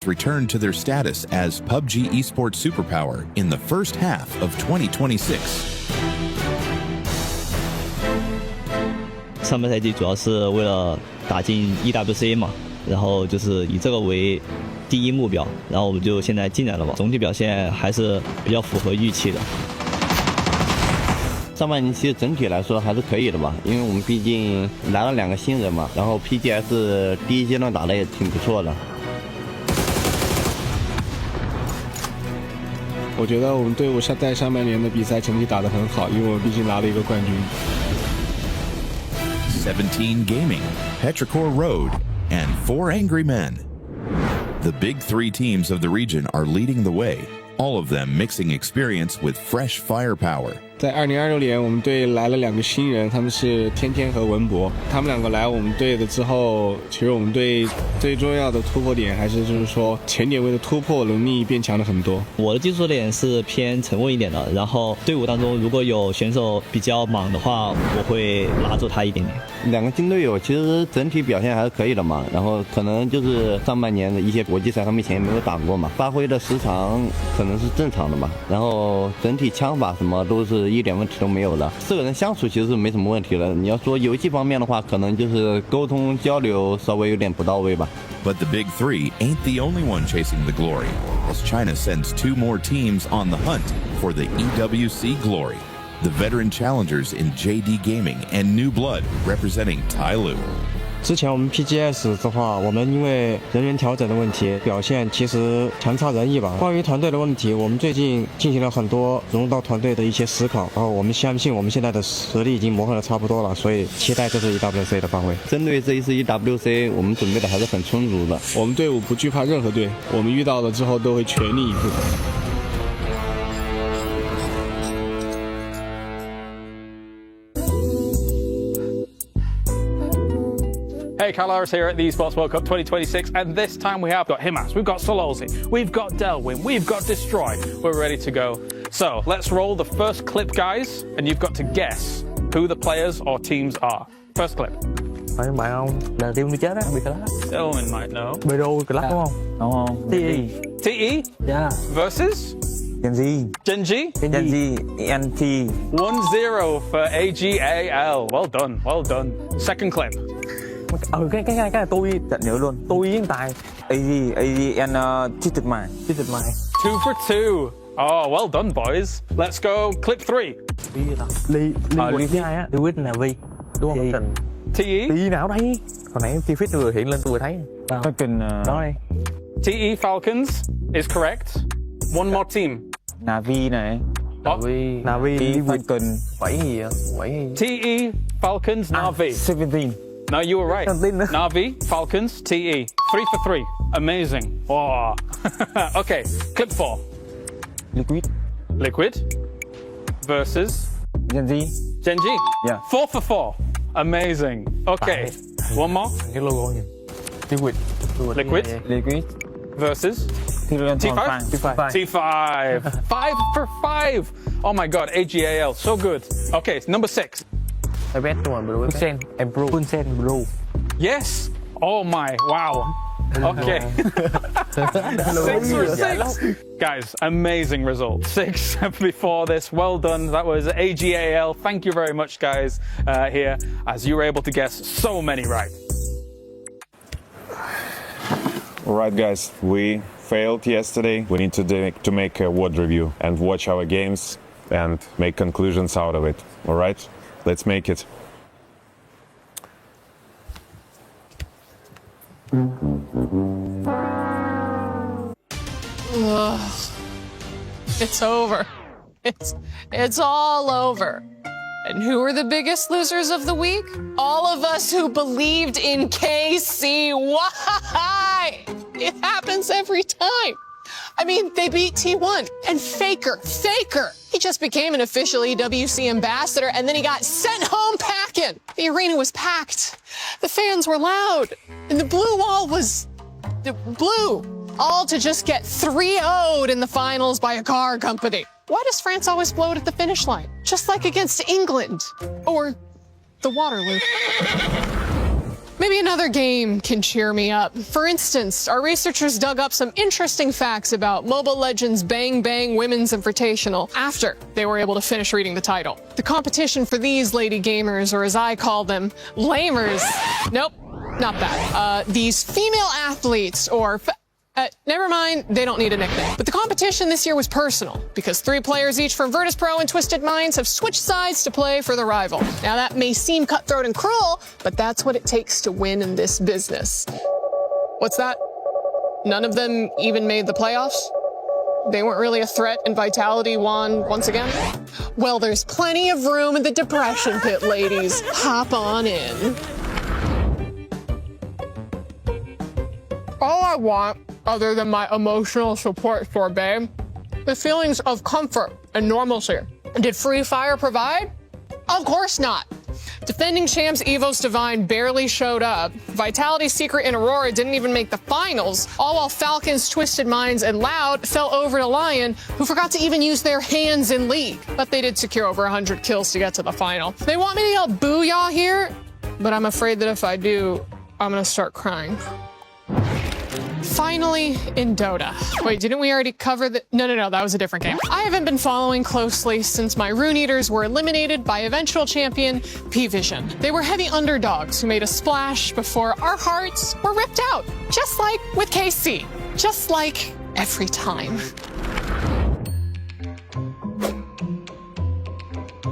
returned to their status as Pubg esports superpower in the first half of 2026. 上半赛季主要是为了打进 EWC 嘛，然后就是以这个为第一目标，然后我们就现在进来了嘛，总体表现还是比较符合预期的。上半年其实整体来说还是可以的吧，因为我们毕竟来了2个新人嘛，然后 PGS 第一阶段打得也挺不错的。我觉得我们队伍在上半年的比赛成绩打得很好，因为我们毕竟拿了一个冠军。17 Gaming, Petrichor Road, and 4 Angry Men. The big 3 teams of the region are leading the way, all of them mixing experience with fresh firepower. 在2026年，我们队来了2个新人，他们是天天和文博。他们2个来我们队的之后，其实我们队最重要的突破点还是就是说前点位的突破能力变强了很多。我的技术点是偏沉稳一点的，然后队伍当中如果有选手比较莽的话，我会拉住他一点点。2个新队友其实整体表现还是可以的嘛，然后可能就是上半年的一些国际赛他们以前也没有打过嘛，发挥的时长可能是正常的嘛，然后整体枪法什么都是一点问题都没有的，4个人相处其实是没什么问题的。你要说游戏方面的话，可能就是沟通交流稍微有点不到位吧。But the big 3 ain't the only one chasing the glory, as China sends 2 more teams on the hunt for the EWC glory. The veteran challengers in JD Gaming and New Blood representing Tailu. 之前我们 PGS 的话，我们因为人员调整的问题，表现其实强差人意吧。关于团队的问题，我们最近进行了很多融入到团队的一些思考，然后我们相信我们现在的实力已经磨合的差不多了，所以期待这次 EWC 的发挥。针对这一次 EWC， 我们准备的还是很充足的。我们队伍不惧怕任何队，我们遇到了之后都会全力以赴。Hey, Carl here at the Esports World Cup 2026, and this time we have got Himas, we've got Sololzi, we've got Delwyn, we've got Destroy. We're ready to go. So let's roll the first clip, guys, and you've got to guess who the players or teams are. First clip. Phải bạn không? Là team đi chết á, bị class. Delwyn might know. Bero class đúng không? Đúng không? TE. TE? Yeah. Versus? Gen Z. Gen G? Gen Z. NT. 1-0 for AGAL. Well done, well done. Second clip. Cái này tôi chợt nhớ luôn. Tôi hiện tại AG and cheated mine. 2 for 2. Oh, well done, boys. Let's go clip 3. Lee thứ hai á, Lee là V. Đúng không? Trình. TE? TE nào đây? Hồi nãy T-Fit vừa hiện lên tôi vừa thấy. Falcon đó đây. TE Falcons is correct. One more team. Navi này. Navi Falcon 7 gì vậy? 7 TE Falcons Navi. 17. No, you were right. Navi, Falcons, TE. 3 for 3. Amazing. Oh. Okay, clip 4. Liquid versus Gen Z. Gen G. Yeah. 4 for 4. Amazing. Okay, one more. Cái logo nhìn. Liquid versus T5. T5. 5 for 5. Oh my God, AGAL, so good. Okay, number 6. Punsen Blue. Yes. Oh my, wow. Okay. 6 for 6. Guys, amazing result. 6 before this. Well done. That was AGAL. Thank you very much, guys, here, as you were able to guess so many right. All right, guys, we failed yesterday. We need to make a WOD review and watch our games and make conclusions out of it. All right, let's make it. It's over. It's all over. And who are the biggest losers of the week? All of us who believed in KC. Why? It happens every time. I mean, they beat T1 and Faker. He just became an official EWC ambassador and then he got sent home packing. The arena was packed. The fans were loud. And the blue wall was blue. All to just get 3-0'd in the finals by a car company. Why does France always blow it at the finish line? Just like against England or the Waterloo. Maybe another game can cheer me up. For instance, our researchers dug up some interesting facts about Mobile Legends Bang Bang Women's Invitational after they were able to finish reading the title. The competition for these lady gamers, or as I call them, lamers. Nope, not that. These female athletes, or never mind, they don't need a nickname. But the competition this year was personal, because 3 players each from Virtus Pro and Twisted Minds have switched sides to play for the rival. Now that may seem cutthroat and cruel, but that's what it takes to win in this business. What's that? None of them even made the playoffs? They weren't really a threat and Vitality won once again? Well, there's plenty of room in the depression pit, ladies. Hop on in. All I want, other than my emotional support for babe, the feelings of comfort and normalcy. Did Free Fire provide? Of course not. Defending champs Evo's Divine barely showed up. Vitality's Secret and Aurora didn't even make the finals, all while Falcons, Twisted Minds, and Loud fell over to Lion, who forgot to even use their hands in League. But they did secure over 100 kills to get to the final. They want me to yell booyah here, but I'm afraid that if I do, I'm gonna start crying. Finally, in Dota. Wait, didn't we already cover the... No, that was a different game. I haven't been following closely since my Rune Eaters were eliminated by eventual champion P-Vision. They were heavy underdogs who made a splash before our hearts were ripped out. Just like with KC. Just like every time.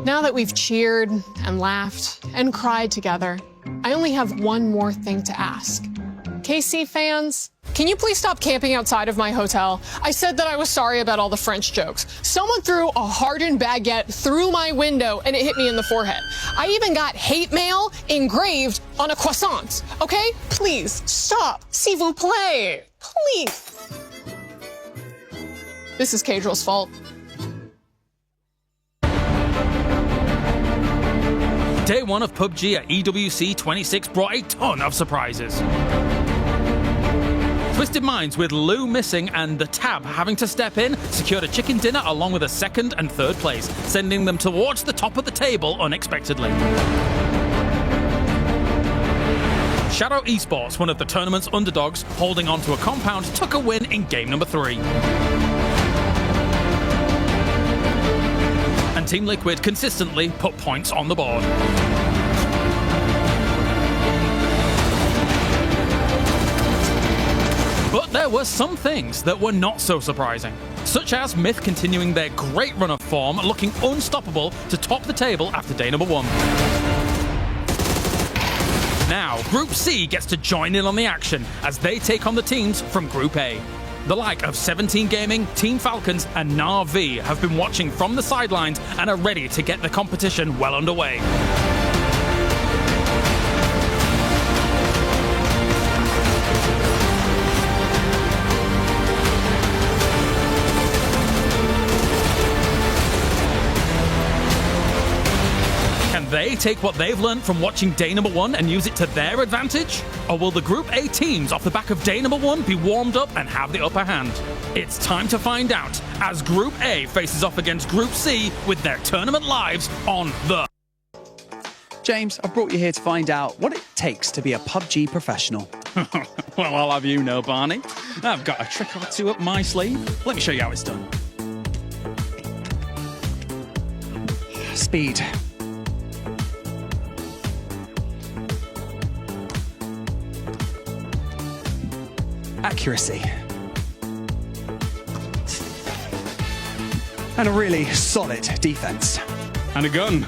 Now that we've cheered and laughed and cried together, I only have one more thing to ask. KC fans, can you please stop camping outside of my hotel? I said that I was sorry about all the French jokes. Someone threw a hardened baguette through my window and it hit me in the forehead. I even got hate mail engraved on a croissant. Okay? Please, stop. S'il vous plaît. Please. This is Cadrill's fault. Day 1 of PUBG at EWC 26 brought a ton of surprises. Twisted Minds, with Lou missing and the Tab having to step in, secured a chicken dinner along with a 2nd and 3rd place, sending them towards the top of the table unexpectedly. Shadow Esports, one of the tournament's underdogs, holding on to a compound, took a win in game number 3. And Team Liquid consistently put points on the board. But there were some things that were not so surprising, such as Myth continuing their great run of form, looking unstoppable to top the table after day number 1. Now, Group C gets to join in on the action as they take on the teams from Group A. The like of 17 Gaming, Team Falcons, and Na'Vi have been watching from the sidelines and are ready to get the competition well underway. They take what they've learned from watching day number 1 and use it to their advantage? Or will the Group A teams off the back of day number 1 be warmed up and have the upper hand? It's time to find out as Group A faces off against Group C with their tournament lives on the... James, I brought you here to find out what it takes to be a PUBG professional. Well, I'll have you know, Barney. I've got a trick or two up my sleeve. Let me show you how it's done. Speed. Accuracy. And a really solid defense. And a gun.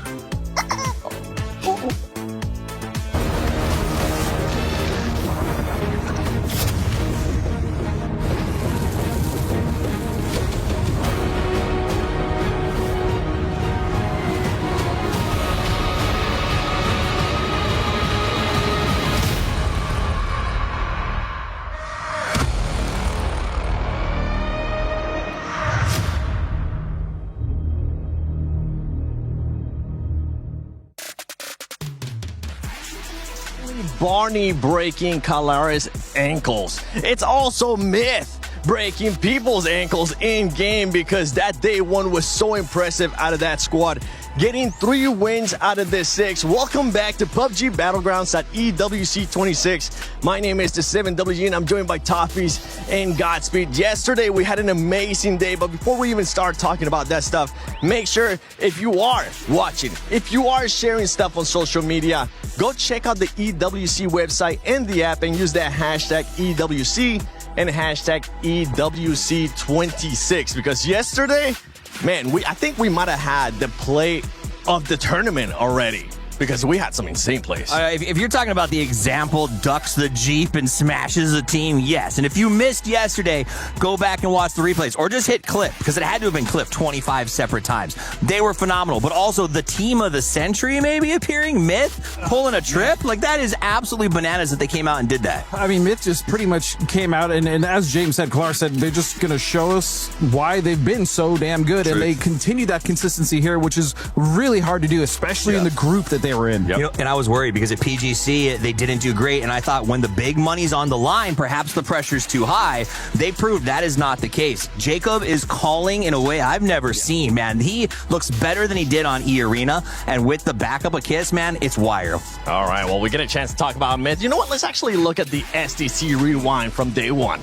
Barney breaking Kalara's ankles. It's also Myth breaking people's ankles in game, because that day one was so impressive out of that squad. Getting 3 wins out of the 6. Welcome back to PUBG Battlegrounds at EWC 26. My name is the 7WG and I'm joined by Toffees and Godspeed. Yesterday we had an amazing day, but before we even start talking about that stuff, make sure if you are watching, if you are sharing stuff on social media, go check out the EWC website and the app and use that hashtag EWC and hashtag EWC26, because yesterday, man, I think we might have had the play of the tournament already, because we had some insane plays. If you're talking about the example, ducks the Jeep and smashes a team, yes. And if you missed yesterday, go back and watch the replays, or just hit clip, because it had to have been clipped 25 separate times. They were phenomenal, but also the team of the century maybe appearing, Myth, pulling a trip. Like, that is absolutely bananas that they came out and did that. I mean, Myth just pretty much came out, and as James said, Clark said, they're just going to show us why they've been so damn good, and they continue that consistency here, which is really hard to do, especially in the group that they were in. You know, and I was worried because at PGC, they didn't do great, and I thought when the big money's on the line, perhaps the pressure's too high. They proved that is not the case. Jacob is calling in a way I've never seen, man. He looks better than he did on E-Arena, and with the backup of Kiss, man, it's wire. All right, well, we get a chance to talk about Myth. You know what? Let's actually look at the STC Rewind from day one.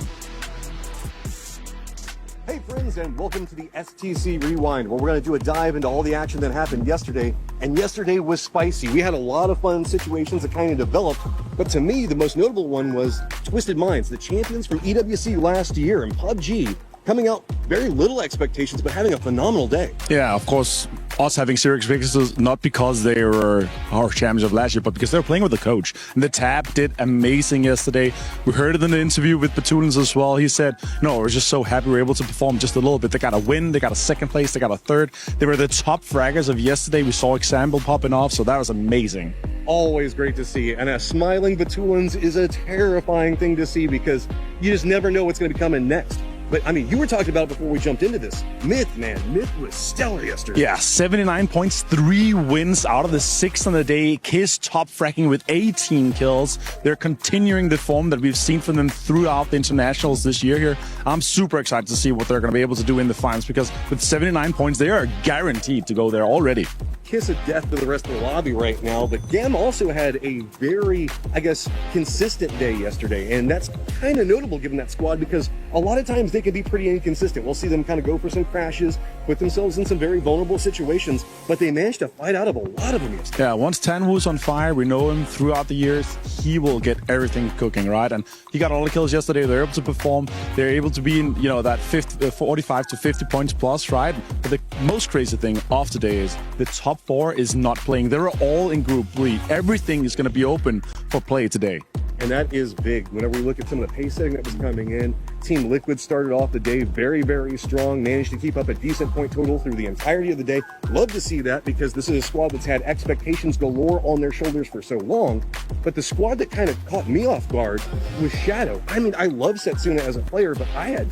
Hey friends, and welcome to the STC Rewind, where we're going to do a dive into all the action that happened yesterday. And yesterday was spicy. We had a lot of fun situations that kind of developed, but to me, the most notable one was Twisted Minds, the champions from EWC last year, and PUBG coming out very little expectations, but having a phenomenal day. Yeah, of course, us having zero expectations, not because they were our champions of last year, but because they were playing with the coach. And the Tab did amazing yesterday. We heard it in the interview with Batulins as well. He said, no, we're just so happy we were able to perform just a little bit. They got a win, they got a second place, they got a third. They were the top fraggers of yesterday. We saw example popping off, so that was amazing. Always great to see, and a smiling Batulins is a terrifying thing to see, because you just never know what's going to be coming next. But, I mean, you were talking about before we jumped into this. Myth, man. Myth was stellar yesterday. Yeah, 79 points, 3 wins out of the 6 on the day. Kiss top fracking with 18 kills. They're continuing the form that we've seen from them throughout the internationals this year here. I'm super excited to see what they're going to be able to do in the finals, because with 79 points, they are guaranteed to go there already. Kiss of death to the rest of the lobby right now, but Gam also had a very, I guess, consistent day yesterday, and that's kind of notable given that squad, because a lot of times they can be pretty inconsistent. We'll see them kind of go for some crashes, put themselves in some very vulnerable situations, but they managed to fight out of a lot of them yesterday. Yeah, once Tanwu's on fire, we know him throughout the years, he will get everything cooking, right? And he got all the kills yesterday. They're able to perform. They're able to be in, you know, that 45 to 50 points plus, right? But the most crazy thing of today is the top 4 is not playing. They're all in Group 3. Everything is going to be open for play today. And that is big. Whenever we look at some of the pacing that was coming in, Team Liquid started off the day very, very strong, managed to keep up a decent point total through the entirety of the day. Love to see that, because this is a squad that's had expectations galore on their shoulders for so long. But the squad that kind of caught me off guard was Shadow. I mean, I love Setsuna as a player, but I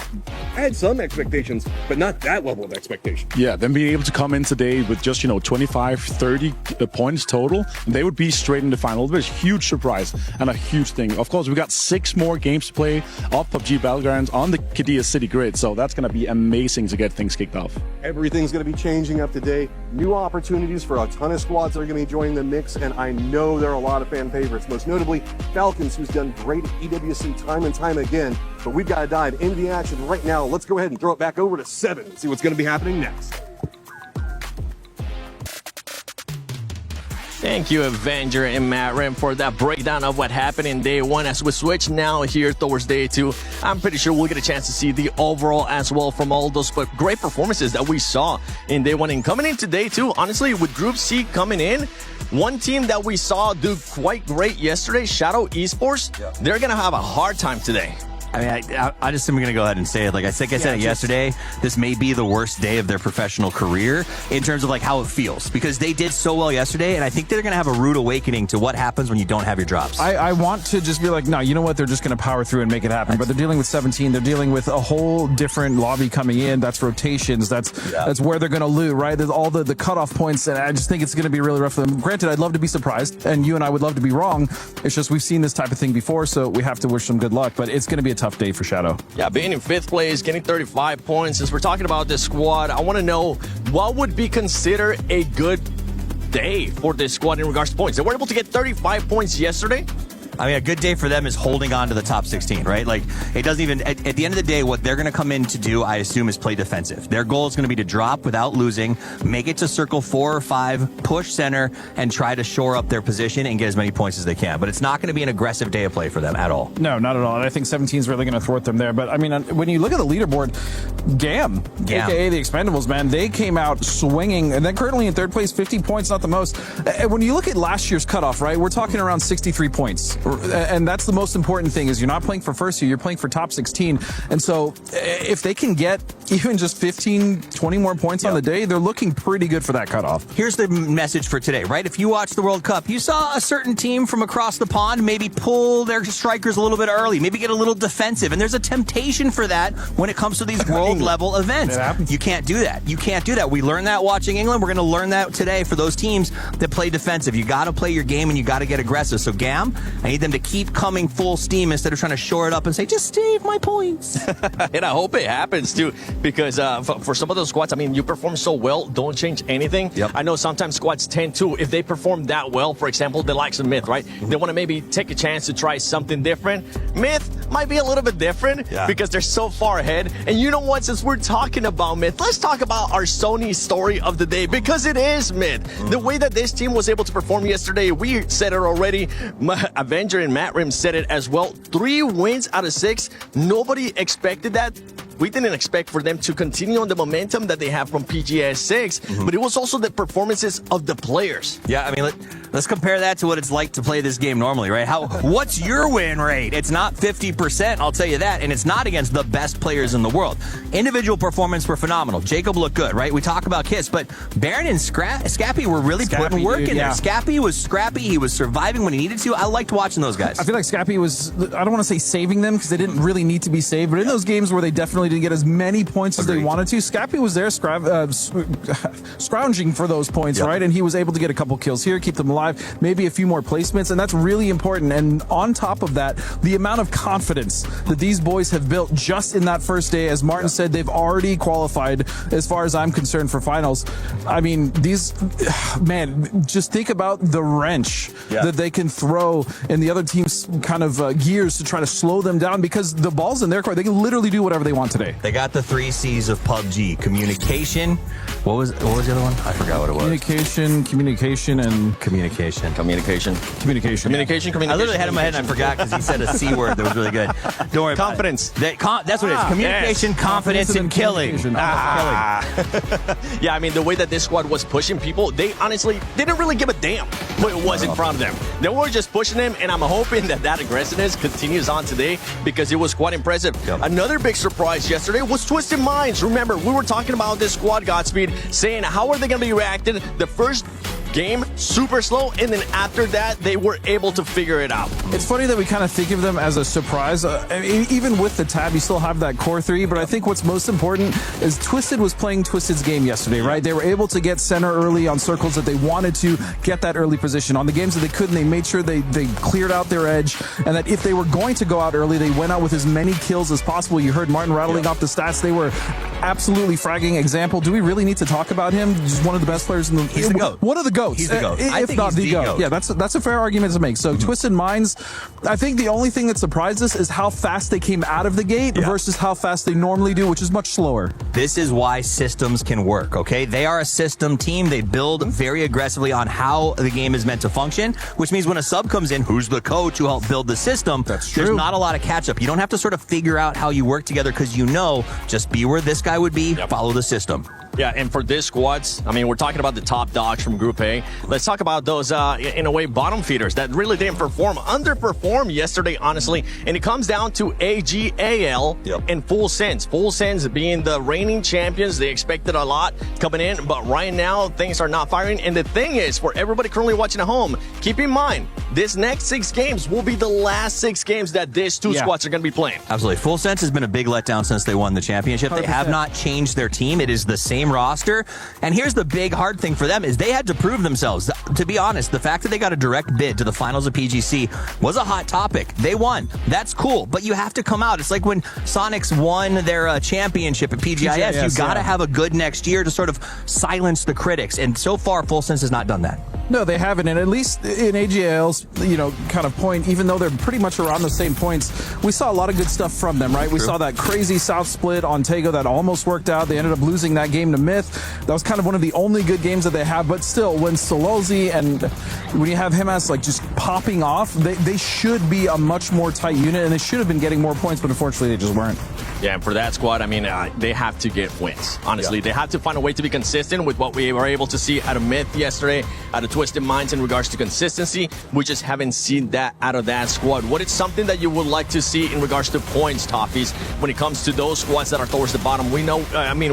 had some expectations, but not that level of expectation. Yeah, them being able to come in today with just, 25, 30 points total, and they would be straight in the final. It was a huge surprise and a huge thing. Of course, we got 6 more games to play of PUBG Battlegrounds on the Qiddiya City grid, so that's going to be amazing to get things kicked off. Everything's going to be changing up today. New opportunities for a ton of squads that are going to be joining the mix, and I know there are a lot of fan favorites, most notably Falcons, who's done great at EWC time and time again. But we've got to dive into the action right now. Let's go ahead and throw it back over to 7 and see what's going to be happening next. Thank you, Avenger and Matt Rim, for that breakdown of what happened in day one. As we switch now here towards day 2, I'm pretty sure we'll get a chance to see the overall as well from all those great performances that we saw in day 1. And coming into day 2, honestly, with Group C coming in, one team that we saw do quite great yesterday, Shadow Esports, they're going to have a hard time today. I mean, I just am going to go ahead and say it. Like I said it yesterday, this may be the worst day of their professional career in terms of like how it feels, because they did so well yesterday, and I think they're going to have a rude awakening to what happens when you don't have your drops. I want to just be like, no, you know what? They're just going to power through and make it happen. But they're dealing with 17. They're dealing with a whole different lobby coming in. That's rotations. That's where they're going to loot, right? There's all the cutoff points, and I just think it's going to be really rough for them. Granted, I'd love to be surprised, and you and I would love to be wrong. It's just we've seen this type of thing before, so we have to wish them good luck. But it's going to be a tough tough day for Shadow. Yeah, being in 5th place, getting 35 points. As we're talking about this squad, I want to know what would be considered a good day for this squad in regards to points. They were able to get 35 points yesterday. I mean, a good day for them is holding on to the top 16, right? Like, it doesn't even, at the end of the day, what they're going to come in to do, I assume, is play defensive. Their goal is going to be to drop without losing, make it to circle 4 or 5, push center, and try to shore up their position and get as many points as they can. But it's not going to be an aggressive day of play for them at all. No, not at all. And I think 17 is really going to thwart them there. But, I mean, when you look at the leaderboard, GAM, a.k.a. the Expendables, man, they came out swinging. And then currently in 3rd place, 50 points, not the most. When you look at last year's cutoff, right, we're talking around 63 points. And that's the most important thing is you're not playing for first year, you're playing for top 16. And so if they can get even just 15, 20 more points on the day, they're looking pretty good for that cutoff. Here's the message for today, right? If you watch the World Cup, you saw a certain team from across the pond maybe pull their strikers a little bit early, maybe get a little defensive. And there's a temptation for that when it comes to these world level events. You can't do that. You can't do that. We learned that watching England. We're going to learn that today for those teams that play defensive. You got to play your game and you got to get aggressive. So GAM, I need them to keep coming full steam instead of trying to shore it up and say, just save my points. And I hope it happens too, because for some of those squads, I mean, you perform so well, don't change anything. I know sometimes squads tend to, if they perform that well, for example, the likes of Myth, right? They want to maybe take a chance to try something different. Myth might be a little bit different because they're so far ahead. And you know what, since we're talking about Myth, let's talk about our Sony story of the day, because it is Myth. The way that this team was able to perform yesterday, we said it already. Avenger and Matt Rim said it as well. 3 wins out of 6. Nobody expected that. We didn't expect for them to continue on the momentum that they have from PGS 6, but it was also the performances of the players. Yeah, I mean, let's compare that to what it's like to play this game normally, right? What's your win rate? It's not 50%, I'll tell you that, and it's not against the best players in the world. Individual performance were phenomenal. Jacob looked good, right? We talk about Kiss, but Baron and Scappy were really putting work in there. Scappy was scrappy. He was surviving when he needed to. I liked watching those guys. I feel like Scappy was, I don't want to say saving them because they didn't really need to be saved, but in those games where they definitely didn't get as many points as they wanted to, Scappy was there scrounging for those points, right? And he was able to get a couple kills here, keep them alive, maybe a few more placements, and that's really important. And on top of that, the amount of confidence that these boys have built just in that first day, as Martin said, they've already qualified, as far as I'm concerned, for finals. I mean, these, man, just think about the wrench that they can throw in the other team's kind of gears to try to slow them down, because the ball's in their court. They can literally do whatever they want today. They got the 3 C's of PUBG: communication. What was the other one? I forgot what it was. Communication, and communication. I literally had it in my head and I forgot because he said a C word that was really good. Don't worry. Confidence. That's what it is. Communication, confidence, and killing. Yeah, I mean, the way that this squad was pushing people, they honestly didn't really give a damn what it was in front of them. They were just pushing them, and I'm hoping that aggressiveness continues on today, because it was quite impressive. Another big surprise yesterday was Twisted Minds. Remember, we were talking about this squad, Godspeed, saying how are they going to be reacted the first game super slow, and then after that they were able to figure it out. It's funny that we kind of think of them as a surprise. I mean, even with the tab, you still have that core 3, but I think what's most important is Twisted was playing Twisted's game yesterday, right? They were able to get center early on circles that they wanted to get that early position. On the games that they couldn't, they made sure they cleared out their edge, and that if they were going to go out early, they went out with as many kills as possible. You heard Martin rattling off the stats. They were absolutely fragging. Example, do we really need to talk about him? He's one of the best players in the... He's the GOAT. One of the GOATs. He's the GOAT. If not the GOAT. Yeah, that's a fair argument to make. So Twisted Minds, I think the only thing that surprised us is how fast they came out of the gate versus how fast they normally do, which is much slower. This is why systems can work, okay? They are a system team. They build very aggressively on how the game is meant to function, which means when a sub comes in, who's the coach who helped build the system, there's not a lot of catch-up. You don't have to sort of figure out how you work together, because you know, just be where this guy would be, follow the system. Yeah, and for this squads, I mean, we're talking about the top dogs from Group A. Let's talk about those, in a way, bottom feeders that really didn't underperform yesterday, honestly. And it comes down to AGAL and Full Sense. Full Sense being the reigning champions. They expected a lot coming in, but right now, things are not firing. And the thing is, for everybody currently watching at home, keep in mind, this next 6 games will be the last 6 games that these two squads are going to be playing. Absolutely. Full Sense has been a big letdown since they won the championship. 100%. They have not changed their team. It is the same same roster. And here's the big hard thing for them is they had to prove themselves. To be honest, the fact that they got a direct bid to the finals of PGC was a hot topic. They won. That's cool, but you have to come out. It's like when Sonics won their championship at PGIS. You got to have a good next year to sort of silence the critics. And so far, Full Sense has not done that. No, they haven't, and at least in AGL's, kind of point, even though they're pretty much around the same points, we saw a lot of good stuff from them, right? We saw that crazy South split on Tego that almost worked out. They ended up losing that game to Myth. That was kind of one of the only good games that they have, but still, when Solozzi and when you have him as like just popping off, they should be a much more tight unit, and they should have been getting more points, but unfortunately they just weren't. Yeah, and for that squad, I mean, they have to get wins. Honestly, they have to find a way to be consistent with what we were able to see out of Myth yesterday, out of Twisted Minds in regards to consistency. We just haven't seen that out of that squad. What is something that you would like to see in regards to points, Toffees, when it comes to those squads that are towards the bottom? We know,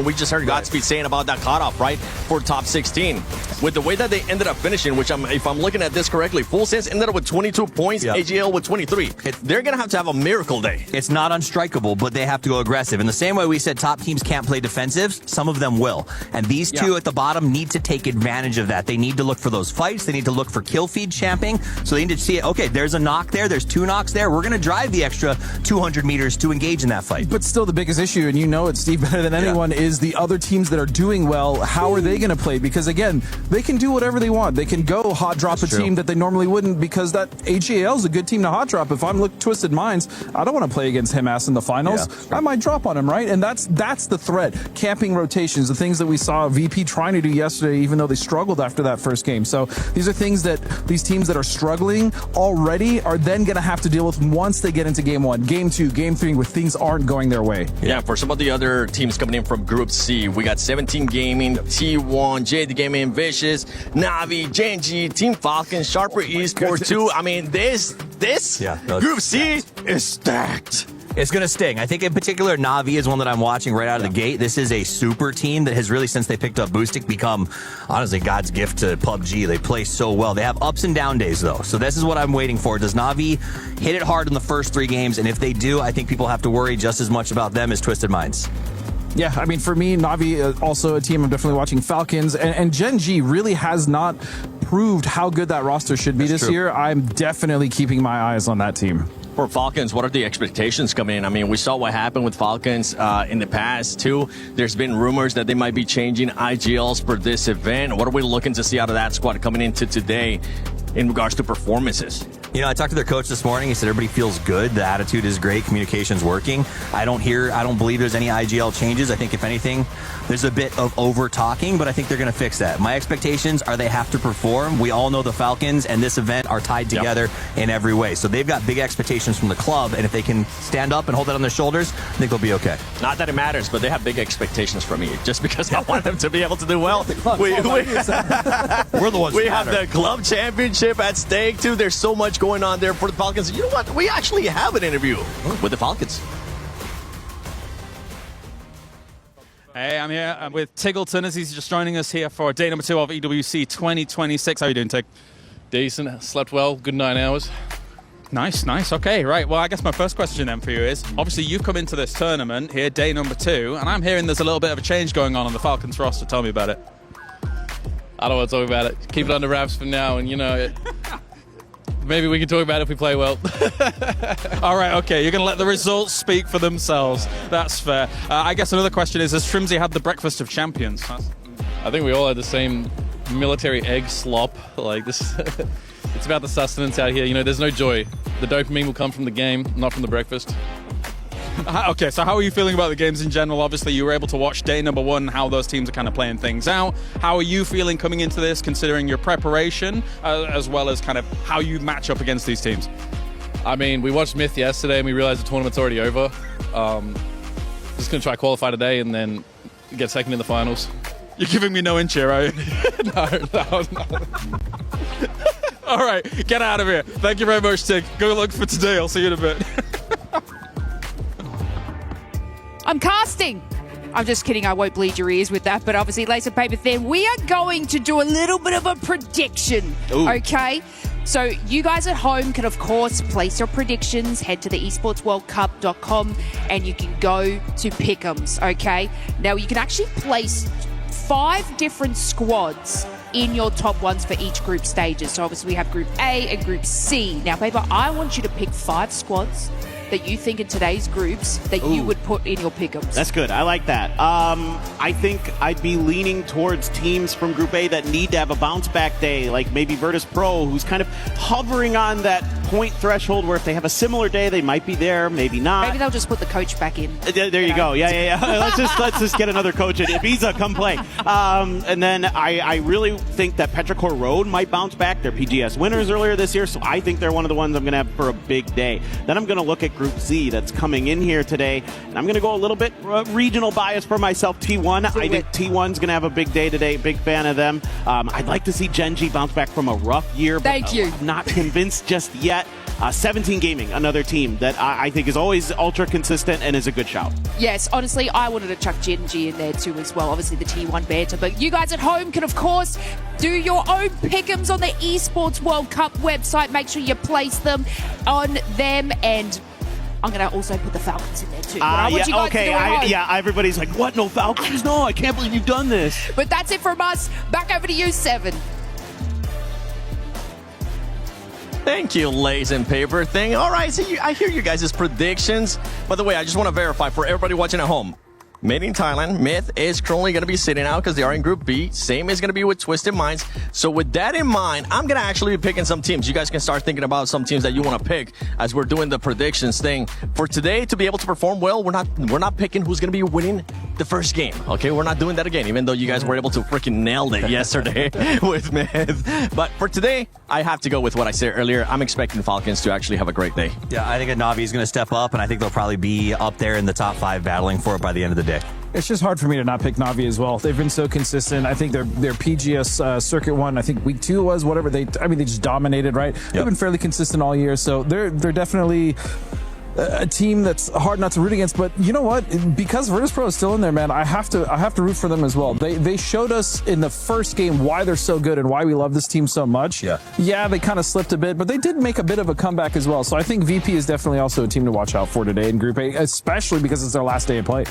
we just heard Godspeed saying about that cutoff, right, for top 16. With the way that they ended up finishing, which if I'm looking at this correctly, Full Sense ended up with 22 points, AGL with 23. They're going to have a miracle day. It's not unstrikeable, but they have to go aggressive. In the same way we said top teams can't play defensive, some of them will. And these two at the bottom need to take advantage of that. They need to look for those fights. They need to look for kill feed champing. So they need to see, okay, there's a knock there. There's 2 knocks there. We're going to drive the extra 200 meters to engage in that fight. But still the biggest issue, and you know it, Steve, better than anyone, is the other teams that are doing well. How are they going to play? Because, again, they can do whatever they want. They can go hot drop a team that they normally wouldn't, because that AGL is a good team to hot drop. If I'm Twisted Minds, I don't want to play against Himass in the finals. I might drop on him, right? And that's the threat. Camping rotations, the things that we saw VP trying to do yesterday, even though they struggled after that first game. So these are things that these teams that are struggling already are then going to have to deal with once they get into game 1, game 2, game 3, where things aren't going their way. Yeah, for some of the other teams coming in from Group C, we got 17 Gaming, T1, JD Gaming, Vicious, Navi, Genji, Team Falcon, Sharper Esports 2. I mean, this Group C is stacked. It's going to sting. I think in particular, Navi is one that I'm watching right out of the gate. This is a super team that has really, since they picked up Boostic, become, honestly, God's gift to PUBG. They play so well. They have ups and down days, though. So this is what I'm waiting for. Does Navi hit it hard in the first 3 games? And if they do, I think people have to worry just as much about them as Twisted Minds. Yeah, I mean, for me, Navi, also a team I'm definitely watching. Falcons, and Gen G really has not proved how good that roster should be this year. I'm definitely keeping my eyes on that team. For Falcons, what are the expectations coming in? I mean, we saw what happened with Falcons in the past, too. There's been rumors that they might be changing IGLs for this event. What are we looking to see out of that squad coming into today in regards to performances? You know, I talked to their coach this morning. He said everybody feels good. The attitude is great. Communication's working. I don't believe there's any IGL changes. I think, if anything, there's a bit of over-talking, but I think they're going to fix that. My expectations are they have to perform. We all know the Falcons and this event are tied together in every way. So they've got big expectations from the club, and if they can stand up and hold it on their shoulders, I think they'll be okay. Not that it matters, but they have big expectations from me, just because I want them to be able to do well. We're the ones. We have the club championship at stake, too. There's so much going on there for the Falcons. You know what? We actually have an interview with the Falcons. Hey, I'm here. I'm with Tiggleton as he's just joining us here for day number 2 of EWC 2026. How are you doing, Tig? Decent. Slept well. Good 9 hours. Nice. Okay, right. Well, I guess my first question then for you is, obviously you've come into this tournament here, day number 2, and I'm hearing there's a little bit of a change going on the Falcons roster. Tell me about it. I don't want to talk about it. Keep it under wraps for now, and maybe we can talk about it if we play well. All right, okay. You're going to let the results speak for themselves. That's fair. I guess another question is, has Trimsy had the breakfast of champions? I think we all had the same military egg slop. Like this, it's about the sustenance out here. There's no joy. The dopamine will come from the game, not from the breakfast. Okay, so how are you feeling about the games in general? Obviously, you were able to watch day number 1, how those teams are kind of playing things out. How are you feeling coming into this, considering your preparation, as well as kind of how you match up against these teams? I mean, we watched Myth yesterday, and we realized the tournament's already over. Just going to try qualify today, and then get second in the finals. You're giving me no inch here, are you? No. All right, get out of here. Thank you very much, Tig. Good luck for today. I'll see you in a bit. I'm casting. I'm just kidding. I won't bleed your ears with that. But obviously, laser paper thin. We are going to do a little bit of a prediction. Ooh. Okay? So you guys at home can, of course, place your predictions. Head to the esportsworldcup.com and you can go to Pick'ems. Okay? Now, you can actually place 5 different squads in your top ones for each group stages. So obviously we have Group A and Group C. Now, Paper, I want you to pick 5 squads that you think in today's groups that you would put in your pick'ems. That's good. I like that. I think I'd be leaning towards teams from Group A that need to have a bounce back day, like maybe Virtus Pro, who's kind of hovering on that point threshold where if they have a similar day, they might be there, maybe not. Maybe they'll just put the coach back in. There you go. Yeah. let's just get another coach in. Ibiza, come play. And then I really think that Petrichor Road might bounce back. They're PGS winners earlier this year, so I think they're one of the ones I'm going to have for a big day. Then I'm going to look at Group Z that's coming in here today, and I'm going to go a little bit regional bias for myself. T1. I think T1's going to have a big day today. Big fan of them. I'd like to see Genji bounce back from a rough year, but Thank you. I'm not convinced just yet. 17 Gaming, another team that I think is always ultra consistent and is a good shout. Yes, honestly, I wanted to chuck Genji in there too as well. Obviously, the T1 banter. But you guys at home can, of course, do your own pick'ems on the Esports World Cup website. Make sure you place them on them. And I'm going to also put the Falcons in there too. But I want you guys to do it at home. Everybody's like, what? No Falcons? No, I can't believe you've done this. But that's it from us. Back over to you, Seven. Thank you, Lays and Paper thing. All right, so I hear you guys' predictions. By the way, I just want to verify for everybody watching at home. Made in Thailand, Myth is currently going to be sitting out because they are in Group B. Same is going to be with Twisted Minds. So with that in mind, I'm going to actually be picking some teams. You guys can start thinking about some teams that you want to pick as we're doing the predictions thing. For today, to be able to perform well, we're not picking who's going to be winning the first game. Okay, we're not doing that again, even though you guys were able to freaking nail it yesterday with Myth. But for today, I have to go with what I said earlier. I'm expecting Falcons to actually have a great day. Yeah, I think Navi is going to step up, and I think they'll probably be up there in the top 5 battling for it by the end of the day. It's just hard for me to not pick Navi as well. They've been so consistent. I think their PGS circuit one, I think week 2 was whatever. They just dominated, right? They've been fairly consistent all year, so they're definitely a team that's hard not to root against. But you know what? Because Virtus Pro is still in there, man, I have to root for them as well. They showed us in the first game why they're so good and why we love this team so much. Yeah, they kind of slipped a bit, but they did make a bit of a comeback as well. So I think VP is definitely also a team to watch out for today in Group A, especially because it's their last day of play.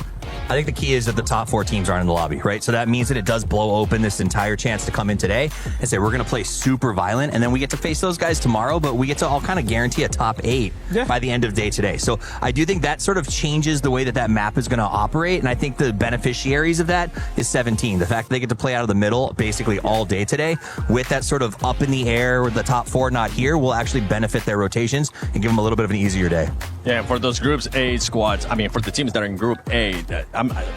I think the key is that the top 4 teams aren't in the lobby, right? So that means that it does blow open this entire chance to come in today and say, we're going to play super violent, and then we get to face those guys tomorrow, but we get to all kind of guarantee a top 8 by the end of day today. So I do think that sort of changes the way that map is going to operate, and I think the beneficiaries of that is 17. The fact that they get to play out of the middle basically all day today with that sort of up in the air with the top 4 not here will actually benefit their rotations and give them a little bit of an easier day. Yeah, for those Groups A squads, I mean, for the teams that are in Group A,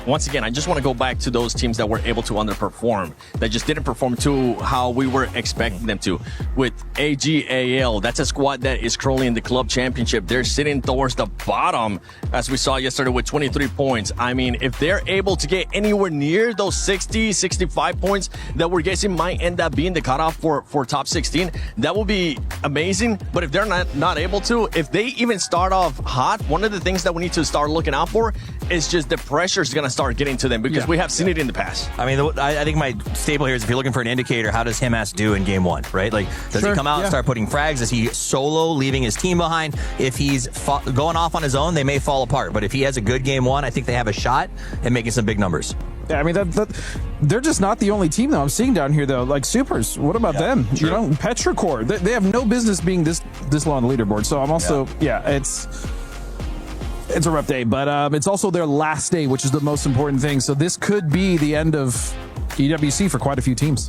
once again, I just want to go back to those teams that were able to underperform, that just didn't perform to how we were expecting them to. With AGAL, that's a squad that is currently in the club championship. They're sitting towards the bottom, as we saw yesterday with 23 points. I mean, if they're able to get anywhere near those 60, 65 points that we're guessing might end up being the cutoff for top 16, that will be amazing. But if they're not able to, if they even start off hot, one of the things that we need to start looking out for is just the pressure is going to start getting to them, because we have seen it in the past. I mean, I think my staple here is if you're looking for an indicator, how does Himas do in game 1, right? Like, does he come out and start putting frags? Is he solo, leaving his team behind? If he's going off on his own, they may fall apart. But if he has a good game 1, I think they have a shot at making some big numbers. Yeah, I mean, they're just not the only team, though. I'm seeing down here, though, like Supers. What about them? True. You know, Petrichor. They have no business being this low on the leaderboard. So I'm also, it's a rough day, but it's also their last day, which is the most important thing. So this could be the end of EWC for quite a few teams.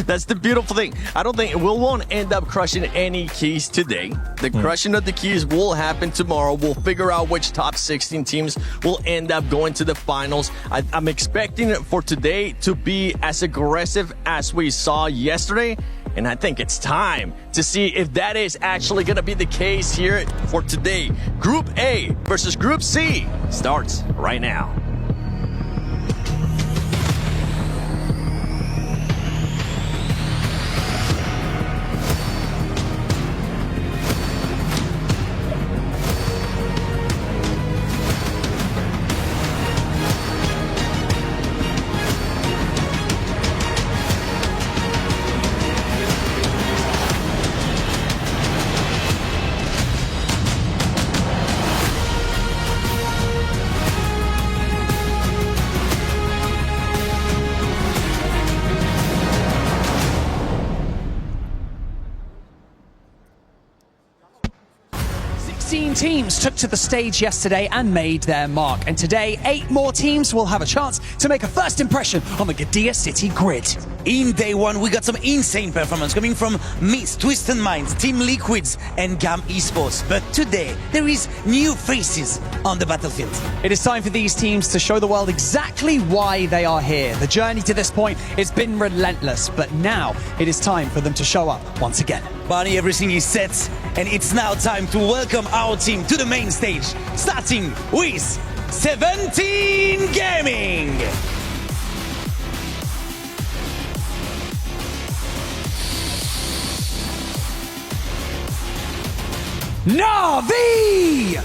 That's the beautiful thing. I don't think we won't end up crushing any keys today. The crushing of the keys will happen tomorrow. We'll figure out which top 16 teams will end up going to the finals. I'm expecting for today to be as aggressive as we saw yesterday. And I think it's time to see if that is actually going to be the case here for today. Group A versus Group C starts right now. teams took to the stage yesterday and made their mark. And today, 8 more teams will have a chance to make a first impression on the Gadia City grid. In day one, we got some insane performance coming from Mist, Twisted Minds, Team Liquids, and GAM Esports. But today, there is new faces on the battlefield. It is time for these teams to show the world exactly why they are here. The journey to this point has been relentless, but now it is time for them to show up once again. Barney, everything is set, and it's now time to welcome our team to the main stage, starting with 17 Gaming. Navi!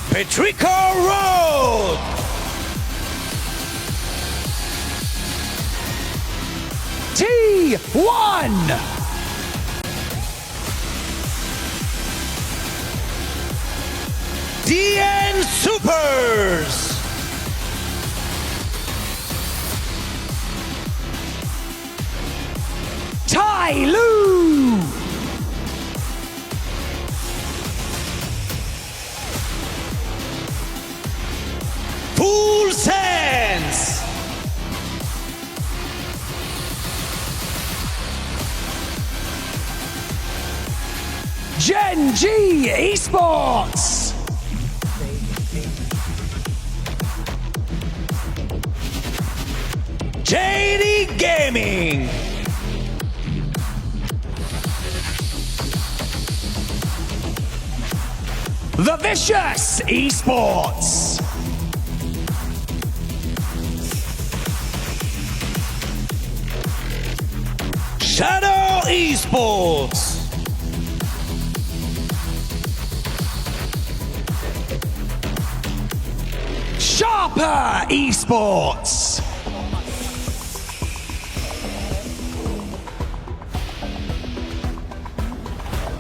Petrico Road! T1! DN Supers! Tai Lu! Full Sense! Gen G Esports! JD Gaming! The Vicious Esports! Shadow Esports! Sharper Esports!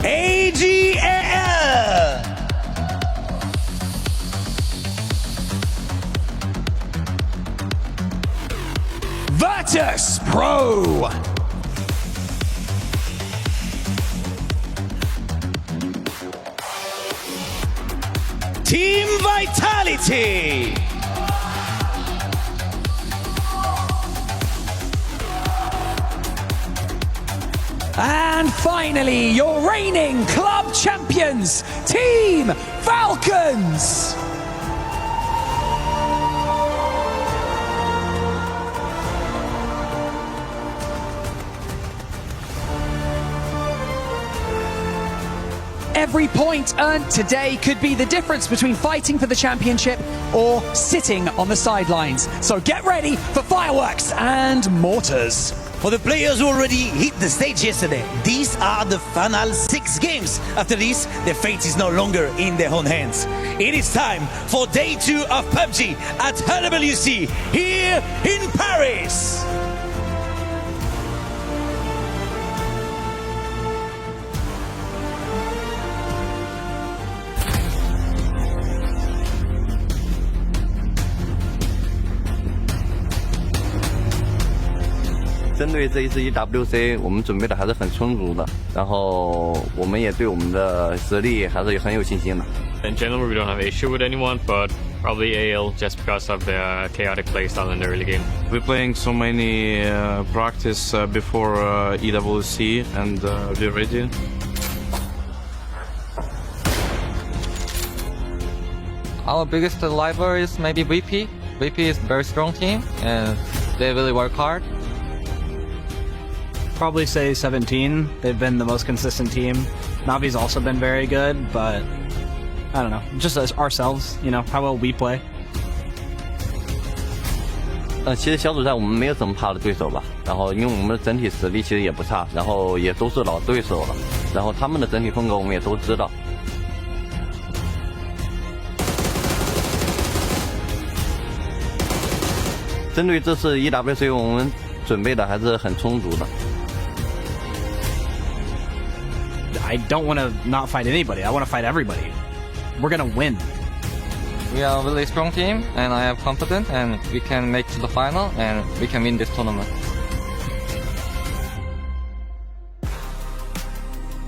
AGAL! Virtus Pro! Team Vitality! And finally, your reigning club champions, Team Falcons! Every point earned today could be the difference between fighting for the championship or sitting on the sidelines. So get ready for fireworks and mortars. For the players who already hit the stage yesterday, these are the final 6 games. After this, their fate is no longer in their own hands. It is time for day 2 of PUBG at HWC here in Paris.针对这一次 EWC， 我们准备的还是很充足的，然后我们也对我们的实力还是很有信心的。In general, we don't have an issue with anyone, but probably AL just because of their chaotic playstyle in the early game. We're playing so many practice before EWC, and we're ready. Our biggest rival is maybe VP. VP is a very strong team, and they really work hard. Probably say 17. They've been the most consistent team. Navi's also been very good, but I don't know. Just as ourselves, you know, how well we play. 其实小组赛我们没有什么怕的对手吧，然后因为我们的整体实力其实也不差，然后也都是老对手了，然后他们的整体风格我们也都知道。针对这次 EWC， 我们准备的还是很充足的。I don't want to not fight anybody. I want to fight everybody. We're going to win. We are a really strong team, and I am confident, and we can make to the final, and we can win this tournament.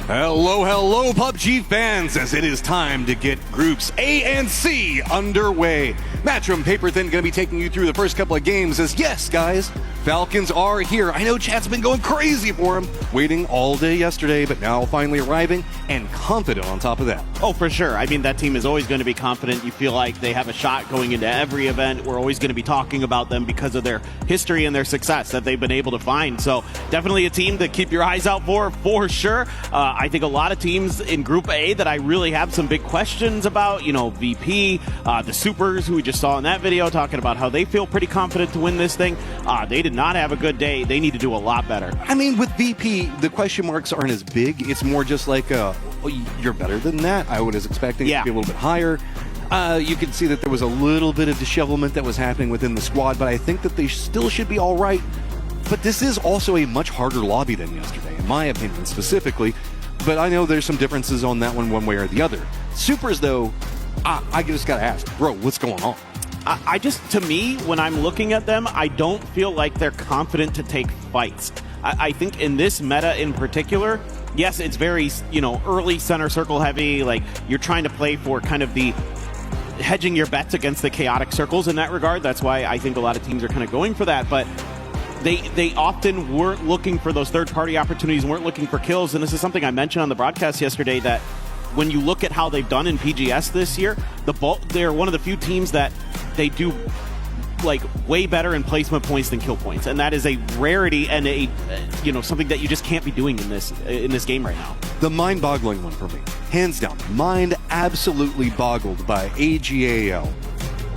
Hello, hello, PUBG fans, as it is time to get groups A and C underway. Matchroom Paperthin going to be taking you through the first couple of games as, yes, guys, Falcons are here. I know chat's been going crazy for them, waiting all day yesterday, but now finally arriving and confident on top of that. Oh, for sure. I mean, that team is always going to be confident. You feel like they have a shot going into every event. We're always going to be talking about them because of their history and their success that they've been able to find. So definitely a team to keep your eyes out for sure. I think a lot of teams in Group A that I really have some big questions about, you know, VP, the Supers, who we just saw in that video, talking about how they feel pretty confident to win this thing. They did not have a good day. They need to do a lot better. I mean, with VP, the question marks aren't as big. It's more just like, you're better than that. I was expecting it to be a little bit higher. You can see that there was a little bit of dishevelment that was happening within the squad, but I think that they still should be all right. But this is also a much harder lobby than yesterday, in my opinion, specifically. But I know there's some differences on that one way or the other. Supers, though, I just got to ask, bro, what's going on? To me, when I'm looking at them, I don't feel like they're confident to take fights. I think in this meta in particular, yes, it's very, early center circle heavy. Like, you're trying to play for kind of the hedging your bets against the chaotic circles in that regard. That's why I think a lot of teams are kind of going for that. But they often weren't looking for those third-party opportunities, weren't looking for kills. And this is something I mentioned on the broadcast yesterday, that when you look at how they've done in PGS this year, they're one of the few teams that they do like way better in placement points than kill points, and that is a rarity and a something that you just can't be doing in this game right now. The mind-boggling one for me, hands down, mind absolutely boggled by AGAL.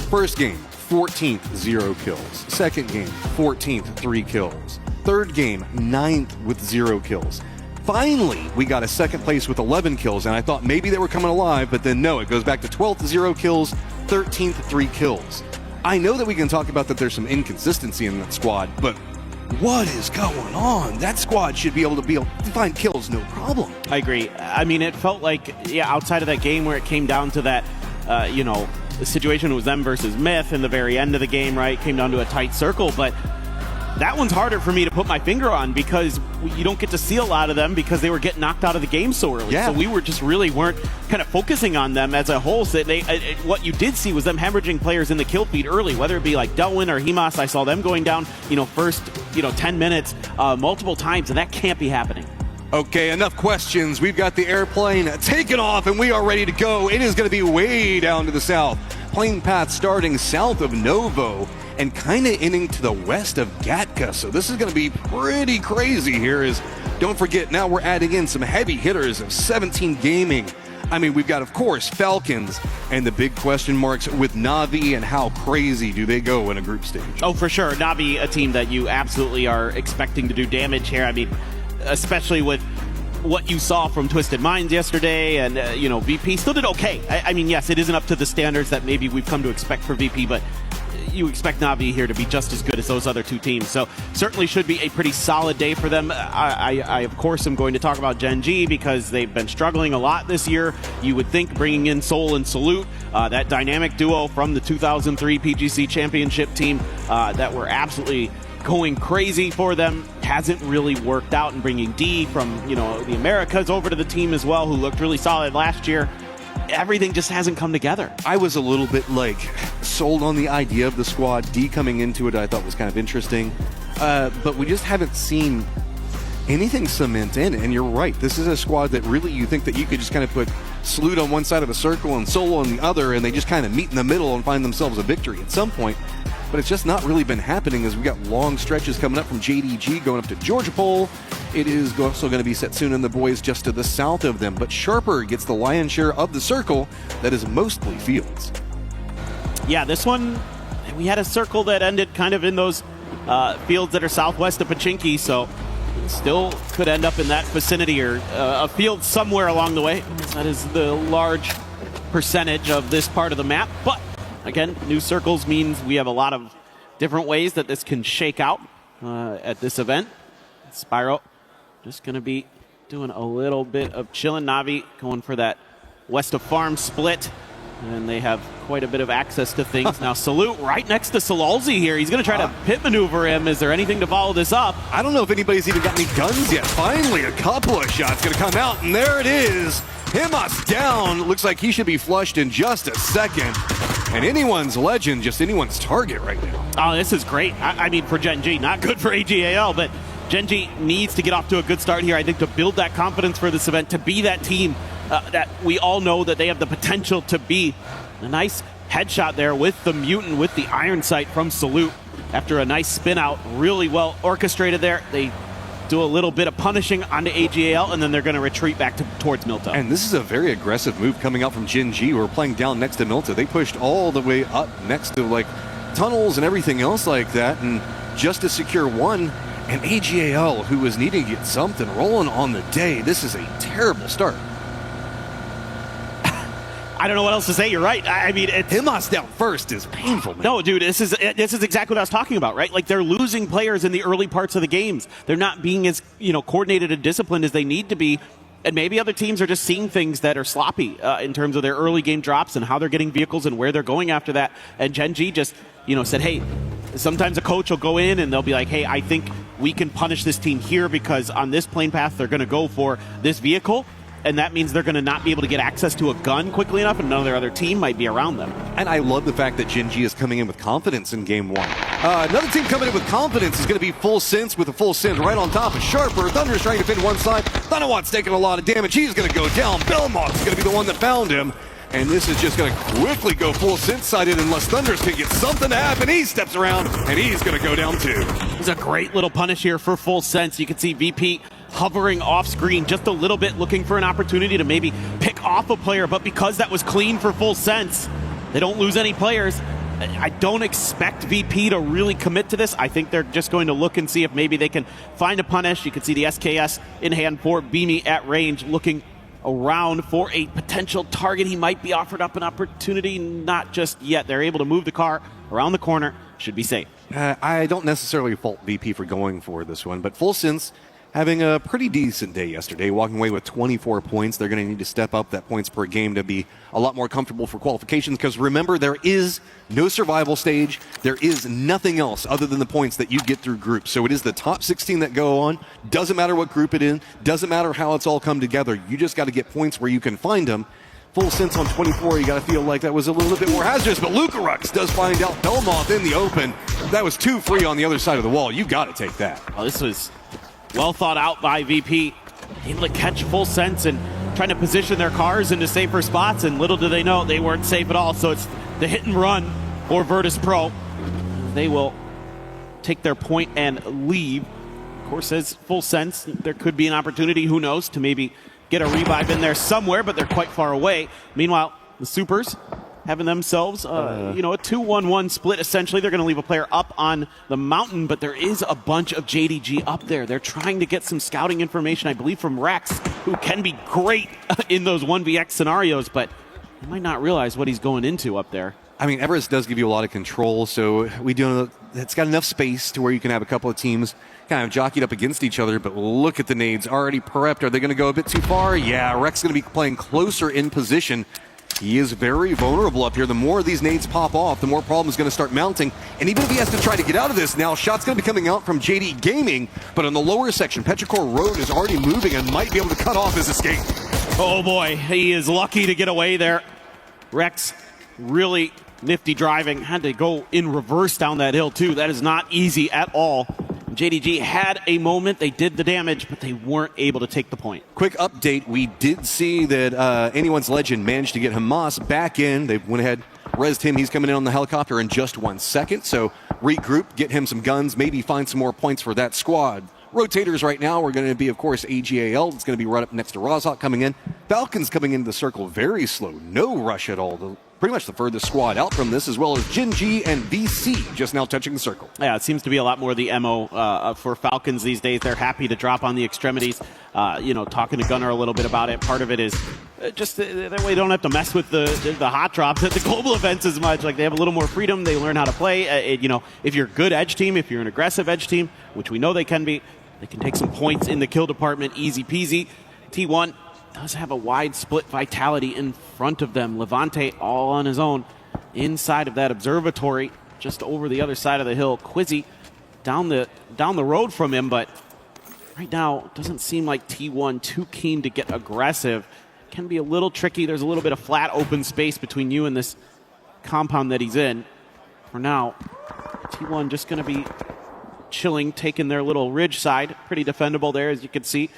First game, 14th, 0 kills. Second game, 14th, 3 kills. Third game, 9th with 0 kills. Finally, we got a second place with 11 kills, and I thought maybe they were coming alive, but then no, it goes back to 12th, 0 kills, 13th, 3 kills. I know that we can talk about that there's some inconsistency in that squad, but what is going on? That squad should be able to find kills, no problem. I agree. I mean, it felt like, outside of that game where it came down to that, the situation was them versus Myth in the very end of the game, right? Came down to a tight circle, but that one's harder for me to put my finger on because you don't get to see a lot of them because they were getting knocked out of the game so early. Yeah. So we weren't kind of focusing on them as a whole. So what you did see was them hemorrhaging players in the kill feed early, whether it be like Delwyn or Hemas. I saw them going down, first 10 minutes multiple times, and that can't be happening. Okay, enough questions. We've got the airplane taken off, and we are ready to go. It is going to be way down to the south. Plane path starting south of Novo and kind of ending to the west of Gatka. So this is going to be pretty crazy here. Don't forget, now we're adding in some heavy hitters of 17 Gaming. I mean, we've got, of course, Falcons and the big question marks with Na'Vi, and how crazy do they go in a group stage? Oh, for sure. Na'Vi, a team that you absolutely are expecting to do damage here. I mean, especially with what you saw from Twisted Minds yesterday, and VP still did okay. I mean, yes, it isn't up to the standards that maybe we've come to expect for VP, but you expect Na'Vi here to be just as good as those other two teams. So certainly should be a pretty solid day for them. I of course, am going to talk about Gen G because they've been struggling a lot this year. You would think bringing in Soul and Salute, that dynamic duo from the 2003 PGC Championship team that were absolutely going crazy for them, hasn't really worked out, and bringing D from the Americas over to the team as well, who looked really solid last year. Everything just hasn't come together. I was a little bit sold on the idea of the squad. D coming into it I thought was kind of interesting, but we just haven't seen anything cement in. And you're right, this is a squad that really you think that you could just kind of put Salute on one side of a circle and Solo on the other, and they just kind of meet in the middle and find themselves a victory at some point. But it's just not really been happening, as we got long stretches coming up from JDG going up to Georgia Pole. It is also going to be Setsuna and the boys just to the south of them. But Sharper gets the lion's share of the circle that is mostly fields. Yeah, this one, we had a circle that ended kind of in those fields that are southwest of Pachinki, so still could end up in that vicinity or a field somewhere along the way. That is the large percentage of this part of the map. But again, new circles means we have a lot of different ways that this can shake out at this event. Spyro just going to be doing a little bit of chilling. Na'Vi going for that west of farm split. And they have quite a bit of access to things. Now, Salute right next to Salalzi here. He's going to try to pit maneuver him. Is there anything to follow this up? I don't know if anybody's even got any guns yet. Finally, a couple of shots going to come out, and there it is. Himas down. Looks like he should be flushed in just a second. And anyone's legend, just anyone's target right now. Oh, this is great. I mean, for Gen G, not good for AGAL, but Gen G needs to get off to a good start here, I think, to build that confidence for this event, to be that team that we all know that they have the potential to be. A nice headshot there with the Mutant, with the iron sight from Salute. After a nice spin out, really well orchestrated there. They do a little bit of punishing onto AGAL, and then they're going to retreat back towards Milta. And this is a very aggressive move coming out from Gen G. We're playing down next to Milta. They pushed all the way up next to like tunnels and everything else like that, and just to secure one. And AGAL, who was needing to get something rolling on the day, this is a terrible start. I don't know what else to say. You're right. I mean, Himas down first is painful, man. No, dude, this is exactly what I was talking about, right? Like, they're losing players in the early parts of the games. They're not being as, coordinated and disciplined as they need to be. And maybe other teams are just seeing things that are sloppy in terms of their early game drops and how they're getting vehicles and where they're going after that. And Gen G just, said, hey, sometimes a coach will go in and they'll be like, hey, I think we can punish this team here because on this plane path they're going to go for this vehicle. And that means they're going to not be able to get access to a gun quickly enough, and another other team might be around them. And I love the fact that Gen G is coming in with confidence in game one. Another team coming in with confidence is going to be Full Sense with a Full Sense right on top of Sharper. Thunder's trying to defend one side. Thunderwatt's taking a lot of damage. He's going to go down. Belmont's going to be the one that found him. And this is just going to quickly go Full Sense-sided unless Thunders can get something to happen. He steps around, and he's going to go down too. It's a great little punish here for Full Sense. You can see VP hovering off screen just a little bit, looking for an opportunity to maybe pick off a player, but because that was clean for Full Sense, they don't lose any players. I don't expect VP to really commit to this. I think they're just going to look and see if maybe they can find a punish. You can see the SKS in hand for Beamy at range, looking around for a potential target. He might be offered up an opportunity, not just yet. They're able to move the car around the corner. Should be safe. I don't necessarily fault VP for going for this one, but Full Sense having a pretty decent day yesterday, walking away with 24 points. They're going to need to step up that points per game to be a lot more comfortable for qualifications, because remember, there is no survival stage. There is nothing else other than the points that you get through groups. So it is the top 16 that go on. Doesn't matter what group it in. Doesn't matter how it's all come together. You just got to get points where you can find them. Full Sense on 24, you got to feel like that was a little bit more hazardous, but Lucarux does find out Belmoth in the open. That was 2 free on the other side of the wall. You got to take that. Oh, this was well thought out by VP. Able to catch Full Sense and trying to position their cars into safer spots, and little do they know they weren't safe at all. So it's the hit and run for Virtus Pro. They will take their point and leave. Of course, as Full Sense, there could be an opportunity, who knows, to maybe get a revive in there somewhere, but they're quite far away. Meanwhile, the Supers having themselves, a 2-1-1 split, essentially. They're going to leave a player up on the mountain, but there is a bunch of JDG up there. They're trying to get some scouting information, I believe, from Rex, who can be great in those 1vx scenarios, but you might not realize what he's going into up there. I mean, Everest does give you a lot of control, so we do know it's got enough space to where you can have a couple of teams kind of jockeyed up against each other, but look at the nades already prepped. Are they going to go a bit too far? Yeah, Rex is going to be playing closer in position. He is very vulnerable up here. The more these nades pop off, the more problems going to start mounting. And even if he has to try to get out of this now, shots going to be coming out from JD Gaming, but on the lower section, Petrichor Road is already moving and might be able to cut off his escape. Oh boy, he is lucky to get away there. Rex really nifty driving, had to go in reverse down that hill too. That is not easy at all. JDG had a moment, they did the damage, but they weren't able to take the point. Quick update, we did see that Anyone's Legend managed to get Hamas back in. They went ahead, rezzed him, he's coming in on the helicopter in just 1 second, so regroup, get him some guns, maybe find some more points for that squad. Rotators right now are going to be, of course, AGAL. It's going to be right up next to Rozhok coming in. Falcons coming into the circle very slow, no rush at all. Pretty much the furthest squad out from this, as well as Gen G and VC just now touching the circle. Yeah, it seems to be a lot more the MO for Falcons these days. They're happy to drop on the extremities. Talking to Gunnar a little bit about it. Part of it is just that way they don't have to mess with the hot drops at the global events as much. Like, they have a little more freedom. They learn how to play. If you're a good edge team, if you're an aggressive edge team, which we know they can be, they can take some points in the kill department, easy peasy. T1 does have a wide split Vitality in front of them. Levante all on his own inside of that observatory, just over the other side of the hill. Quizzy down the road from him, but right now doesn't seem like T1 too keen to get aggressive. Can be a little tricky. There's a little bit of flat open space between you and this compound that he's in. For now, T1 just going to be chilling, taking their little ridge side. Pretty defendable there, as you can see.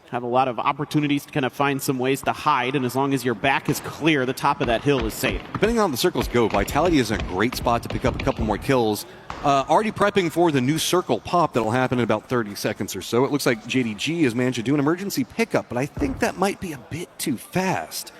Have a lot of opportunities to kind of find some ways to hide, and as long as your back is clear, the top of that hill is safe. Depending on how the circles go, Vitality is in a great spot to pick up a couple more kills. Already prepping for the new circle pop that'll happen in about 30 seconds or so. It looks like JDG has managed to do an emergency pickup, but I think that might be a bit too fast.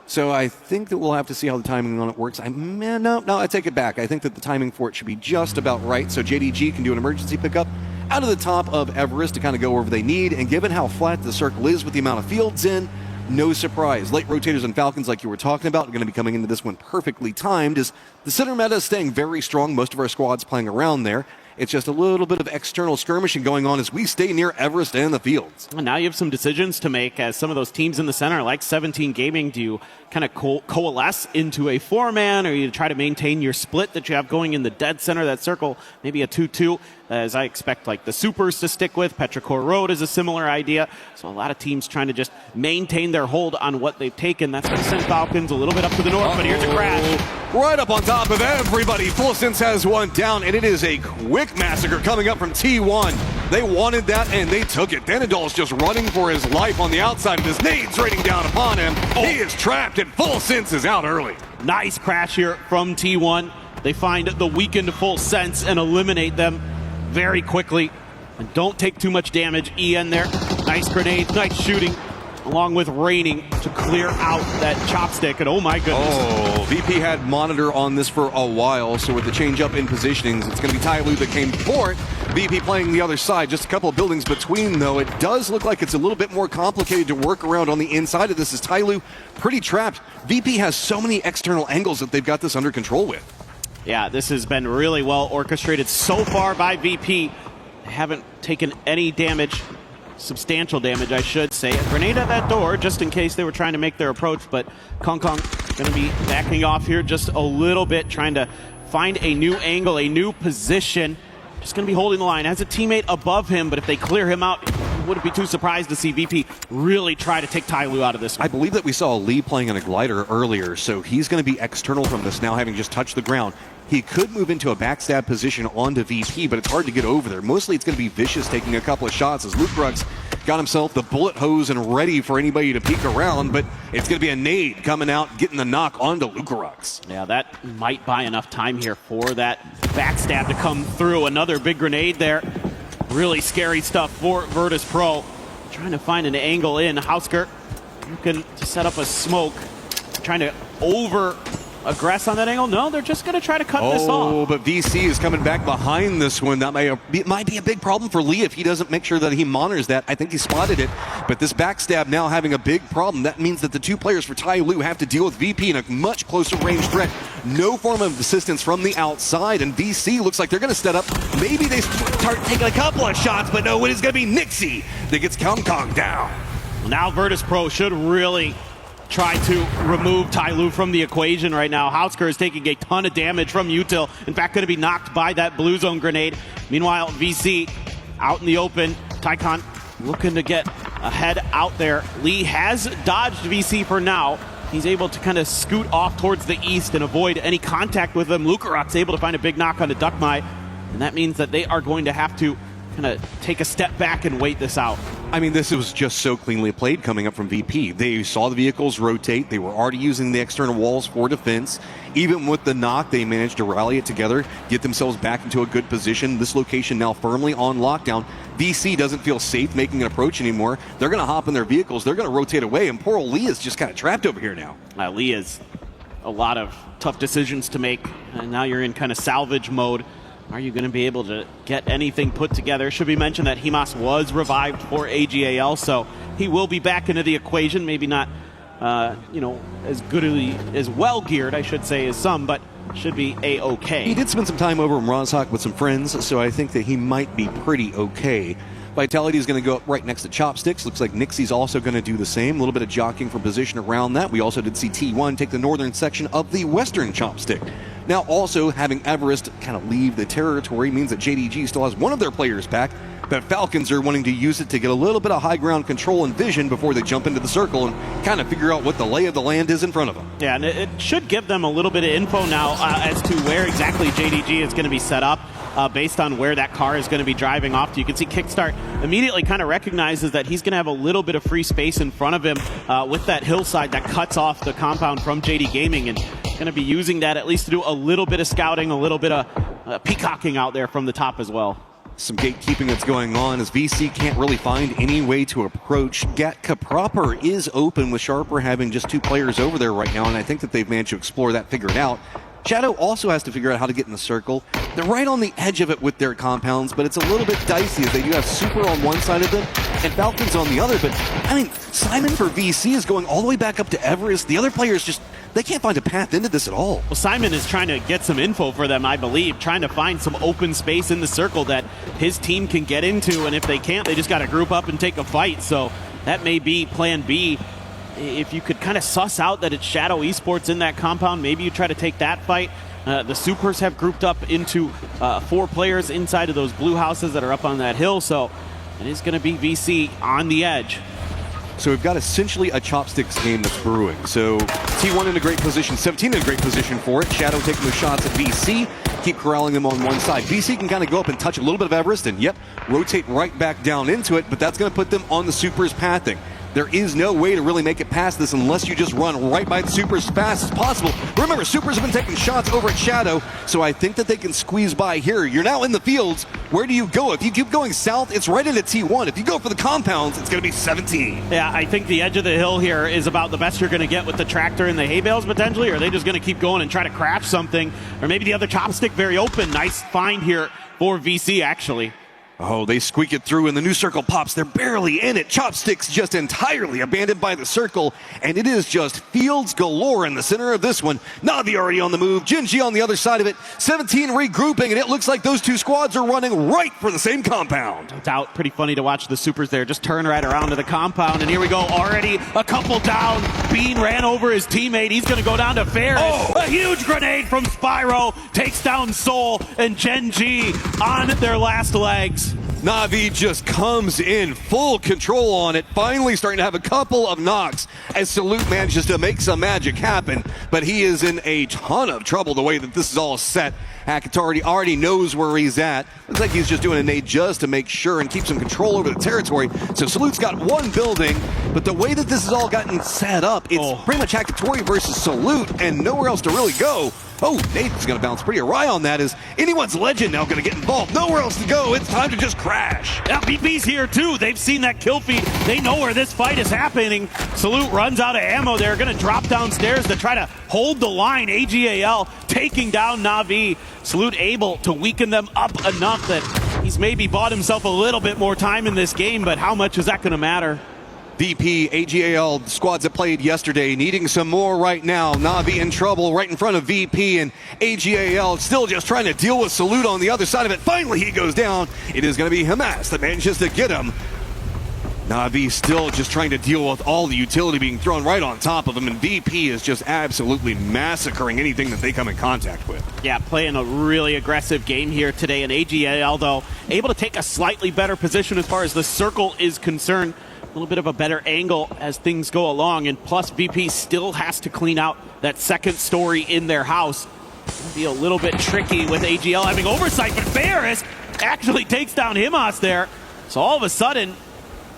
So I think that we'll have to see how the timing on it works. No, I take it back. I think that the timing for it should be just about right, so JDG can do an emergency pickup out of the top of Everest to kind of go wherever they need, and given how flat the circle is with the amount of fields in, no surprise. Late rotators and Falcons, like you were talking about, are going to be coming into this one perfectly timed, as the center meta is staying very strong. Most of our squads playing around there. It's just a little bit of external skirmishing going on as we stay near Everest and the fields. And now you have some decisions to make as some of those teams in the center, like 17 Gaming, do you kind of coalesce into a 4-man, or you try to maintain your split that you have going in the dead center of that circle, maybe a 2-2, as I expect like the Supers to stick with. Petrichor Road is a similar idea. So a lot of teams trying to just maintain their hold on what they've taken. That's going to send Falcons a little bit up to the north, but here's a crash. Right up on top of everybody. Fulsense has one down, and it is a quick massacre coming up from T1. They wanted that, and they took it. Denadol's just running for his life on the outside, and his nades raining down upon him. He is trapped, and Fulsense is out early. Nice crash here from T1. They find the weakened Full Sense and eliminate them very quickly. And don't take too much damage. EN there. Nice grenades, nice shooting, along with raining to clear out that chopstick. And oh my goodness. Oh, VP had monitor on this for a while, so with the change up in positionings, it's going to be Tyloo that came for it. VP playing the other side, just a couple of buildings between, though. It does look like it's a little bit more complicated to work around on the inside of this, as Tyloo pretty trapped. VP has so many external angles that they've got this under control with. Yeah, this has been really well orchestrated so far by VP. They haven't taken any damage, substantial damage, I should say. A grenade at that door, just in case they were trying to make their approach, but Kong Kong going to be backing off here just a little bit, trying to find a new angle, a new position. Just going to be holding the line. Has a teammate above him, but if they clear him out, wouldn't be too surprised to see VP really try to take Tyloo out of this one. I believe that we saw Lee playing on a glider earlier, so he's going to be external from this now, having just touched the ground. He could move into a backstab position onto VP, but it's hard to get over there. Mostly it's going to be Vicious taking a couple of shots as Lukerux got himself the bullet hose and ready for anybody to peek around, but it's going to be a nade coming out, getting the knock onto Lukerux. Yeah, that might buy enough time here for that backstab to come through. Another big grenade there. Really scary stuff for Virtus Pro. Trying to find an angle in. Hausker looking to set up a smoke. Trying to over-aggress on that angle. No, they're just going to try to cut this off. Oh, but VC is coming back behind this one. That might be a big problem for Lee if he doesn't make sure that he monitors that. I think he spotted it, but this backstab now having a big problem. That means that the two players for Tyloo have to deal with VP in a much closer range threat. No form of assistance from the outside, and VC looks like they're going to set up. Maybe they start taking a couple of shots, but no, it is going to be Nixie that gets Kong Kong down. Now Virtus Pro should really try to remove Tyloo from the equation right now. Hausker is taking a ton of damage from Util. In fact, going to be knocked by that blue zone grenade. Meanwhile, VC out in the open. Tycon looking to get ahead out there. Lee has dodged VC for now. He's able to kind of scoot off towards the east and avoid any contact with them. Lukerux able to find a big knock on the Duckmai, and that means that they are going to have to kind of take a step back and wait this out. I mean, this was just so cleanly played coming up from VP. They saw the vehicles rotate. They were already using the external walls for defense. Even with the knock, they managed to rally it together, get themselves back into a good position. This location now firmly on lockdown. VC doesn't feel safe making an approach anymore. They're going to hop in their vehicles. They're going to rotate away, and poor old Lee is just kind of trapped over here now. Lee is a lot of tough decisions to make, and now you're in kind of salvage mode. Are you going to be able to get anything put together? Should be mentioned that Himas was revived for AGAL, so he will be back into the equation. Maybe not, as well geared, I should say, as some, but should be A-okay. He did spend some time over in Rozhok with some friends, so I think that he might be pretty okay. Vitality is going to go up right next to Chopsticks. Looks like Nixie's also going to do the same. A little bit of jockeying for position around that. We also did see T1 take the northern section of the western Chopstick. Now also having Everest kind of leave the territory means that JDG still has one of their players back, but Falcons are wanting to use it to get a little bit of high ground control and vision before they jump into the circle and kind of figure out what the lay of the land is in front of them. Yeah, and it should give them a little bit of info now as to where exactly JDG is going to be set up based on where that car is going to be driving off to. You can see Kickstart immediately kind of recognizes that he's going to have a little bit of free space in front of him with that hillside that cuts off the compound from JD Gaming, and going to be using that at least to do a little bit of scouting, a little bit of peacocking out there from the top as well. Some gatekeeping that's going on as VC can't really find any way to approach. Gatka proper is open with Sharper having just 2 players over there right now, and I think that they've managed to explore that, figure it out. Shadow also has to figure out how to get in the circle. They're right on the edge of it with their compounds, but it's a little bit dicey as they do have Super on one side of them and Falcons on the other. But, I mean, Simon for VC is going all the way back up to Everest. The other players just, they can't find a path into this at all. Well, Simon is trying to get some info for them, I believe, trying to find some open space in the circle that his team can get into, and if they can't, they just got to group up and take a fight. So that may be plan B. If you could kind of suss out that it's Shadow Esports in that compound, maybe you try to take that fight. The Supers have grouped up into 4 players inside of those blue houses that are up on that hill, so it is going to be VC on the edge. So we've got essentially a Chopsticks game that's brewing. So T1 in a great position, 17 in a great position for it. Shadow taking the shots at VC, keep corralling them on one side. VC can kind of go up and touch a little bit of Everest and, yep, rotate right back down into it, but that's going to put them on the Supers pathing. There is no way to really make it past this unless you just run right by the Supers as fast as possible. Remember, Supers have been taking shots over at Shadow, so I think that they can squeeze by here. You're now in the fields. Where do you go? If you keep going south, it's right into T1. If you go for the compounds, it's going to be 17. Yeah, I think the edge of the hill here is about the best you're going to get with the tractor and the hay bales potentially, or are they just going to keep going and try to crash something? Or maybe the other Chopstick very open. Nice find here for VC, actually. Oh, they squeak it through and the new circle pops. They're barely in it. Chopsticks just entirely abandoned by the circle, and it is just fields galore in the center of this one. Navi already on the move. Jinji on the other side of it. 17 regrouping, and it looks like those 2 squads are running right for the same compound. No doubt. Pretty funny to watch the Supers there just turn right around to the compound, and here we go. Already a couple down. Bean ran over his teammate. He's going to go down to Ferris. Oh. A huge grenade from Spyro takes down Soul and Gen G on their last legs. Navi just comes in full control on it, finally starting to have a couple of knocks as Salute manages to make some magic happen, but he is in a ton of trouble the way that this is all set. Hackett already knows where he's at. Looks like he's just doing a nade just to make sure and keep some control over the territory. So Salute's got one building, but the way that this has all gotten set up, it's pretty much Hackett versus Salute and nowhere else to really go. Oh, Nathan's going to bounce pretty awry on that. Is anyone's legend now going to get involved? Nowhere else to go. It's time to just crash. Yeah, BP's here too. They've seen that kill feed. They know where this fight is happening. Salute runs out of ammo. They're going to drop downstairs to try to hold the line. AGAL taking down Navi. Salute able to weaken them up enough that he's maybe bought himself a little bit more time in this game, but how much is that going to matter? VP, AGAL, the squads that played yesterday, needing some more right now. Navi in trouble right in front of VP, and AGAL still just trying to deal with Salute on the other side of it. Finally, he goes down. It is going to be Hamas that manages to get him. Navi still just trying to deal with all the utility being thrown right on top of him, and VP is just absolutely massacring anything that they come in contact with. Yeah, playing a really aggressive game here today, and AGAL, though, able to take a slightly better position as far as the circle is concerned. A little bit of a better angle as things go along, and plus VP still has to clean out that second story in their house. It'll be a little bit tricky with AGL having oversight, but Ferris actually takes down Himos there. So all of a sudden,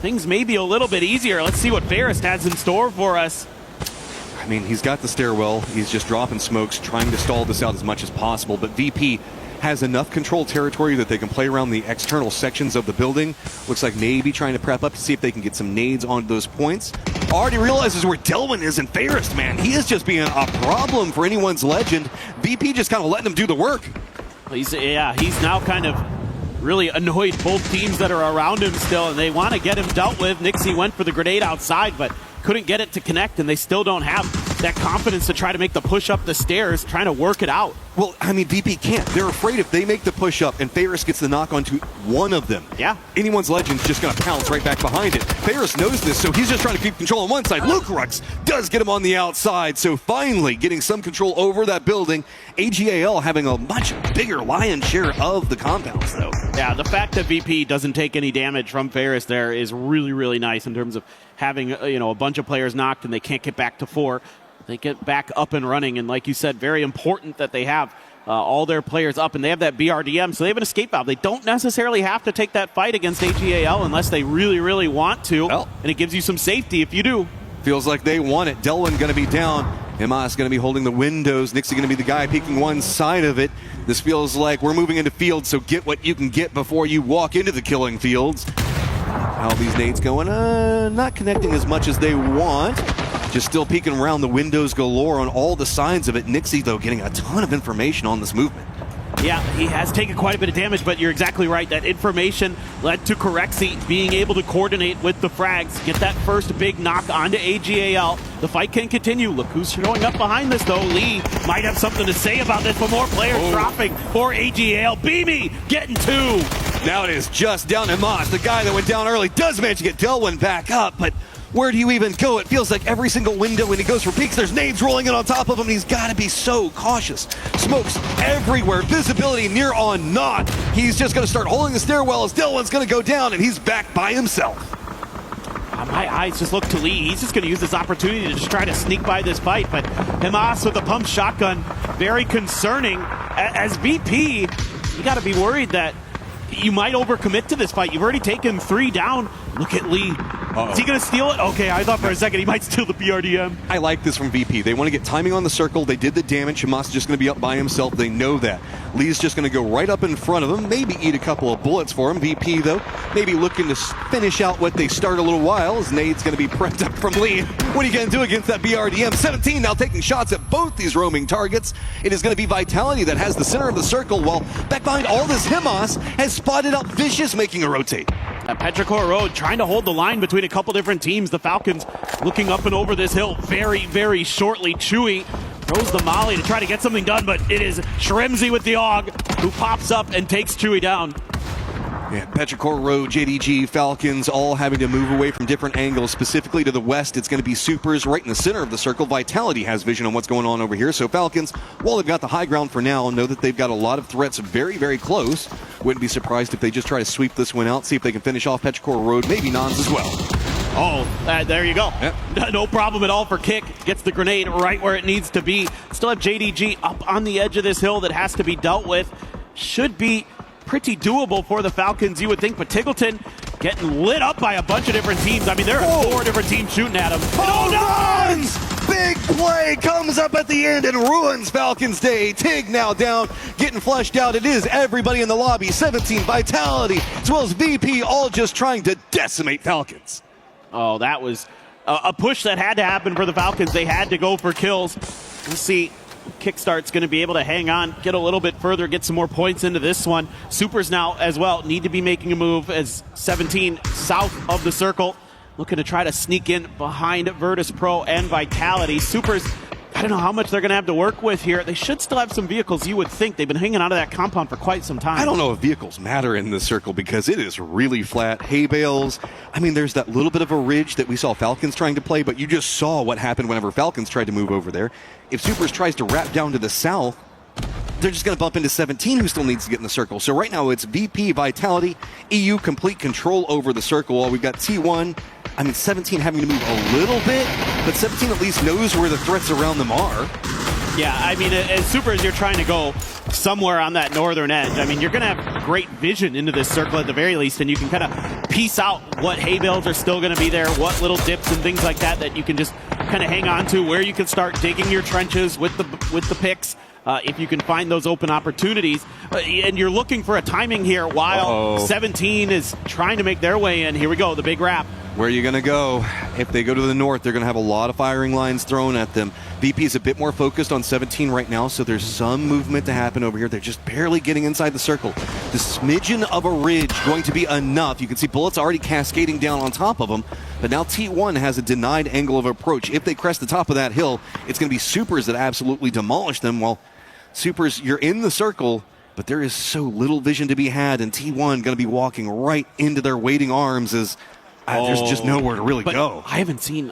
things may be a little bit easier. Let's see what Ferris has in store for us. I mean, he's got the stairwell. He's just dropping smokes, trying to stall this out as much as possible, but VP has enough controlled territory that they can play around the external sections of the building. Looks like maybe trying to prep up to see if they can get some nades onto those points. Already realizes where Delwyn is, and Ferris, man, he is just being a problem for anyone's legend. VP just kind of letting him do the work. He's now kind of really annoyed both teams that are around him still, and they want to get him dealt with. Nixie went for the grenade outside, but couldn't get it to connect, and they still don't have that confidence to try to make the push up the stairs, trying to work it out. Well, I mean, VP can't. They're afraid if they make the push up and Ferris gets the knock onto one of them, anyone's Legend's just going to pounce right back behind it. Ferris knows this, so he's just trying to keep control on one side. Lukerux does get him on the outside, so finally getting some control over that building. AGAL having a much bigger lion's share of the compounds, though. Yeah, the fact that VP doesn't take any damage from Ferris there is really, really nice in terms of having a bunch of players knocked and they can't get back to 4. They get back up and running, and like you said, very important that they have all their players up, and they have that BRDM, so they have an escape valve. They don't necessarily have to take that fight against AGAL unless they really, really want to, and it gives you some safety if you do. Feels like they want it. Delwyn going to be down. Emas going to be holding the windows. Nixie going to be the guy peeking one side of it. This feels like we're moving into fields, so get what you can get before you walk into the killing fields. How these nades going? Not connecting as much as they want. Just still peeking around the windows galore on all the sides of it. Nixie, though, getting a ton of information on this movement. Yeah, he has taken quite a bit of damage, but you're exactly right. That information led to Corexi being able to coordinate with the frags, get that first big knock onto AGAL. The fight can continue. Look who's showing up behind this, though. Lee might have something to say about this, but more players dropping for AGAL. Beamy getting 2. Now it is just down to Moss. The guy that went down early does manage to get Delwyn back up, but where do you even go? It feels like every single window when he goes for peeks, there's nades rolling in on top of him, and he's got to be so cautious. Smokes everywhere. Visibility near on naught. He's just going to start holding the stairwell as Delwyn's going to go down, and he's back by himself. My eyes just look to Lee. He's just going to use this opportunity to just try to sneak by this fight, but Emas with the pump shotgun, very concerning. As VP, you got to be worried that you might overcommit to this fight. You've already taken 3 down. Look at Lee. Is he going to steal it? Okay, I thought for a second he might steal the BRDM. I like this from VP. They want to get timing on the circle. They did the damage. Hamas is just going to be up by himself. They know that. Lee's just going to go right up in front of him, maybe eat a couple of bullets for him. VP, though, maybe looking to finish out what they start a little while, as Nade's going to be prepped up from Lee. What are you going to do against that BRDM? 17 now taking shots at both these roaming targets. It is going to be Vitality that has the center of the circle, while back behind all this, Hamas has spotted out Vicious making a rotate. Petrichor Road trying to hold the line between a couple different teams. The Falcons looking up and over this hill very, very shortly. Chewy throws the molly to try to get something done, but it is Shremzy with the AUG who pops up and takes Chewy down. Yeah, Petrichor Road, JDG, Falcons all having to move away from different angles. Specifically to the west, it's going to be Supers right in the center of the circle. Vitality has vision on what's going on over here. So Falcons, while they've got the high ground for now, know that they've got a lot of threats very, very close. Wouldn't be surprised if they just try to sweep this one out, see if they can finish off Petrichor Road, maybe Nons as well. Oh, there you go. Yep. No problem at all for Kick. Gets the grenade right where it needs to be. Still have JDG up on the edge of this hill that has to be dealt with. Should be pretty doable for the Falcons, you would think, but Tiggleton getting lit up by a bunch of different teams. I mean, there are 4 different teams shooting at him. Oh, Nons! Big play comes up at the end and ruins Falcons' day. Tig now down, getting flushed out. It is everybody in the lobby. 17 Vitality, as well as VP, all just trying to decimate Falcons. Oh, that was a push that had to happen for the Falcons. They had to go for kills. We'll see. Kickstart's going to be able to hang on, get a little bit further, get some more points into this one. Supers now as well need to be making a move as 17 south of the circle, looking to try to sneak in behind Virtus Pro and Vitality. Supers, I don't know how much they're going to have to work with here. They should still have some vehicles, you would think. They've been hanging out of that compound for quite some time. I don't know if vehicles matter in this circle because it is really flat. Hay bales. I mean, there's that little bit of a ridge that we saw Falcons trying to play, but you just saw what happened whenever Falcons tried to move over there. If Supers tries to wrap down to the south, they're just going to bump into 17, who still needs to get in the circle. So right now it's VP, Vitality, EU, complete control over the circle. While we've got T1, I mean, 17 having to move a little bit, but 17 at least knows where the threats around them are. Yeah, I mean, as Supers, you're trying to go somewhere on that northern edge. I mean, you're going to have great vision into this circle at the very least, and you can kind of piece out what hay bales are still going to be there, what little dips and things like that you can just kind of hang on to, where you can start digging your trenches with the picks. If you can find those open opportunities. And you're looking for a timing here while 17 is trying to make their way in. Here we go, the big wrap. Where are you going to go? If they go to the north, they're going to have a lot of firing lines thrown at them. VP is a bit more focused on 17 right now, so there's some movement to happen over here. They're just barely getting inside the circle. The smidgen of a ridge going to be enough. You can see bullets already cascading down on top of them, but now T1 has a denied angle of approach. If they crest the top of that hill, it's going to be Supers that absolutely demolish them, while Supers, you're in the circle, but there is so little vision to be had, and T1 going to be walking right into their waiting arms as there's just nowhere to really go. I haven't seen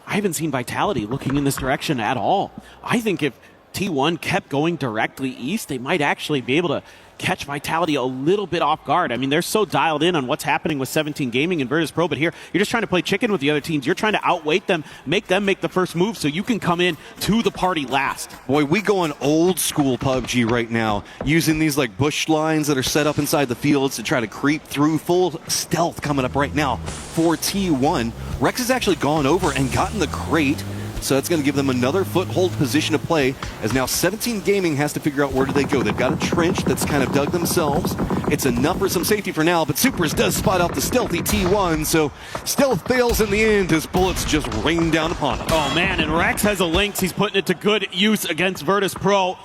Vitality looking in this direction at all. I think if T1 kept going directly east, they might actually be able to catch Vitality a little bit off guard. I mean, they're so dialed in on what's happening with 17 Gaming and Virtus.pro, but here, you're just trying to play chicken with the other teams. You're trying to outweight them make the first move so you can come in to the party last. Boy, we go on old school PUBG right now, using these like bush lines that are set up inside the fields to try to creep through. Full stealth coming up right now for T1. Rex has actually gone over and gotten the crate, so that's going to give them another foothold position to play, as now 17 Gaming has to figure out where do they go. They've got a trench that's kind of dug themselves. It's enough for some safety for now, but Supers does spot out the stealthy T1, so stealth fails in the end as bullets just rain down upon him. Oh man, and Rex has a Lynx. He's putting it to good use against Virtus.pro.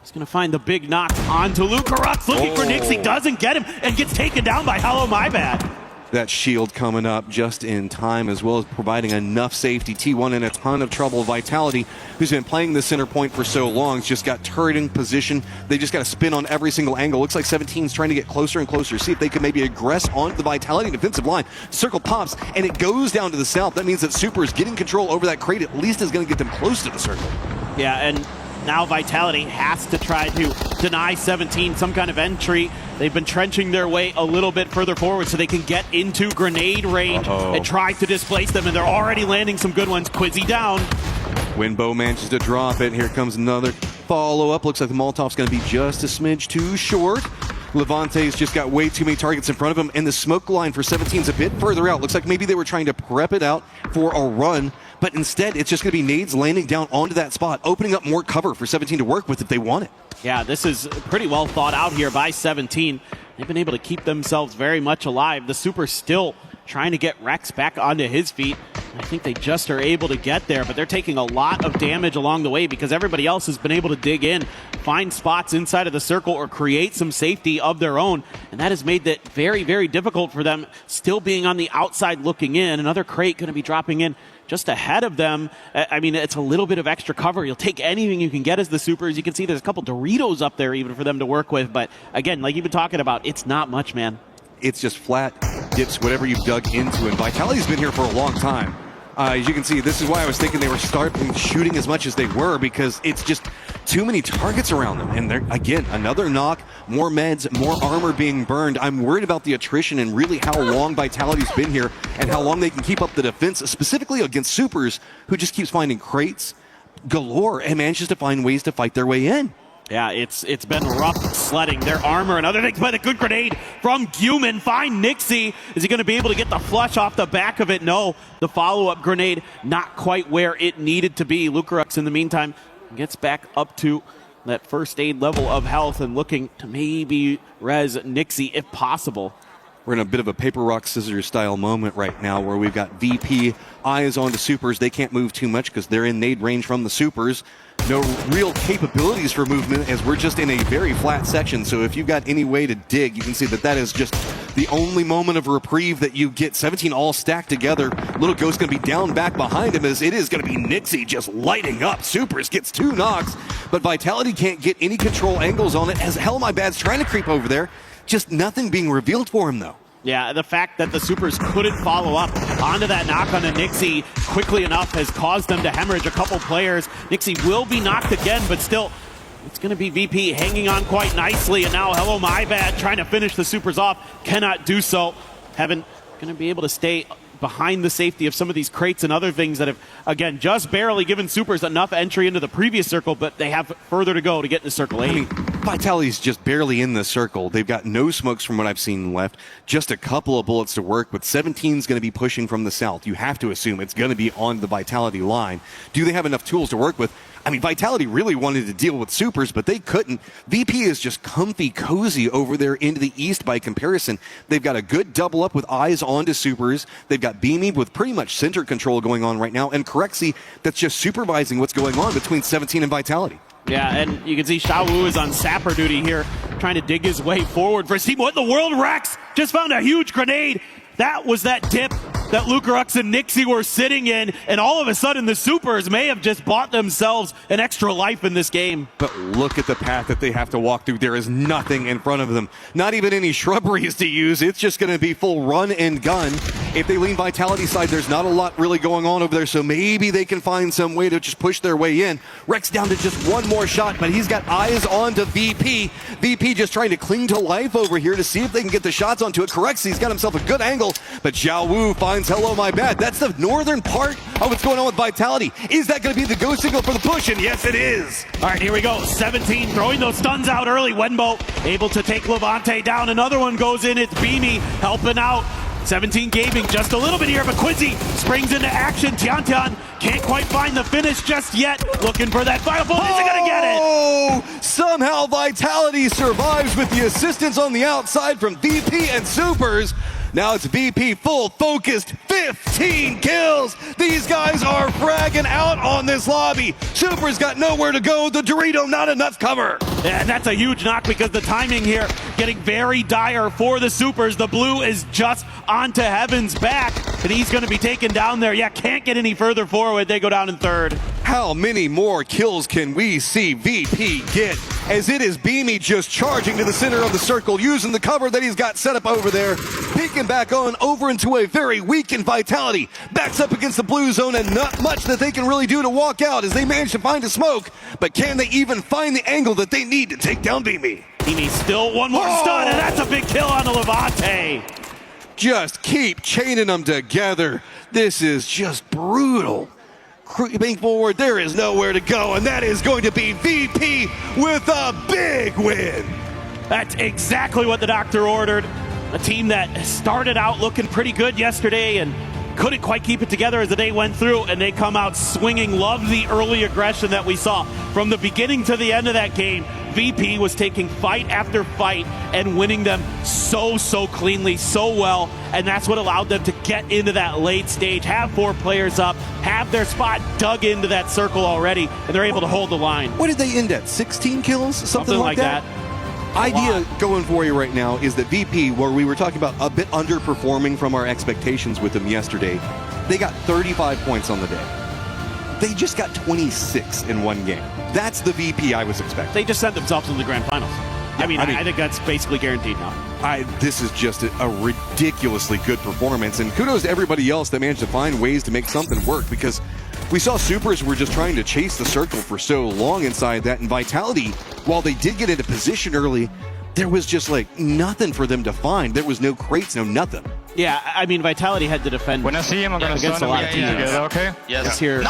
He's going to find the big knock onto Lucarux, looking for Nixie, doesn't get him, and gets taken down by Hello My Bad. That shield coming up just in time, as well as providing enough safety. T1 in a ton of trouble. Vitality, who's been playing the center point for so long, has just got turreting position. They just got to spin on every single angle. Looks like 17's trying to get closer and closer, see if they can maybe aggress onto the Vitality defensive line. Circle pops, and it goes down to the south. That means that Supers getting control over that crate at least is going to get them close to the circle. Yeah, and now Vitality has to try to deny 17 some kind of entry. They've been trenching their way a little bit further forward so they can get into grenade range and try to displace them, and they're already landing some good ones. Quizzy down. Winbow manages to drop it. Here comes another follow-up. Looks like the Molotov's going to be just a smidge too short. Levante's just got way too many targets in front of him, and the smoke line for 17's a bit further out. Looks like maybe they were trying to prep it out for a run, but instead it's just going to be nades landing down onto that spot, opening up more cover for 17 to work with if they want it. Yeah, this is pretty well thought out here by 17. They've been able to keep themselves very much alive. The Super still trying to get Rex back onto his feet. I think they just are able to get there, but they're taking a lot of damage along the way because everybody else has been able to dig in, find spots inside of the circle, or create some safety of their own, and that has made it very, very difficult for them, still being on the outside looking in. Another crate going to be dropping in just ahead of them. I mean, it's a little bit of extra cover. You'll take anything you can get as the Supers. You can see there's a couple Doritos up there even for them to work with, but again, like you've been talking about, it's not much, man. It's just flat dips, whatever you've dug into, and Vitality's been here for a long time. As you can see, this is why I was thinking they were starting shooting as much as they were, because it's just too many targets around them. And they're, again, another knock, more meds, more armor being burned. I'm worried about the attrition and really how long Vitality's been here and how long they can keep up the defense, specifically against Supers, who just keeps finding crates galore and manages to find ways to fight their way in. Yeah, it's been rough sledding. Their armor and other things, but a good grenade from Guman. Find Nixie. Is he going to be able to get the flush off the back of it? No. The follow-up grenade not quite where it needed to be. Lucarux, in the meantime, gets back up to that first aid level of health and looking to maybe res Nixie if possible. We're in a bit of a paper, rock, scissors style moment right now where we've got VP eyes on the Supers. They can't move too much because they're in nade range from the Supers. No real capabilities for movement as we're just in a very flat section. So if you've got any way to dig, you can see that that is just the only moment of reprieve that you get. 17 all stacked together. Little Ghost going to be down back behind him as it is going to be Nixie just lighting up. Supers gets 2 knocks, but Vitality can't get any control angles on it as Hell My Bad's trying to creep over there. Just nothing being revealed for him, though. Yeah, the fact that the Supers couldn't follow up onto that knock on Nixie quickly enough has caused them to hemorrhage a couple players. Nixie will be knocked again, but still, it's going to be VP hanging on quite nicely. And now Hello My Bad trying to finish the Supers off. Cannot do so. Heaven going to be able to stay behind the safety of some of these crates and other things that have, again, just barely given Supers enough entry into the previous circle, but they have further to go to get into Circle 8. I mean, Vitality's just barely in the circle. They've got no smokes from what I've seen left. Just a couple of bullets to work with. 17's going to be pushing from the south. You have to assume it's going to be on the Vitality line. Do they have enough tools to work with? I mean, Vitality really wanted to deal with Supers, but they couldn't. VP is just comfy, cozy over there into the east by comparison. They've got a good double up with eyes onto Supers. They've got Beamy with pretty much center control going on right now, and Corexy that's just supervising what's going on between 17 and Vitality. Yeah, and you can see Xiao Wu is on sapper duty here, trying to dig his way forward for his team. What in the world, Rex? Just found a huge grenade. That was that dip that Lucarux and Nixie were sitting in, and all of a sudden the Supers may have just bought themselves an extra life in this game. But look at the path that they have to walk through. There is nothing in front of them. Not even any shrubberies to use. It's just going to be full run and gun. If they lean Vitality side, there's not a lot really going on over there, so maybe they can find some way to just push their way in. Rex down to just one more shot, but he's got eyes on to VP. VP just trying to cling to life over here to see if they can get the shots onto it. Corrects, he's got himself a good angle, but Xiao Wu finds hello my bad. That's the northern part of what's going on with Vitality. Is that going to be the go signal for the push? And yes, it is. All right, here we go. 17 throwing those stuns out early. Wenbo able to take Levante down. Another one goes in. It's Beamy helping out. 17 Gaming just a little bit here, but Quizzy springs into action. Tian can't quite find the finish just yet. Looking for that final bullet. Is he going to get it? Oh, somehow Vitality survives with the assistance on the outside from VP and Supers. Now it's VP full focused, 15 kills. These guys are fragging out on this lobby. Super's got nowhere to go. The Dorito, not enough cover. And that's a huge knock because the timing here getting very dire for the Supers. The blue is just onto Heaven's back, and he's going to be taken down there. Yeah, can't get any further forward. They go down in third. How many more kills can we see VP get? As it is Beamy just charging to the center of the circle, using the cover that he's got set up over there. Peeking back on over into a very weakened Vitality. Backs up against the blue zone, and not much that they can really do to walk out as they manage to find a smoke. But can they even find the angle that they need to take down Beamy? Beamy still one more stun, and that's a big kill on the Levante. Just keep chaining them together. This is just brutal. Creeping forward, there is nowhere to go, and that is going to be VP with a big win. That's exactly what the doctor ordered. A team that started out looking pretty good yesterday and couldn't quite keep it together as the day went through, and they come out swinging. Love the early aggression that we saw from the beginning to the end of that game. VP was taking fight after fight and winning them so cleanly, so well, and that's what allowed them to get into that late stage, have 4 players up, have their spot dug into that circle already, and they're able to hold the line. What did they end at? 16 kills? Something like that? Idea going for you right now is that VP, where we were talking about a bit underperforming from our expectations with them yesterday, they got 35 points on the day. They just got 26 in one game. That's the VP I was expecting. They just sent themselves into the grand finals. I mean, I think that's basically guaranteed now. This is just a ridiculously good performance, and kudos to everybody else that managed to find ways to make something work, because we saw Supers were just trying to chase the circle for so long inside that, and Vitality, while they did get into position early, there was just like nothing for them to find. There was no crates, no nothing. Yeah, I mean, Vitality had to defend against a lot of teams. Okay? Yes. Here.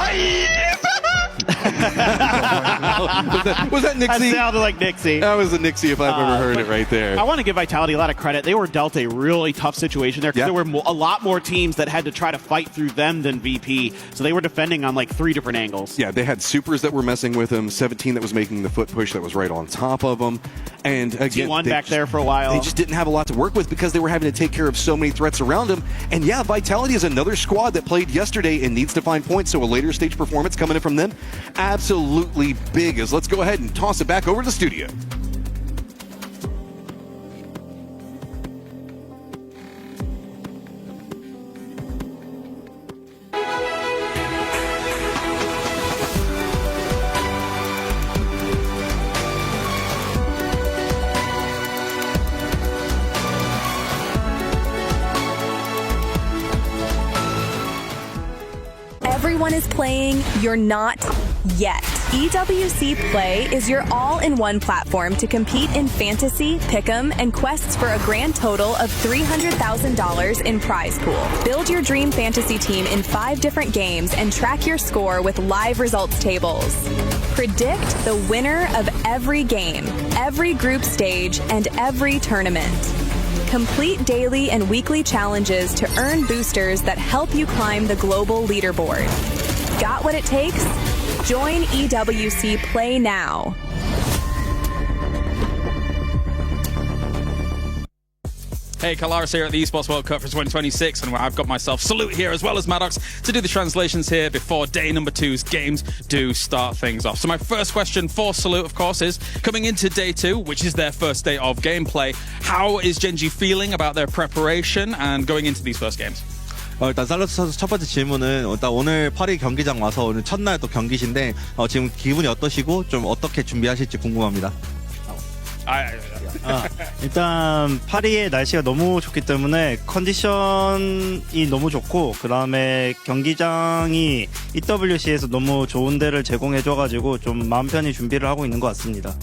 Was that Nixie? That sounded like Nixie. That was a Nixie if I've ever heard it right there. I want to give Vitality a lot of credit. They were dealt a really tough situation there because there were a lot more teams that had to try to fight through them than VP. So they were defending on like 3 different angles. Yeah, they had Supers that were messing with them, 17 that was making the foot push that was right on top of them. And again, T1 back there for a while. They just didn't have a lot to work with because they were having to take care of so many threats around them. And yeah, Vitality is another squad that played yesterday and needs to find points. So a later stage performance coming in from them, absolutely big. As let's go ahead and toss it back over to the studio. Everyone is playing, you're not yet. EWC Play is your all-in-one platform to compete in fantasy, pick'em, and quests for a grand total of $300,000 in prize pool. Build your dream fantasy team in 5 different games and track your score with live results tables. Predict the winner of every game, every group stage, and every tournament. Complete daily and weekly challenges to earn boosters that help you climb the global leaderboard. Got what it takes? Join EWC Play now. Hey, Kalaris here at the Esports World Cup for 2026, and I've got myself Salute here as well as Maddox to do the translations here before day number 2's games do start things off. So my first question for Salute, of course, is coming into day 2, which is their first day of gameplay, how is Gen.G feeling about their preparation and going into these first games? 일단 살로스 선수 첫 번째 질문은 일단 오늘 파리 경기장 와서 오늘 첫날 또 경기신데 지금 기분이 어떠시고 좀 어떻게 준비하실지 궁금합니다. 일단 파리의 날씨가 너무 좋기 때문에 컨디션이 너무 좋고 그 다음에 경기장이 EWC에서 너무 좋은 데를 제공해줘가지고 좀 마음 편히 준비를 하고 있는 것 같습니다.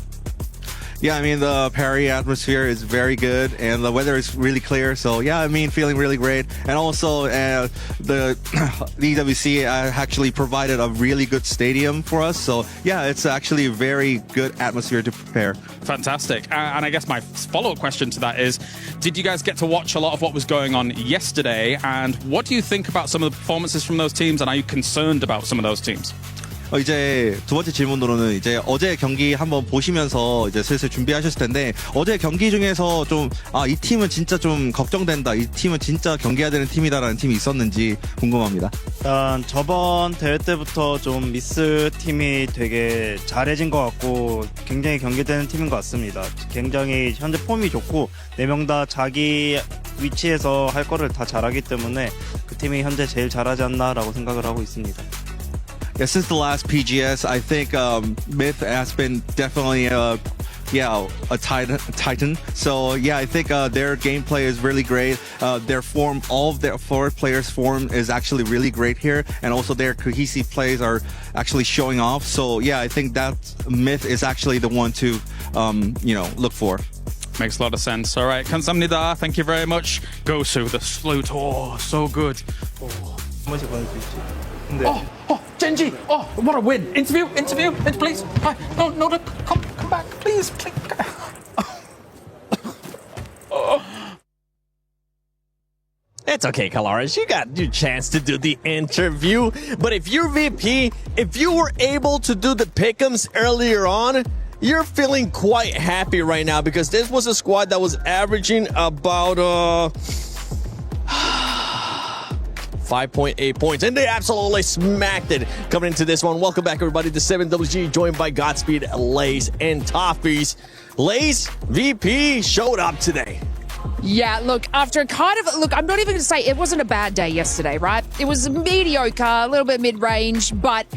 Yeah, I mean, the Paris atmosphere is very good and the weather is really clear. So, yeah, I mean, feeling really great. And also, the EWC actually provided a really good stadium for us. So, yeah, it's actually a very good atmosphere to prepare. Fantastic. And I guess my follow-up question to that is, did you guys get to watch a lot of what was going on yesterday? And what do you think about some of the performances from those teams? And are you concerned about some of those teams? 이제 두 번째 질문으로는 이제 어제 경기 한번 보시면서 이제 슬슬 준비하셨을 텐데 어제 경기 중에서 좀 이 팀은 진짜 좀 걱정된다. 이 팀은 진짜 경기해야 되는 팀이다라는 팀이 있었는지 궁금합니다. 일단 저번 대회 때부터 좀 미스 팀이 되게 잘해진 것 같고 굉장히 경계되는 팀인 것 같습니다. 굉장히 현재 폼이 좋고 4명 다 자기 위치에서 할 거를 다 잘하기 때문에 그 팀이 현재 제일 잘하지 않나라고 생각을 하고 있습니다. Yeah, since the last PGS, I think Myth has been definitely a titan. So yeah, I think their gameplay is really great. Their form, all of their 4 players' form is actually really great here, and also their cohesive plays are actually showing off. So yeah, I think that Myth is actually the one to look for. Makes a lot of sense. All right, 감사합니다. Thank you very much. Gosu, the flute. Oh, so good. Oh, Genji. Oh, what a win. Interview, please. No, come back, please. It's okay, Kalaris. You got your chance to do the interview. But if you're VP, if you were able to do the pick'ems earlier on, you're feeling quite happy right now because this was a squad that was averaging about 5.8 points, and they absolutely smacked it coming into this one. Welcome back, everybody, to 7WG, joined by Godspeed, Lays, and Toffees. Lays, VP showed up today. Yeah, look, after I'm not even going to say it wasn't a bad day yesterday, right? It was mediocre, a little bit mid-range, but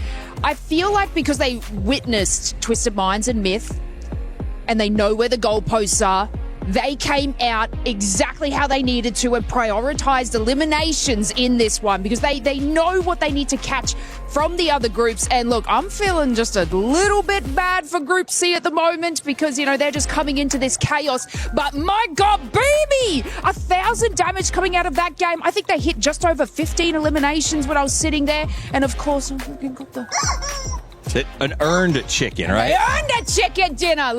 I feel like because they witnessed Twisted Minds and Myth, and they know where the goalposts are, they came out exactly how they needed to and prioritized eliminations in this one because they know what they need to catch from the other groups. And look, I'm feeling just a little bit bad for Group C at the moment because, they're just coming into this chaos. But my God, baby! 1,000 damage coming out of that game. I think they hit just over 15 eliminations when I was sitting there. And of course, I got an earned chicken, right? I earned a chicken dinner,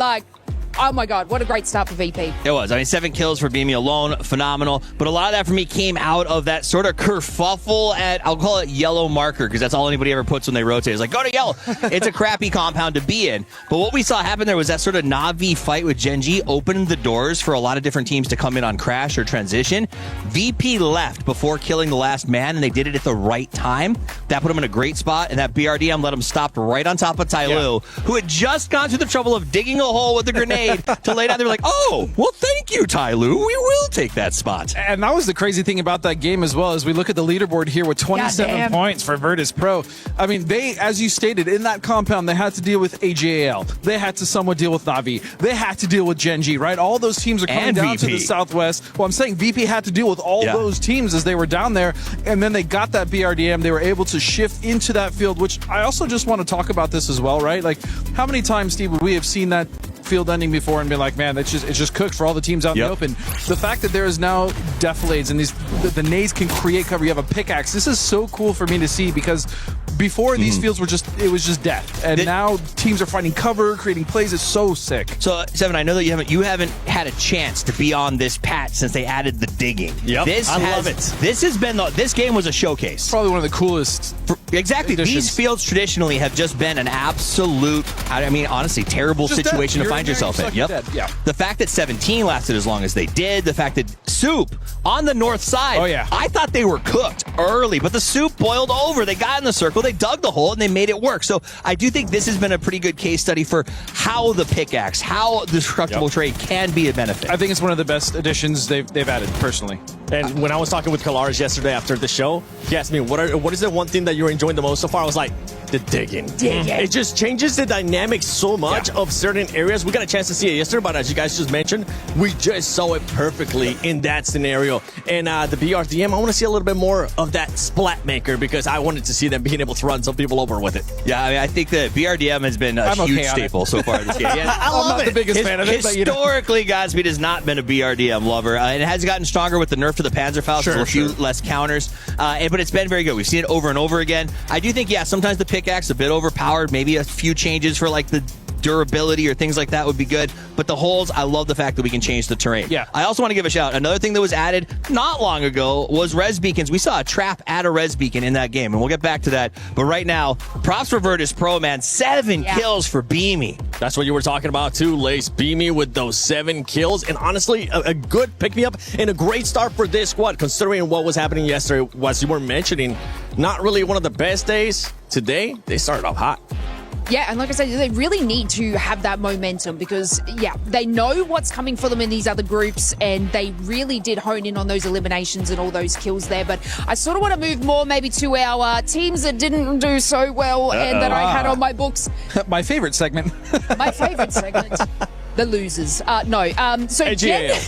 oh my God, what a great start for VP. It was. 7 kills for Beamy alone. Phenomenal. But a lot of that for me came out of that sort of kerfuffle at, I'll call it yellow marker, because that's all anybody ever puts when they rotate. It's like, go to yellow. It's a crappy compound to be in. But what we saw happen there was that sort of Na'Vi fight with Genji opened the doors for a lot of different teams to come in on Crash or Transition. VP left before killing the last man, and they did it at the right time. That put them in a great spot, and that BRDM let them stop right on top of Tyloo, who had just gone through the trouble of digging a hole with a grenade to lay down. They were like, oh, well, thank you, Tyloo. We will take that spot. And that was the crazy thing about that game as well, as we look at the leaderboard here with 27 points for Virtus Pro. I mean, they, as you stated, in that compound, they had to deal with AJAL. They had to somewhat deal with Na'Vi. They had to deal with Genji, right? All those teams are coming down to the southwest. Well, I'm saying VP had to deal with all those teams as they were down there, and then they got that BRDM. They were able to shift into that field, which I also just want to talk about this as well, right? Like, how many times, Steve, would we have seen that field ending before and been like, man, it's just cooked for all the teams out in the open. The fact that there is now defilades and the nades can create cover. You have a pickaxe. This is so cool for me to see because before these fields were it was just death, and now teams are finding cover, creating plays. It's so sick. So, Seven, I know that you haven't had a chance to be on this patch since they added the digging. Yep, I love it. This game was a showcase. Probably one of the coolest. Exactly. Additions. These fields traditionally have just been an absolute, honestly, terrible just situation to find yourself in. Yep. Yeah. The fact that 17 lasted as long as they did, the fact that Soup on the north side, I thought they were cooked early, but the Soup boiled over. They got in the circle, they dug the hole, and they made it work. So I do think this has been a pretty good case study for how the pickaxe, how the destructible trade can be a benefit. I think it's one of the best additions they've added, personally. And when I was talking with Kalaris yesterday after the show, he asked me, what is the one thing that you're enjoying the most so far? I was like, the digging. It just changes the dynamic so much of certain areas. We got a chance to see it yesterday, but as you guys just mentioned, we just saw it perfectly in that scenario. And the BRDM, I want to see a little bit more of that splat maker because I wanted to see them being able to run some people over with it. Yeah, I mean, I think that BRDM has been a huge staple so far this game. Yeah, I'm not the biggest fan of it. Historically, Godspeed has not been a BRDM lover. It has gotten stronger with the nerf to the Panzerfaust, so a few less counters. But it's been very good. We've seen it over and over again. I do think, sometimes the pickaxe a bit overpowered. Maybe a few changes for like the durability or things like that would be good. But the holes, I love the fact that we can change the terrain. Yeah. I also want to give a shout. Another thing that was added not long ago was res beacons. We saw a trap at a res beacon in that game, and we'll get back to that. But right now, props for Virtus Pro, man. 7 kills for Beamy. That's what you were talking about too, Lace. Beamy with those 7 kills. And honestly, a good pick-me-up and a great start for this squad, considering what was happening yesterday. As you were mentioning, not really one of the best days. Today, they started off hot. Yeah, and like I said, they really need to have that momentum because, they know what's coming for them in these other groups, and they really did hone in on those eliminations and all those kills there. But I sort of want to move more maybe to our teams that didn't do so well and that I had on my books. My favorite segment. My favorite segment. The losers. So Gen,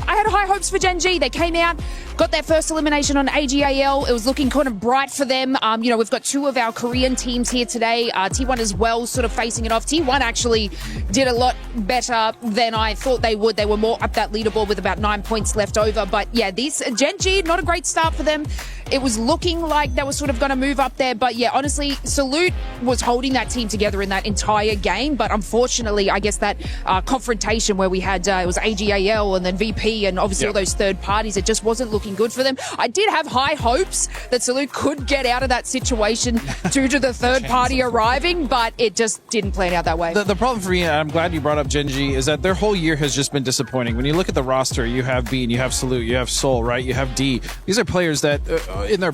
I had high hopes for Gen G. They came out, got their first elimination on AGAL. It was looking kind of bright for them. We've got 2 of our Korean teams here today. T1 as well, sort of facing it off. T1 actually did a lot better than I thought they would. They were more up that leaderboard with about 9 points left over. But this Gen G, not a great start for them. It was looking like they were sort of going to move up there. But honestly, Salute was holding that team together in that entire game. But unfortunately, I guess that confrontation where we had, it was AGAL and then VP and obviously all those third parties, it just wasn't looking good for them. I did have high hopes that Salute could get out of that situation due to the third party arriving, but it just didn't plan out that way. The problem for me, and I'm glad you brought up Gen G, is that their whole year has just been disappointing. When you look at the roster, you have Bean, you have Salute, you have Soul, right? You have D. These are players that in their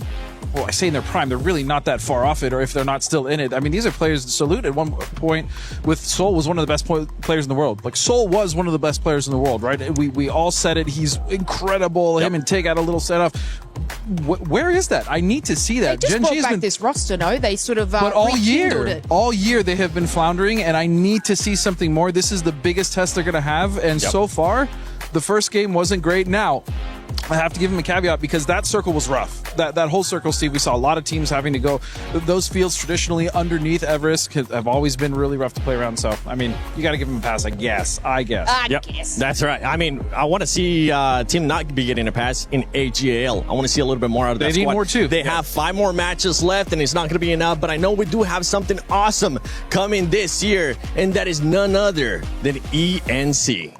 prime, they're really not that far off it, or if they're not still in it. I mean, these are players. Salute at one point with Soul was one of the best players in the world. Like, Soul was one of the best players in the world, right? We all said it. He's incredible. Him and Tig had a little set off. Where is that? I need to see that. They just brought back this roster, no? They sort of rekindled it. All year they have been floundering, and I need to see something more. This is the biggest test they're going to have, and so far, the first game wasn't great. Now, I have to give him a caveat because that circle was rough. That whole circle, Steve, we saw a lot of teams having to go. Those fields traditionally underneath Everest have always been really rough to play around. So, I mean, you got to give him a pass, I guess. I guess. That's right. I mean, I want to see team not be getting a pass in AGAL. I want to see a little bit more out of that squad. They need more, too. They have 5 more matches left, and it's not going to be enough. But I know we do have something awesome coming this year, and that is none other than ENC.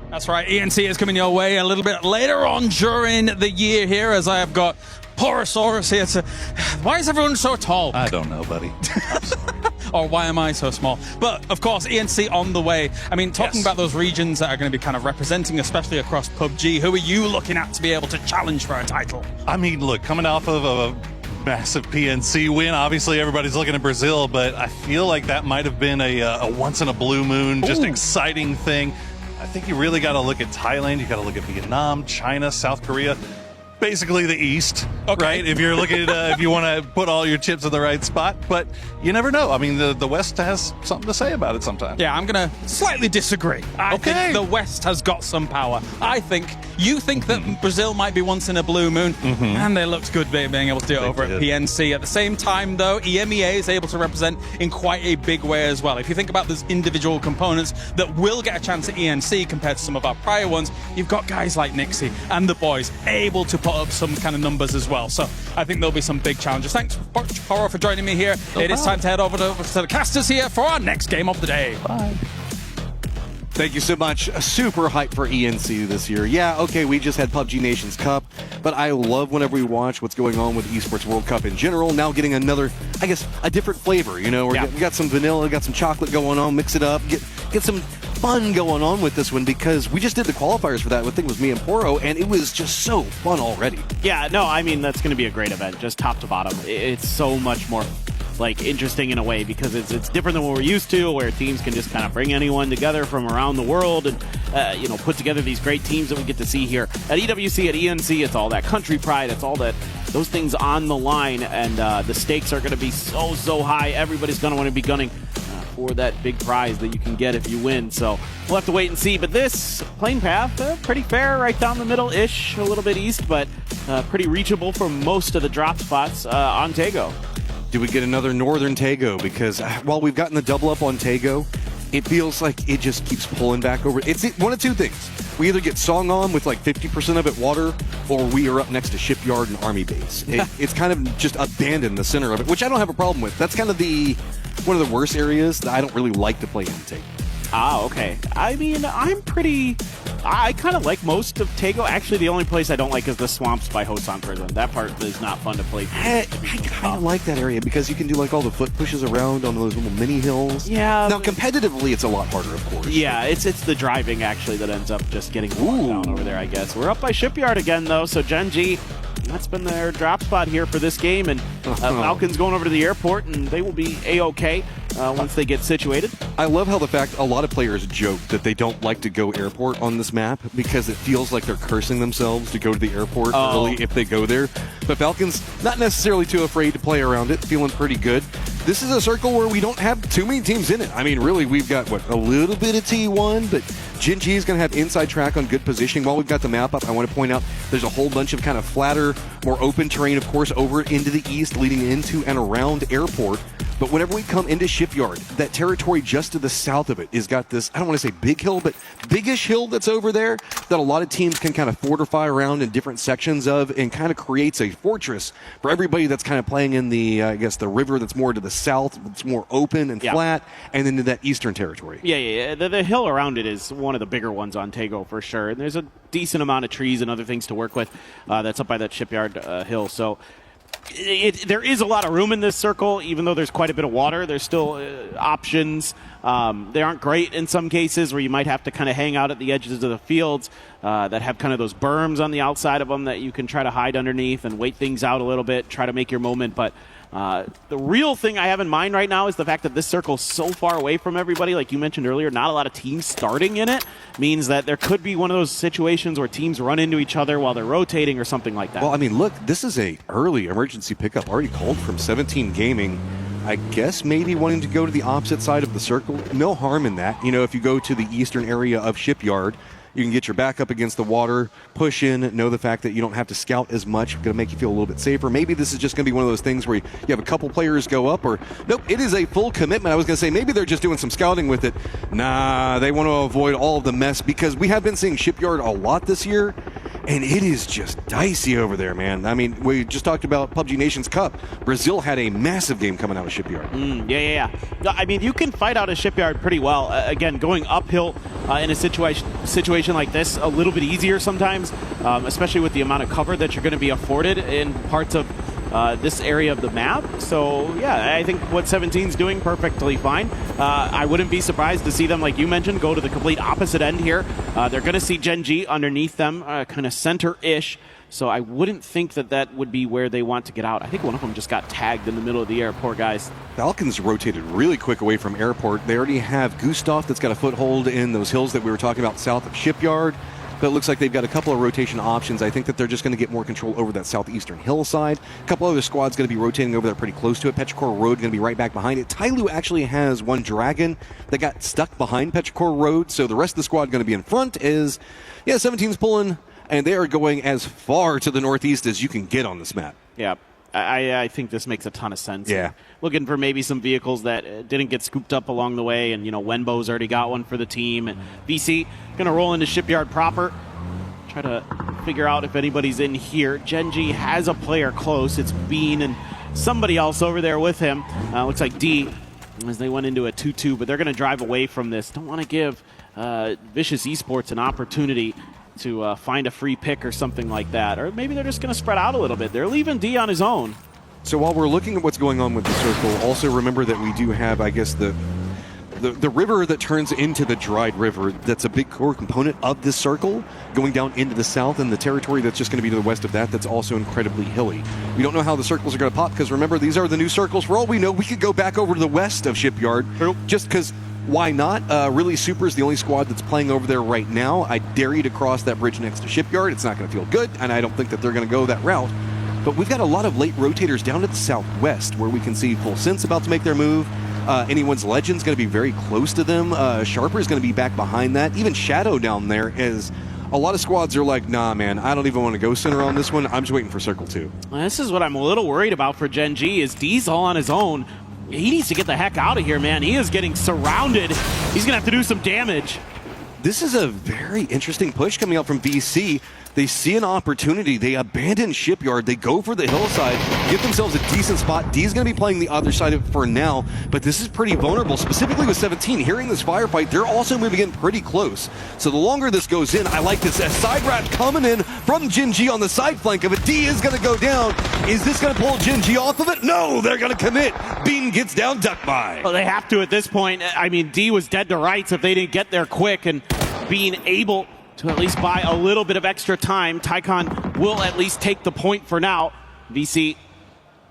That's right, ENC is coming your way a little bit later on during the year here, as I have got Porosaurus here to... Why is everyone so tall? I don't know, buddy. Or why am I so small? But, of course, ENC on the way. I mean, talking about those regions that are going to be kind of representing, especially across PUBG, who are you looking at to be able to challenge for a title? I mean, look, coming off of a massive PNC win, obviously everybody's looking at Brazil, but I feel like that might have been a once-in-a-blue-moon, just exciting thing. I think you really got to look at Thailand. You got to look at Vietnam, China, South Korea. Basically the East, right? If you're looking at, if you want to put all your chips in the right spot, but you never know. I mean, the West has something to say about it sometimes. Yeah, I'm going to slightly disagree. I think the West has got some power. You think that Brazil might be once in a blue moon, and they looked good being able to do it over at PNC. At the same time, though, EMEA is able to represent in quite a big way as well. If you think about those individual components that will get a chance at ENC compared to some of our prior ones, you've got guys like Nixie and the boys able to put up some kind of numbers as well. So I think there'll be some big challenges. Thanks, Poro, for joining me here. It is time to head over to the casters here for our next game of the day. Bye. Thank you so much. Super hype for ENC this year. Yeah, okay, we just had PUBG Nations Cup. but I love whenever we watch what's going on with the Esports World Cup in general. Now getting another, I guess, a different flavor. You know, we got some vanilla, got some chocolate going on. Mix it up, get some fun going on with this one, because we just did the qualifiers for that. I think it was me and Poro, and it was just so fun already. Yeah, no, I mean, that's going to be a great event, just top to bottom. It's so much more like interesting in a way, because it's different than what we're used to, where teams can just kind of bring anyone together from around the world and put together these great teams that we get to see here at EWC, at ENC. It's all that country pride, it's all those things on the line, and the stakes are going to be so high. Everybody's going to want to be gunning for that big prize that you can get if you win. So we'll have to wait and see. But this plane path, pretty fair, right down the middle-ish, a little bit east, but pretty reachable for most of the drop spots on Taego. Do we get another Northern Taego? Because while we've gotten the double up on Taego, it feels like it just keeps pulling back over. It's one of two things. We either get Song On with like 50% of it water, or we are up next to Shipyard and Army Base. It's kind of just abandoned the center of it, which I don't have a problem with. That's kind of one of the worst areas that I don't really like to play in Taego. Ah, okay. I mean, I kind of like most of Taego. Actually, the only place I don't like is the swamps by Hosan Prison. That part is not fun to play. I kind of like that area because you can do like all the foot pushes around on those little mini hills. Yeah. Now, competitively, it's a lot harder, of course. Yeah, it's the driving, actually, that ends up just getting worn down over there, I guess. We're up by Shipyard again, though, so Gen.G, that's been their drop spot here for this game, and Falcons going over to the airport, and they will be A-OK once they get situated. I love how the fact a lot of players joke that they don't like to go airport on this map because it feels like they're cursing themselves to go to the airport early if they go there. But Falcons, not necessarily too afraid to play around it, feeling pretty good. This is a circle where we don't have too many teams in it. I mean, really, we've got, a little bit of T1, but Gen.G is going to have inside track on good positioning. While we've got the map up, I want to point out there's a whole bunch of kind of flatter, more open terrain, of course, over into the east, leading into and around airport. But whenever we come into Shipyard, that territory just to the south of it has got this, I don't want to say big hill, but biggish hill that's over there that a lot of teams can kind of fortify around in different sections of, and kind of creates a fortress for everybody that's kind of playing in the, I guess, the river that's more to the south, it's more open and flat, and then to that eastern territory. Yeah. The hill around it is one of the bigger ones on Taego for sure. And there's a decent amount of trees and other things to work with that's up by that Shipyard hill. So there is a lot of room in this circle, even though there's quite a bit of water. There's still options. They aren't great in some cases, where you might have to kind of hang out at the edges of the fields that have kind of those berms on the outside of them that you can try to hide underneath and wait things out a little bit, try to make your moment. But the real thing I have in mind right now is the fact that this circle's so far away from everybody. Like you mentioned earlier, not a lot of teams starting in it means that there could be one of those situations where teams run into each other while they're rotating or something like that. Well, I mean, look, this is a early emergency pickup already called from 17 Gaming. I guess maybe wanting to go to the opposite side of the circle. No harm in that. You know, if you go to the eastern area of Shipyard, you can get your back up against the water, push in, know the fact that you don't have to scout as much, going to make you feel a little bit safer. Maybe this is just going to be one of those things where you have a couple players go up, or nope, it is a full commitment. I was going to say maybe they're just doing some scouting with it. Nah, they want to avoid all of the mess, because we have been seeing Shipyard a lot this year, and it is just dicey over there, man. I mean, we just talked about Pubg Nations Cup. Brazil had a massive game coming out of Shipyard. Yeah. I mean, you can fight out a Shipyard pretty well. Again, going uphill in a situation like this, a little bit easier sometimes, especially with the amount of cover that you're going to be afforded in parts of this area of the map. So, yeah, I think what 17's doing perfectly fine. I wouldn't be surprised to see them, like you mentioned, go to the complete opposite end here. They're going to see Gen.G underneath them, kind of center-ish. So I wouldn't think that would be where they want to get out. I think one of them just got tagged in the middle of the airport, guys. Falcons rotated really quick away from airport. They already have Gustav that's got a foothold in those hills that we were talking about south of Shipyard. But it looks like they've got a couple of rotation options. I think that they're just going to get more control over that southeastern hillside. A couple other squads going to be rotating over there pretty close to it. Petrichor Road going to be right back behind it. Tyloo actually has one Dragon that got stuck behind Petrichor Road, so the rest of the squad going to be in front. 17's pulling, and they are going as far to the northeast as you can get on this map. Yeah. I think this makes a ton of sense. Yeah. Looking for maybe some vehicles that didn't get scooped up along the way, and, Wenbo's already got one for the team. And VC going to roll into Shipyard proper, try to figure out if anybody's in here. Gen.G has a player close. It's Bean and somebody else over there with him. Looks like D, as they went into a 2-2, but they're going to drive away from this. Don't want to give Vicious Esports an opportunity to find a free pick or something like that. Or maybe they're just going to spread out a little bit. They're leaving D on his own. So while we're looking at what's going on with the circle, also remember that we do have, I guess, the river that turns into the dried river. That's a big core component of this circle going down into the south, and the territory that's just going to be to the west of that, that's also incredibly hilly. We don't know how the circles are going to pop, because remember, these are the new circles. For all we know, we could go back over to the west of Shipyard, just because why not? Really, Super is the only squad that's playing over there right now. I dare you to cross that bridge next to Shipyard. It's not going to feel good, and I don't think that they're going to go that route. But we've got a lot of late rotators down to the southwest, where we can see Full Sense about to make their move. Anyone's Legend's going to be very close to them. Sharper is going to be back behind that. Even Shadow down there is... A lot of squads are like, nah, man, I don't even want to go center on this one. I'm just waiting for Circle 2. Well, this is what I'm a little worried about for Gen G, is D's all on his own. He needs to get the heck out of here, man. He is getting surrounded. He's going to have to do some damage. This is a very interesting push coming out from VC. They see an opportunity. They abandon Shipyard. They go for the hillside, get themselves a decent spot. D's going to be playing the other side of it for now, but this is pretty vulnerable, specifically with 17. Hearing this firefight, they're also moving in pretty close. So the longer this goes in, I like this. A side rat coming in from Gen G on the side flank of it. D is going to go down. Is this going to pull Gen G off of it? No, they're going to commit. Bean gets down, duck by. Well, they have to at this point. I mean, D was dead to rights if they didn't get there quick, and being able to at least buy a little bit of extra time, Tycon will at least take the point for now. VC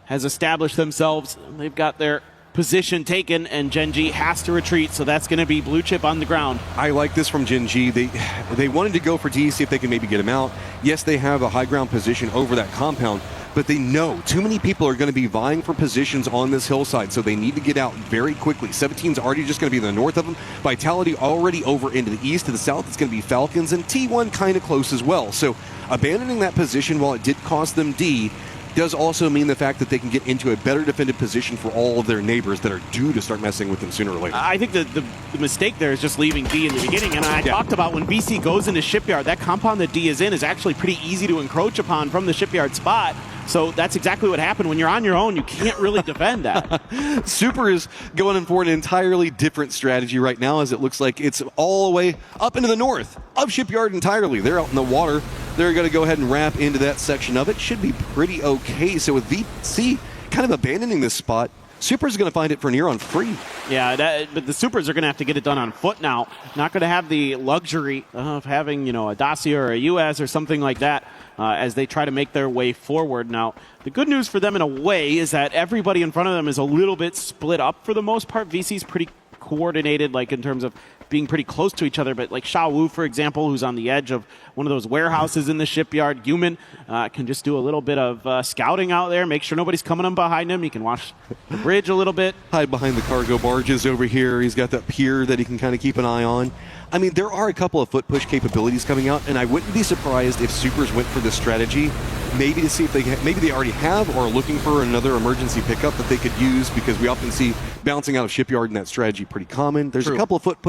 has established themselves. They've got their position taken, and Gen G has to retreat, so that's going to be blue chip on the ground. I like this from Gen G. They wanted to go for D, see if they can maybe get him out. Yes, they have a high ground position over that compound, but they know too many people are going to be vying for positions on this hillside, so they need to get out very quickly. 17's already just going to be in the north of them. Vitality already over into the east. To the south, it's going to be Falcons, and T1 kind of close as well. So abandoning that position, while it did cost them D, does also mean the fact that they can get into a better defended position for all of their neighbors that are due to start messing with them sooner or later. I think the mistake there is just leaving D in the beginning, and I talked about when VC goes into Shipyard, that compound that D is in is actually pretty easy to encroach upon from the Shipyard spot. So that's exactly what happened. When you're on your own, you can't really defend that. Super is going in for an entirely different strategy right now, as it looks like it's all the way up into the north of Shipyard entirely. They're out in the water. They're going to go ahead and wrap into that section of it. Should be pretty okay. So with VC kind of abandoning this spot, Super's going to find it for near on free. Yeah, but the Supers are going to have to get it done on foot now. Not going to have the luxury of having, a Dacia or a US or something like that as they try to make their way forward. Now, the good news for them in a way is that everybody in front of them is a little bit split up for the most part. VC's pretty coordinated, like in terms of being pretty close to each other, but like Sha Wu, for example, who's on the edge of one of those warehouses in the Shipyard, Human can just do a little bit of scouting out there, make sure nobody's coming up behind him. He can watch the bridge a little bit. Hide behind the cargo barges over here. He's got that pier that he can kind of keep an eye on. I mean, there are a couple of foot push capabilities coming out, and I wouldn't be surprised if Supers went for this strategy, maybe to see if maybe they already have or are looking for another emergency pickup that they could use, because we often see bouncing out of Shipyard in that strategy pretty common. There's a couple of foot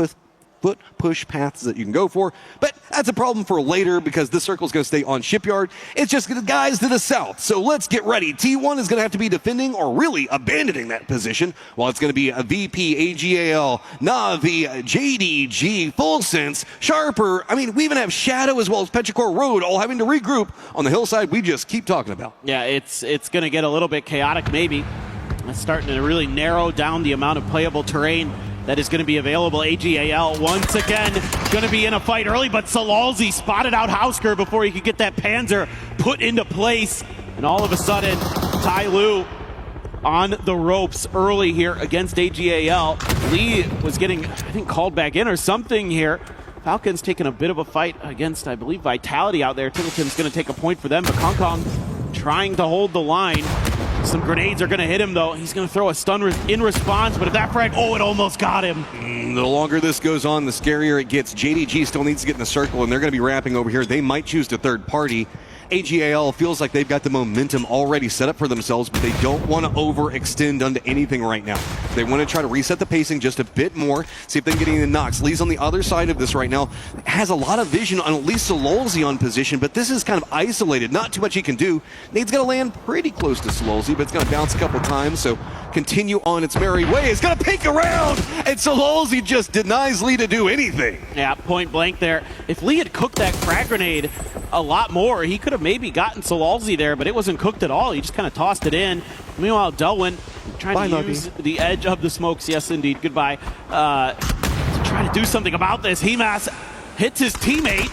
push paths that you can go for, but that's a problem for later, because this circle is going to stay on Shipyard. It's just the guys to the south, so let's get ready. T1 is going to have to be defending or really abandoning that position, while it's going to be a VP, AGAL, Navi, JDG, Full Sense, Sharper. I mean, we even have Shadow as well as Petrichor Road all having to regroup on the hillside we just keep talking about. Yeah, it's going to get a little bit chaotic maybe. It's starting to really narrow down the amount of playable terrain that is going to be available. AGAL once again going to be in a fight early, but Salalzi spotted out Hausker before he could get that Panzer put into place. And all of a sudden, Tai Lu on the ropes early here against AGAL. Lee was getting, I think, called back in or something here. Falcons taking a bit of a fight against, I believe, Vitality out there. Tiggleton's going to take a point for them, but Kong Kong trying to hold the line. Some grenades are going to hit him, though. He's going to throw a stun in response, but if that frag, it almost got him. The longer this goes on, the scarier it gets. JDG still needs to get in the circle, and they're going to be wrapping over here. They might choose to third party. AGAL feels like they've got the momentum already set up for themselves, but they don't want to overextend onto anything right now. They want to try to reset the pacing just a bit more, see if they can get any knocks. Lee's on the other side of this right now. Has a lot of vision on at least Sololzy on position, but this is kind of isolated. Not too much he can do. Nade's going to land pretty close to Sololzy, but it's going to bounce a couple times, so continue on its merry way. It's going to peek around, and Sololzy just denies Lee to do anything. Yeah, point blank there. If Lee had cooked that frag grenade a lot more, he could have maybe gotten Sololzy there, but it wasn't cooked at all. He just kind of tossed it in. Meanwhile, Delwyn trying to use the edge of the smokes. Yes, indeed. Goodbye. To try to do something about this. Hemas hits his teammate.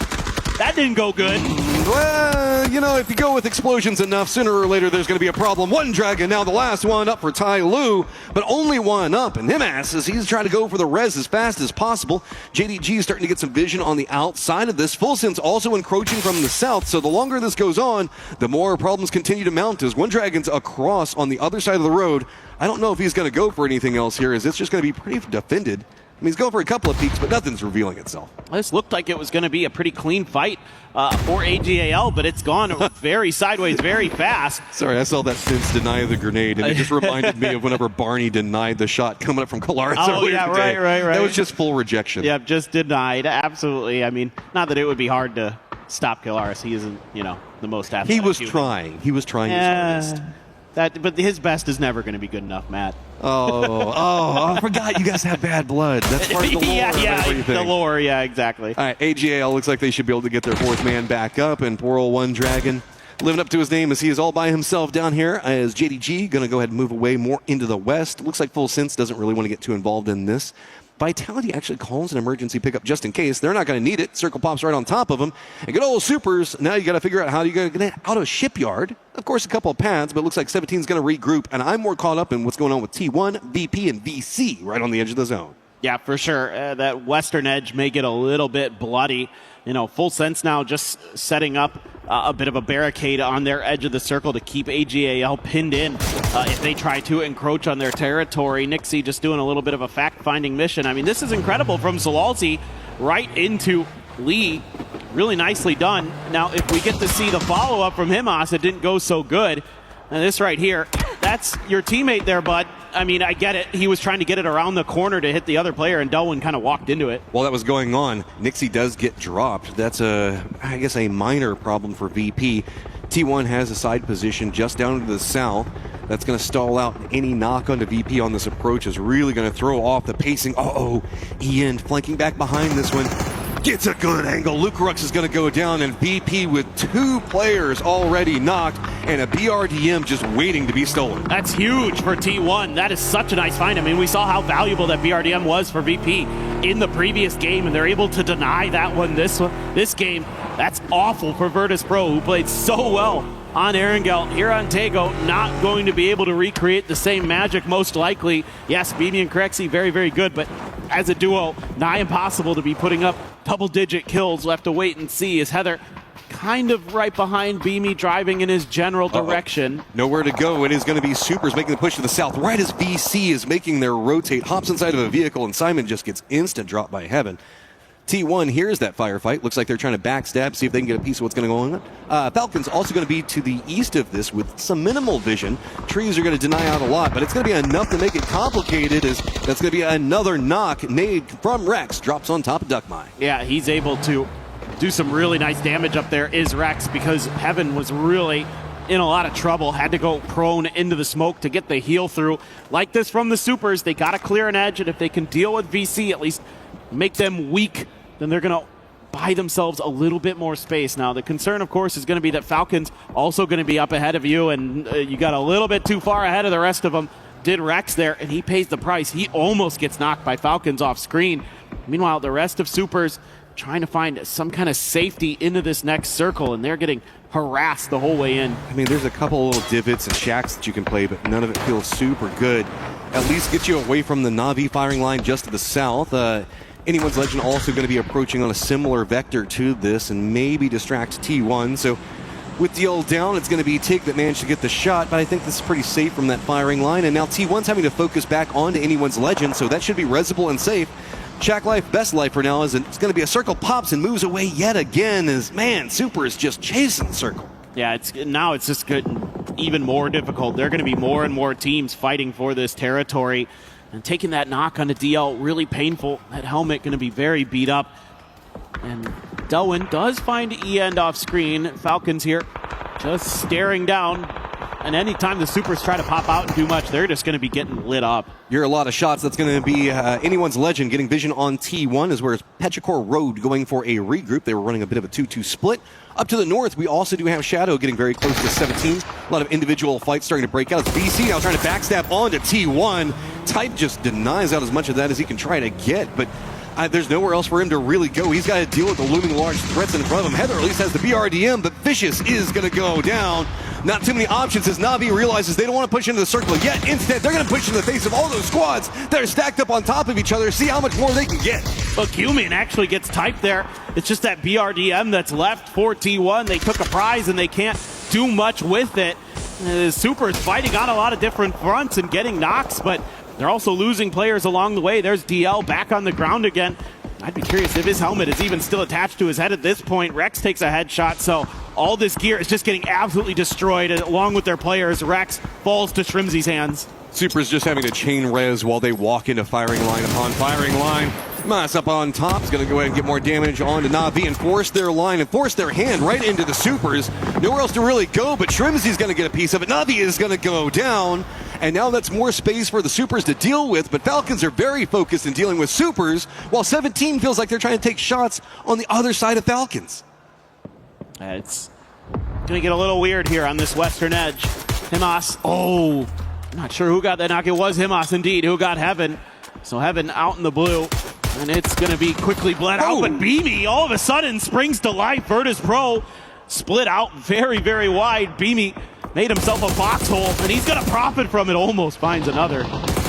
That didn't go good. Well, you know, if you go with explosions enough, sooner or later there's going to be a problem. One Dragon, now the last one up for Tai Lu, but only one up. And Himas, as he's trying to go for the res as fast as possible. JDG is starting to get some vision on the outside of this. Fulsen's also encroaching from the south, so the longer this goes on, the more problems continue to mount as One Dragon's across on the other side of the road. I don't know if he's going to go for anything else here, as it's just going to be pretty defended. I mean, he's going for a couple of peaks, but nothing's revealing itself. This looked like it was going to be a pretty clean fight for AGAL, but it's gone very sideways very fast. Sorry, I saw that Vince deny the grenade, and it just reminded me of whenever Barney denied the shot coming up from Kalaris earlier today. Right. That was just full rejection. Yeah, just denied. Absolutely. I mean, not that it would be hard to stop Kalaris. He isn't, the most athletic. He was trying. He was trying his hardest. But his best is never going to be good enough, Matt. I forgot you guys have bad blood. That's part of the lore. Yeah, the lore. Yeah, exactly. All right, AGAL looks like they should be able to get their fourth man back up, and poor old One Dragon living up to his name as he is all by himself down here. As JDG going to go ahead and move away more into the west. Looks like Full Sense doesn't really want to get too involved in this. Vitality actually calls an emergency pickup just in case. They're not going to need it. Circle pops right on top of them. And good old Supers, now you got to figure out how you're going to get out of Shipyard. Of course, a couple of pads, but it looks like 17 is going to regroup. And I'm more caught up in what's going on with T1, VP, and VC right on the edge of the zone. Yeah, for sure. That western edge may get a little bit bloody. Full Sense now just setting up a bit of a barricade on their edge of the circle to keep AGAL pinned in if they try to encroach on their territory. Nixie just doing a little bit of a fact-finding mission. I mean, this is incredible from Sololzy right into Lee. Really nicely done. Now, if we get to see the follow-up from Himas, it didn't go so good. And this right here, that's your teammate there, bud. I mean, I get it. He was trying to get it around the corner to hit the other player, and Delwyn kind of walked into it. While that was going on, Nixie does get dropped. That's I guess a minor problem for VP. T1 has a side position just down to the south. That's going to stall out. Any knock onto VP on this approach is really going to throw off the pacing. Ian flanking back behind this one. Gets a good angle. Lucarux is going to go down, and VP with two players already knocked and a BRDM just waiting to be stolen. That's huge for T1. That is such a nice find. I mean, we saw how valuable that BRDM was for VP in the previous game, and they're able to deny that one this game. That's awful for Virtus Pro, who played so well on Erangel. Here on Tego, not going to be able to recreate the same magic, most likely. Yes, Beamy and Crexy, very, very good, but as a duo, nigh impossible to be putting up double-digit kills. We'll have to wait and see. Is Heather kind of right behind Beamy, driving in his general direction? Nowhere to go. It is going to be Supers making the push to the south, right as VC is making their rotate, hops inside of a vehicle, and Simon just gets instant drop by Heaven. T1 hears that firefight. Looks like they're trying to backstab, see if they can get a piece of what's going to go on. Falcon's also going to be to the east of this with some minimal vision. Trees are going to deny out a lot, but it's going to be enough to make it complicated. As that's going to be another knock. Nade from Rex drops on top of Duckmine. Yeah, he's able to do some really nice damage up there, is Rex, because Heaven was really in a lot of trouble. Had to go prone into the smoke to get the heal through. Like this from the Supers, they got to clear an edge, and if they can deal with VC, at least make them weak, then they're going to buy themselves a little bit more space. Now, the concern, of course, is going to be that Falcon's also going to be up ahead of you, and you got a little bit too far ahead of the rest of them. Did Rex there, and he pays the price. He almost gets knocked by Falcons off screen. Meanwhile, the rest of Supers trying to find some kind of safety into this next circle, and they're getting harassed the whole way in. I mean, there's a couple little divots and shacks that you can play, but none of it feels super good. At least get you away from the Na'Vi firing line just to the south. Anyone's Legend also going to be approaching on a similar vector to this and maybe distract T1. So with DL down, it's going to be Tig that managed to get the shot, but I think this is pretty safe from that firing line. And now T1's having to focus back onto Anyone's Legend, so that should be resable and safe. Shack Life, best life for now, is it's going to be a circle pops and moves away yet again as, man, Super is just chasing the circle. Yeah, now it's just getting even more difficult. There are going to be more and more teams fighting for this territory. And taking that knock on the DL, really painful. That helmet going to be very beat up. And Delwyn does find E-End off screen. Falcons here just staring down. And anytime the Supers try to pop out and do much, they're just going to be getting lit up. You're a lot of shots. That's going to be anyone's legend getting vision on T1, as whereas Petrichor Road going for a regroup. They were running a bit of a 2-2 split. Up to the north, we also do have Shadow getting very close to 17. A lot of individual fights starting to break out. It's BC now trying to backstab onto T1. Type just denies out as much of that as he can try to get, but there's nowhere else for him to really go. He's got to deal with the looming large threats in front of him. Heather at least has the BRDM, but Vicious is going to go down. Not too many options as Na'Vi realizes they don't want to push into the circle yet. Instead, they're going to push in the face of all those squads that are stacked up on top of each other, see how much more they can get. Look, Human actually gets typed there. It's just that BRDM that's left for T1. They took a prize and they can't do much with it. The Supers fighting on a lot of different fronts and getting knocks, but they're also losing players along the way. There's DL back on the ground again. I'd be curious if his helmet is even still attached to his head at this point. Rex takes a headshot, so all this gear is just getting absolutely destroyed along with their players. Rex falls to Shrimzy's hands. Supers just having to chain res while they walk into firing line upon firing line. Mas up on top is going to go ahead and get more damage onto Na'Vi and force their line and force their hand right into the Supers. Nowhere else to really go, but Shrimzy's going to get a piece of it. Na'Vi is going to go down, and now that's more space for the Supers to deal with, but Falcons are very focused in dealing with Supers, while 17 feels like they're trying to take shots on the other side of Falcons. It's going to get a little weird here on this western edge. Himas, I'm not sure who got that knock. It was Himas indeed who got Heaven. So Heaven out in the blue, and it's going to be quickly bled out. But Beamy all of a sudden springs to life. Virtus Pro split out very, very wide. Beamy made himself a foxhole, and he's going to profit from it. Almost finds another.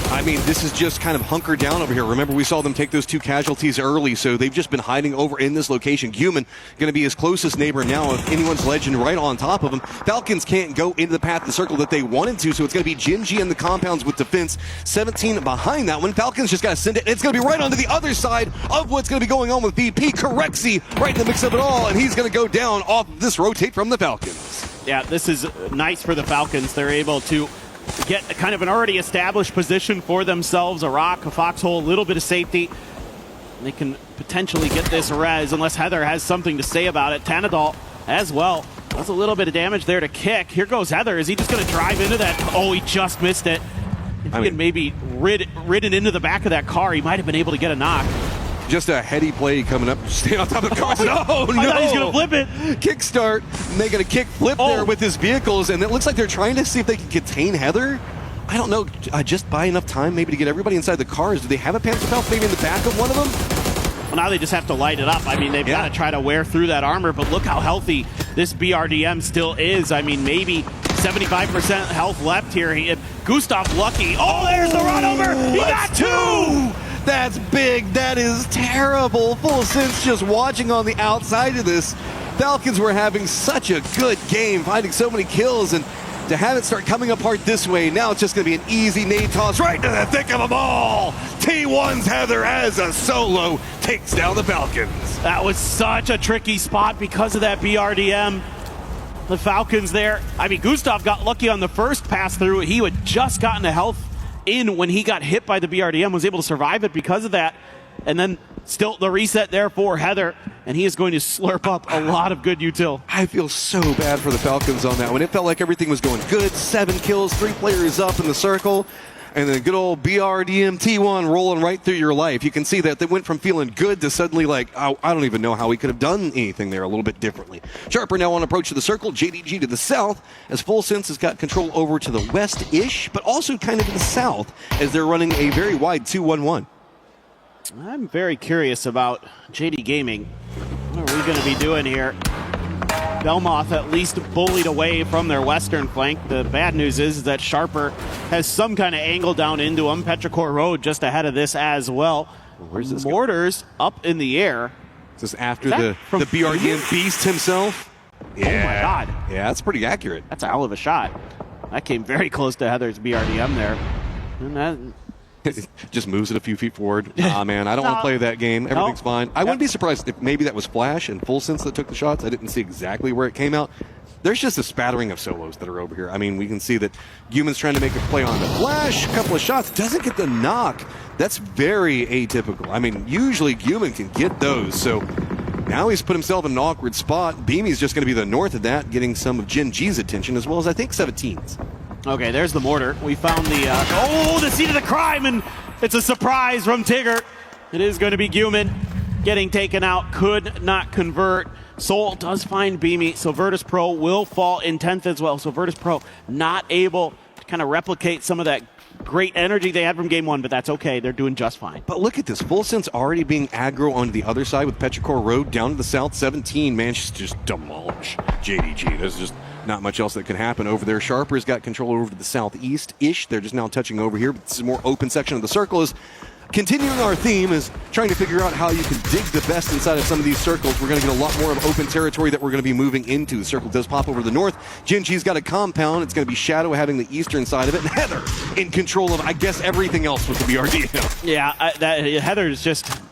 I mean, this is just kind of hunkered down over here. Remember, we saw them take those 2 casualties early, so they've just been hiding over in this location. Human going to be his closest neighbor now of anyone's legend right on top of him. Falcons can't go into the path of the circle that they wanted to, so it's going to be Jim G and the compounds with defense. 17 behind that one. Falcons just got to send it. It's going to be right onto the other side of what's going to be going on with VP. Corexy right in the mix of it all, and he's going to go down off this rotate from the Falcons. Yeah, this is nice for the Falcons. They're able to get kind of an already established position for themselves. A rock, a foxhole, a little bit of safety. They can potentially get this res unless Heather has something to say about it. Tanadol as well. That's a little bit of damage there to kick. Here goes Heather. Is he just going to drive into that? Oh, he just missed it. If he had maybe ridden into the back of that car, he might have been able to get a knock. Just a heady play coming up, staying on top of the car. No, I thought he's going to flip it. Kickstart, making a kick flip there with his vehicles, and it looks like they're trying to see if they can contain Heather. I don't know, just buy enough time maybe to get everybody inside the cars. Do they have a Panzerfaust maybe in the back of one of them? Well, now they just have to light it up. I mean, they've got to try to wear through that armor, but look how healthy this BRDM still is. I mean, maybe 75% health left here. Gustav lucky. Oh, there's the run over. He got 2. That's big. That is terrible. Full sense just watching on the outside of this. Falcons were having such a good game, finding so many kills, and to have it start coming apart this way, now it's just going to be an easy nade toss right to the thick of them all. T1's Heather as a solo takes down the Falcons. That was such a tricky spot because of that BRDM. The Falcons there. I mean, Gustav got lucky on the first pass through. He had just gotten a health in when he got hit by the BRDM, was able to survive it because of that. And then still the reset there for Heather, and he is going to slurp up a lot of good util. I feel so bad for the Falcons on that one. It felt like everything was going good. 7 kills, 3 players up in the circle, and then good old BRDM T1 rolling right through your life. You can see that they went from feeling good to suddenly like, oh, I don't even know how we could have done anything there a little bit differently. Sharper now on approach to the circle, JDG to the south, as Full Sense has got control over to the west-ish, but also kind of to the south as they're running a very wide 2-1-1. I'm very curious about JD Gaming. What are we going to be doing here? Belmoth at least bullied away from their western flank. The bad news is that Sharper has some kind of angle down into him. Petrichor Road just ahead of this as well. Where's this Mortars up in the air. Is this after the BRDM beast himself? Yeah. Oh my God. Yeah, that's pretty accurate. That's a hell of a shot. That came very close to Heather's BRDM there. And that just moves it a few feet forward. Nah, man, I don't want to play that game. Everything's fine. I wouldn't be surprised if maybe that was Flash and Full Sense that took the shots. I didn't see exactly where it came out. there's just a spattering of solos that are over here. I mean, we can see that Guman's trying to make a play on the flash, a couple of shots, doesn't get the knock. That's very atypical. I mean, usually Guman can get those, so now he's put himself in an awkward spot. Beamy's just going to be the north of that, getting some of Gen G's attention, as well as I think 17's. Okay, there's the mortar. We found the scene of the crime, and it's a surprise from Tigger. It is going to be Guman getting taken out, could not convert. Soul does find Beamy, so Virtus Pro will fall in 10th as well. So Virtus Pro not able to kind of replicate some of that great energy they had from game one, but that's okay. They're doing just fine. But look at this. Full Sense already being aggro onto the other side with Petrichor Road down to the south. 17 manages to just demolish JDG. There's just not much else that could happen over there. Sharper's got control over to the southeast-ish. They're just now touching over here. But this is a more open section of the circle. Is continuing our theme is trying to figure out how you can dig the best inside of some of these circles. We're going to get a lot more of open territory that we're going to be moving into. The circle does pop over to the north. Gen G's got a compound. It's going to be Shadow having the eastern side of it. And Heather in control of, I guess, everything else with the BRD. Yeah, Heather's just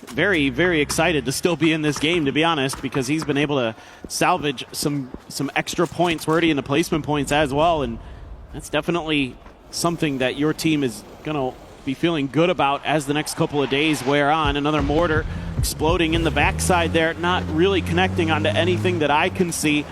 very, very excited to still be in this game, to be honest, because he's been able to salvage some extra points. We're already in the placement points as well, and that's definitely something that your team is going to be feeling good about as the next couple of days wear on. Another mortar exploding in the backside there, not really connecting onto anything that I can see.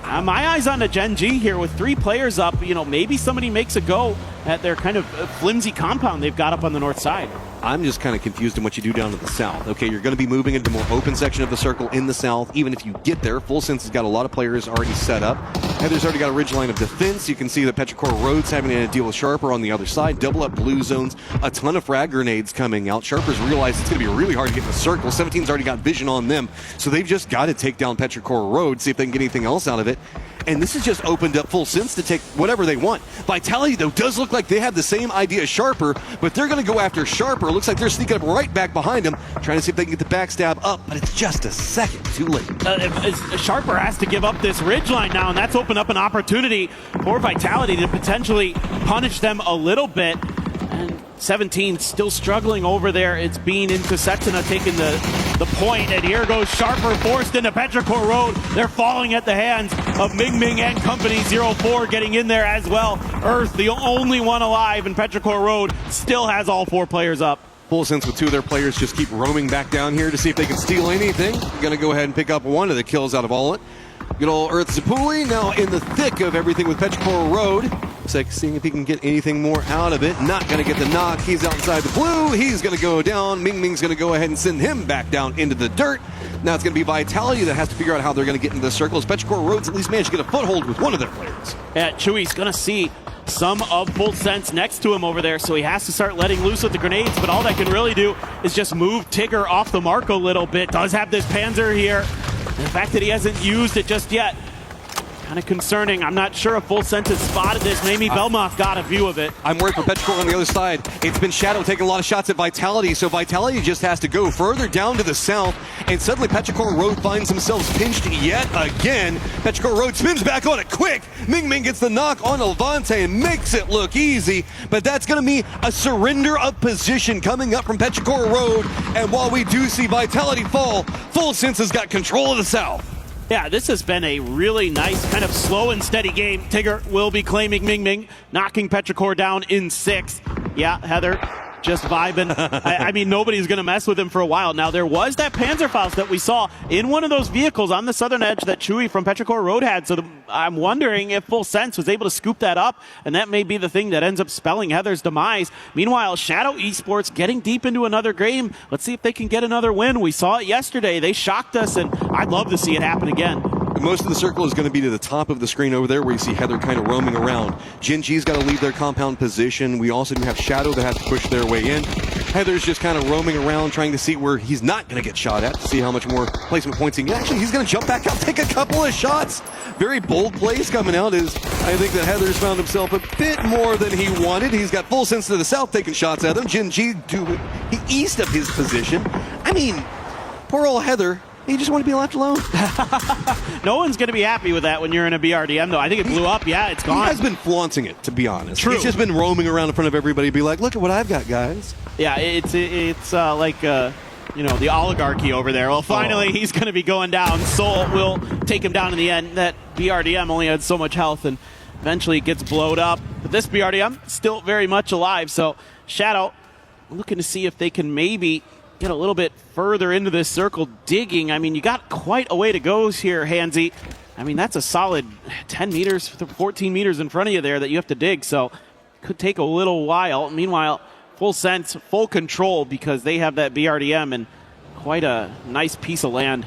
My eyes on the Gen G here with 3 players up. Maybe somebody makes a go at their kind of flimsy compound they've got up on the north side. I'm just kind of confused in what you do down to the south. Okay, you're going to be moving into a more open section of the circle in the south. Even if you get there, Full Sense has got a lot of players already set up. Heather's already got a ridge line of defense. You can see that Petrichor Road's having to deal with Sharper on the other side. Double up blue zones. A ton of frag grenades coming out. Sharper's realized it's going to be really hard to get in the circle. 17's already got vision on them. So they've just got to take down Petrichor Road, see if they can get anything else out of it. And this has just opened up Full Sense to take whatever they want. Vitality, though, does look like they have the same idea as Sharper, but they're going to go after Sharper. Looks like they're sneaking up right back behind him, trying to see if they can get the backstab up, but it's just a second too late. Sharper has to give up this ridgeline now, and that's opened up an opportunity for Vitality to potentially punish them a little bit. And 17 still struggling over there. It's Bean into Setsuna taking the point, and here goes Sharper forced into Petrichor Road. They're falling at the hands of Ming Ming and company. 0-4 getting in there as well. Earth, the only one alive, and Petrichor Road still has all 4 players up. Full Sense with 2 of their players just keep roaming back down here to see if they can steal anything. Going to go ahead and pick up 1 of the kills out of all it. Good old Earth Zapuli now in the thick of everything with Petrichor Road. Looks like seeing if he can get anything more out of it. Not going to get the knock. He's outside the blue. He's going to go down. Ming Ming's going to go ahead and send him back down into the dirt. Now it's going to be Vitality that has to figure out how they're going to get into the circle. As Petrichor Road's at least managed to get a foothold with 1 of their players. Yeah, Chewy's going to see some of Full Sense next to him over there, so he has to start letting loose with the grenades, but all that can really do is just move Tigger off the mark a little bit. Does have this Panzer here. And the fact that he hasn't used it just yet, kind of concerning. I'm not sure if Full Sense has spotted this. Maybe Belmoth got a view of it. I'm worried for Petrichor on the other side. It's been Shadow taking a lot of shots at Vitality, so Vitality just has to go further down to the south, and suddenly Petrichor Road finds themselves pinched yet again. Petrichor Road spins back on it quick. Ming Ming gets the knock on Levante and makes it look easy, but that's going to be a surrender of position coming up from Petrichor Road, and while we do see Vitality fall, Full Sense has got control of the south. Yeah, this has been a really nice, kind of slow and steady game. Tigger will be claiming Ming Ming, knocking Petrichor down in 6th. Yeah, Heather, just vibing. I mean, nobody's going to mess with him for a while. Now, there was that Panzerfaust that we saw in one of those vehicles on the southern edge that Chewy from Petrichor Road had. So I'm wondering if Full Sense was able to scoop that up, and that may be the thing that ends up spelling Heather's demise. Meanwhile, Shadow Esports getting deep into another game. Let's see if they can get another win. We saw it yesterday. They shocked us, and I'd love to see it happen again. Most of the circle is going to be to the top of the screen over there where you see Heather kind of roaming around. Gen G's got to leave their compound position. We also do have Shadow that has to push their way in. Heather's just kind of roaming around trying to see where he's not going to get shot at, to see how much more placement points he can get. Actually, he's going to jump back out, take a couple of shots. Very bold plays coming out. Is I think that Heather's found himself a bit more than he wanted. He's got Full Sense to the south taking shots at him. Gen G to east of his position. I mean, poor old Heather. You just want to be left alone. No one's going to be happy with that when you're in a BRDM, though. I think it blew up. Yeah, it's gone. He has been flaunting it, to be honest. True. He's just been roaming around in front of everybody, be like, look at what I've got, guys. Yeah, it's like the oligarchy over there. Well, finally, he's going to be going down. Soul will take him down in the end. That BRDM only had so much health and eventually gets blowed up. But this BRDM still very much alive. So Shadow looking to see if they can maybe get a little bit further into this circle, digging. I mean, you got quite a way to go here, Hansy. I mean, that's a solid 10 meters, 14 meters in front of you there that you have to dig. So could take a little while. Meanwhile, Full Sense, full control because they have that BRDM and quite a nice piece of land.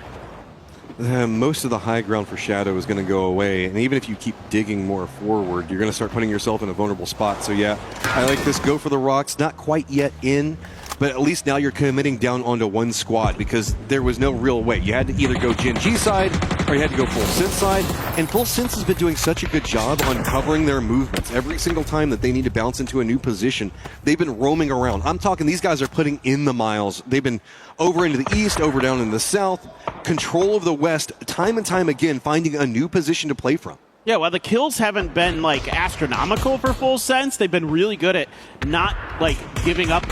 Most of the high ground for Shadow is going to go away, and even if you keep digging more forward, you're going to start putting yourself in a vulnerable spot. So yeah, I like this. Go for the rocks. Not quite yet in, but at least now you're committing down onto one squad because there was no real way. You had to either go Gen G side or you had to go Full Sense side, and Full Sense has been doing such a good job on covering their movements. Every single time that they need to bounce into a new position, they've been roaming around. I'm talking these guys are putting in the miles. They've been over into the east, over down in the south, control of the west, time and time again, finding a new position to play from. Yeah, well, the kills haven't been, astronomical for Full Sense. They've been really good at not, giving up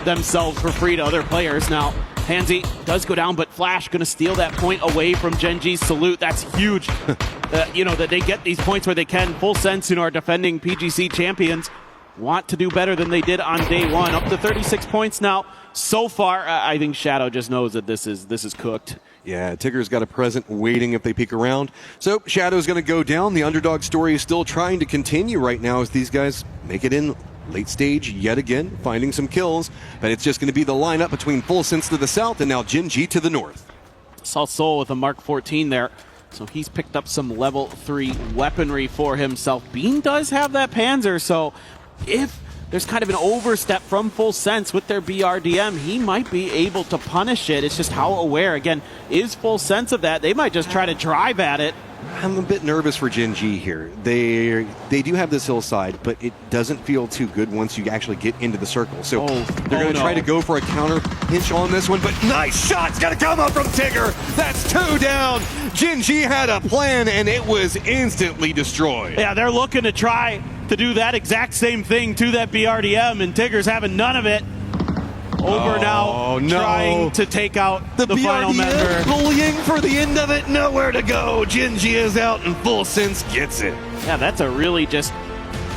themselves for free to other players. Now, Hansy does go down, but Flash going to steal that point away from Gen G's salute. That's huge. That they get these points where they can. Full Sense, are defending PGC champions, want to do better than they did on day one. Up to 36 points now. So far, I think Shadow just knows that this is cooked. Yeah, Tigger's got a present waiting if they peek around. So Shadow's going to go down. The underdog story is still trying to continue right now as these guys make it in late stage yet again, finding some kills. But it's just going to be the lineup between Full Sense to the south and now Gen G to the north. Saw Soul with a Mark 14 there. So he's picked up some level 3 weaponry for himself. Bean does have that Panzer, so if there's kind of an overstep from Full Sense with their BRDM, he might be able to punish it. It's just how aware, again, is Full Sense of that. They might just try to drive at it. I'm a bit nervous for Gen G here. They do have this hillside, but it doesn't feel too good once you actually get into the circle. So they're going to try to go for a counter pinch on this one, but nice shot's going to come up from Tigger. That's 2 down. Gen G had a plan, and it was instantly destroyed. Yeah, they're looking to try to do that exact same thing to that BRDM, and Tigger's having none of it. Trying to take out the final member. Bullying for the end of it, nowhere to go. Gen G is out and Full Sense gets it. Yeah, that's a really just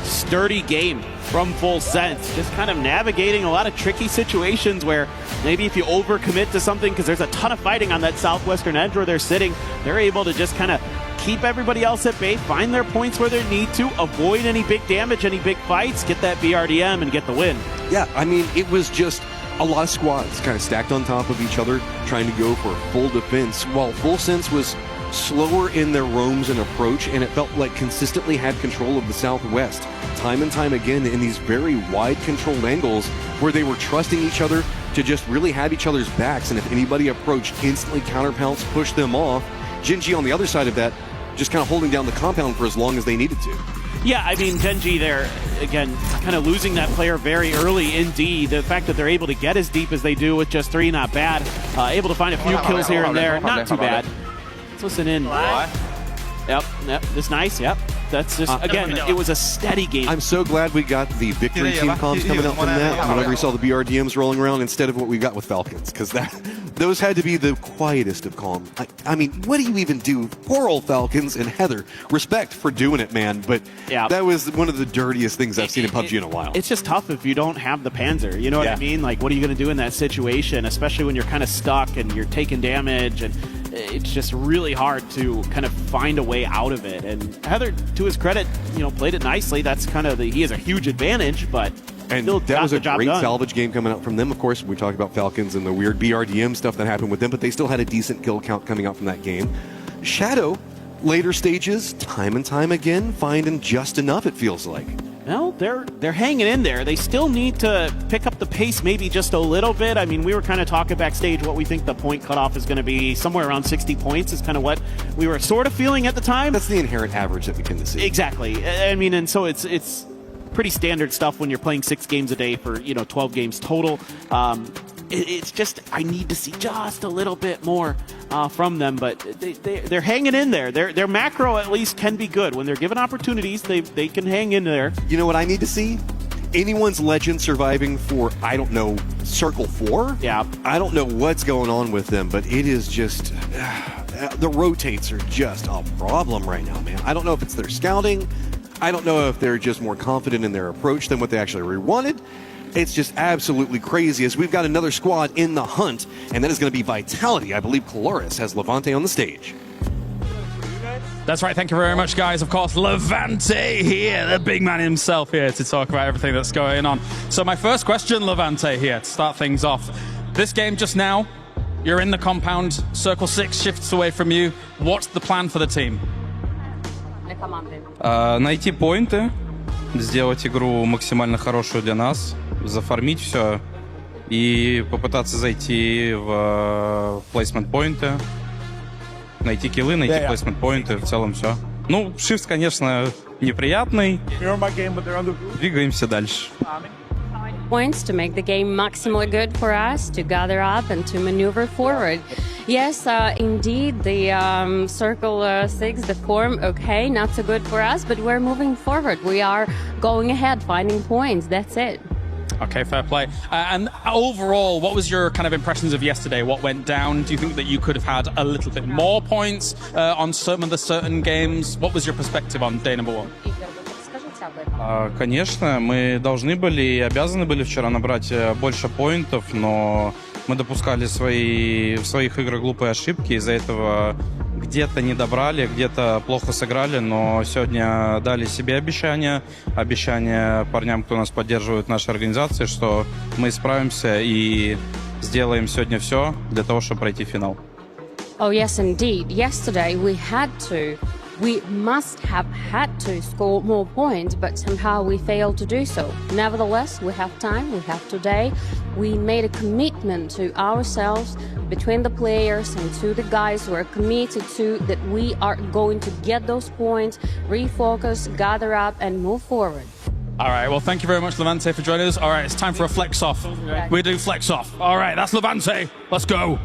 sturdy game from Full Sense. Just kind of navigating a lot of tricky situations where maybe if you overcommit to something, because there's a ton of fighting on that southwestern edge where they're sitting, they're able to just kind of keep everybody else at bay, find their points where they need to, avoid any big damage, any big fights, get that BRDM and get the win. Yeah, I mean, it was just a lot of squads kind of stacked on top of each other, trying to go for full defense, while Full Sense was slower in their roams and approach, and it felt like consistently had control of the southwest, time and time again in these very wide controlled angles where they were trusting each other to just really have each other's backs, and if anybody approached, instantly counterpounce, push them off. Gen G on the other side of that, just kind of holding down the compound for as long as they needed to. Yeah, I mean, Gen G there, again, kind of losing that player very early indeed. The fact that they're able to get as deep as they do with just 3, not bad. Able to find a few kills here and there, not too bad. Let's listen in. Yep, this nice, yep. That's just, again, it was a steady game. I'm so glad we got the victory team comms coming out from that whenever we saw the BRDMs rolling around instead of what we got with Falcons, because those had to be the quietest of calm. I mean, what do you even do? Poor old Falcons and Heather. Respect for doing it, man, but that was one of the dirtiest things I've seen in PUBG in a while. It's just tough if you don't have the Panzer, you know what I mean? Like, what are you going to do in that situation, especially when you're kind of stuck and you're taking damage, and it's just really hard to kind of find a way out of it. And Heather, to his credit, played it nicely. That's kind of he has a huge advantage, but still that was a great done. salvage game coming out from them. Of course, we talked about Falcons and the weird BRDM stuff that happened with them, but they still had a decent kill count coming out from that game. Shadow, later stages, time and time again, finding just enough, it feels like. Well, they're hanging in there. They still need to pick up the pace maybe just a little bit. I mean, we were kind of talking backstage what we think the point cutoff is going to be. Somewhere around 60 points is kind of what we were sort of feeling at the time. That's the inherent average that we tend to see. Exactly. I mean, and so it's pretty standard stuff when you're playing 6 games a day for 12 games total. It's just I need to see just a little bit more from them, but they're hanging in there. Their macro at least can be good when they're given opportunities. They can hang in there. You know what I need to see? anyone's legend surviving for, I don't know, Circle 4? Yeah. I don't know what's going on with them, but it is just... the rotates are just a problem right now, man. I don't know if it's their scouting. I don't know if they're just more confident in their approach than what they actually wanted. It's just absolutely crazy as we've got another squad in the hunt, and that is going to be Vitality. I believe Coloris has Levante on the stage. That's right. Thank you very much, guys. Of course, Levante here, the big man himself here to talk about everything that's going on. So my first question, Levante here, to start things off. This game just now, you're in the compound, Circle 6 shifts away from you. What's the plan for the team? Найти поинты, сделать игру максимально хорошую для нас, зафармить все и попытаться зайти в плейсмент-поинты, найти киллы, найти плейсмент-поинты, в целом все. Ну, шифт, конечно, неприятный. Двигаемся дальше. Points to make the game maximally good for us to gather up and to maneuver forward. Yes, indeed, the Circle 6, the form, okay, not so good for us, but we're moving forward. We are going ahead, finding points. That's it. Okay, fair play. And overall, what was your kind of impressions of yesterday? What went down? Do you think that you could have had a little bit more points on some of the certain games? What was your perspective on day number 1? Конечно, мы должны были и обязаны были вчера набрать больше поинтов, но мы допускали в своих играх глупые ошибки, из-за этого где-то не добрали, где-то плохо сыграли, но сегодня дали себе обещание парням, кто нас поддерживает в нашей организации, что мы справимся и сделаем сегодня все для того, чтобы пройти финал. Oh, yes, indeed. Yesterday we must have had to score more points, but somehow we failed to do so. Nevertheless, we have time, we have today. We made a commitment to ourselves, between the players and to the guys who are committed to that we are going to get those points, refocus, gather up, and move forward. All right, well, thank you very much, Levante, for joining us. All right, it's time for a flex off. We do flex off. All right, that's Levante. Let's go.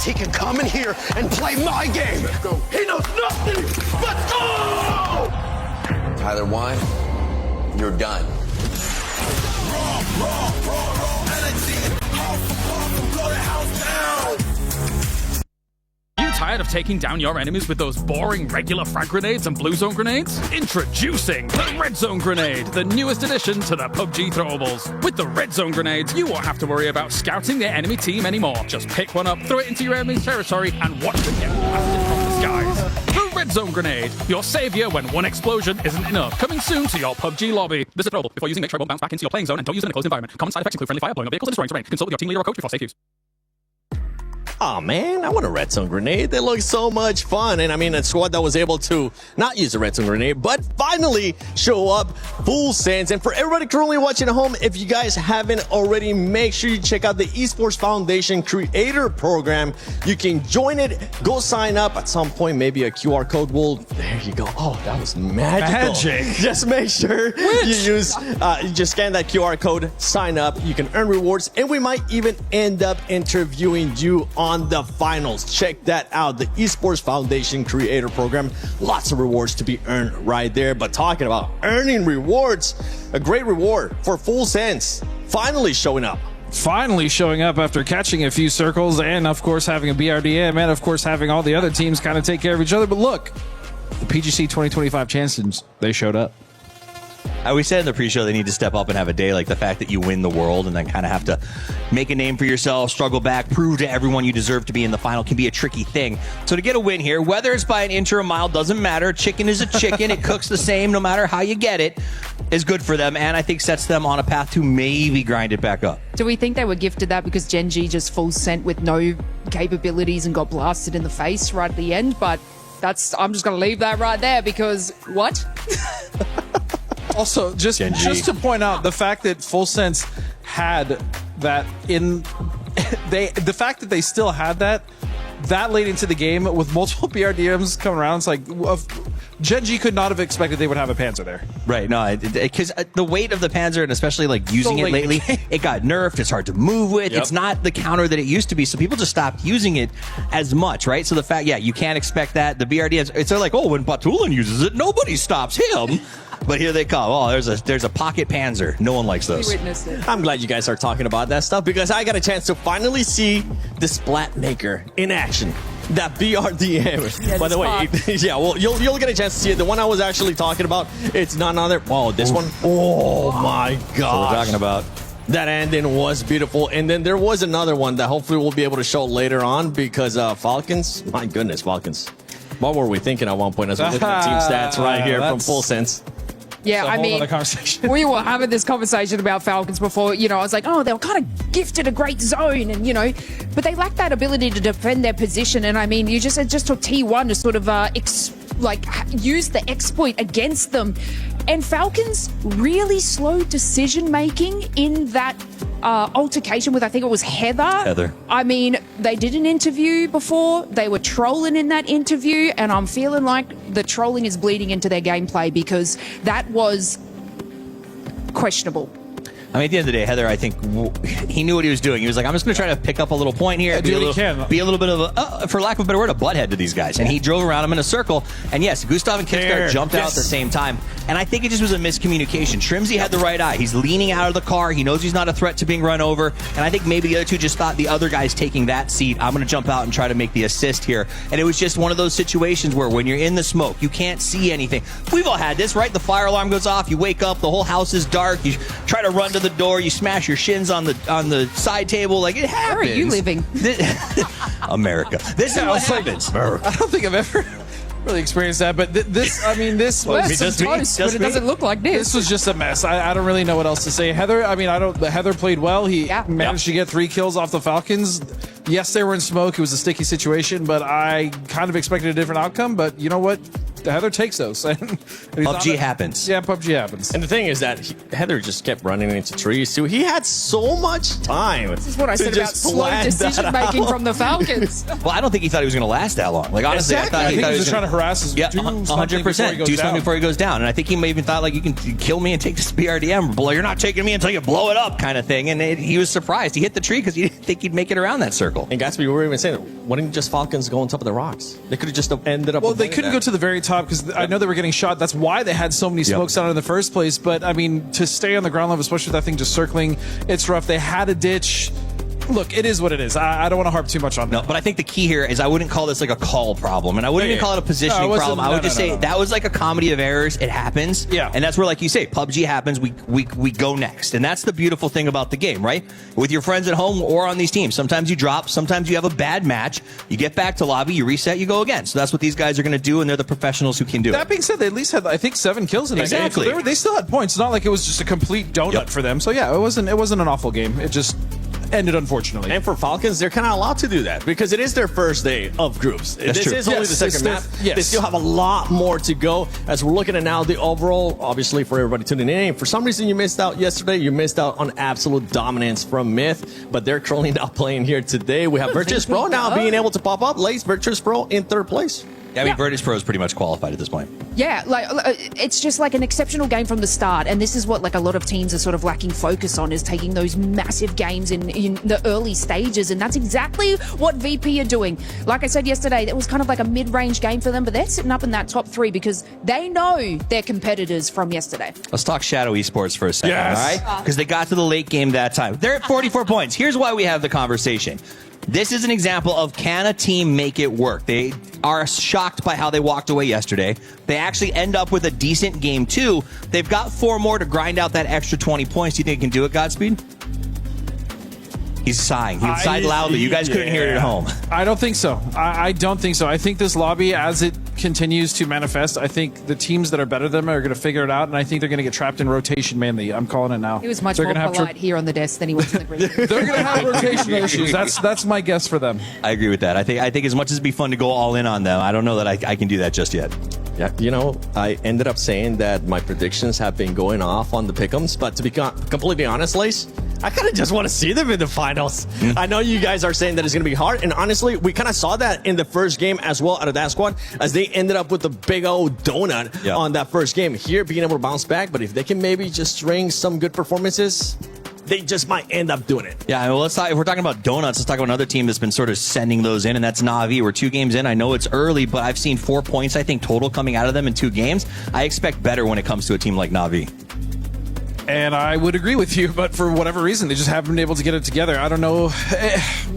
He can come in here and play my game. He knows nothing but go! Tyler Wine, you're done. Tired of taking down your enemies with those boring regular frag grenades and blue zone grenades? Introducing the red zone grenade, the newest addition to the PUBG throwables. With the red zone grenades, you won't have to worry about scouting the enemy team anymore. Just pick one up, throw it into your enemy's territory, and watch them get blasted from the skies. The red zone grenade, your savior when one explosion isn't enough. Coming soon to your PUBG lobby. This is throwable. Before using, make sure it won't bounce back into your playing zone, and don't use it in a closed environment. Common side effects include friendly fire, blowing up vehicles, and destroying terrain. Consult with your team leader or coach before safe use. Oh man, I want a red zone grenade. They look so much fun. And I mean, a squad that was able to not use a red zone grenade, but finally show up full sends. And for everybody currently watching at home, if you guys haven't already, make sure you check out the Esports Foundation Creator Program. You can join it, go sign up at some point. Maybe a QR code will, there you go. Oh, that was magical. Magic. Just make sure you use, you just scan that QR code, sign up. You can earn rewards, and we might even end up interviewing you on the finals. Check that out, the Esports Foundation Creator Program. Lots of rewards to be earned right there. But talking about earning rewards, a great reward for Full Sense finally showing up. Finally showing up after catching a few circles and, of course, having a BRDM and, of course, having all the other teams kind of take care of each other. But look, the PGC 2025 champions, they showed up. We said in the pre-show they need to step up and have a day, like the fact that you win the world and then kind of have to make a name for yourself, struggle back, prove to everyone you deserve to be in the final can be a tricky thing. So to get a win here, whether it's by an inch or a mile, doesn't matter. Chicken is a chicken. It cooks the same no matter how you get it, is good for them, and I think sets them on a path to maybe grind it back up. Do we think they were gifted that because Gen G just full sent with no capabilities and got blasted in the face right at the end? But I'm just going to leave that right there because what? Also, just to point out the fact that Full Sense had that in the fact that they still had that that late into the game with multiple BRDMs coming around, it's like Gen G could not have expected they would have a Panzer there. Right, no, because the weight of the Panzer, and especially like using it lately, it got nerfed. It's hard to move with. It's not the counter that it used to be, so people just stopped using it as much, right? So the fact, you can't expect that. The BRDMs, it's like, oh, when Batulin uses it, nobody stops him. But here they come. Oh, there's a pocket Panzer. No one likes those. I'm glad you guys are talking about that stuff because I got a chance to finally see the Splat Maker in action. That BRDM. Yeah, by the way, you'll get a chance to see it. The one I was actually talking about, it's none other. Oh, this one. Oh my god. That's what we're talking about. That ending was beautiful. And then there was another one that hopefully we'll be able to show later on because Falcons, my goodness, Falcons. What were we thinking at one point as we look at the team stats right here from Full Sense? Yeah, I mean, we were having this conversation about Falcons before. I was like, oh, they were kind of gifted a great zone, and but they lack that ability to defend their position. And I mean, it just took T1 to sort of use the exploit against them. And Falcons really slow decision making in that altercation with, I think it was Heather. I mean, they did an interview before. They were trolling in that interview, and I'm feeling like the trolling is bleeding into their gameplay because that was questionable. I mean, at the end of the day, Heather, I think he knew what he was doing. He was like, I'm just going to try to pick up a little point here. Be a little bit of a, for lack of a better word, a butthead to these guys. And he drove around them in a circle. And yes, Gustav and Kickstart jumped out at the same time. And I think it just was a miscommunication. Trimsy had the right eye. He's leaning out of the car. He knows he's not a threat to being run over. And I think maybe the other two just thought the other guy's taking that seat. I'm going to jump out and try to make the assist here. And it was just one of those situations where when you're in the smoke, you can't see anything. We've all had this, right? The fire alarm goes off. You wake up. The whole house is dark. You try to run to the door. You smash your shins on the side table. Like, it happens. Where are you living? America. This is what happens. America. I don't think I've ever really experienced that, but this but it doesn't look like this. This was just a mess. I don't really know what else to say. Heather, Heather played well. He managed to get 3 kills off the Falcons. Yes, they were in smoke. It was a sticky situation, but I kind of expected a different outcome. But you know what? Heather takes those. PUBG happens. Yeah, PUBG happens. And the thing is that Heather just kept running into trees, too. He had so much time. This is what I said about slow decision-making from the Falcons. Well, I don't think he thought he was going to last that long. Like, honestly, exactly. I think he was just trying to harass us. Yeah, 100%. Do something before he goes down. And I think he may even thought, like, you can kill me and take this BRDM. Well, you're not taking me until you blow it up kind of thing. And he was surprised. He hit the tree because he didn't think he'd make it around that circle. And Gatsby, we were even saying, why didn't just Falcons go on top of the rocks? They could have just ended up... Well, they couldn't go to the very top because I know they were getting shot. That's why they had so many smokes out in the first place. But, I mean, to stay on the ground level, especially with that thing just circling, it's rough. They had a ditch. Look, it is what it is. I don't want to harp too much on that. No, but I think the key here is I wouldn't call this like a call problem, and I wouldn't even call it a positioning problem. I would just say that was like a comedy of errors. It happens. Yeah. And that's where, like you say, PUBG happens. We go next. And that's the beautiful thing about the game, right? With your friends at home or on these teams. Sometimes you drop. Sometimes you have a bad match. You get back to lobby. You reset. You go again. So that's what these guys are going to do, and they're the professionals who can do it. That being said, they at least had, I think, 7 kills in that game. So they still had points. It's not like it was just a complete donut for them. So, yeah, it wasn't an awful game. It just ended, unfortunately. And for Falcons, they're kind of allowed to do that because it is their first day of groups. This is only the second map. They still have a lot more to go. As we're looking at now, the overall, obviously, for everybody tuning in, for some reason you missed out yesterday. You missed out on absolute dominance from Myth, but they're currently not playing here today. We have Virtus Pro now being able to pop up. Lace Virtus Pro in 3rd place. I mean, Virtus Pro is pretty much qualified at this point. Yeah, like it's just like an exceptional game from the start, and this is what like a lot of teams are sort of lacking focus on, is taking those massive games in the early stages, and that's exactly what VP are doing. Like I said yesterday, it was kind of like a mid-range game for them, but they're sitting up in that top 3 because they know their competitors from yesterday. Let's talk Shadow Esports for a second, all right? Because they got to the late game that time. They're at 44 points. Here's why we have the conversation. This is an example of, can a team make it work? They are shocked by how they walked away yesterday. They actually end up with a decent game, too. They've got 4 more to grind out that extra 20 points. Do you think they can do it, Godspeed? He's sighing. He sighed loudly. You guys couldn't hear it at home. I don't think so. I don't think so. I think this lobby, as it continues to manifest, I think the teams that are better than them are going to figure it out, and I think they're going to get trapped in rotation mainly. I'm calling it now. He was much more polite here on the desk than he was in the green room. They're going to have rotational issues. That's my guess for them. I agree with that. I think as much as it'd be fun to go all in on them, I don't know that I can do that just yet. Yeah, you know, I ended up saying that my predictions have been going off on the pick'ems, but to be completely honest, Lace, I kind of just want to see them in the finals. I know you guys are saying that it's going to be hard, and honestly, we kind of saw that in the first game as well out of that squad, as they ended up with a big old donut on that first game. Here, being able to bounce back, but if they can maybe just string some good performances, they just might end up doing it. Yeah, well, if we're talking about donuts, let's talk about another team that's been sort of sending those in, and that's Na'Vi. We're 2 games in. I know it's early, but I've seen 4 points, I think, total coming out of them in 2 games. I expect better when it comes to a team like Na'Vi. And I would agree with you, but for whatever reason, they just haven't been able to get it together. I don't know.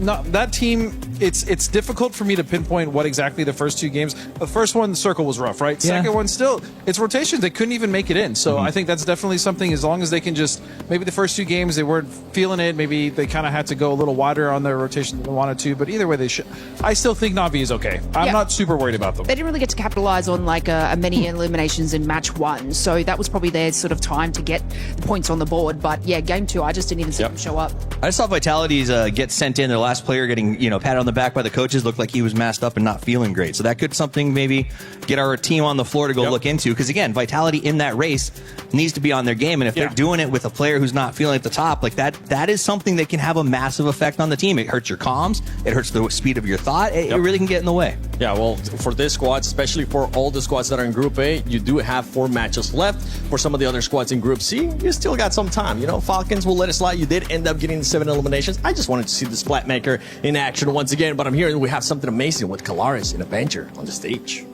That team, it's difficult for me to pinpoint what exactly the first 2 games. The first one, the circle was rough, right? Yeah. Second one, still, it's rotations. They couldn't even make it in. So I think that's definitely something, as long as they can just, maybe the first 2 games, they weren't feeling it. Maybe they kind of had to go a little wider on their rotation than they wanted to. But either way, they should. I still think Na'Vi is okay. I'm not super worried about them. They didn't really get to capitalize on like a many eliminations in match 1. So that was probably their sort of time to get the points on the board. But yeah, game 2, I just didn't even see them show up. I saw Vitality's get sent in. Their last player getting patted on the back by the coaches looked like he was masked up and not feeling great. So that could something maybe get our team on the floor to go look into. Because again, Vitality in that race needs to be on their game. And if they're doing it with a player who's not feeling at the top, like that is something that can have a massive effect on the team. It hurts your comms. It hurts the speed of your thought. It really can get in the way. Yeah, well, for this squad, especially for all the squads that are in Group A, you do have 4 matches left. For some of the other squads in Group C, you still got some time. You know, Falcons will let it slide. You did end up getting the 7 eliminations. I just wanted to see the Splatmaker in action once again, but I'm hearing we have something amazing with Kalaris in Avenger on the stage.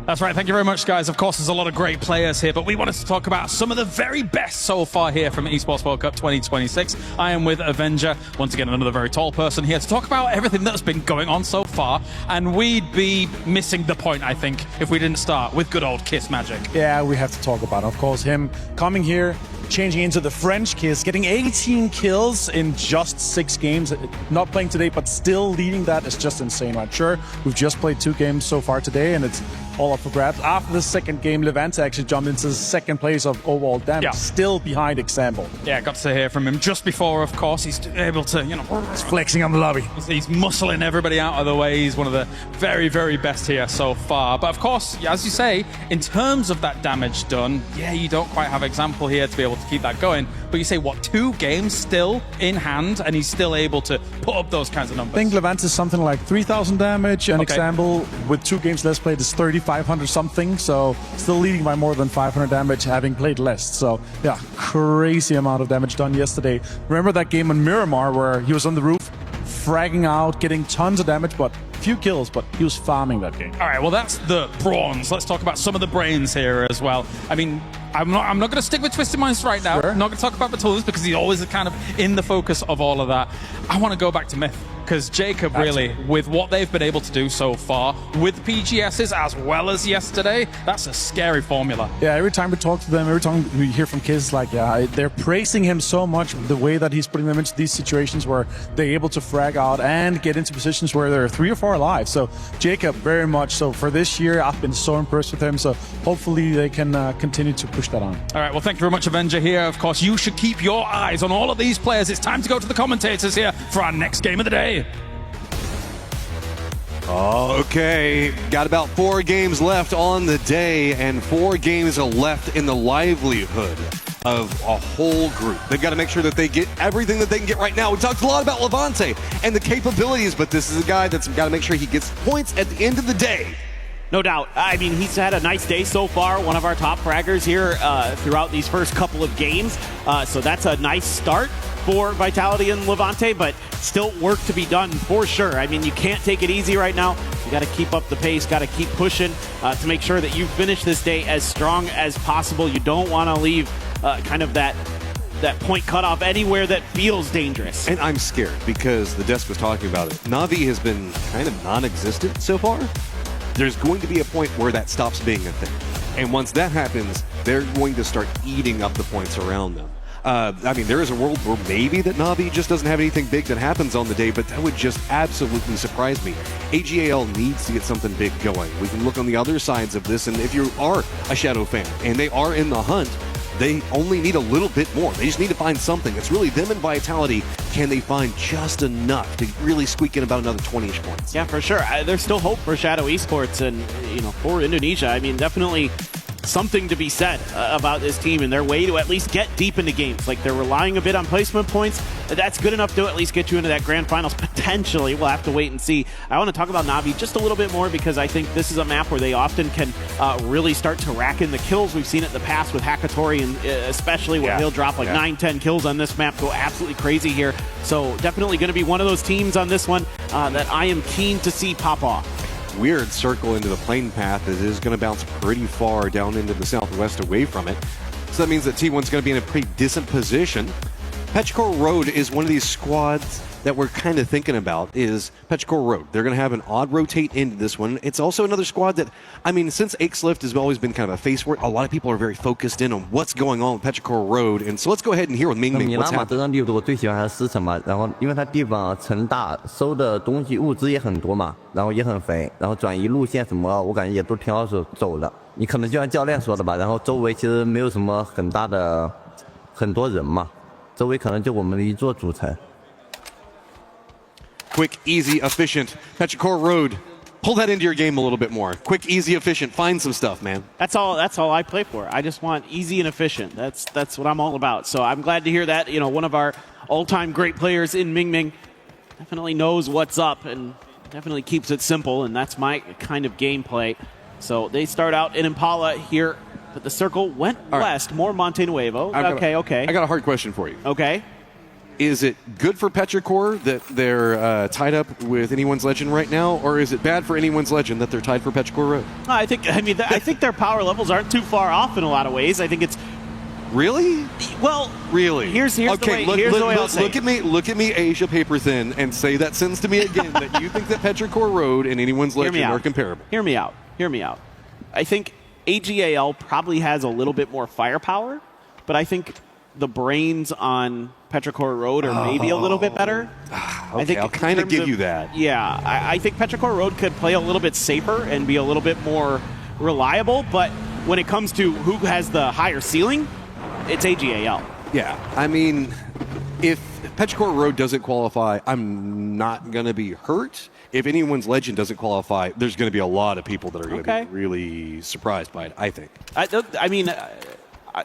That's right. Thank you very much, guys. Of course, there's a lot of great players here, but we wanted to talk about some of the very best so far here from Esports World Cup 2026. I am with Avenger, once again, another very tall person here to talk about everything that's been going on so far, and we'd be missing the point, I think, if we didn't start with good old Kiss Magic. Yeah, we have to talk about it. Of course, him coming here, changing into the French Kiss, getting 18 kills in just 6 games. Not playing today, but still leading that is just insane, right? Sure, we've just played 2 games so far today, and it's all up for grabs. After the second game, Levante actually jumped into second place of overall damage, still behind Example. Yeah, got to hear from him just before, of course. He's able to, he's flexing on the lobby. He's muscling everybody out of the way. He's one of the very, very best here so far. But of course, as you say, in terms of that damage done, yeah, you don't quite have Example here to be able to keep that going. But you say, what, 2 games still in hand, and he's still able to put up those kinds of numbers? I think Levante is something like 3,000 damage, and Example, with 2 games less played, is 3,500 something. So still leading by more than 500 damage, having played less. So yeah, crazy amount of damage done yesterday. Remember that game on Miramar where he was on the roof, fragging out, getting tons of damage, but few kills, but he was farming that game. All right, well, that's the bronze. Let's talk about some of the brains here as well. I mean, I'm not going to stick with Twisted Minds right now. I'm not going to talk about Batulus because he's always kind of in the focus of all of that. I want to go back to Myth. Because Jacob, really, with what they've been able to do so far, with PGSs as well as yesterday, that's a scary formula. Yeah, every time we talk to them, every time we hear from kids, like, yeah, they're praising him so much, the way that he's putting them into these situations where they're able to frag out and get into positions where they're 3 or 4 alive. So Jacob, very much so. For this year, I've been so impressed with him. So hopefully they can continue to push that on. All right, well, thank you very much, Avenger here. Of course, you should keep your eyes on all of these players. It's time to go to the commentators here for our next game of the day. Okay, got about 4 games left on the day, and 4 games are left in the livelihood of a whole group. They've got to make sure that they get everything that they can get right now. We talked a lot about Levante and the capabilities, but this is a guy that's got to make sure he gets points at the end of the day. No doubt. I mean, he's had a nice day so far. One of our top fraggers here throughout these first couple of games. So that's a nice start for Vitality and Levante, but still work to be done for sure. I mean, you can't take it easy right now. You got to keep up the pace, got to keep pushing to make sure that you finish this day as strong as possible. You don't want to leave kind of that point cutoff anywhere that feels dangerous. And I'm scared because the desk was talking about it. Na'Vi has been kind of non-existent so far. There's going to be a point where that stops being a thing. And once that happens, they're going to start eating up the points around them. I mean, there is a world where maybe that Na'Vi just doesn't have anything big that happens on the day, but that would just absolutely surprise me. AGAL needs to get something big going. We can look on the other sides of this, and if you are a Shadow fan and they are in the hunt, they only need a little bit more. They just need to find something. It's really them and Vitality. Can they find just enough to really squeak in about another 20-ish points? Yeah, for sure. There's still hope for Shadow Esports and, for Indonesia. I mean, definitely something to be said about this team and their way to at least get deep into games. Like, they're relying a bit on placement points. That's good enough to at least get you into that grand finals potentially. We'll have to wait and see. I want to talk about Na'Vi just a little bit more because I think this is a map where they often can really start to rack in the kills. We've seen it in the past with Hakatori, and especially where he'll drop like 9-10 kills on this map, go absolutely crazy here. So definitely going to be one of those teams on this one that I am keen to see pop off. Weird circle into the plane path. It is going to bounce pretty far down into the southwest away from it. So that means that T1's going to be in a pretty decent position. Petrichor Road is one of these squads that we're kind of thinking about, is Petrichor Road. They're going to have an odd rotate into this one. It's also another squad that, I mean, since Ixlift has always been kind of a face for it, a lot of people are very focused in on what's going on with Petrichor Road. And so let's go ahead and hear with Ming Ming what's happening. 这张地图我最喜欢它的市城嘛，然后因为它地方城大，收的东西物资也很多嘛，然后也很肥，然后转移路线什么，我感觉也都挺好走的。你可能就像教练说的吧，然后周围其实没有什么很大的很多人嘛，周围可能就我们的一座主城。 Quick, easy, efficient. Petrichor Road. Pull that into your game a little bit more. Quick, easy, efficient. Find some stuff, man. That's all I play for. I just want easy and efficient. That's what I'm all about. So I'm glad to hear that. You know, one of our all-time great players in Ming Ming definitely knows what's up and definitely keeps it simple, and that's my kind of gameplay. So they start out in Impala here, but the circle went west. More Monte Nuevo. Okay. I got a hard question for you. Okay. Is it good for Petrichor that they're tied up with Anyone's Legend right now, or is it bad for Anyone's Legend that they're tied for Petrichor Road? I think their power levels aren't too far off in a lot of ways. I think it's really well. Really? Here's the way I'll say. Look at me, Asia Paper Thin, and say that sentence to me again. That you think that Petrichor Road and Anyone's Legend are comparable. Hear me out. I think AGAL probably has a little bit more firepower, but I think the brains on Petrichor Road are maybe a little bit better. Okay, I think I'll kind of give you that. Yeah, I think Petrichor Road could play a little bit safer and be a little bit more reliable, but when it comes to who has the higher ceiling, it's AGAL. Yeah, I mean, if Petrichor Road doesn't qualify, I'm not going to be hurt. If Anyone's Legend doesn't qualify, there's going to be a lot of people that are going to be really surprised by it, I think. I mean,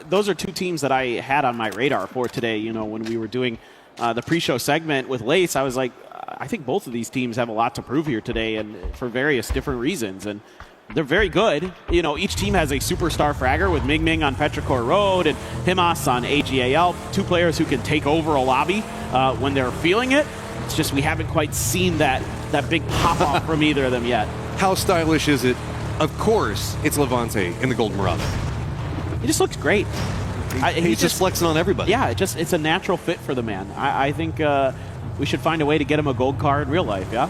those are two teams that I had on my radar for today. You know, when we were doing the pre-show segment with Lace, I was like, I think both of these teams have a lot to prove here today, and for various different reasons. And they're very good. You know, each team has a superstar fragger with Ming Ming on Petrichor Road and Himas on AGAL. Two players who can take over a lobby when they're feeling it. It's just we haven't quite seen that big pop-off from either of them yet. How stylish is it? Of course, it's Levante in the Golden Marauder. He just looks great. He's just flexing on everybody. Yeah, it's a natural fit for the man. I think we should find a way to get him a gold card in real life, yeah?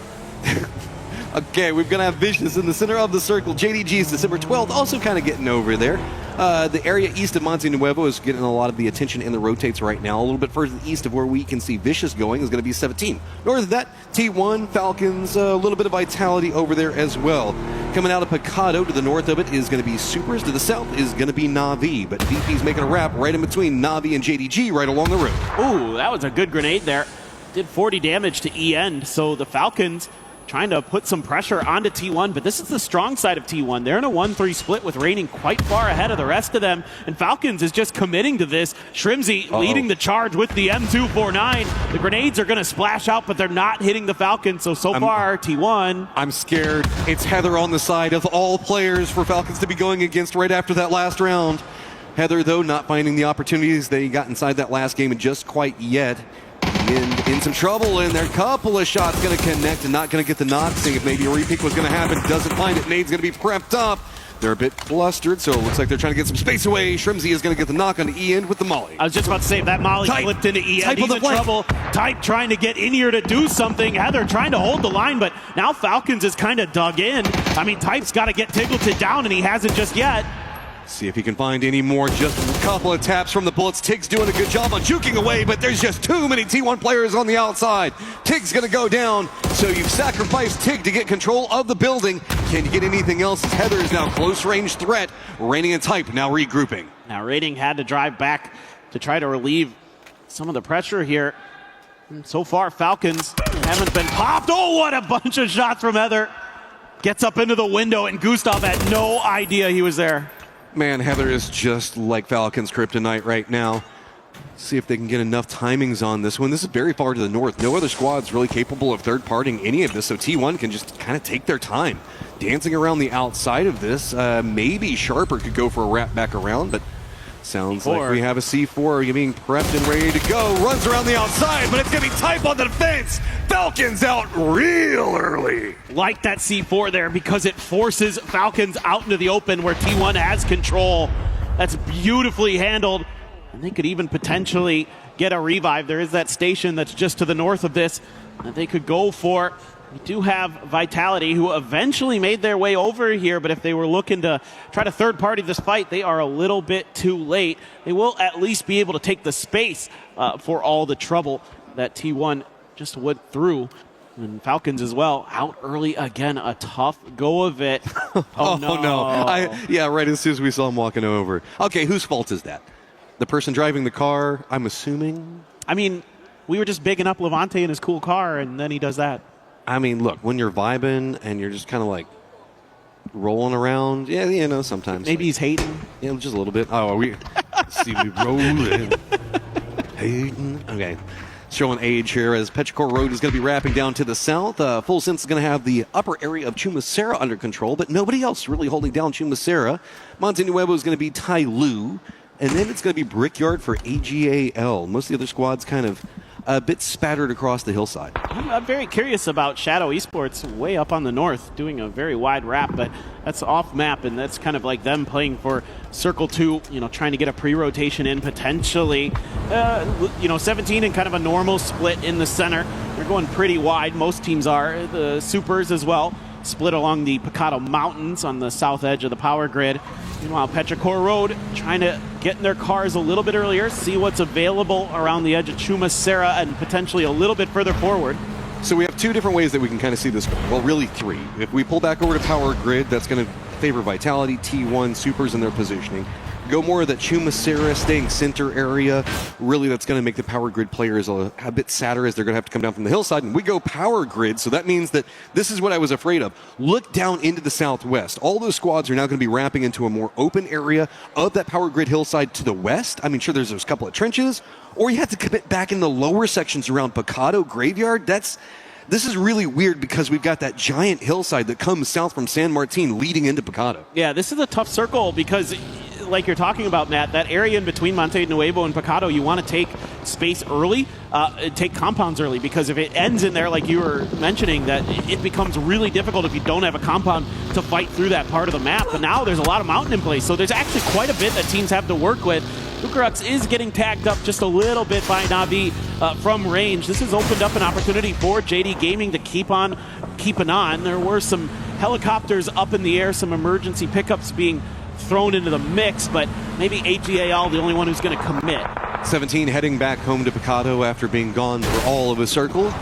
Okay, we're going to have Vicious in the center of the circle. JDG's December 12th, also kind of getting over there. The area east of Monte Nuevo is getting a lot of the attention in the rotates right now. A little bit further east of where we can see Vicious going is going to be 17. North of that, T1, Falcons, a little bit of Vitality over there as well. Coming out of Picado to the north of it is going to be Supers. To the south is going to be Na'Vi. But VP's making a wrap right in between Na'Vi and JDG right along the road. Ooh, that was a good grenade there. Did 40 damage to E-End. So the Falcons trying to put some pressure onto T1, but this is the strong side of T1. They're in a 1-3 split with Reigning quite far ahead of the rest of them, and Falcons is just committing to this. Shrimzy leading the charge with the M249. The grenades are going to splash out, but they're not hitting the Falcons, so far, T1. I'm scared. It's Heather on the side of all players for Falcons to be going against right after that last round. Heather, though, not finding the opportunities they got inside that last game and just quite yet. In some trouble, and their couple of shots going to connect and not going to get the knock. Seeing if maybe a repeat was going to happen, doesn't find it. Nade's going to be prepped up. They're a bit flustered, so it looks like they're trying to get some space away. Shrimzy is going to get the knock on E-End with the molly. I was just about to say, if that molly flipped into E-End, he's in trouble. Type trying to get in here to do something. Heather trying to hold the line, but now Falcons is kind of dug in. I mean, Type's got to get Tigleton down, and he hasn't just yet. See if he can find any more. Just a couple of taps from the bullets. Tig's doing a good job on juking away, but there's just too many T1 players on the outside. Tig's going to go down, so you've sacrificed Tig to get control of the building. Can you get anything else? Heather is now close range threat. Reigning and Type now regrouping. Now Reigning had to drive back to try to relieve some of the pressure here. And so far, Falcons haven't been popped. Oh, what a bunch of shots from Heather. Gets up into the window, and Gustav had no idea he was there. Man, Heather is just like Falcons kryptonite right now. See if they can get enough timings on this one. This is very far to the north. No other squad's really capable of third-partying any of this, so T1 can just kind of take their time. Dancing around the outside of this, maybe Sharper could go for a wrap back around, but sounds like we have a C4 being prepped and ready to go. Runs around the outside, but it's going to be Type on the defense. Falcons out real early. Like that C4 there because it forces Falcons out into the open where T1 has control. That's beautifully handled. And they could even potentially get a revive. There is that station that's just to the north of this that they could go for. We do have Vitality, who eventually made their way over here, but if they were looking to try to third-party this fight, they are a little bit too late. They will at least be able to take the space for all the trouble that T1 just went through. And Falcons as well, out early again, a tough go of it. Oh, no. Yeah, right as soon as we saw him walking over. Okay, whose fault is that? The person driving the car, I'm assuming? I mean, we were just bigging up Levante in his cool car, and then he does that. I mean, look, when you're vibing and you're just kind of like rolling around, yeah, you know, sometimes. Maybe he's hating. Yeah, just a little bit. Oh, we see me rolling. Hating. Okay. Showing age here as Petrichor Road is going to be wrapping down to the south. Full Sense is going to have the upper area of Chumacera under control, but nobody else really holding down Chumacera. Monte Nuevo is going to be Tai Lu, and then it's going to be Brickyard for AGAL. Most of the other squads kind of a bit spattered across the hillside. I'm very curious about Shadow Esports way up on the north doing a very wide wrap, but that's off map, and that's kind of like them playing for Circle 2, you know, trying to get a pre-rotation in potentially. 17 and kind of a normal split in the center. They're going pretty wide. Most teams are. The Supers as well, split along the Picado Mountains on the south edge of the power grid. Meanwhile, Petrichor Road trying to get in their cars a little bit earlier, see what's available around the edge of Chumacera and potentially a little bit further forward. So we have two different ways that we can kind of see this. Well, really three. If we pull back over to power grid, that's going to favor Vitality, T1, Supers in their positioning. Go more of that Chumacera staying center area. Really, that's going to make the power grid players a bit sadder as they're going to have to come down from the hillside. And we go power grid, so that means that this is what I was afraid of. Look down into the southwest. All those squads are now going to be wrapping into a more open area of that power grid hillside to the west. I mean, sure, there's a couple of trenches, or you have to commit back in the lower sections around Picado Graveyard. This is really weird because we've got that giant hillside that comes south from San Martin leading into Picado. Yeah, this is a tough circle because, like you're talking about, Matt, that area in between Monte Nuevo and Picado, you want to take space early, take compounds early, because if it ends in there, like you were mentioning, that it becomes really difficult if you don't have a compound to fight through that part of the map. But now there's a lot of mountain in place, so there's actually quite a bit that teams have to work with. Bukarux is getting tagged up just a little bit by Navi from range. This has opened up an opportunity for JD Gaming to keep on keeping on. There were some helicopters up in the air, some emergency pickups being thrown into the mix, but maybe AGAL the only one who's going to commit. 17 heading back home to Picado after being gone for all of a circle.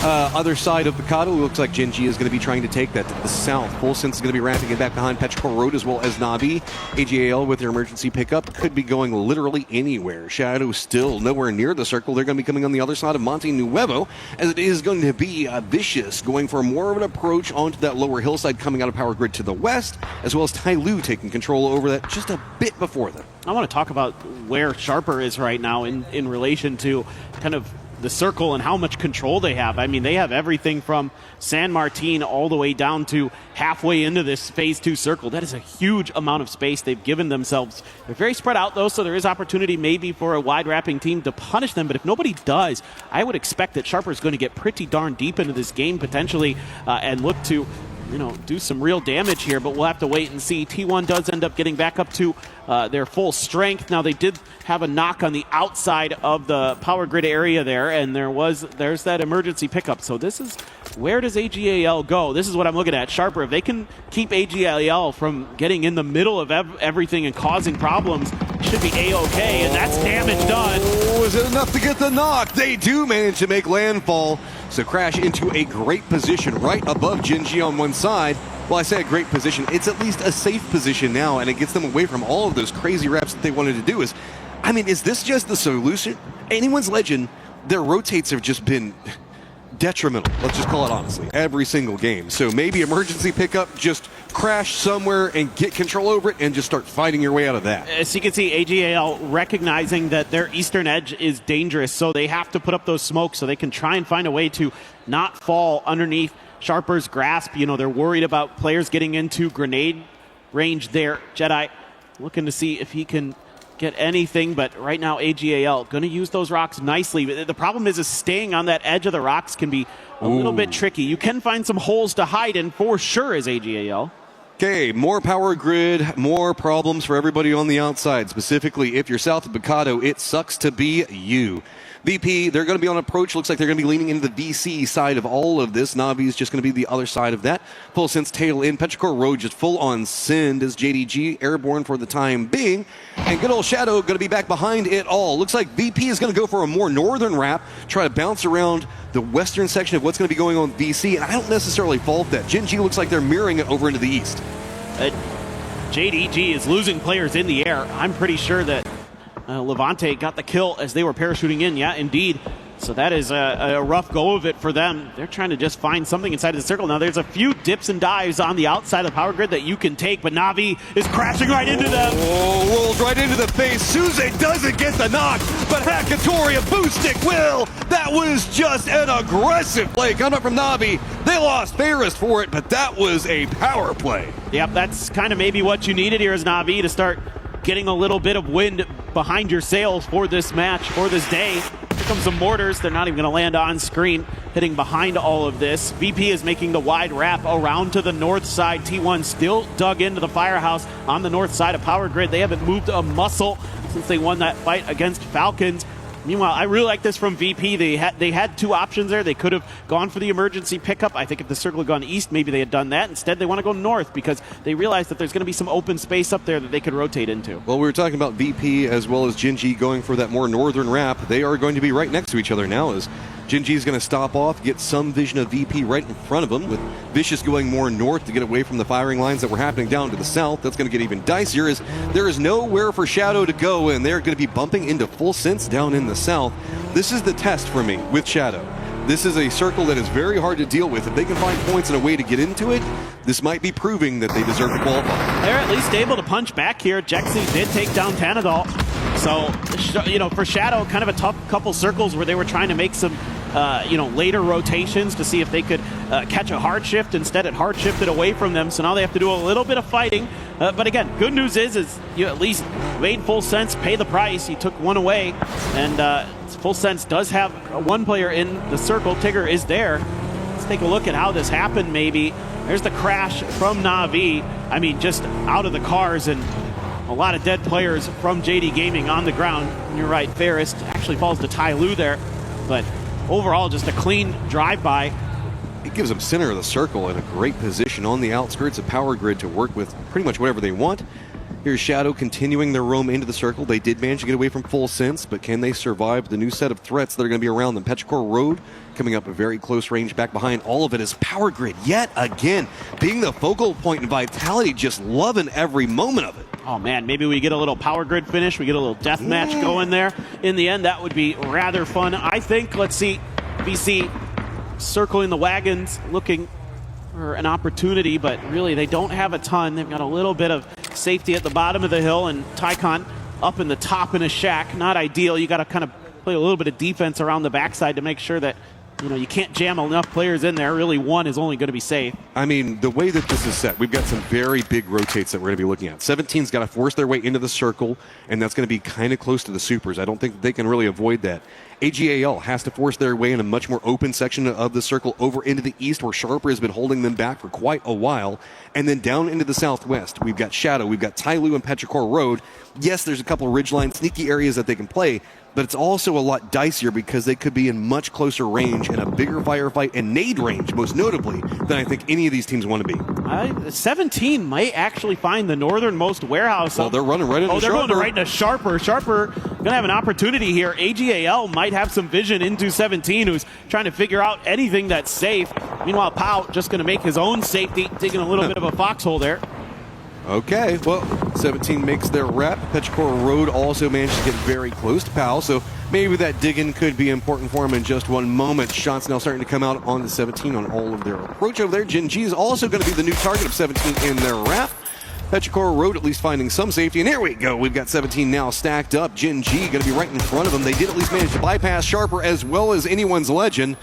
Other side of Picado, it looks like Genji is going to be trying to take that to the south. Full Sense is going to be ramping it back behind Petrichor Road as well as Navi. AGAL with their emergency pickup could be going literally anywhere. Shadow still nowhere near the circle. They're going to be coming on the other side of Monte Nuevo, as it is going to be Vicious going for more of an approach onto that lower hillside coming out of power grid to the west, as well as Tai Lu taking control over that just a bit before them. I want to talk about where Sharper is right now in relation to kind of the circle and how much control they have. I mean, they have everything from San Martin all the way down to halfway into this phase 2 circle. That is a huge amount of space they've given themselves. They're very spread out, though, so there is opportunity maybe for a wide-wrapping team to punish them. But if nobody does, I would expect that Sharper is going to get pretty darn deep into this game potentially and look to do some real damage here, but we'll have to wait and see. T1 does end up getting back up to their full strength. Now, they did have a knock on the outside of the power grid area there, and there's that emergency pickup. So this is, where does AGAL go? This is what I'm looking at. Sharper, if they can keep AGAL from getting in the middle of everything and causing problems, it should be A-okay, and that's damage done. Oh, is it enough to get the knock? They do manage to make landfall. So Crash into a great position right above Genji on one side. Well, I say a great position. It's at least a safe position now, and it gets them away from all of those crazy reps that they wanted to do. Is this just the solution? Anyone's Legend, their rotates have just been detrimental. Let's just call it honestly. Every single game. So maybe emergency pickup just crash somewhere and get control over it and just start fighting your way out of that. As you can see, AGAL recognizing that their eastern edge is dangerous, so they have to put up those smokes so they can try and find a way to not fall underneath Sharper's grasp. You know, they're worried about players getting into grenade range there. Jedi looking to see if he can get anything, but right now AGAL going to use those rocks nicely. The problem is staying on that edge of the rocks can be a little bit tricky. You can find some holes to hide in for sure as AGAL. Okay, more power grid, more problems for everybody on the outside. Specifically, if you're south of Picado, it sucks to be you. VP, they're going to be on approach. Looks like they're going to be leaning into the VC side of all of this. Navi's just going to be the other side of that. Full sense tail in. Petrichor Road just full on send as JDG airborne for the time being. And good old Shadow going to be back behind it all. Looks like VP is going to go for a more northern wrap, try to bounce around the western section of what's going to be going on with VC. And I don't necessarily fault that. Gen G looks like they're mirroring it over into the east. JDG is losing players in the air. I'm pretty sure that Levante got the kill as they were parachuting in. Yeah, indeed. So that is a rough go of it for them. They're trying to just find something inside of the circle. Now, there's a few dips and dives on the outside of the power grid that you can take, but Navi is crashing right into them. Oh, rolls right into the face. Suze doesn't get the knock, but Hakatori, a boost stick will. That was just an aggressive play coming up from Navi. They lost Ferris for it, but that was a power play. Yep, that's kind of maybe what you needed here as Navi to start getting a little bit of wind behind your sails for this match, for this day. Here comes some mortars. They're not even going to land on screen, hitting behind all of this. VP is making the wide wrap around to the north side. T1 still dug into the firehouse on the north side of power grid. They haven't moved a muscle since they won that fight against Falcons. Meanwhile, I really like this from VP. They had two options there. They could have gone for the emergency pickup. I think if the circle had gone east, maybe they had done that. Instead, they want to go north because they realize that there's going to be some open space up there that they could rotate into. Well, we were talking about VP as well as Gen G going for that more northern wrap. They are going to be right next to each other now as Gen G is going to stop off, get some vision of VP right in front of them, with Vicious going more north to get away from the firing lines that were happening down to the south. That's going to get even dicier as there is nowhere for Shadow to go, and they're going to be bumping into full sense down in the south. This is the test for me with Shadow. This is a circle that is very hard to deal with. If they can find points and a way to get into it, this might be proving that they deserve to qualify. They're at least able to punch back here. Jexy did take down Tanadol. So, you know, for Shadow, kind of a tough couple circles where they were trying to make some, later rotations to see if they could catch a hard shift. Instead, it hard shifted away from them. So now they have to do a little bit of fighting. But again, good news is you at least made Full Sense pay the price. He took one away. And Full Sense does have one player in the circle. Tigger is there. Let's take a look at how this happened maybe. There's the crash from Na'Vi. I mean, just out of the cars and a lot of dead players from JD Gaming on the ground. And you're right, Ferris actually falls to Tai Lu there. But overall, just a clean drive-by. It gives them center of the circle in a great position on the outskirts of power grid to work with pretty much whatever they want. Here's Shadow continuing their roam into the circle. They did manage to get away from Full Sense, but can they survive the new set of threats that are going to be around them? Petrichor Road coming up a very close range back behind. All of it is power grid yet again, being the focal point, and Vitality just loving every moment of it. Oh man, maybe we get a little power grid finish. We get a little death match going there. In the end, that would be rather fun. I think, let's see, VC circling the wagons, looking for an opportunity, but really they don't have a ton. They've got a little bit of safety at the bottom of the hill, and Tycon up in the top in a shack. Not ideal. You got to kind of play a little bit of defense around the backside to make sure that you can't jam enough players in there. Really, one is only going to be safe. I mean, the way that this is set, we've got some very big rotates that we're going to be looking at. 17's got to force their way into the circle, and that's going to be kind of close to the supers. I don't think they can really avoid that. AGAL has to force their way in a much more open section of the circle over into the east, where Sharper has been holding them back for quite a while. And then down into the southwest, we've got Shadow, we've got Tai Lu and Petrichor Road. Yes, there's a couple of ridgeline sneaky areas that they can play, but it's also a lot dicier because they could be in much closer range and a bigger firefight and nade range, most notably, than I think any of these teams want to be. 17 might actually find the northernmost warehouse. Well, they're running right into Sharper. Oh, they're going right into Sharper. Sharper going to have an opportunity here. AGAL might have some vision into 17, who's trying to figure out anything that's safe. Meanwhile, Pau just going to make his own safety, taking a little bit of a foxhole there. Okay, well, 17 makes their rep. Petrichor Road also managed to get very close to Powell, so maybe that dig-in could be important for him in just one moment. Shots now starting to come out on the 17 on all of their approach over there. Jin Ji is also going to be the new target of 17 in their rep. Petrichor Road at least finding some safety, and here we go. We've got 17 now stacked up. Jin Ji going to be right in front of them. They did at least manage to bypass Sharper as well as anyone's legend,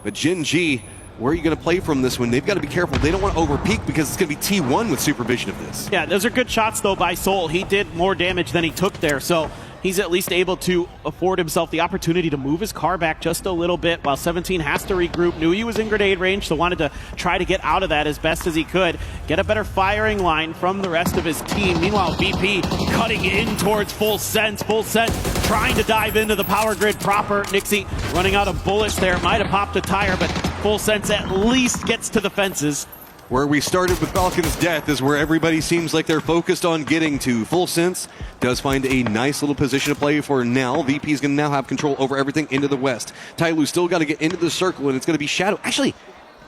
but Jin Ji, where are you going to play from this one? They've got to be careful. They don't want to overpeak because it's going to be T1 with supervision of this. Yeah, those are good shots, though, by Soul. He did more damage than he took there, so he's at least able to afford himself the opportunity to move his car back just a little bit while 17 has to regroup. Knew he was in grenade range, so wanted to try to get out of that as best as he could. Get a better firing line from the rest of his team. Meanwhile, VP cutting in towards Full Sense. Full Sense trying to dive into the power grid proper. Nixie running out of bullets there. Might have popped a tire, but Full Sense at least gets to the fences. Where we started with Falcon's death is where everybody seems like they're focused on getting to. Full Sense does find a nice little position to play for now. VP is going to now have control over everything into the west. Tyloo still got to get into the circle, and it's going to be Shadow. Actually,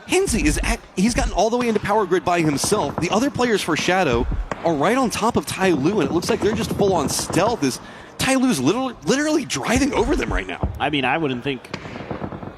Henzi he's gotten all the way into power grid by himself. The other players for Shadow are right on top of Tyloo, and it looks like they're just full on stealth as Tyloo's literally driving over them right now. I mean, I wouldn't think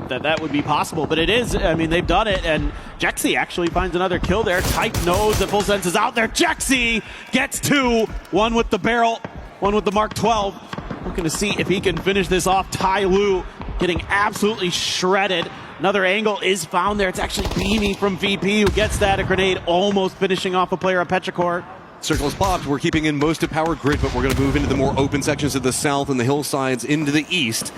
that would be possible, but it is. I mean, they've done it, and Jexy actually finds another kill there. Type knows that Full Sense is out there. Jexy gets two, one with the barrel, one with the Mark 12. Looking to see if he can finish this off. Tyloo getting absolutely shredded. Another angle is found there. It's actually Beanie from VP who gets that. A grenade almost finishing off a player of Petrichor. Circle is popped. We're keeping in most of power grid, but we're going to move into the more open sections of the south and the hillsides into the east.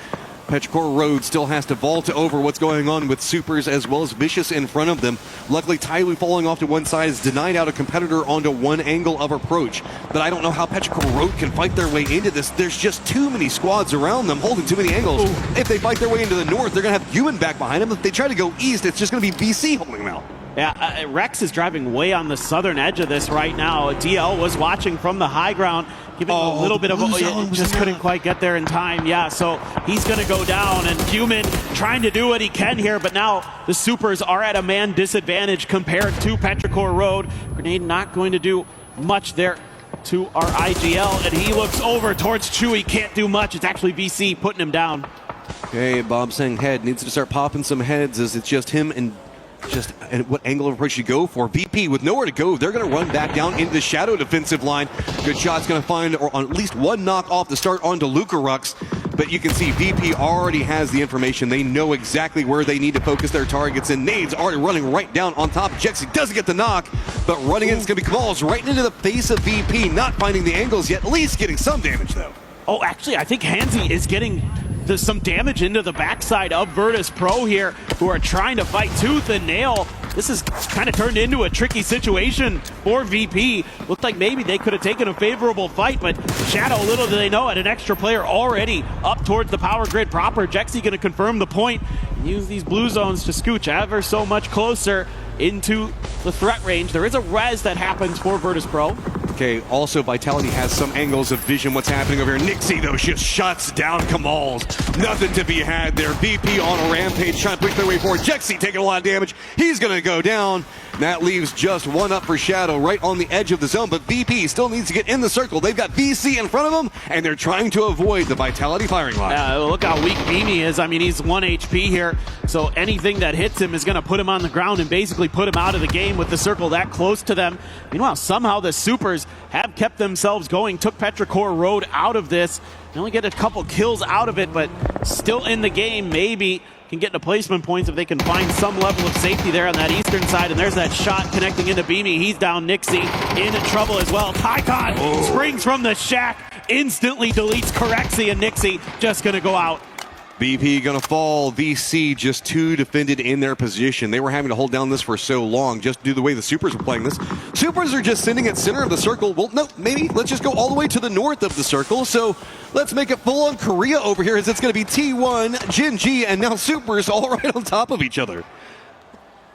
Petrichor Road still has to vault over what's going on with Supers as well as Vicious in front of them. Luckily, Tyloo falling off to one side has denied out a competitor onto one angle of approach. But I don't know how Petrichor Road can fight their way into this. There's just too many squads around them holding too many angles. Ooh. If they fight their way into the north, they're going to have Human back behind them. If they try to go east, it's just going to be VC holding them out. Yeah, Rex is driving way on the southern edge of this right now. DL was watching from the high ground, giving a little bit of just couldn't quite get there in time. Yeah, so he's going to go down, and Human trying to do what he can here, but now the Supers are at a man disadvantage compared to Petrichor Road. Grenade not going to do much there to our IGL, and he looks over towards Chewy. Can't do much. It's actually VC putting him down. Okay, Bob saying head needs to start popping some heads as it's just him and what angle of approach you go for. VP with nowhere to go. They're going to run back down into the Shadow defensive line. Good shot's going to find or on at least one knock off the start onto Lucarux. But you can see VP already has the information. They know exactly where they need to focus their targets, and Nade's already running right down on top. Jexy doesn't get the knock, but running in is going to be Kamal's right into the face of VP. Not finding the angles yet, at least getting some damage though. Oh, actually, I think Hansi is getting some damage into the backside of Virtus Pro here, who are trying to fight tooth and nail. This is kind of turned into a tricky situation for VP. Looked like maybe they could have taken a favorable fight, but Shadow, little do they know, had an extra player already up towards the power grid proper. Jexy going to confirm the point and use these blue zones to scooch ever so much closer into the threat range. There is a res that happens for Virtus Pro. Okay, also Vitality has some angles of vision what's happening over here. Nixie, though, just shuts down Kamal's. Nothing to be had there. VP on a rampage, trying to push their way forward. Jexy taking a lot of damage. He's going to go down. That leaves just one up for Shadow right on the edge of the zone, but VP still needs to get in the circle. They've got VC in front of them, and they're trying to avoid the Vitality firing line. Look how weak Beanie is. I mean, he's 1 HP here, so anything that hits him is going to put him on the ground and basically put him out of the game with the circle that close to them. Meanwhile, somehow the Supers have kept themselves going, took Petrichor Road out of this. They only get a couple kills out of it, but still in the game. Maybe can get into placement points if they can find some level of safety there on that eastern side. And there's that shot connecting into Beanie. He's down. Nixie in trouble as well. Tycon springs from the shack, instantly deletes Corexy, and Nixie just going to go out. VP gonna fall. VC just too defended in their position. They were having to hold down this for so long just due to the way the Supers were playing this. Supers are just sitting at center of the circle. Well, no, maybe let's just go all the way to the north of the circle. So let's make it full on Korea over here as it's gonna be T1, Jin Ji, and now Supers all right on top of each other.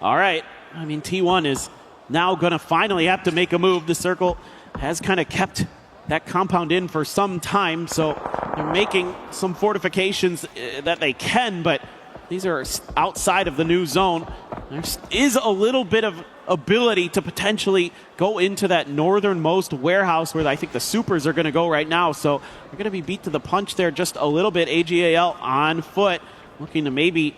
All right. I mean, T1 is now gonna finally have to make a move. The circle has kind of kept that compound in for some time, so they're making some fortifications that they can, but these are outside of the new zone. there is a little bit of ability to potentially go into that northernmost warehouse where I think the supers are going to go right now. So they're going to be beat to the punch there just a little bit. AGAL on foot, looking to maybe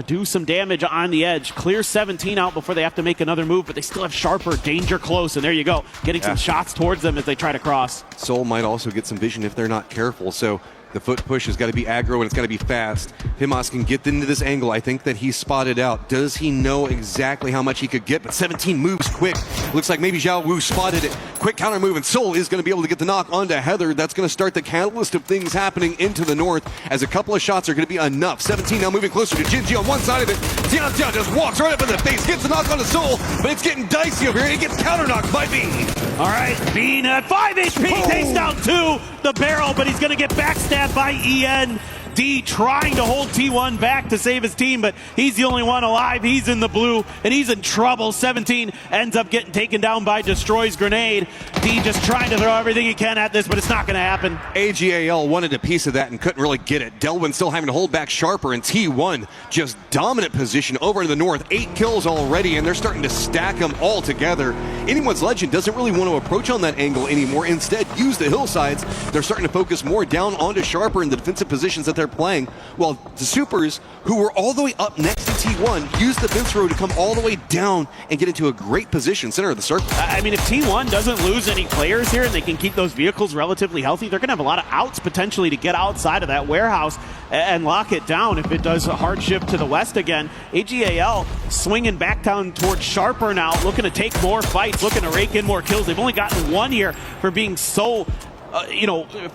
do some damage on the edge. Clear 17 out before they have to make another move, but they still have Sharper, danger close, and there you go. Getting some shots towards them as they try to cross. Soul might also get some vision if they're not careful, so the foot push has got to be aggro and it's got to be fast. Pimas can get into this angle. I think that he's spotted out. Does he know exactly how much he could get? But 17 moves quick. Looks like maybe Zhao Wu spotted it. Quick counter move, and Soul is going to be able to get the knock onto Heather. That's going to start the catalyst of things happening into the north, as a couple of shots are going to be enough. 17 now moving closer to Jinji on one side of it. Tian just walks right up in the face, gets the knock onto Soul, but it's getting dicey over here. He gets counter knocked by Bean. All right, Bean at 5 HP, takes down 2, the barrel, but he's going to get backstabbed by EN. D trying to hold T1 back to save his team, but he's the only one alive. He's in the blue, and he's in trouble. 17 ends up getting taken down by Destroy's grenade. D just trying to throw everything he can at this, but it's not going to happen. AGAL wanted a piece of that and couldn't really get it. Delwyn still having to hold back Sharper, and T1 just dominant position over in the north. 8 kills already, and they're starting to stack them all together. Anyone's Legend doesn't really want to approach on that angle anymore. Instead, use the hillsides. They're starting to focus more down onto Sharper in the defensive positions that they're playing, while the supers, who were all the way up next to T1, use the fence row to come all the way down and get into a great position, center of the circle. I mean, if T1 doesn't lose any players here and they can keep those vehicles relatively healthy, they're going to have a lot of outs potentially to get outside of that warehouse and lock it down if it does a hard shift to the west again. AGAL swinging back down towards Sharper now, looking to take more fights, looking to rake in more kills. They've only gotten 1 here for being so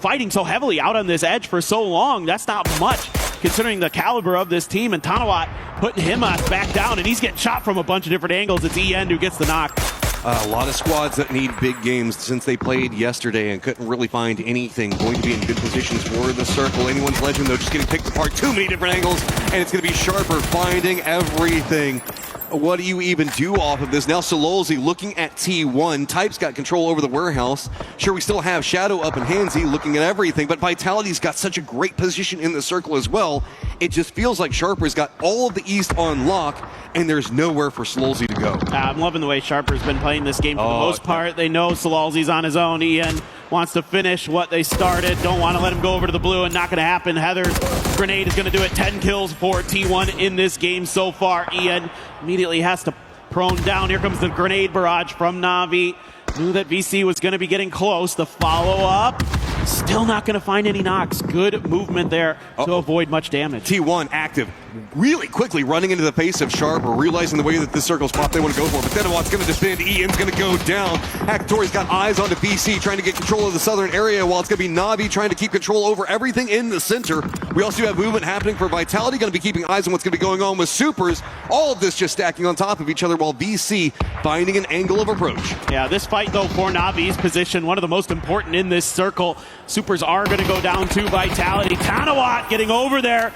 fighting so heavily out on this edge for so long. That's not much considering the caliber of this team, and Tanawat putting him back down, and he's getting shot from a bunch of different angles. It's EN who gets the knock. A lot of squads that need big games since they played yesterday and couldn't really find anything. Going to be in good positions for the circle. Anyone's Legend, though, just getting picked apart. Too many different angles, and it's going to be Sharper finding everything. What do you even do off of this? Now Sololzi looking at T1. Type's got control over the warehouse. Sure, we still have Shadow up and Hansy looking at everything, but Vitality's got such a great position in the circle as well. It just feels like Sharper's got all of the East on lock, and there's nowhere for Sololzi to go. I'm loving the way Sharper's been playing this game for the most part. They know Sololzi's on his own. Ian wants to finish what they started. Don't want to let him go over to the blue, and not going to happen. Heather's grenade is going to do it. 10 kills for T1 in this game so far. Ian immediately has to prone down. Here comes the grenade barrage from Na'Vi. Knew that VC was going to be getting close. The follow-up, still not going to find any knocks. Good movement there to avoid much damage. T1 active, really quickly running into the face of Sharper, realizing the way that this circle's popped, they want to go for it. But Denawat's going to defend. Ian's going to go down. Hakatori's got eyes onto VC, trying to get control of the southern area, while it's going to be Na'Vi trying to keep control over everything in the center. We also have movement happening for Vitality, going to be keeping eyes on what's going to be going on with Supers. All of this just stacking on top of each other, while VC finding an angle of approach. Yeah, this fight, though, for Na'Vi's position, one of the most important in this circle. Supers are going to go down to Vitality. Tanawat getting over there,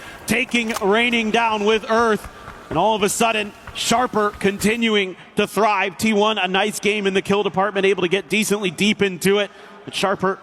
raining down with Earth. And all of a sudden, Sharper continuing to thrive. T1, a nice game in the kill department, able to get decently deep into it. But Sharper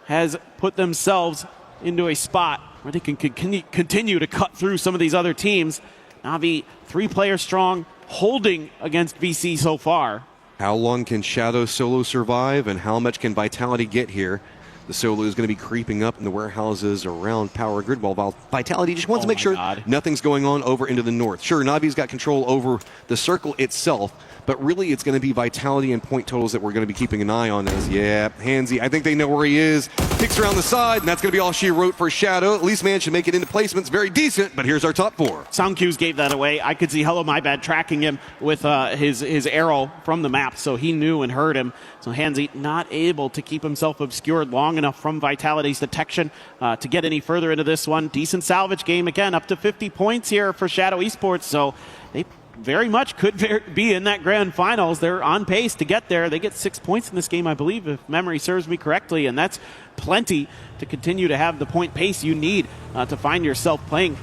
has put themselves into a spot where they can continue to cut through some of these other teams. Na'Vi, 3 players strong, holding against VC so far. How long can Shadow solo survive, and how much can Vitality get here? The solo is going to be creeping up in the warehouses around Power Grid, while Vitality just wants to make sure nothing's going on over into the north. Sure, Navi's got control over the circle itself, but really it's going to be Vitality and point totals that we're going to be keeping an eye on. As Hansy, I think they know where he is. Picks around the side, and that's going to be all she wrote for Shadow. At least managed to make it into placements. Very decent, but here's our top 4. Sound cues gave that away. I could see Hello My Bad tracking him with his arrow from the map, so he knew and heard him. So Hansy not able to keep himself obscured long enough from Vitality's detection to get any further into this one. Decent salvage game again, up to 50 points here for Shadow Esports, so they very much could be in that grand finals. They're on pace to get there. They get 6 points in this game, I believe, if memory serves me correctly, and that's plenty to continue to have the point pace you need to find yourself playing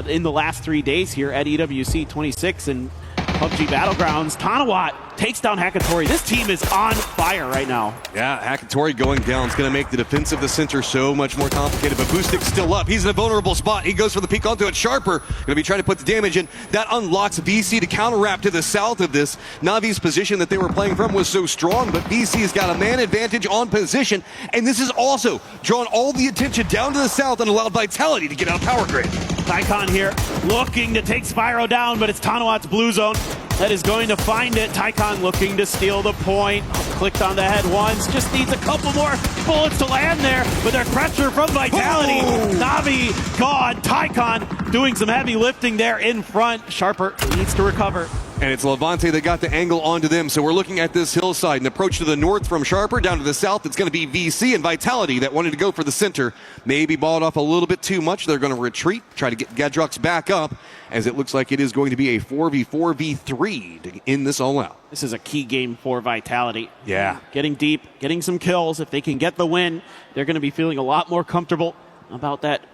in the last 3 days here at EWC 26. And PUBG Battlegrounds. Tanawat takes down Hakatori. This team is on fire right now. Yeah, Hakatori going down is going to make the defense of the center so much more complicated, but Boostik's still up. He's in a vulnerable spot. He goes for the peek onto it. Sharper going to be trying to put the damage in. That unlocks VC to counter-wrap to the south of this. Navi's position that they were playing from was so strong, but VC's got a man advantage on position, and this has also drawn all the attention down to the south and allowed Vitality to get out of power grid. Tycon here looking to take Spyro down, but it's Tanawat's blue zone that is going to find it. Tycon looking to steal the point. Clicked on the head once. Just needs a couple more bullets to land there, but there's pressure from Vitality. Navi gone. Tycon doing some heavy lifting there in front. Sharper needs to recover. And it's Levante that got the angle onto them. So we're looking at this hillside. An approach to the north from Sharper down to the south. It's going to be VC and Vitality that wanted to go for the center. Maybe balled off a little bit too much. They're going to retreat, try to get Gadrux back up, as it looks like it is going to be a 4v4v3 to end this all out. This is a key game for Vitality. Yeah. Getting deep, getting some kills. If they can get the win, they're going to be feeling a lot more comfortable about that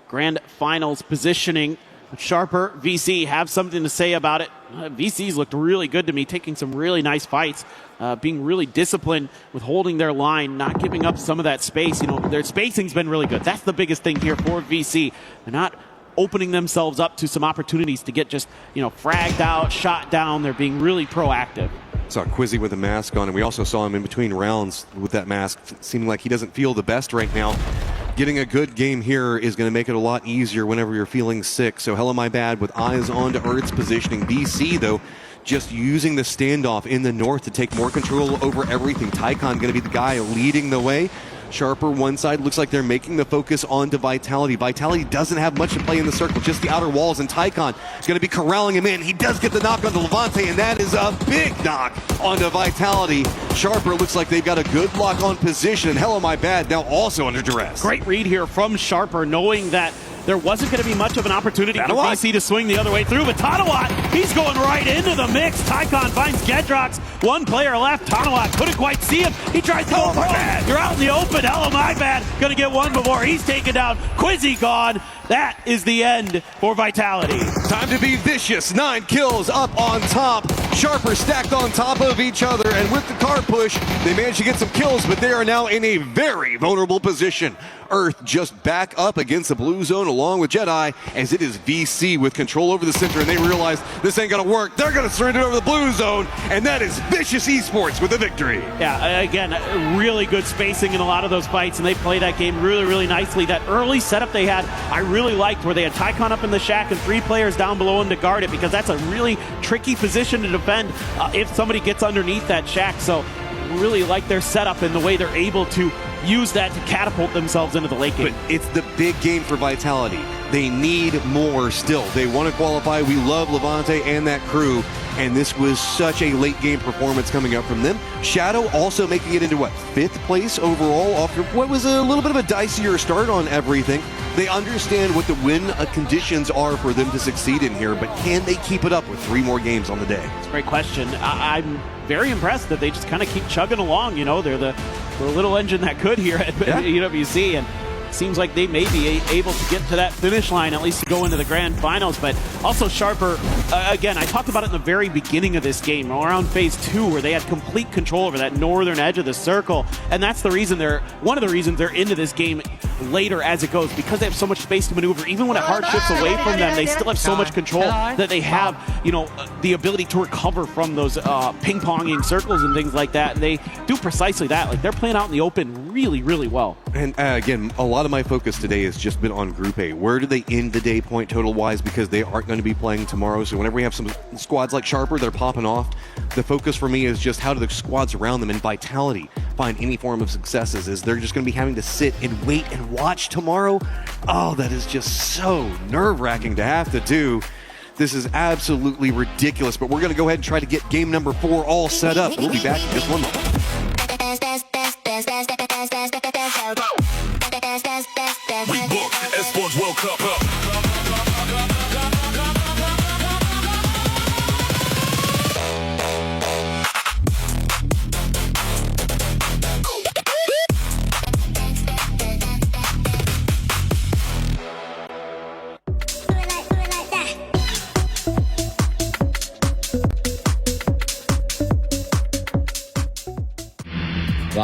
grand finals positioning. Sharper, VC have something to say about it. VC's looked really good to me, taking some really nice fights, being really disciplined with holding their line, not giving up some of that space. You know, their spacing's been really good. That's the biggest thing here for VC. They're not opening themselves up to some opportunities to get just, fragged out, shot down. They're being really proactive. Saw Quizzy with a mask on, and we also saw him in between rounds with that mask, seeming like he doesn't feel the best right now. Getting a good game here is going to make it a lot easier whenever you're feeling sick. So hella my bad with eyes on to Earth's positioning. VC, though, just using the standoff in the north to take more control over everything. Tycon going to be the guy leading the way. Sharper one side, looks like they're making the focus onto Vitality. Vitality doesn't have much to play in the circle, just the outer walls, and Tycon is going to be corralling him in. He does get the knock onto Levante, and that is a big knock onto Vitality. Sharper looks like they've got a good lock on position, and hell, my bad, now also under duress. Great read here from Sharper, knowing that there wasn't going to be much of an opportunity for VC to swing the other way through, but Tanawat, he's going right into the mix. Tycon finds Gedrox. One player left. Tanawat couldn't quite see him. He tries to go for it. You're out in the open. Hello, my bad. Going to get one before he's taken down. Quizzy gone. That is the end for Vitality. Time to be vicious. 9 kills up on top. Sharper stacked on top of each other, and with the car push, they managed to get some kills, but they are now in a very vulnerable position. Earth just back up against the blue zone along with Jedi, as it is VC with control over the center, and they realize this ain't gonna work. They're gonna surrender over the blue zone, and that is Vicious Esports with a victory. Yeah, again, really good spacing in a lot of those fights, and they play that game really, really nicely. That early setup they had, I really liked, where they had Tycon up in the shack and 3 players down below him to guard it, because that's a really tricky position to defend if somebody gets underneath that shack. So really like their setup and the way they're able to use that to catapult themselves into the late game. But it's the big game for Vitality. They need more still. They want to qualify. We love Levante and that crew, and this was such a late game performance coming up from them. Shadow also making it into, 5th place overall after what was a little bit of a dicier start on everything. They understand what the win conditions are for them to succeed in here, but can they keep it up with 3 more games on the day? It's a great question. I'm very impressed that they just kind of keep chugging along. They're the little engine that could here at UWC, and seems like they may be able to get to that finish line, at least to go into the grand finals. But also Sharper, again, I talked about it in the very beginning of this game, around phase 2, where they had complete control over that northern edge of the circle, and that's the reason one of the reasons they're into this game later as it goes, because they have so much space to maneuver. Even when it hard shifts away from them, they still have so much control that they have, the ability to recover from those ping-ponging circles and things like that. And they do precisely that. Like, they're playing out in the open really, really well. And again, a lot of my focus today has just been on Group A. Where do they end the day point total-wise? Because they aren't going to be playing tomorrow. So whenever we have some squads like Sharper, they're popping off. The focus for me is just how do the squads around them and Vitality find any form of successes, as they're just going to be having to sit and wait and watch tomorrow. Oh, that is just so nerve-wracking to have to do. This is absolutely ridiculous, but we're going to go ahead and try to get game number 4 all set up. We'll be back in just one moment. We booked Esports World Cup up.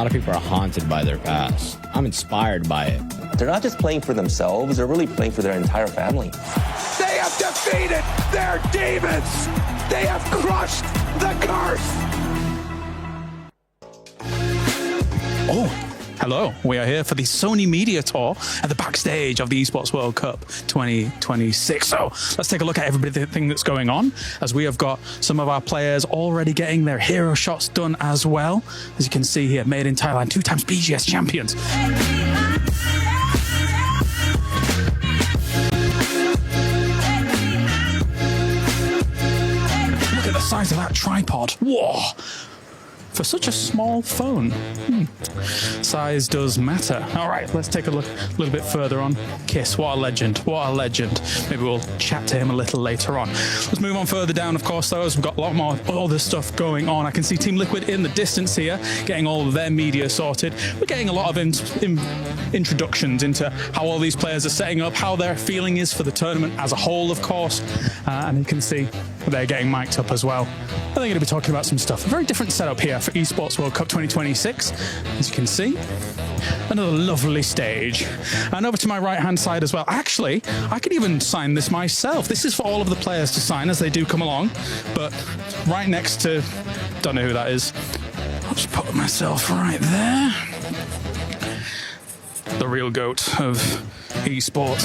lot of people are haunted by their past. I'm inspired by it. They're not just playing for themselves, they're really playing for their entire family. They have defeated their demons! They have crushed the curse! Oh, hello. We are here for the Sony Media Tour at the backstage of the Esports World Cup 2026. So let's take a look at everything that's going on, as we have got some of our players already getting their hero shots done as well. As you can see here, made in Thailand, 2 times BGS champions. Look at the size of that tripod. Whoa! For such a small phone. Size does matter. All right, let's take a look a little bit further on. Kiss, what a legend, what a legend. Maybe we'll chat to him a little later on. Let's move on further down, of course, though, as we've got a lot more all this stuff going on. I can see Team Liquid in the distance here, getting all of their media sorted. We're getting a lot of introductions into how all these players are setting up, how their feeling is for the tournament as a whole, of course. And you can see they're getting mic'd up as well. I think I'm going to be talking about some stuff. A very different setup here for Esports World Cup 2026. As you can see, another lovely stage. And over to my right-hand side as well. Actually, I could even sign this myself. This is for all of the players to sign as they do come along. But right next to... don't know who that is. I'll just put myself right there. The real goat of esports.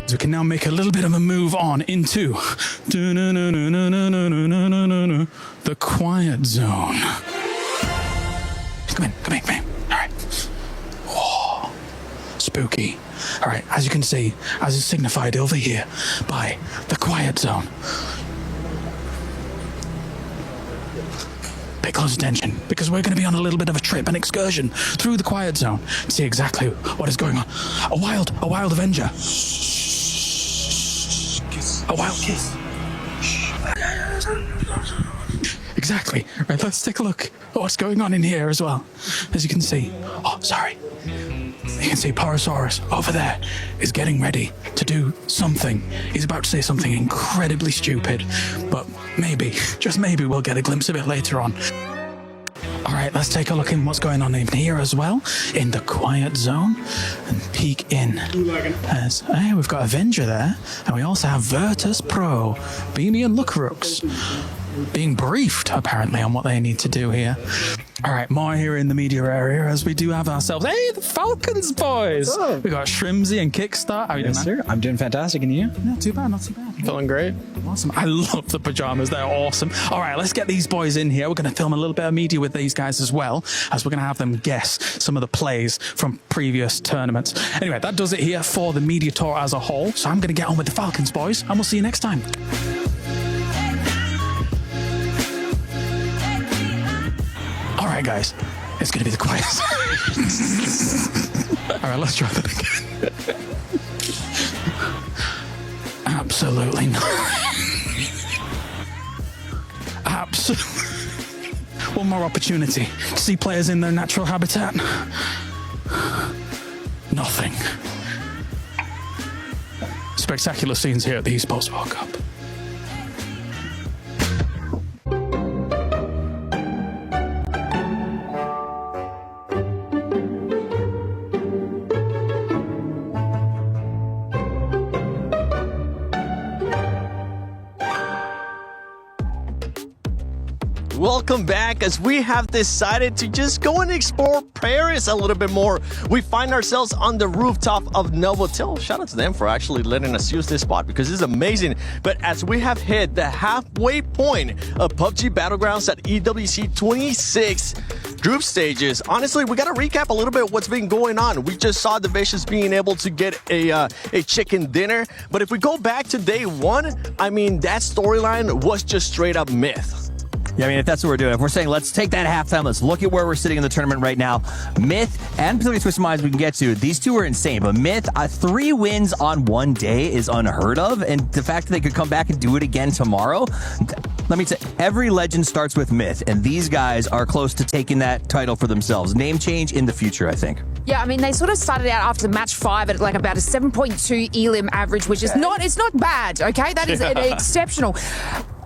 So we can now make a little bit of a move on into the quiet zone. Come in. All right. Whoa. Spooky. All right, as you can see, as is signified over here by the quiet zone. Pay close attention, because we're going to be on a little bit of a trip, an excursion through the quiet zone to see exactly what is going on. A wild Avenger. A wild kiss. Exactly. Right, let's take a look at what's going on in here as well. As you can see. Oh, sorry. You can see Parasaurus over there is getting ready to do something. He's about to say something incredibly stupid, but maybe, just maybe, we'll get a glimpse of it later on. All right, let's take a look in what's going on in here as well, in the quiet zone, and peek in. As, hey, we've got Avenger there, and we also have Virtus Pro, Beanie and Lookrooks, being briefed, apparently, on what they need to do here. All right, more here in the media area, as we do have ourselves, hey, the Falcons boys! Oh. We got Shrimsy and Kickstart. How are you doing, man? Sir. I'm doing fantastic, and you? Not too bad. Feeling great. Awesome. I love the pajamas. They're awesome. All right, let's get these boys in here. We're going to film a little bit of media with these guys as well, as we're going to have them guess some of the plays from previous tournaments. Anyway, that does it here for the media tour as a whole. So I'm going to get on with the Falcons boys, and we'll see you next time. All right, guys. It's going to be the quiet. All right, let's try that again. Absolutely not. Absolutely. One more opportunity to see players in their natural habitat. Nothing. Spectacular scenes here at the Esports World Cup. Welcome back, as we have decided to just go and explore Paris a little bit more. We find ourselves on the rooftop of Novotel. Shout out to them for actually letting us use this spot, because it's amazing. But as we have hit the halfway point of PUBG Battlegrounds at EWC 26 group stages, honestly, we got to recap a little bit what's been going on. We just saw the Vicious being able to get a chicken dinner. But if we go back to day one, I mean, that storyline was just straight up myth. Yeah, I mean, if that's what we're doing, if we're saying let's take that halftime, let's look at where we're sitting in the tournament right now. Myth and Pacific Twisted Minds we can get to. These two are insane, but Myth, 3 wins on one day is unheard of, and the fact that they could come back and do it again tomorrow, let me say, every legend starts with Myth, and these guys are close to taking that title for themselves. Name change in the future, I think. Yeah, I mean, they sort of started out after match 5 at like about a 7.2 elim average, which is it's not bad, okay? That is exceptional.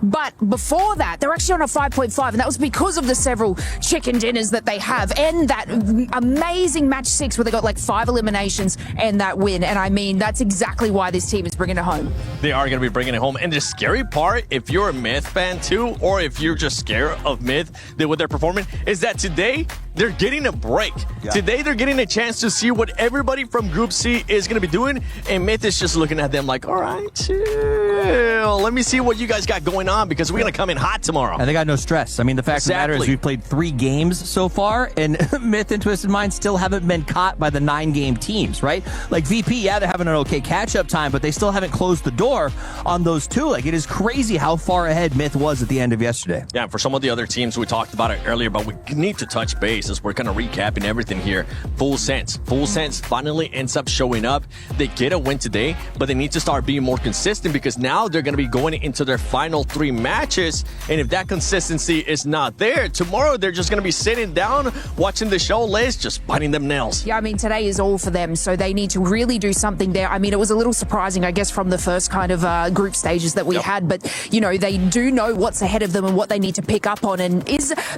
But before that, they're actually on a 5.5, and that was because of the several chicken dinners that they have and that amazing match 6 where they got like 5 eliminations and that win. And I mean, that's exactly why this team is bringing it home. They are going to be bringing it home. And the scary part, if you're a Myth fan too, or if you're just scared of Myth, with their performance, is that today they're getting a break. Yeah. Today they're getting a chance to see what everybody from Group C is going to be doing. And Myth is just looking at them like, all right, chill. Let me see what you guys got going on because we're going to come in hot tomorrow. And they got no stress. I mean, the fact of the matter is we've played 3 games so far, and Myth and Twisted Minds still haven't been caught by the 9-game teams, right? Like VP, yeah, they're having an okay catch-up time, but they still haven't closed the door on those 2. Like, it is crazy how far ahead Myth was at the end of yesterday. Yeah, for some of the other teams, we talked about it earlier, but we need to touch base as we're kind of recapping everything here. Full Sense finally ends up showing up. They get a win today, but they need to start being more consistent because now they're going to be going into their final 3 matches, and if that consistency is not there, tomorrow they're just going to be sitting down, watching the show list, just biting them nails. Yeah, I mean, today is all for them, so they need to really do something there. I mean, it was a little surprising, I guess, from the first kind of group stages that we had, but, you know, they do know what's ahead of them and what they need to pick up on, and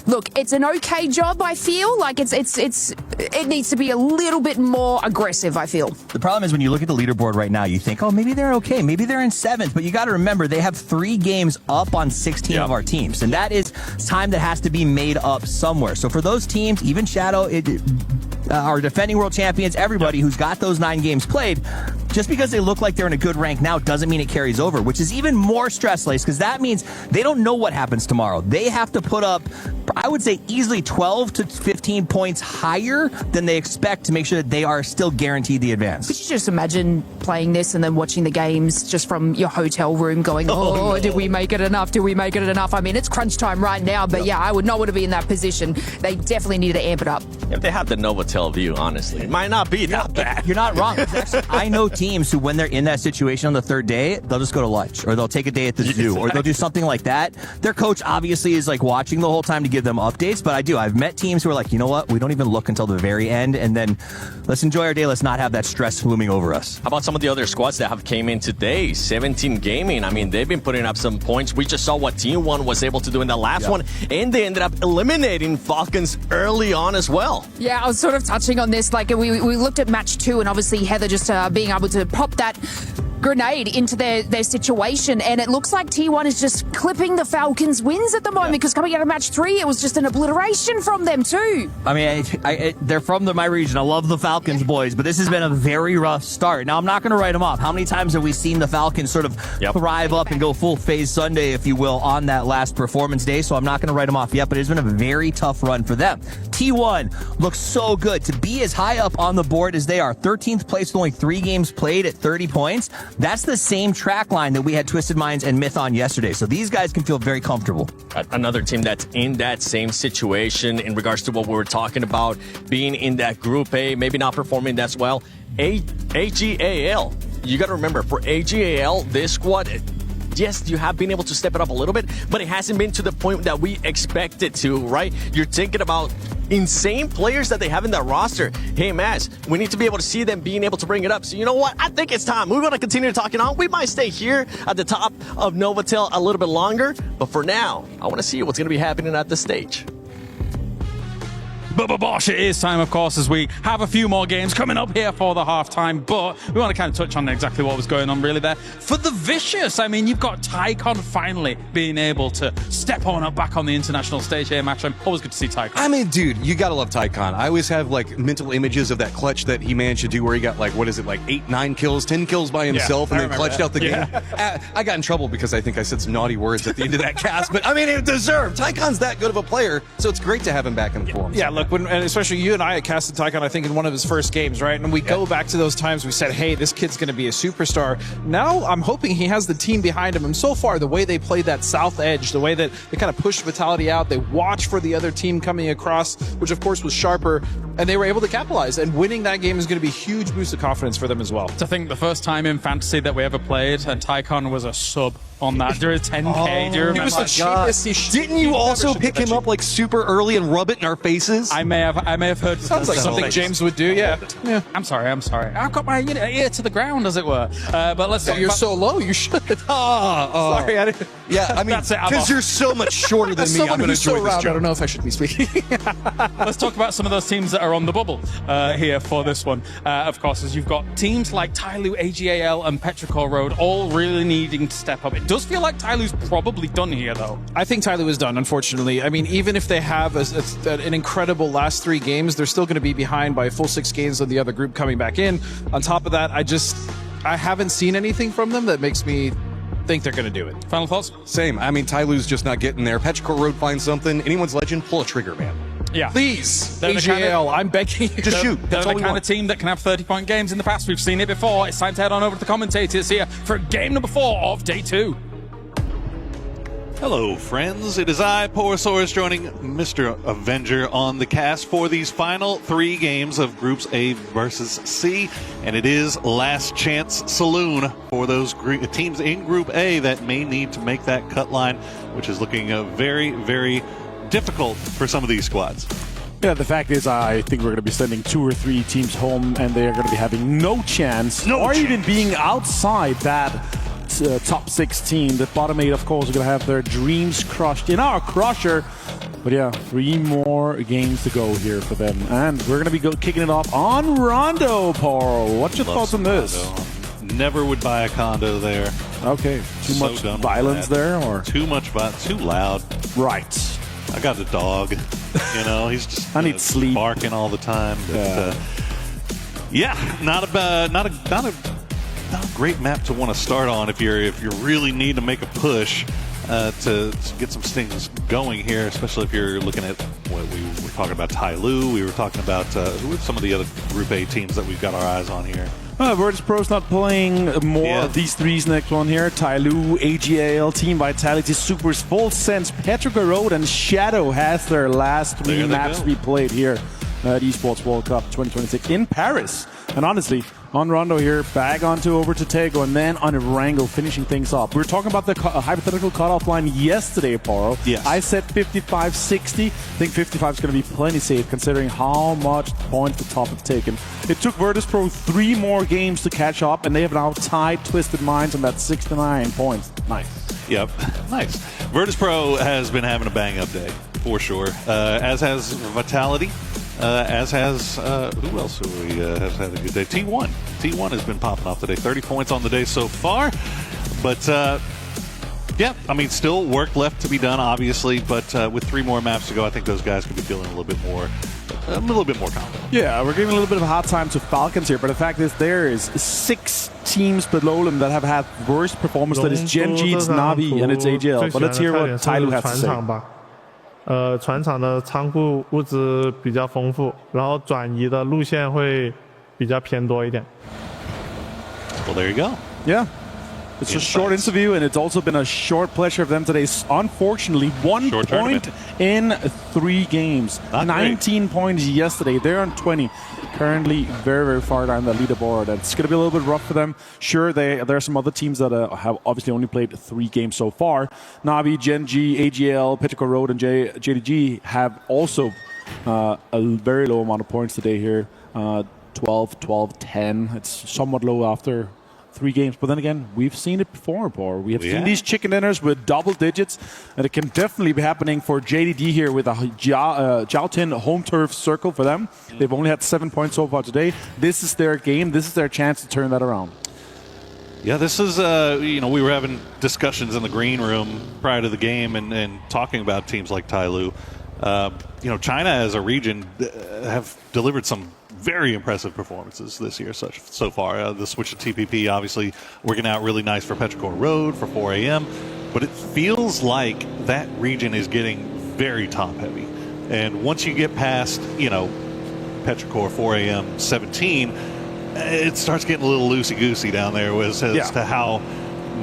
look, it's an okay job, I feel. Like, it needs to be a little bit more aggressive, I feel. The problem is when you look at the leaderboard right now, you think, oh, maybe they're okay, maybe they're in 7th, but you got to remember they have 3 games up on 16 of our teams, and that is time that has to be made up somewhere. So for those teams, even Shadow, our defending world champions, everybody who's got those 9 games played, just because they look like they're in a good rank now doesn't mean it carries over, which is even more stress-laced because that means they don't know what happens tomorrow. They have to put up, I would say, easily 12 to 15 points higher than they expect to make sure that they are still guaranteed the advance. Could you just imagine playing this and then watching the games just from your hotel room going, no. Did we make it enough? Did we make it enough? I mean, it's crunch time right now, but yeah, I would not want to be in that position. They definitely need to amp it up. If they have the Novotel view, honestly, it might not be that bad. You're not wrong. Actually, I know teams who, when they're in that situation on the 3rd day, they'll just go to lunch, or they'll take a day at the zoo, or they'll do something like that. Their coach obviously is like watching the whole time to give them updates, but I've met teams who are like, you know what, we don't even look until the very end, and then let's enjoy our day. Let's not have that stress looming over us. How about some of the other squads that have came in today? 17 Gaming. I mean, they've been putting up some points. We just saw what Team 1 was able to do in the last one, and they ended up eliminating Falcons early on as well. Yeah, I was sort of touching on this. Like, we looked at match 2, and obviously Heather just being able to pop that grenade into their situation, and it looks like T1 is just clipping the Falcons' wins at the moment because coming out of match 3, it was just an obliteration from them too. I mean, they're from my region. I love the Falcons, boys, but this has been a very rough start. Now, I'm not going to write them off. How many times have we seen the Falcons sort of thrive up and go full phase Sunday, if you will, on that last performance day? So I'm not going to write them off yet, but it's been a very tough run for them. T1 looks so good to be as high up on the board as they are. 13th place with only 3 games played at 30 points. That's the same track line that we had Twisted Minds and Myth on yesterday. So these guys can feel very comfortable. Another team that's in that same situation in regards to what we were talking about, being in that Group A, maybe not performing that well. AGAL. You got to remember, for AGAL, this squad, yes, you have been able to step it up a little bit, but it hasn't been to the point that we expected to, right? You're thinking about insane players that they have in that roster. Hey, Maz, we need to be able to see them being able to bring it up. So you know what? I think it's time. We want to continue talking on. We might stay here at the top of Novotel a little bit longer, but for now, I want to see what's going to be happening at the stage. But Bosh, it is time, of course, as we have a few more games coming up here for the halftime. But we want to kind of touch on exactly what was going on really there. For the Vicious, I mean, you've got Tycon finally being able to step on up back on the international stage here, Match. I'm always good to see Tycon. I mean, dude, you gotta love Tycon. I always have like mental images of that clutch that he managed to do where he got like, 8, 9 kills, 10 kills by himself, and then clutched out the game. I got in trouble because I think I said some naughty words at the end of that cast, but I mean, it deserved. Tycon's that good of a player, so it's great to have him back in the forums. Yeah, look, and especially you and I had casted Tycon, I think, in one of his first games, right? And we go back to those times we said, hey, this kid's going to be a superstar. Now I'm hoping he has the team behind him. And so far, the way they played that south edge, the way that they kind of pushed Vitality out, they watched for the other team coming across, which of course was sharper, and they were able to capitalize. And winning that game is going to be a huge boost of confidence for them as well. To think the first time in Fantasy that we ever played, and Tycon was a sub on that during 10K. Do you remember? He was the cheapest. Didn't you also pick him up like super early and rub it in our faces? I may have heard. Sounds like something James would do. Yeah. I'm sorry. I've got my ear to the ground, as it were. But let's talk You're about... so low. You should. Sorry, I didn't. Yeah, I mean, That's it, I'm because off. you're so much shorter than As me, I'm someone going to who's so enjoy this round, I joke. don't know if I should be speaking. Let's talk about some of those teams that are on the bubble here for this one. Of course, as you've got teams like Tyloo, AGAL, and Petrichor Road all really needing to step up. It does feel like Tyloo's probably done here, though. I think Tyloo is done, unfortunately. I mean, even if they have an incredible last 3 games, they're still going to be behind by a full 6 games on the other group coming back in. On top of that, I haven't seen anything from them that makes me think they're going to do it. Final thoughts? Same. I mean, Tyloo's just not getting there. Petrichor Road finds something. Anyone's legend, pull a trigger, man. Yeah. Please, They're the kind AGL, I'm begging you. Just shoot. They're That's all the we kind want. of team that can have 30-point games in the past. We've seen it before. It's time to head on over to the commentators here for game number 4 of day 2. Hello, friends. It is I, Porosaurus, joining Mr. Avenger on the cast for these final 3 games of Groups A versus C. And it is last chance saloon for those teams in Group A that may need to make that cut line, which is looking very, very difficult for some of these squads. Yeah, the fact is, I think we're going to be sending 2 or 3 teams home, and they are going to be having no chance, even being outside that top 16. The bottom 8, of course, are going to have their dreams crushed in our crusher. But yeah, 3 more games to go here for them. And we're going to be kicking it off on Rondo, Paul. What's your thoughts on this? Never would buy a condo there. Okay, too much violence there? Or Too much violence, too loud. Right. I got a dog, he's just I need sleep. Barking all the time. But, not a great map to want to start on if you really need to make a push to get some things going here, especially if you're looking at what we were talking about Tyloo. We were talking about who are some of the other Group A teams that we've got our eyes on here. Virtus.pro's not playing more of these 3s next one here. Tyloo, AGAL, Team Vitality, Supers, Full Sense, Petrichor Road, and Shadow has their last 3 maps to be played here at Esports World Cup 2026 in Paris. And honestly, on Rondo here, back over to Tego, and then on Erangel, finishing things up. We were talking about the hypothetical cutoff line yesterday, Paro. Yes. I said 55-60. I think 55 is going to be plenty safe, considering how much points the top have taken. It took Virtus.pro 3 more games to catch up, and they have now tied Twisted Minds on that 69 points. Nice. Yep, nice. Virtus.pro has been having a bang-up day, for sure. As has Vitality. As has, who else has had a good day? T1. T1 has been popping off today. 30 points on the day so far. But, still work left to be done, obviously. But with 3 more maps to go, I think those guys could be feeling a little bit more confident. Yeah, we're giving a little bit of a hard time to Falcons here, but the fact is there is 6 teams below them that have had worse performance. That is Gen G, it's Navi, and it's AGL. But let's hear what Tyloo has to say. 船厂的仓库物资比较丰富，然后转移的路线会比较偏多一点。 Well, there you go. Yeah. It's a short interview, and it's also been a short pleasure of them today. Unfortunately, 1 point in 3 games. 19 points yesterday. They're on 20. Currently very, very far down the leaderboard. It's going to be a little bit rough for them. Sure, there are some other teams that have obviously only played 3 games so far. Navi, Gen G, AGL, Petrichor Road, and JDG have also a very low amount of points today here. 12, 12, 10. It's somewhat low after 3 games, but then again, we've seen it before, Paul. We have seen these chicken dinners with double digits, and it can definitely be happening for JDD here with a Jiaotin home turf circle for them. They've only had 7 points so far today. This is their game. This is their chance to turn that around. Yeah, this is, we were having discussions in the green room prior to the game and talking about teams like Tyloo. China as a region have delivered some very impressive performances this year so far. The switch to TPP obviously working out really nice for Petrichor Road, for 4 a.m., but it feels like that region is getting very top heavy. And once you get past, Petrichor 4 a.m. 17, it starts getting a little loosey-goosey down there as to how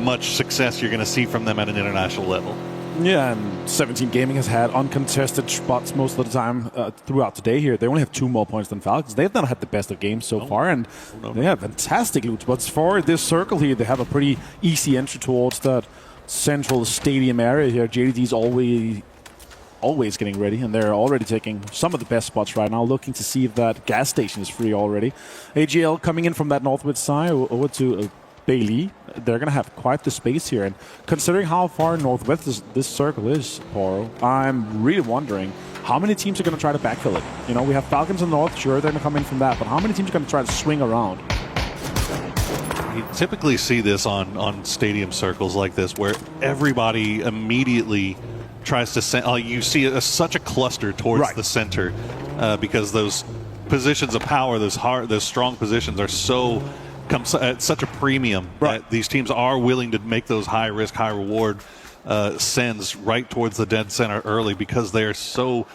much success you're going to see from them at an international level. Yeah, and 17 Gaming has had uncontested spots most of the time throughout the day here. They only have 2 more points than Falcons. They've not had the best of games so far, and they have fantastic loot. But for this circle here, they have a pretty easy entry towards that central stadium area here. JDG's always getting ready, and they're already taking some of the best spots right now, looking to see if that gas station is free already. AGL coming in from that northwest side over to Bailey. They're going to have quite the space here, and considering how far northwest this circle is, Poro, I'm really wondering how many teams are going to try to backfill it. You know, we have Falcons in the north, sure, they're going to come in from that, but how many teams are going to try to swing around? You typically see this on stadium circles like this, where everybody immediately tries to send. You see such a cluster towards the center because those positions of power, those strong positions, are so at such a premium that these teams are willing to make those high risk, high reward sends right towards the dead center early because they're so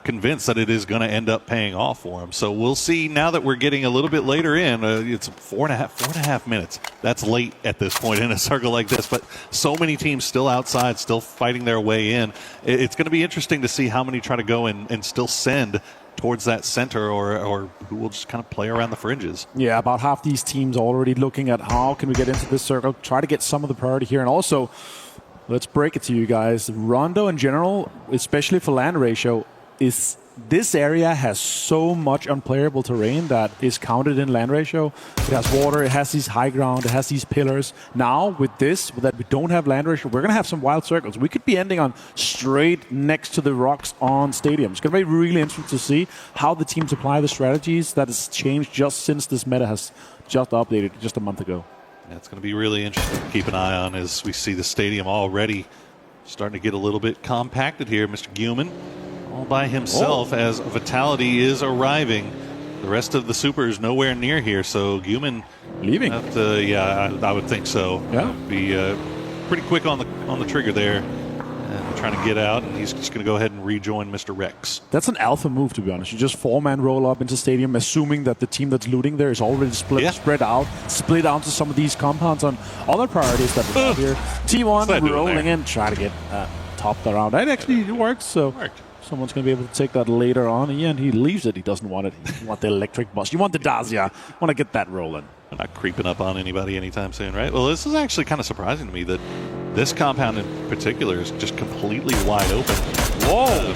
convinced that it is going to end up paying off for them. So we'll see now that we're getting a little bit later in. It's 4.5 minutes. That's late at this point in a circle like this, but so many teams still outside, still fighting their way in. It's going to be interesting to see how many try to go and still send towards that center or who will just kind of play around the fringes. Yeah, about half these teams already looking at how can we get into this circle, try to get some of the priority here. And also, let's break it to you guys. Rondo in general, especially for land ratio, this area has so much unplayable terrain that is counted in land ratio. It has water, it has these high ground, it has these pillars. Now with this, that we don't have land ratio, we're going to have some wild circles. We could be ending on straight next to the rocks on stadium. It's going to be really interesting to see how the teams apply the strategies that has changed just since this meta has just updated just a month ago. Yeah, it's going to be really interesting to keep an eye on as we see the stadium already starting to get a little bit compacted here. Mr. Guman all by himself as Vitality is arriving. The rest of the supers nowhere near here, so Guman leaving. Yeah, I would think so. Yeah, be pretty quick on the trigger there, and trying to get out. And he's just going to go ahead and rejoin Mr. Rex. That's an alpha move, to be honest. You just 4-man roll up into stadium, assuming that the team that's looting there is already spread out, split out to some of these compounds on other priorities that we have here. T1 rolling in, try to get topped around. That actually works. So. Someone's going to be able to take that later on. And he leaves it. He doesn't want it. You want the electric bus. You want the Dacia. You want to get that rolling. I'm not creeping up on anybody anytime soon, right? Well, this is actually kind of surprising to me that this compound in particular is just completely wide open. Whoa!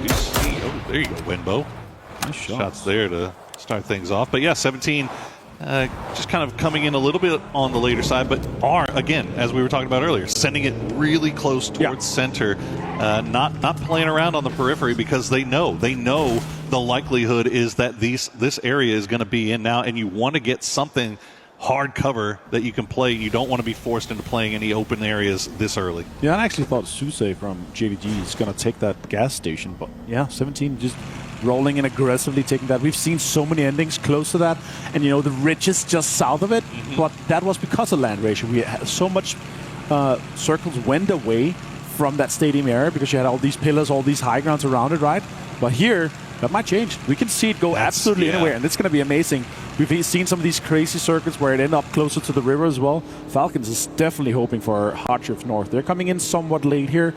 You do see, there you go, Winbow. Nice shots there to start things off. But yeah, 17 just kind of coming in a little bit on the later side, but are, again, as we were talking about earlier, sending it really close towards center, not playing around on the periphery because they know the likelihood is that this area is going to be in now, and you want to get something hard cover that you can play. You don't want to be forced into playing any open areas this early. Yeah, I actually thought Suse from JDG is going to take that gas station, but yeah, 17 just rolling in aggressively, taking that. We've seen so many endings close to that, and you know, the ridges just south of it, but that was because of land ratio. We had so much circles went away from that stadium area because you had all these pillars, all these high grounds around it, right? But here, that might change. We can see it go absolutely anywhere, and it's going to be amazing. We've seen some of these crazy circuits where it ended up closer to the river as well. Falcons is definitely hoping for Hardshift North. They're coming in somewhat late here,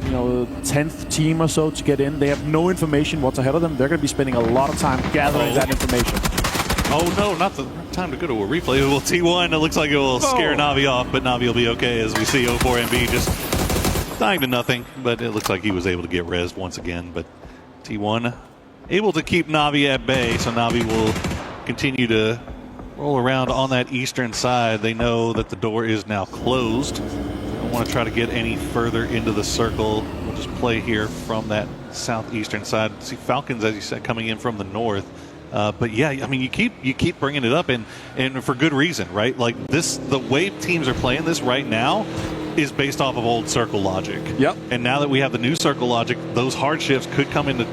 you know, 10th team or so to get in. They have no information what's ahead of them. They're going to be spending a lot of time gathering that information. Oh no, not the time to go to a replay. Well, T1, it looks like it will scare Navi off, but Navi will be okay as we see 04MB just dying to nothing, but it looks like he was able to get rezzed once again. But T1 able to keep Navi at bay, so Navi will continue to roll around on that eastern side. They know that the door is now closed. Don't want to try to get any further into the circle. We'll just play here from that southeastern side. See Falcons, as you said, coming in from the north. But yeah, I mean, you keep bringing it up, and for good reason, right? Like the way teams are playing this right now is based off of old circle logic. Yep. And now that we have the new circle logic, those hard shifts could come into.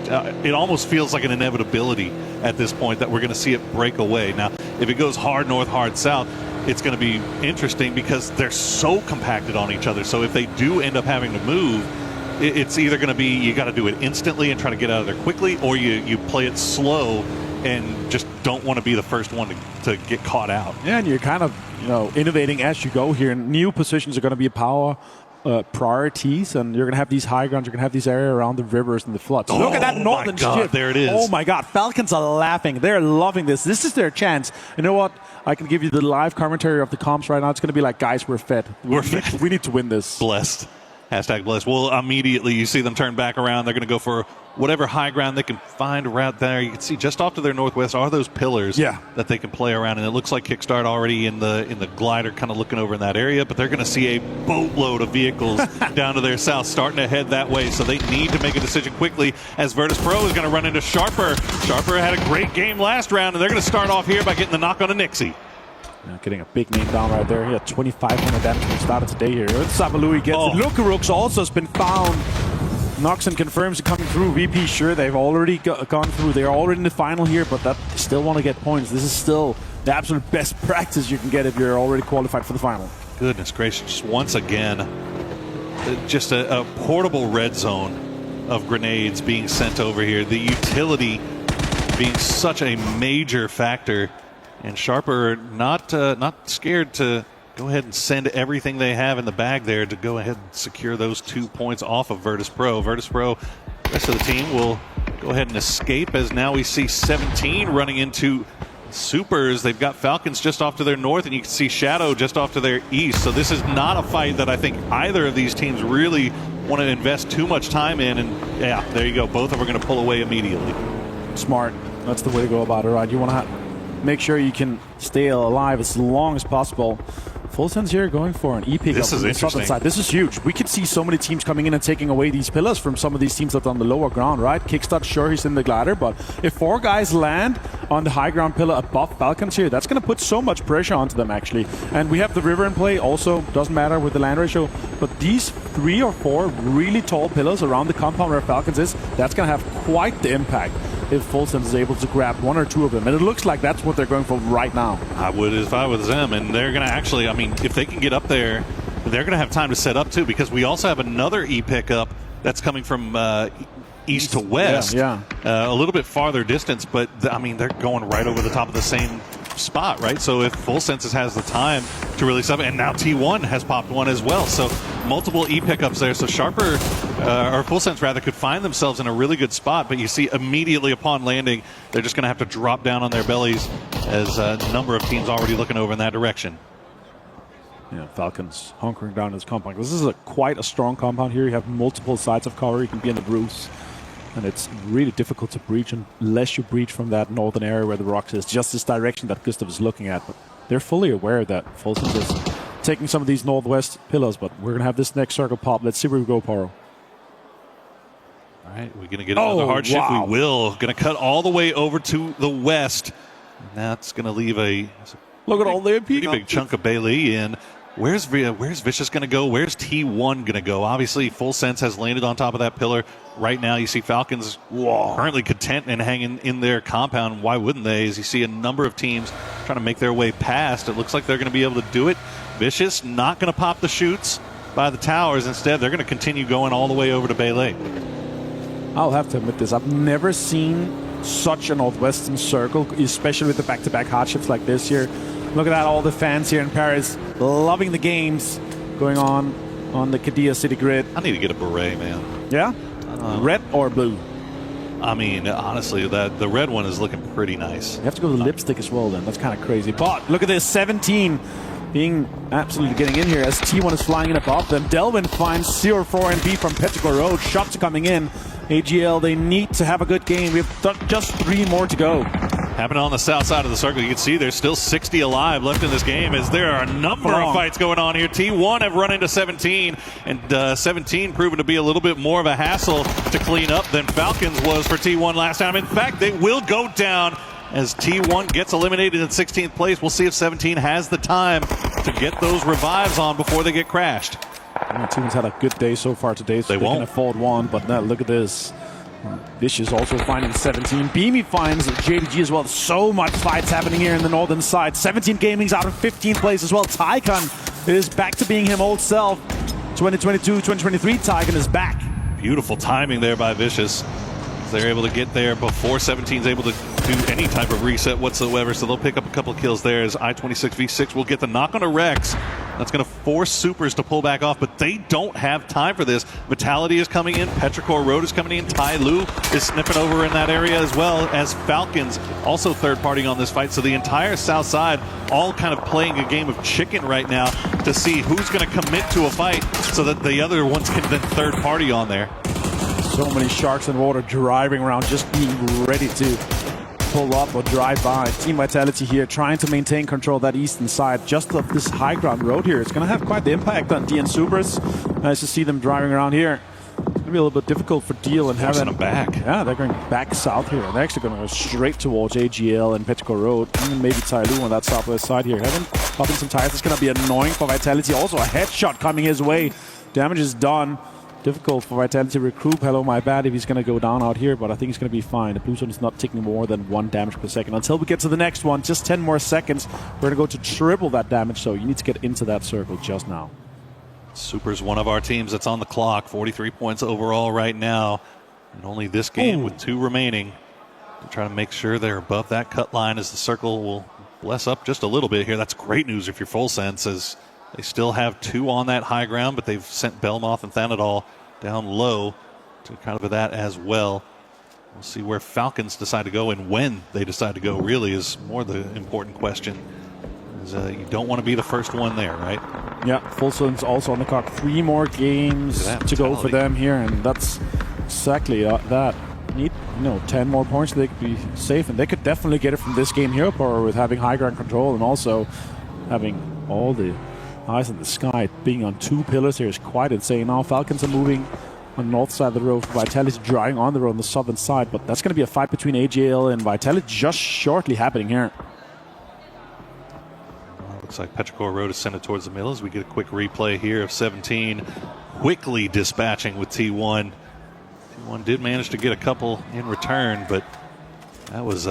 It almost feels like an inevitability at this point that we're going to see it break away. Now, if it goes hard north, hard south, it's going to be interesting because they're so compacted on each other. So if they do end up having to move, it's either going to be you got to do it instantly and try to get out of there quickly, or you play it slow and just don't want to be the first one to get caught out. Yeah, and you're kind of innovating as you go here. New positions are going to be a power. priorities, and you're going to have these high grounds, you're going to have these area around the rivers and the floods. Look at that northern ship. There it is. Oh my God, Falcons are laughing. They're loving this. This is their chance. You know what? I can give you the live commentary of the comps right now. It's going to be like, guys, we're fed. We need to win this. Blessed. Hashtag blessed. Well, immediately you see them turn back around. They're going to go for whatever high ground they can find around there. You can see just off to their northwest are those pillars that they can play around. And it looks like Kickstart already in the glider kind of looking over in that area. But they're going to see a boatload of vehicles down to their south starting to head that way. So they need to make a decision quickly as Virtus Pro is going to run into Sharper. Sharper had a great game last round, and they're going to start off here by getting the knock on a Nixie. Getting a big name down right there. He had 2,500 damage when he started today here. Sabalui gets it. Lukarux also has been found. Noxon confirms it coming through. VP, sure, they've already gone through. They're already in the final here, but they still want to get points. This is still the absolute best practice you can get if you're already qualified for the final. Goodness gracious. Once again, just a portable red zone of grenades being sent over here. The utility being such a major factor. And Sharper not scared to go ahead and send everything they have in the bag there to go ahead and secure those 2 points off of Virtus Pro. Virtus Pro, the rest of the team will go ahead and escape as now we see 17 running into Supers. They've got Falcons just off to their north, and you can see Shadow just off to their east. So this is not a fight that I think either of these teams really want to invest too much time in. And yeah, there you go. Both of them are going to pull away immediately. Smart. That's the way to go about it, right? You want to make sure you can stay alive as long as possible. Full Sense here going for an E-pick up on the southern side. This is huge. We could see so many teams coming in and taking away these pillars from some of these teams that are on the lower ground, right? Kickstart, sure, he's in the glider, but if 4 guys land on the high ground pillar above Falcons here, that's going to put so much pressure onto them, actually. And we have the river in play, also doesn't matter with the land ratio, but these 3 or 4 really tall pillars around the compound where Falcons is, that's going to have quite the impact if Full Sense is able to grab 1 or 2 of them. And it looks like that's what they're going for right now. I would if I was them. And they're going to actually, I mean, if they can get up there, they're going to have time to set up too, because we also have another E-pick up that's coming from east to west. A little bit farther distance, but I mean, they're going right over the top of the same spot, right? So if Full Senses has the time to really sub, and now T1 has popped one as well, so multiple E-pickups there. So Sharper, or Full Sense rather, could find themselves in a really good spot, but you see immediately upon landing, they're just going to have to drop down on their bellies as a number of teams already looking over in that direction. Yeah, Falcons hunkering down this compound. This is quite a strong compound here. You have multiple sides of cover. You can be in the roofs. And it's really difficult to breach unless you breach from that northern area where the rocks is. Just this direction that Gustav is looking at. But they're fully aware that Full Sense is taking some of these northwest pillars. But we're going to have this next circle pop. Let's see where we go, Paro. All right, we're going to get another hardship. Wow. We will. Going to cut all the way over to the west. And that's going to leave a look at all the pretty big chunk of Bailey in. Where's Vicious going to go? Where's T1 going to go? Obviously, Full Sense has landed on top of that pillar. Right now, you see Falcons currently content and hanging in their compound. Why wouldn't they? As you see a number of teams trying to make their way past. It looks like they're going to be able to do it. Vicious not going to pop the chutes by the towers. Instead, they're going to continue going all the way over to Bailey. I'll have to admit this. I've never seen such a northwestern circle, especially with the back-to-back hardships like this here. Look at that, all the fans here in Paris loving the games going on the Qiddiya City grid. I need to get a beret, man. Yeah? Red or blue? I mean, honestly, the red one is looking pretty nice. You have to go to the lipstick as well then. That's kind of crazy. But look at this, 17 being absolutely getting in here as T1 is flying in above them. Delvin finds 0-4 and B from Petrichor Road. Shots coming in. AGL, they need to have a good game. We have just 3 more to go. Happening on the south side of the circle, you can see there's still 60 alive left in this game as there are a number of fights going on here. T1 have run into 17, and 17 proven to be a little bit more of a hassle to clean up than Falcons was for T1 last time. In fact, they will go down as T1 gets eliminated in 16th place. We'll see if 17 has the time to get those revives on before they get crashed. T1's had a good day so far today, so they can afford one, but now look at this. Vicious also finding 17. Beamy finds JDG as well. So much fights happening here in the northern side. 17 Gaming's out of 15th place as well. Tycon is back to being him old self. 2022, 2023, Tycon is back. Beautiful timing there by Vicious. They're able to get there before 17's able to do any type of reset whatsoever, so they'll pick up a couple of kills there as I-26 V6 will get the knock on a Rex. That's going to force Supers to pull back off, but they don't have time for this. Vitality is coming in. Petrichor Road is coming in. Tai Lu is sniffing over in that area as well as Falcons, also third party on this fight. So the entire south side all kind of playing a game of chicken right now to see who's going to commit to a fight so that the other ones can then third party on there. So many sharks in water driving around, just being ready to pull up or drive by. Team Vitality here trying to maintain control of that eastern side just of this high ground road here. It's going to have quite the impact on DN Supers. Nice to see them driving around here. It's going to be a little bit difficult for Deal and Forcing having them back. Yeah, they're going back south here. They're actually going to go straight towards AGL and Petrichor Road. And maybe Tai Lu on that southwest side here. Having popping some tires. It's going to be annoying for Vitality. Also a headshot coming his way. Damage is done. Difficult for Vitality to recoup. Hello, my bad if he's going to go down out here, but I think he's going to be fine. The blue zone is not taking more than 1 damage per second. Until we get to the next one, just 10 more seconds. We're going to go to triple that damage, so you need to get into that circle just now. Super's one of our teams that's on the clock. 43 points overall right now. And only this game with 2 remaining to try to make sure they're above that cut line as the circle will bless up just a little bit here. That's great news if you're full sense, as they still have 2 on that high ground, but they've sent Belmoth and Thanadol down low to kind of that as well. We'll see where Falcons decide to go, and when they decide to go really is more the important question. You don't want to be the first one there, right? Yeah, Fulson's also on the clock. 3 more games to go for them here, and that's exactly that. Need 10 more points so they could be safe, and they could definitely get it from this game here, or with having high ground control and also having all the eyes in the sky. Being on 2 pillars here is quite insane. Now Falcons are moving on the north side of the road. Vitality driving on the road on the southern side, but that's going to be a fight between AGL and Vitality just shortly happening here. Looks like Petrichor Road is sent it towards the middle as we get a quick replay here of 17 quickly dispatching with T1. T1 did manage to get a couple in return, but that was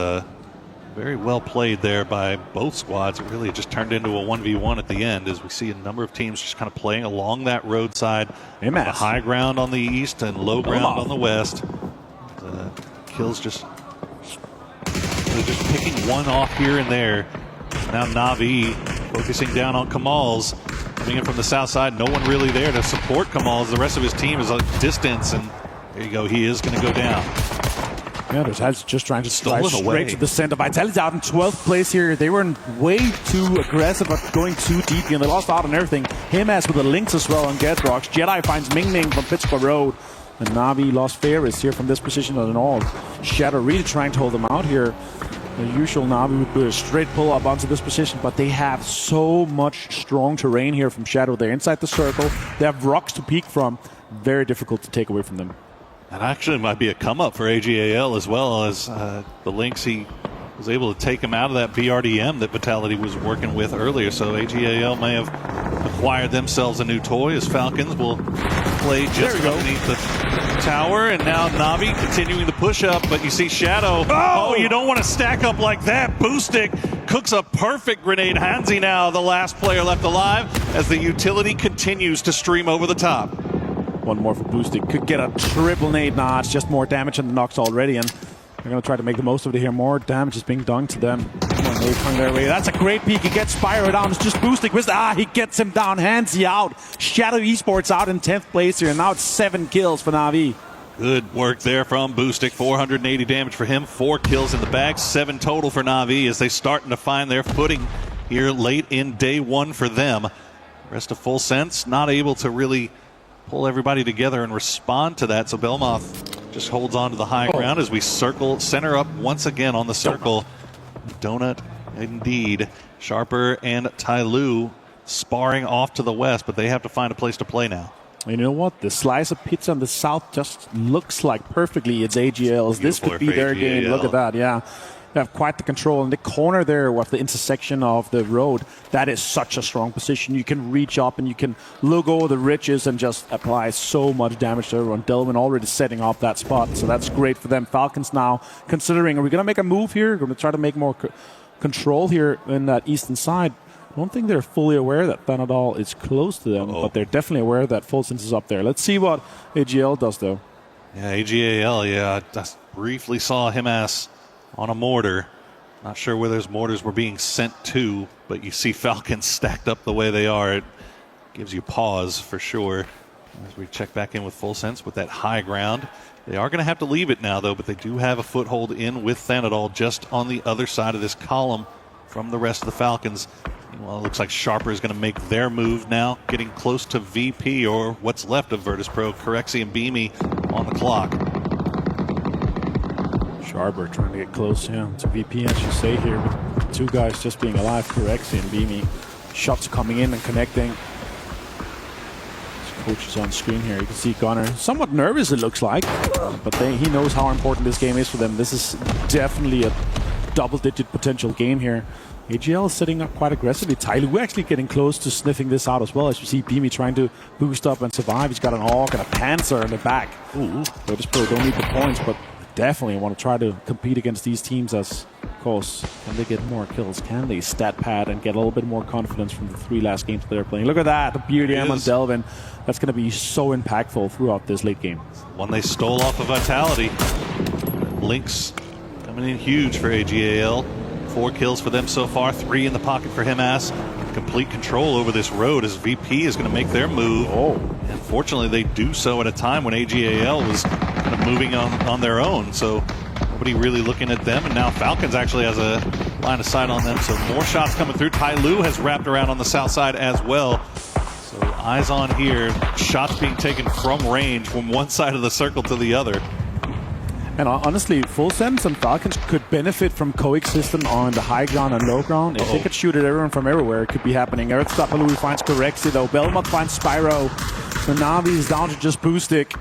very well played there by both squads. It really just turned into a 1v1 at the end as we see a number of teams just kind of playing along that roadside. The high ground on the east and low ground on the west. Kills just picking one off here and there. Now Na'Vi focusing down on Kamal's. Coming in from the south side, no one really there to support Kamal's. The rest of his team is a distance, and there you go, he is going to go down. Yeah, there's just trying to slide straight to the center. Vitality out in 12th place here. They were way too aggressive but going too deep, and they lost out on everything. Himas with the links as well on Gedrox. Jedi finds Ming Ming from Petrichor Road. And Na'Vi lost Ferris here from this position on an all. Shadow really trying to hold them out here. The usual Na'Vi would do a straight pull up onto this position, but they have so much strong terrain here from Shadow. They're inside the circle. They have rocks to peek from. Very difficult to take away from them. That actually might be a come up for AGAL as well, as the Lynx, he was able to take him out of that BRDM that Vitality was working with earlier. So AGAL may have acquired themselves a new toy, as Falcons will play just underneath the tower. And now Na'Vi continuing the push up, but you see Shadow. Oh, you don't want to stack up like that. Boostic cooks a perfect grenade. Hansi now the last player left alive as the utility continues to stream over the top. One more for Boostic. Could get a triple nade. Nah, it's just more damage than the knocks already, and they're going to try to make the most of it here. More damage is being done to them. More nade coming their way. That's a great peek. He gets Spyro down. It's just Boostic. He gets him down. Hansi out. Shadow Esports out in 10th place here, and now it's 7 kills for Na'Vi. Good work there from Boostic. 480 damage for him. 4 kills in the bag. 7 total for Na'Vi as they starting to find their footing here late in day 1 for them. Rest of Full Sense not able to really pull everybody together and respond to that. So Belmoth just holds on to the high ground as we center up once again on the circle. Donut indeed. Sharper and Tai Lu sparring off to the west, but they have to find a place to play now. You know what? The slice of pizza on the south just looks like perfectly it's AGL's. This could be their game. Look at that, yeah. They have quite the control in the corner there with the intersection of the road. That is such a strong position. You can reach up and you can look over the ridges and just apply so much damage to everyone. Delvin already setting up that spot, so that's great for them. Falcons now considering, are we going to make a move here? We're going to try to make more control here in that eastern side. I don't think they're fully aware that Thanadol is close to them, but they're definitely aware that Full Sense is up there. Let's see what AGL does, though. Yeah, AGAL, I just briefly saw him on a mortar. Not sure where those mortars were being sent to, but you see Falcons stacked up the way they are. It gives you pause for sure. As we check back in with Full Sense with that high ground. They are going to have to leave it now, though, but they do have a foothold in with Thanadol just on the other side of this column from the rest of the Falcons. Well, it looks like Sharper is going to make their move now, getting close to VP, or what's left of Virtus.pro. Corexy and Beamy on the clock. Sharper trying to get close to VP, as you say here, with two guys just being alive, Corexy and Beamy. Shots coming in and connecting. Coach is on screen here. You can see Gunnar somewhat nervous, it looks like, but he knows how important this game is for them. This is definitely a double-digit potential game here. AGL is setting up quite aggressively. Tyloo actually getting close to sniffing this out as well. As you see, Beamy trying to boost up and survive. He's got an AUG and a Panzer in the back. Virtus.pro don't need the points, but definitely want to try to compete against these teams as, of course, can they get more kills? Can they stat pad and get a little bit more confidence from the 3 last games they're playing? Look at that, the BRDM on Delvin. That's going to be so impactful throughout this late game. One they stole off of Vitality. Lynx coming in huge for AGAL. 4 kills for them so far, 3 in the pocket for Himas. Complete control over this road as VP is going to make their move. And fortunately, they do so at a time when AGAL was kind of moving on their own. So nobody really looking at them. And now Falcons actually has a line of sight on them. So more shots coming through. Tyloo has wrapped around on the south side as well. So eyes on here. Shots being taken from range from one side of the circle to the other. And honestly, Full Sense and Falcons could benefit from coexisting on the high ground and low ground. If they could shoot at everyone from everywhere, it could be happening. Earthstopaloo finds Corexy, though. Belmont finds Spyro. So Navi is down to just Boostic.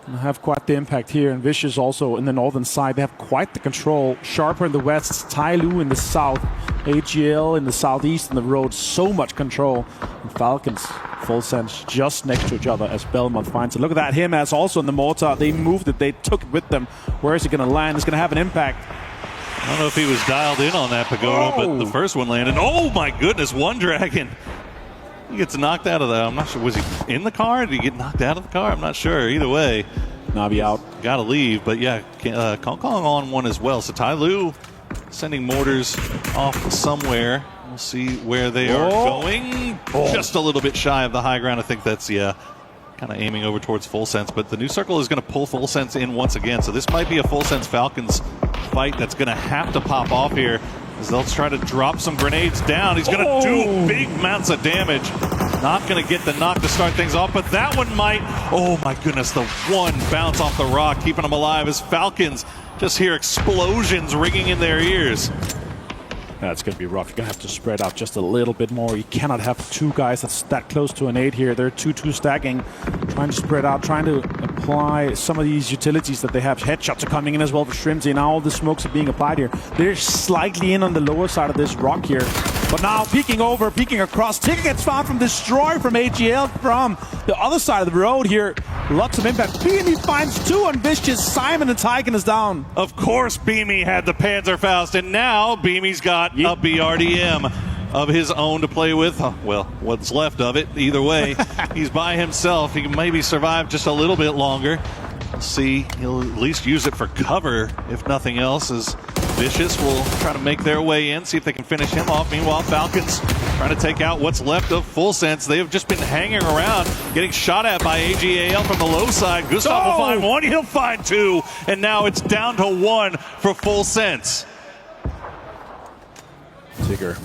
And have quite the impact here. And Vicious also in the northern side. They have quite the control. Sharper in the west, Tyloo in the south, AGL in the southeast, and the road. So much control. And Falcons, Full Sense just next to each other as Belmont finds it. Look at that, Himas also in the mortar. They moved it, they took it with them. Where is it going to land? It's going to have an impact. I don't know if he was dialed in on that Pagoda, but the first one landed. Oh my goodness, one dragon. He gets knocked out of the, I'm not sure, was he in the car? Did he get knocked out of the car? I'm not sure. Either way. Navi out. Got to leave, but yeah, Kong Kong on one as well. So Tyloo sending mortars off somewhere. We'll see where they are going. Just a little bit shy of the high ground. I think that's, yeah, kind of aiming over towards Full Sense. But the new circle is going to pull Full Sense in once again. So this might be a Full Sense Falcons fight that's going to have to pop off here, as they'll try to drop some grenades down. He's going to do big amounts of damage. Not going to get the knock to start things off, but that one might. Oh my goodness, the one bounce off the rock, keeping them alive as Falcons just hear explosions ringing in their ears. That's going to be rough. You're going to have to spread out just a little bit more. You cannot have 2 guys that's that close to an 8 here. They're 2-2 stacking, trying to spread out, trying to apply some of these utilities that they have. Headshots are coming in as well for Shrimsy. Now all the smokes are being applied here. They're slightly in on the lower side of this rock here. But now peeking over, peeking across. Ticket gets found from Destroy from AGL from the other side of the road here. Lots of impact. Beamy finds 2 on Vicious. Simon and Tyken is down. Of course Beamy had the Panzerfaust, and now Beamy's got a BRDM of his own to play with. Well, what's left of it. Either way, he's by himself. He can maybe survive just a little bit longer. We'll see. He'll at least use it for cover, if nothing else, as Vicious will try to make their way in, see if they can finish him off. Meanwhile, Falcons trying to take out what's left of Full Sense. They have just been hanging around, getting shot at by AGAL from the low side. Gustav will find 1, he'll find 2, and now it's down to 1 for Full Sense. Tigger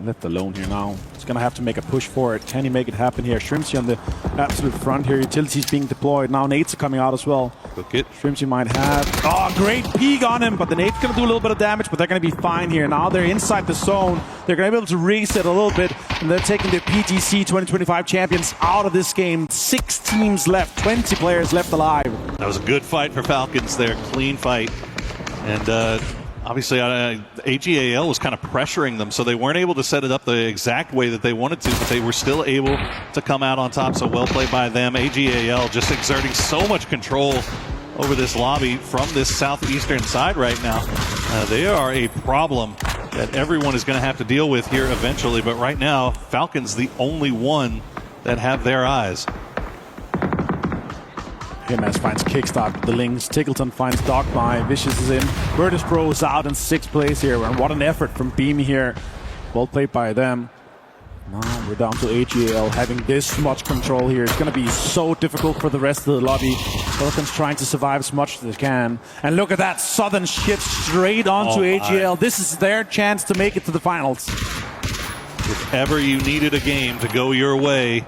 left alone here now. He's going to have to make a push for it. Can he make it happen here? Shrimsy on the absolute front here. Utilities being deployed. Now nades are coming out as well. Cook it. Shrimsy might have... Oh, great peek on him, but the nade's going to do a little bit of damage, but they're going to be fine here. Now they're inside the zone. They're going to be able to reset a little bit, and they're taking the PGC 2025 champions out of this game. 6 teams left, 20 players left alive. That was a good fight for Falcons there. Clean fight. And obviously, AGAL was kind of pressuring them, so they weren't able to set it up the exact way that they wanted to, but they were still able to come out on top, so well played by them. AGAL just exerting so much control over this lobby from this southeastern side right now. They are a problem that everyone is going to have to deal with here eventually, but right now, Falcons the only one that have their eyes. Himas finds Kickstart, the Lynx. Tickleton finds Dogby. Vicious is in. Virtus.pro is out in 6th place here. And what an effort from Beamy here. Well played by them. Now we're down to AGL having this much control here. It's going to be so difficult for the rest of the lobby. Falcons trying to survive as much as they can. And look at that, Southern shift straight onto AGL. This is their chance to make it to the finals. If ever you needed a game to go your way,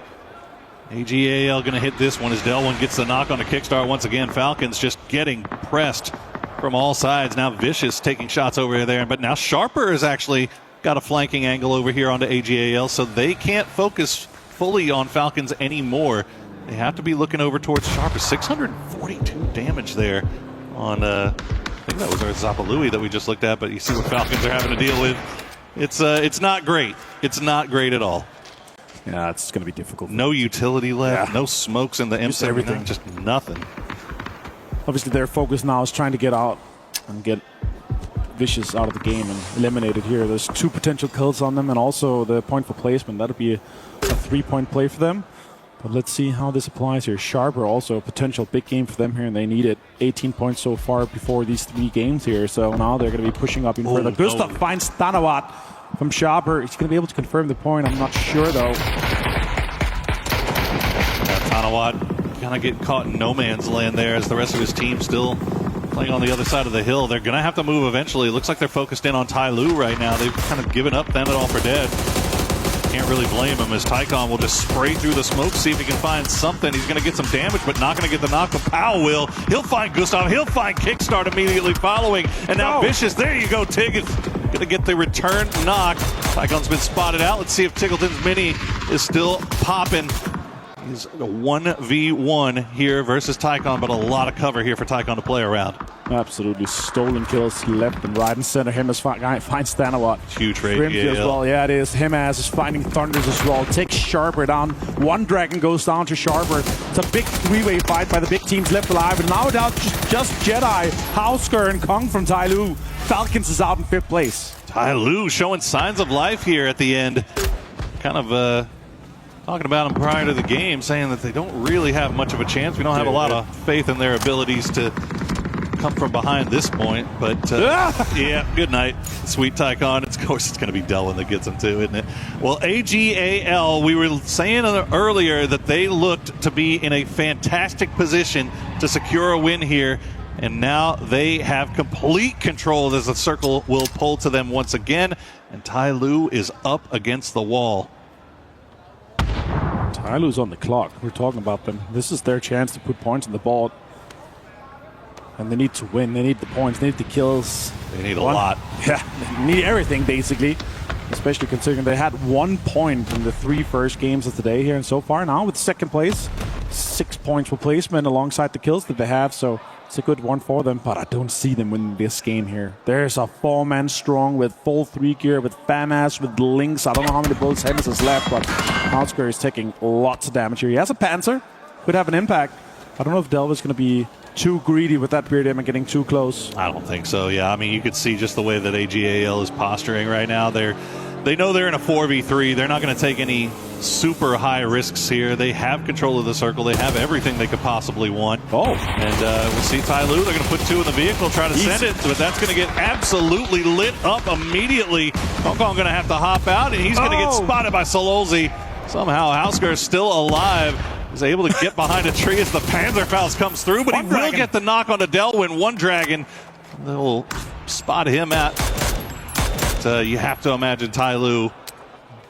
AGAL going to hit this one as Delwin gets the knock on the kickstart once again. Falcons just getting pressed from all sides. Now Vicious taking shots over there, but now Sharper has actually got a flanking angle over here onto AGAL, so they can't focus fully on Falcons anymore. They have to be looking over towards Sharper. 642 damage there on, I think that was our Zapalui that we just looked at, but you see what Falcons are having to deal with. It's not great. It's not great at all. Yeah, it's going to be difficult. No utility left, no smokes in the M7, everything. just nothing. Obviously their focus now is trying to get out and get Vicious out of the game and eliminated here. There's 2 potential kills on them, and also the point for placement. That'll be a 3-point play for them. But let's see how this applies here. Sharper also a potential big game for them here, and they need it. 18 points so far before these 3 games here. So now they're going to be pushing up even further. Gustav finds Tanawat from Sharper. He's going to be able to confirm the point. I'm not sure though. Tanawat kind of get caught in no man's land there as the rest of his team still playing on the other side of the hill. They're going to have to move eventually. It looks like they're focused in on Tai Lu right now. They've kind of given up Thanadol for dead. Can't really blame him as Tycon will just spray through the smoke, see if he can find something. He's going to get some damage, but not going to get the knock. But Powell will. He'll find Gustav. He'll find Kickstart immediately following. And now Vicious, there you go, Tig is going to get the return knock. Tycon's been spotted out. Let's see if Tickleton's Mini is still popping. He's a 1v1 here versus Tycon, but a lot of cover here for Tycon to play around. Absolutely stolen kills left and right and center. Him as finds Tanawat. Huge rate as well. Yeah, it is. Him as is finding Thunders as well. Takes Sharper down. One Dragon goes down to Sharper. It's a big 3-way fight by the big teams left alive. And now down just Jedi, Hausker, and Kong from Tai Lu. Falcons is out in 5th place. Tai Lu showing signs of life here at the end. Kind of talking about them prior to the game, saying that they don't really have much of a chance. We don't have a lot of faith in their abilities to come from behind this point. But yeah, good night, sweet Tycon. Of course, it's going to be Delwin that gets them too, isn't it? Well, AGAL, we were saying earlier that they looked to be in a fantastic position to secure a win here. And now they have complete control as the circle will pull to them once again. And Tai Lu is up against the wall. Tai Lu's on the clock. We're talking about them. This is their chance to put points on the board. And they need to win. They need the points. They need the kills. They need a lot. Yeah, they need everything, basically. Especially considering they had 1 point in the 3 first games of the day here. And so far now with 2nd place, 6 points for placement alongside the kills that they have. So it's a good one for them. But I don't see them winning this game here. There's a 4-man strong with full 3 gear, with FAMAS, with Lynx. I don't know how many bullets Hennis has left, but Hausker is taking lots of damage here. He has a Panzer. Could have an impact. I don't know if Delva's going to be too greedy with that Beard and getting too close. I don't think so, yeah. I mean, you could see just the way that AGAL is posturing right now. They know they're in a 4v3. They're not going to take any super high risks here. They have control of the circle. They have everything they could possibly want. And we'll see Tai Lu. They're going to put 2 in the vehicle, try to send it, but that's going to get absolutely lit up immediately. Hong Kong going to have to hop out, and he's going to get spotted by Sololzi. Somehow Hausker is still alive. He's able to get behind a tree as the Panzerfaust comes through, but he will get the knock onto Delwin. One Dragon. They'll spot him at. But, you have to imagine Tai Lu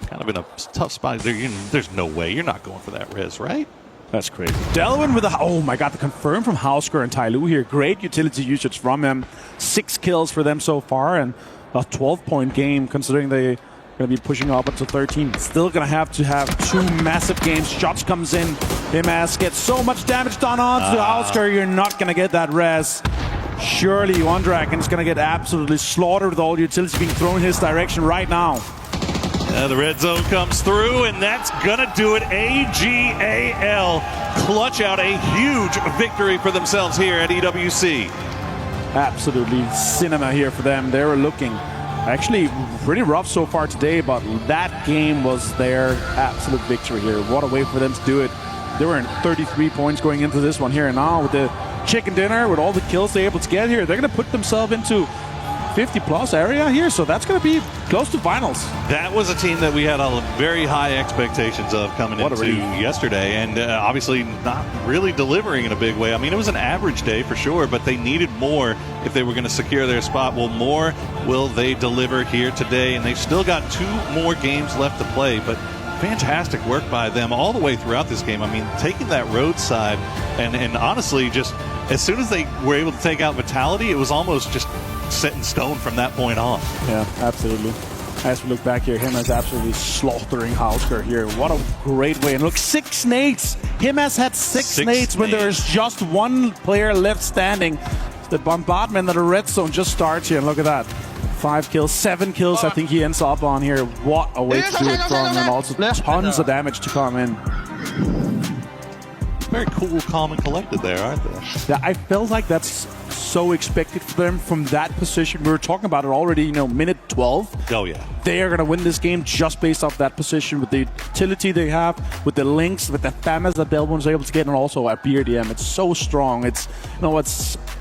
kind of in a tough spot. There's no way. You're not going for that res, right? That's crazy. Delwin with oh my god, the confirm from Hausker and Tai Lu here. Great utility usage from him. 6 kills for them so far, and a 12-point game considering they going to be pushing up until 13. Still going to have 2 massive games. Shots comes in. Himas gets so much damage done on to Hausker. You're not going to get that res. Surely One Dragon is going to get absolutely slaughtered with all the utilities being thrown in his direction right now. The red zone comes through, and that's going to do it. AGAL clutch out a huge victory for themselves here at EWC. Absolutely cinema here for them. They were looking actually pretty rough so far today, but that game was their absolute victory here. What a way for them to do it. They were in 33 points going into this one here, and now with the chicken dinner, with all the kills they're able to get here, they're going to put themselves into 50-plus area here, so that's going to be close to finals. That was a team that we had very high expectations of coming into yesterday, and obviously not really delivering in a big way. I mean, it was an average day for sure, but they needed more if they were going to secure their spot. Well, more will they deliver here today, and they've still got 2 more games left to play, but fantastic work by them all the way throughout this game. I mean, taking that roadside and honestly, just as soon as they were able to take out Vitality, it was almost just set in stone from that point on. Yeah, absolutely. As we look back here, him is absolutely slaughtering Hausker here. What a great way. And look, 6 nades. Him has had 6 nades when there is just 1 player left standing. The bombardment of the red zone just starts here. And look at that. 5 kills, 7 kills I think he ends up on here. What a way to do it from, and also tons of damage to come in. Very cool, calm, and collected there, aren't they? Yeah, I felt like that's so expected for them from that position. We were talking about it already, minute 12. Oh, yeah. They are going to win this game just based off that position with the utility they have, with the links, with the FAMAs that Delvin was able to get, and also at BRDM. It's so strong. It's,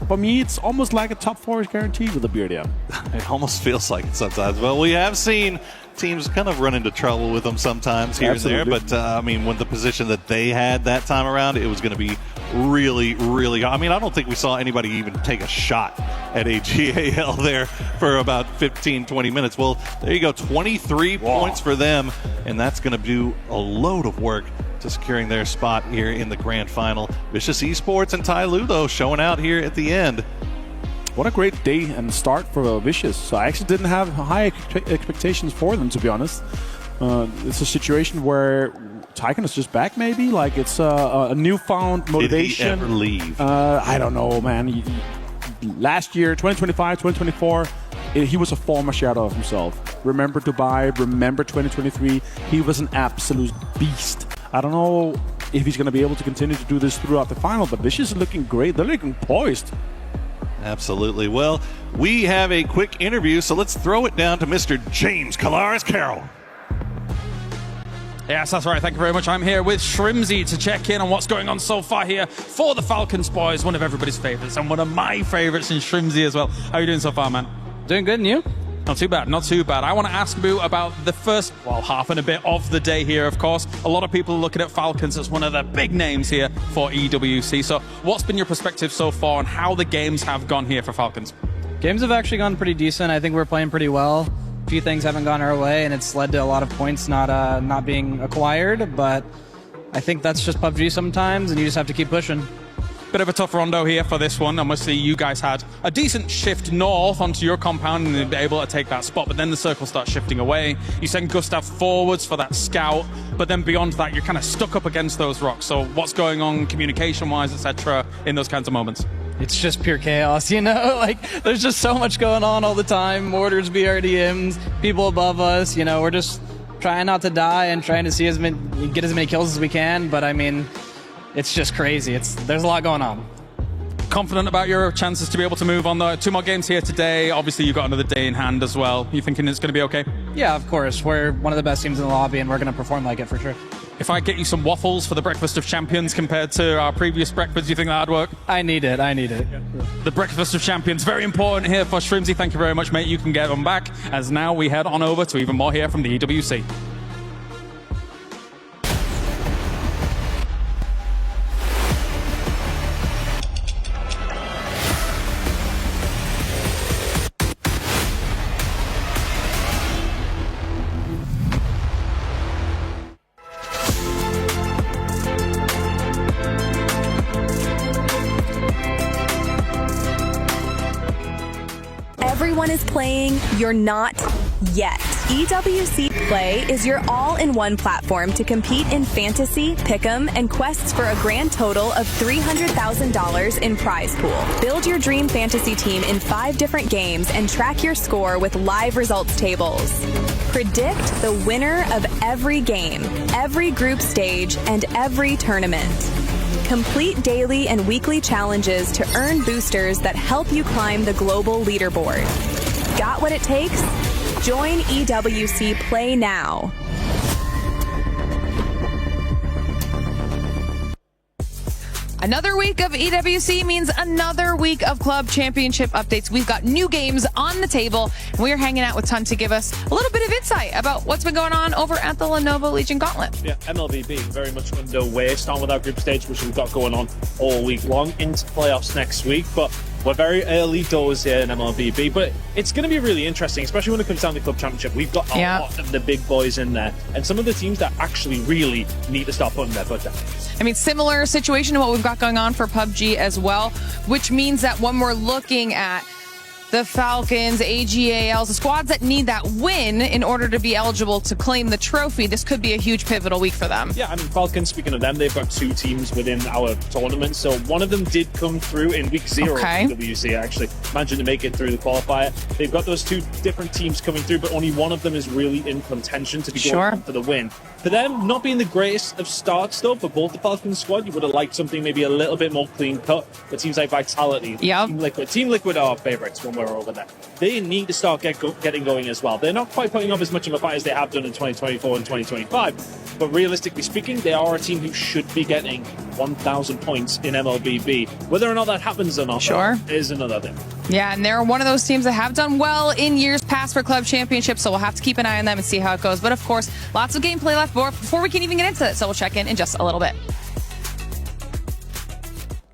for me, it's almost like a top 4 is guaranteed with the BRDM. It almost feels like it sometimes. Well, we have seen teams kind of run into trouble with them sometimes here and there, but I mean, when the position that they had that time around, it was going to be really, really, I mean, I don't think we saw anybody even take a shot at AGAL there for about 15, 20 minutes. Well, there you go, 23 points for them, and that's going to do a load of work to securing their spot here in the grand final. Vicious Esports and Ty Lu, though, showing out here at the end. What a great day and start for Vicious. So I actually didn't have high expectations for them, to be honest. It's a situation where Tycoon is just back, maybe? Like it's a newfound motivation. Did he ever leave? I don't know, man. Last year, 2025, 2024, he was a former shadow of himself. Remember Dubai, remember 2023. He was an absolute beast. I don't know if he's going to be able to continue to do this throughout the final, but Vicious is looking great. They're looking poised. Absolutely. Well, we have a quick interview, so let's throw it down to Mr. James Colares-Carroll. Yes, that's right. Thank you very much. I'm here with Shrimzy to check in on what's going on so far here for the Falcons boys, one of everybody's favorites and one of my favorites in Shrimzy as well. How are you doing so far, man? Doing good, and you? Not too bad, not too bad. I want to ask you about the first, half and a bit of the day here, of course. A lot of people are looking at Falcons as one of the big names here for EWC. So what's been your perspective so far on how the games have gone here for Falcons? Games have actually gone pretty decent. I think we're playing pretty well. A few things haven't gone our way, and it's led to a lot of points not being acquired. But I think that's just PUBG sometimes, and you just have to keep pushing. Bit of a tough rondo here for this one. Obviously, you guys had a decent shift north onto your compound and been able to take that spot, but then the circle starts shifting away. You send Gustav forwards for that scout, but then beyond that, you're kind of stuck up against those rocks. So what's going on communication-wise, etc., in those kinds of moments? It's just pure chaos, Like, there's just so much going on all the time. Mortars, BRDMs, people above us. We're just trying not to die and trying to get as many kills as we can, but I mean, it's just crazy. There's a lot going on. Confident about your chances to be able to move on, though? 2 more games here today. Obviously, you've got another day in hand as well. You thinking it's going to be okay? Yeah, of course. We're one of the best teams in the lobby, and we're going to perform like it for sure. If I get you some waffles for the Breakfast of Champions compared to our previous breakfast, do you think that'd work? I need it. The Breakfast of Champions, very important here for Shrimzy. Thank you very much, mate. You can get them back, as now we head on over to even more here from the EWC. Everyone is playing, you're not yet. EWC Play is your all-in-one platform to compete in fantasy, pick'em, and quests for a grand total of $300,000 in prize pool. Build your dream fantasy team in 5 different games and track your score with live results tables. Predict the winner of every game, every group stage, and every tournament. Complete daily and weekly challenges to earn boosters that help you climb the global leaderboard. Got what it takes? Join EWC Play now. Another week of EWC means another week of club championship updates. We've got new games on the table, and we are hanging out with Ton to give us a little bit of insight about what's been going on over at the Lenovo Legion Gauntlet. Yeah, MLBB very much underway, starting with our group stage, which we've got going on all week long, into playoffs next week. But we're very early doors here in MLBB, but it's going to be really interesting, especially when it comes down to club championship. We've got a lot of the big boys in there, and some of the teams that actually really need to start putting their foot down. I mean, similar situation to what we've got going on for PUBG as well, which means that when we're looking at the Falcons, AGALs, the squads that need that win in order to be eligible to claim the trophy, this could be a huge pivotal week for them. Yeah, I mean, Falcons, speaking of them, they've got 2 teams within our tournament. So one of them did come through in week 0 of WC, actually. Managed to make it through the qualifier. They've got those 2 different teams coming through, but only one of them is really in contention to be going for the win. For them, not being the greatest of starts, though, for both the Falcons squad, you would have liked something maybe a little bit more clean cut. For teams like Vitality, Team Liquid are our favorites when we're over there. They need to start getting going as well. They're not quite putting up as much of a fight as they have done in 2024 and 2025, but realistically speaking, they are a team who should be getting 1,000 points in MLBB. Whether or not that happens or not is another thing. Yeah, and they're one of those teams that have done well in years past for club championships, so we'll have to keep an eye on them and see how it goes. But of course, lots of gameplay left before we can even get into it, so we'll check in just a little bit.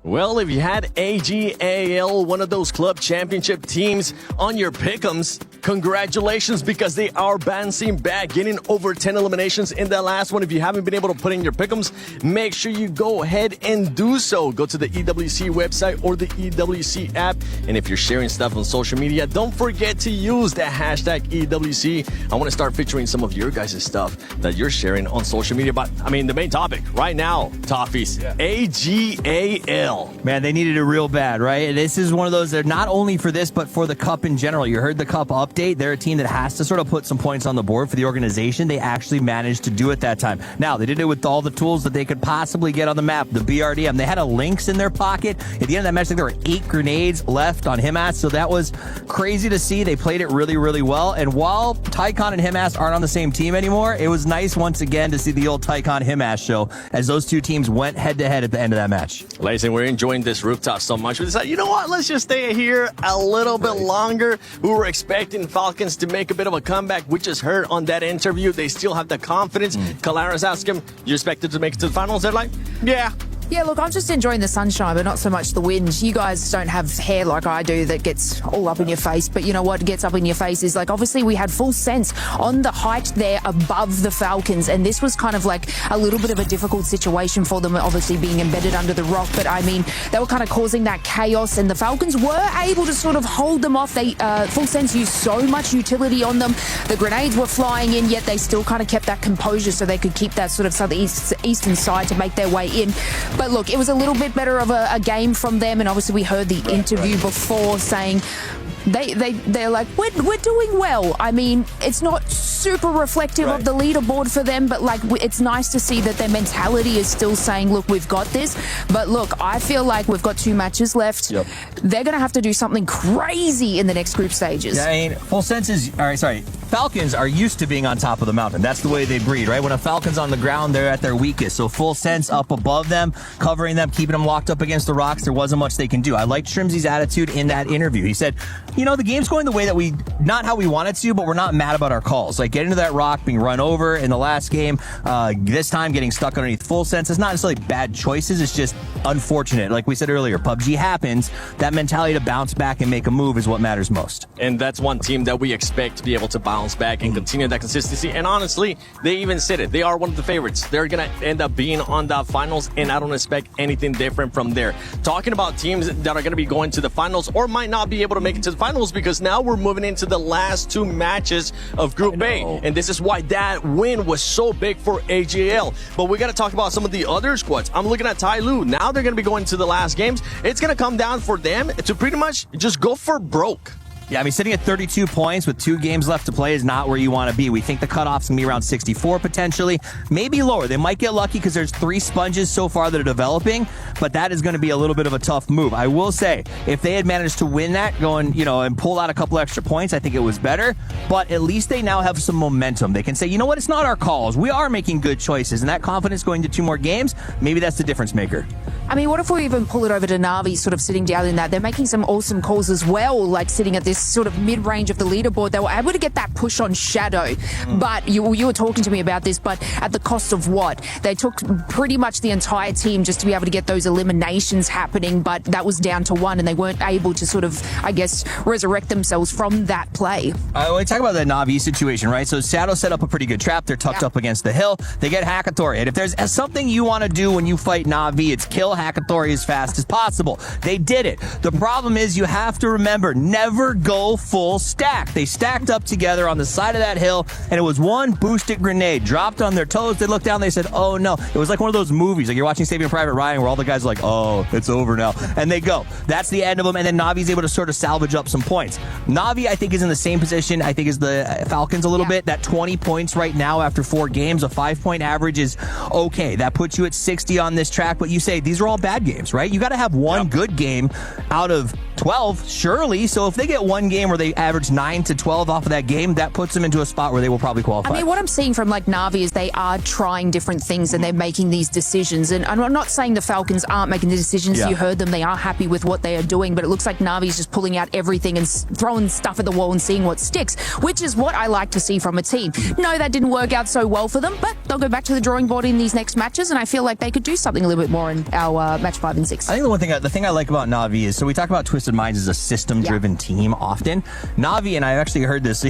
Well, if you had AGAL, one of those club championship teams, on your pick'ems, congratulations, because they are bouncing back, getting over 10 eliminations in that last one. If you haven't been able to put in your pick'ems, make sure you go ahead and do so. Go to the EWC website or the EWC app. And if you're sharing stuff on social media, don't forget to use the hashtag EWC. I want to start featuring some of your guys' stuff that you're sharing on social media. But, I mean, the main topic right now, Toffees, AGAL. Man, they needed it real bad, right? This is one of those that not only for this, but for the Cup in general. You heard the Cup update. They're a team that has to sort of put some points on the board for the organization. They actually managed to do it that time. Now, they did it with all the tools that they could possibly get on the map. The BRDM, they had a Lynx in their pocket. At the end of that match, I think there were 8 grenades left on Himas, so that was crazy to see. They played it really, really well. And while Tycon and Himas aren't on the same team anymore, it was nice once again to see the old Tycon-Himas show as those 2 teams went head-to-head at the end of that match. Listen, we're enjoying this rooftop so much. We decided, you know what? Let's just stay here a little bit longer. We were expecting Falcons to make a bit of a comeback. We just heard on that interview they still have the confidence. Kalaris asked him, you expected to make it to the finals? They're like, yeah. Yeah, look, I'm just enjoying the sunshine, but not so much the wind. You guys don't have hair like I do that gets all up in your face, but you know what gets up in your face is, like, obviously we had full sense on the height there above the Falcons, and this was kind of like a little bit of a difficult situation for them, obviously being embedded under the rock, but I mean, they were kind of causing that chaos, and the Falcons were able to sort of hold them off. They, full sense, used so much utility on them. The grenades were flying in, yet they still kind of kept that composure so they could keep that sort of southeastern side to make their way in. But look, it was a little bit better of a game from them, and obviously we heard the interview before saying they're like, we're doing well. I mean, it's not super reflective of the leaderboard for them, but like it's nice to see that their mentality is still saying, look, we've got this. But look, I feel like we've got 2 matches left. They're going to have to do something crazy in the next group stages. Yeah, I mean, full sense is, all right, sorry. Falcons are used to being on top of the mountain. That's the way they breed, right? When a Falcon's on the ground, they're at their weakest. So full sense up above them, covering them, keeping them locked up against the rocks. There wasn't much they can do. I liked Shrimzy's attitude in that interview. He said, you know, the game's going the way that not how we wanted to, but we're not mad about our calls. Like getting to that rock, being run over in the last game, this time getting stuck underneath full sense. It's not necessarily bad choices. It's just unfortunate. Like we said earlier, PUBG happens. That mentality to bounce back and make a move is what matters most. And that's one team that we expect to be able to bounce back and continue that consistency. And honestly, they even said it. They are one of the favorites. They're going to end up being on the finals, and I don't expect anything different from there. Talking about teams that are going to be going to the finals or might not be able to make it to the finals, because now we're moving into the last 2 matches of Group A. And this is why that win was so big for AGL. But we got to talk about some of the other squads. I'm looking at Tai Lu. Now they're going to be going to the last games. It's going to come down for them to pretty much just go for broke. Yeah, I mean, sitting at 32 points with 2 games left to play is not where you want to be. We think the cutoff's going to be around 64 potentially, maybe lower. They might get lucky because there's 3 sponges so far that are developing, but that is going to be a little bit of a tough move. I will say, if they had managed to win that, going, and pull out a couple extra points, I think it was better, but at least they now have some momentum. They can say, you know what, it's not our calls. We are making good choices, and that confidence going to 2 more games, maybe that's the difference maker. I mean, what if we even pull it over to Na'Vi sort of sitting down in that? They're making some awesome calls as well, like sitting at this sort of mid-range of the leaderboard. They were able to get that push on Shadow. But you were talking to me about this, but at the cost of what? They took pretty much the entire team just to be able to get those eliminations happening, but that was down to 1, and they weren't able to sort of, I guess, resurrect themselves from that play. When we talk about the Na'Vi situation, right? So Shadow set up a pretty good trap. They're tucked up against the hill. They get Hackatory. And if there's something you want to do when you fight Na'Vi, it's kill Hackatory as fast as possible. They did it. The problem is you have to remember, never go full stack. They stacked up together on the side of that hill, and it was one boosted grenade dropped on their toes. They looked down, they said, oh no. It was like one of those movies, like you're watching Saving Private Ryan, where all the guys are like, oh, it's over now. And they go. That's the end of them, and then Navi's able to sort of salvage up some points. Navi, I think, is in the same position, I think, as the Falcons a little bit. That 20 points right now after 4 games, a 5-point average is okay. That puts you at 60 on this track, but you say these are all bad games, right? You got to have one good game out of 12, surely. So if they get one game where they average 9 to 12 off of that game, that puts them into a spot where they will probably qualify. I mean, what I'm seeing from like Na'Vi is they are trying different things and they're making these decisions. And I'm not saying the Falcons aren't making the decisions. You heard them. They are happy with what they are doing, but it looks like Navi's just pulling out everything and throwing stuff at the wall and seeing what sticks, which is what I like to see from a team. No, that didn't work out so well for them, but they'll go back to the drawing board in these next matches, and I feel like they could do something a little bit more in our match 5 and 6. I think the thing I like about Na'Vi is, so we talk about Twisted Minds as a system-driven team often. Na'Vi, and I actually heard this,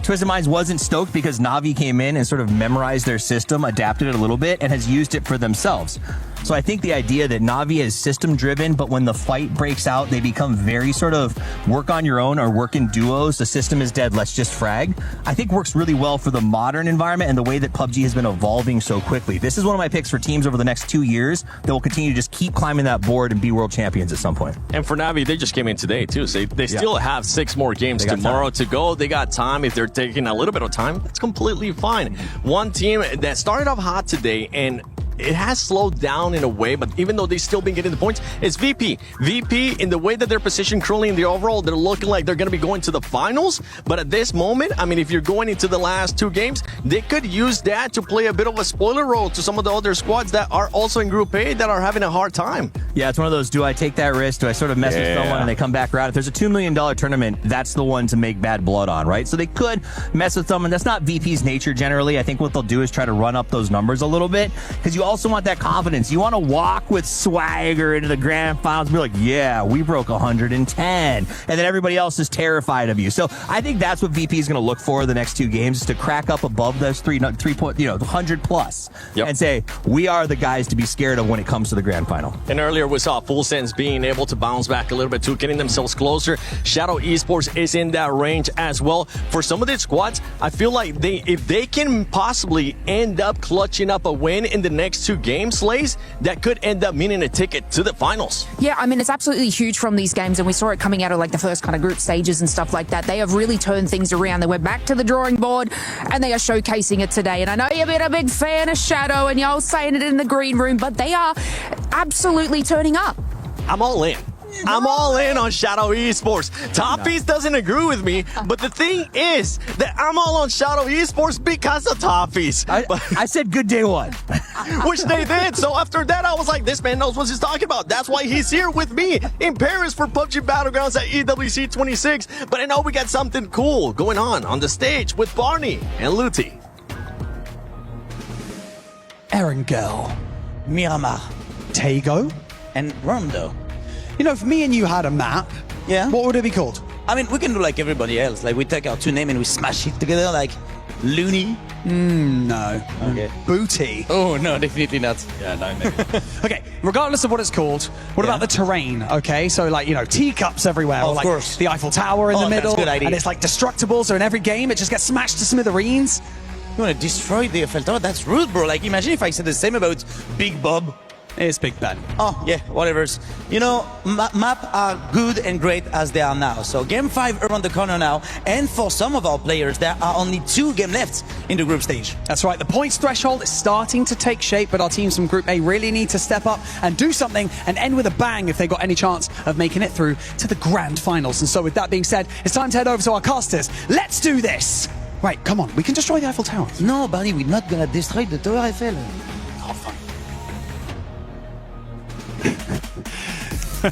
Twisted Minds wasn't stoked because Na'Vi came in and sort of memorized their system, adapted it a little bit, and has used it for themselves. So I think the idea that Na'Vi is system-driven, but when the fight breaks out, they become very sort of work on your own or work in duos. The system is dead, let's just frag. I think works really well for the modern environment and the way that PUBG has been evolving so quickly. This is one of my picks for teams over the next 2 years that will continue to just keep climbing that board and be world champions at some point. And for Na'Vi, they just came in today, too. So they still have 6 more games tomorrow to go. They got time. If they're taking a little bit of time, that's completely fine. One team that started off hot today, and it has slowed down in a way, but even though they've still been getting the points, it's VP. VP, in the way that they're positioned currently in the overall, they're looking like they're going to be going to the finals. But at this moment, I mean, if you're going into the last 2 games, they could use that to play a bit of a spoiler role to some of the other squads that are also in Group A that are having a hard time. Yeah, it's one of those, do I take that risk? Do I sort of mess with someone and they come back around? If there's a $2 million tournament, that's the one to make bad blood on, right? So they could mess with someone. That's not VP's nature generally. I think what they'll do is try to run up those numbers a little bit, because you also want that confidence. You want to walk with swagger into the grand finals and be like, yeah, we broke 110. And then everybody else is terrified of you. So I think that's what VP is going to look for the next 2 games, is to crack up above those 100 plus and say, we are the guys to be scared of when it comes to the grand final. And earlier we saw Full Sense being able to bounce back a little bit too, getting themselves closer. Shadow Esports is in that range as well. For some of these squads, I feel like if they can possibly end up clutching up a win in the next 2 games, Slays, that could end up meaning a ticket to the finals. Yeah, I mean, it's absolutely huge from these games, and we saw it coming out of like the first kind of group stages and stuff like that. They have really turned things around. They went back to the drawing board, and they are showcasing it today. And I know you've been a big fan of Shadow, and y'all saying it in the green room, but they are absolutely turning up. I'm all in. I'm all in on Shadow Esports. Toppies doesn't agree with me, but the thing is that I'm all on Shadow Esports because of Toppies. I said good day one. Which they did. So after that, I was like, this man knows what he's talking about. That's why he's here with me in Paris for PUBG Battlegrounds at EWC 26. But I know we got something cool going on the stage with Barney and Luti. Erangel, Miramar, Tago, and Rondo. You know, if me and you had a map, what would it be called? I mean, we can do like everybody else. Like, we take our 2 names and we smash it together, like Looney. No. Okay. Booty. Oh, no, definitely not. Yeah, no, maybe. Okay, regardless of what it's called, what about the terrain, okay? So, like, you know, teacups everywhere. Of or like course. the Eiffel Tower in the middle. That's a good idea. And it's like destructible, so in every game, it just gets smashed to smithereens. You want to destroy the Eiffel Tower? That's rude, bro. Like, imagine if I said the same about Big Bob It's Big Ben. Oh, yeah, whatever. You know, map are good and great as they are now. So game 5 around the corner now. And for some of our players, there are only 2 games left in the group stage. That's right. The points threshold is starting to take shape, but our teams from Group A really need to step up and do something and end with a bang if they've got any chance of making it through to the grand finals. And so with that being said, it's time to head over to our casters. Let's do this. Right, come on. We can destroy the Eiffel Tower. No, buddy, we're not going to destroy the Tower Eiffel. Oh, fine.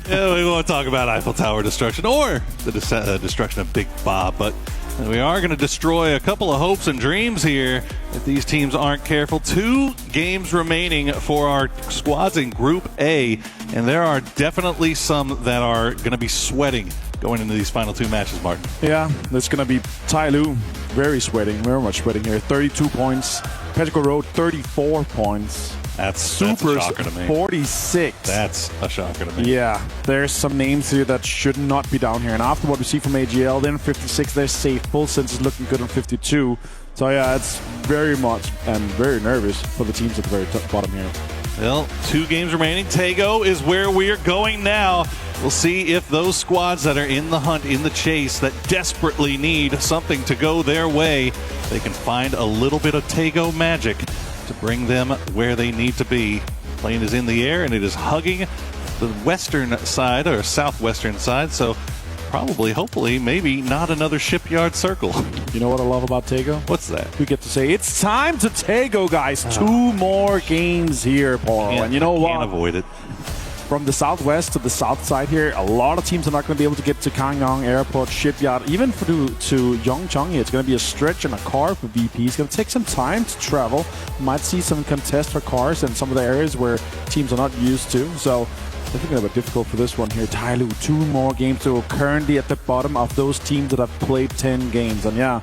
Yeah, we won't talk about Eiffel Tower destruction or the destruction of Big Bob, but we are going to destroy a couple of hopes and dreams here if these teams aren't careful. 2 games remaining for our squads in Group A, and there are definitely some that are going to be sweating going into these final 2 matches, Martin. Yeah, that's going to be Tyloo. Very much sweating here. 32 points. Petrichor Road, 34 points. That's Supers, a shocker to me. 46. That's a shocker to me. Yeah, there's some names here that should not be down here. And after what we see from AGL, then 56, they're safe. Full sense is looking good on 52. So yeah, it's very much and very nervous for the teams at the very bottom here. Well, 2 games remaining. Tego is where we are going now. We'll see if those squads that are in the hunt, in the chase, that desperately need something to go their way, they can find a little bit of Tego magic to bring them where they need to be. Plane is in the air and it is hugging the western side or southwestern side, so probably, hopefully, maybe not another shipyard circle. You know what I love about Tego? What's that? We get to say, it's time to Tego, guys. 2 more games here, Paul. And you know what? Can't avoid it. From the southwest to the south side here, a lot of teams are not going to be able to get to Kangyong Airport, Shipyard, even to Yeongcheong here. It's going to be a stretch in a car for VP. It's going to take some time to travel. Might see some contest for cars in some of the areas where teams are not used to. So definitely going to be difficult for this one here. Tyloo, 2 more games to go. Currently at the bottom of those teams that have played 10 games. And yeah,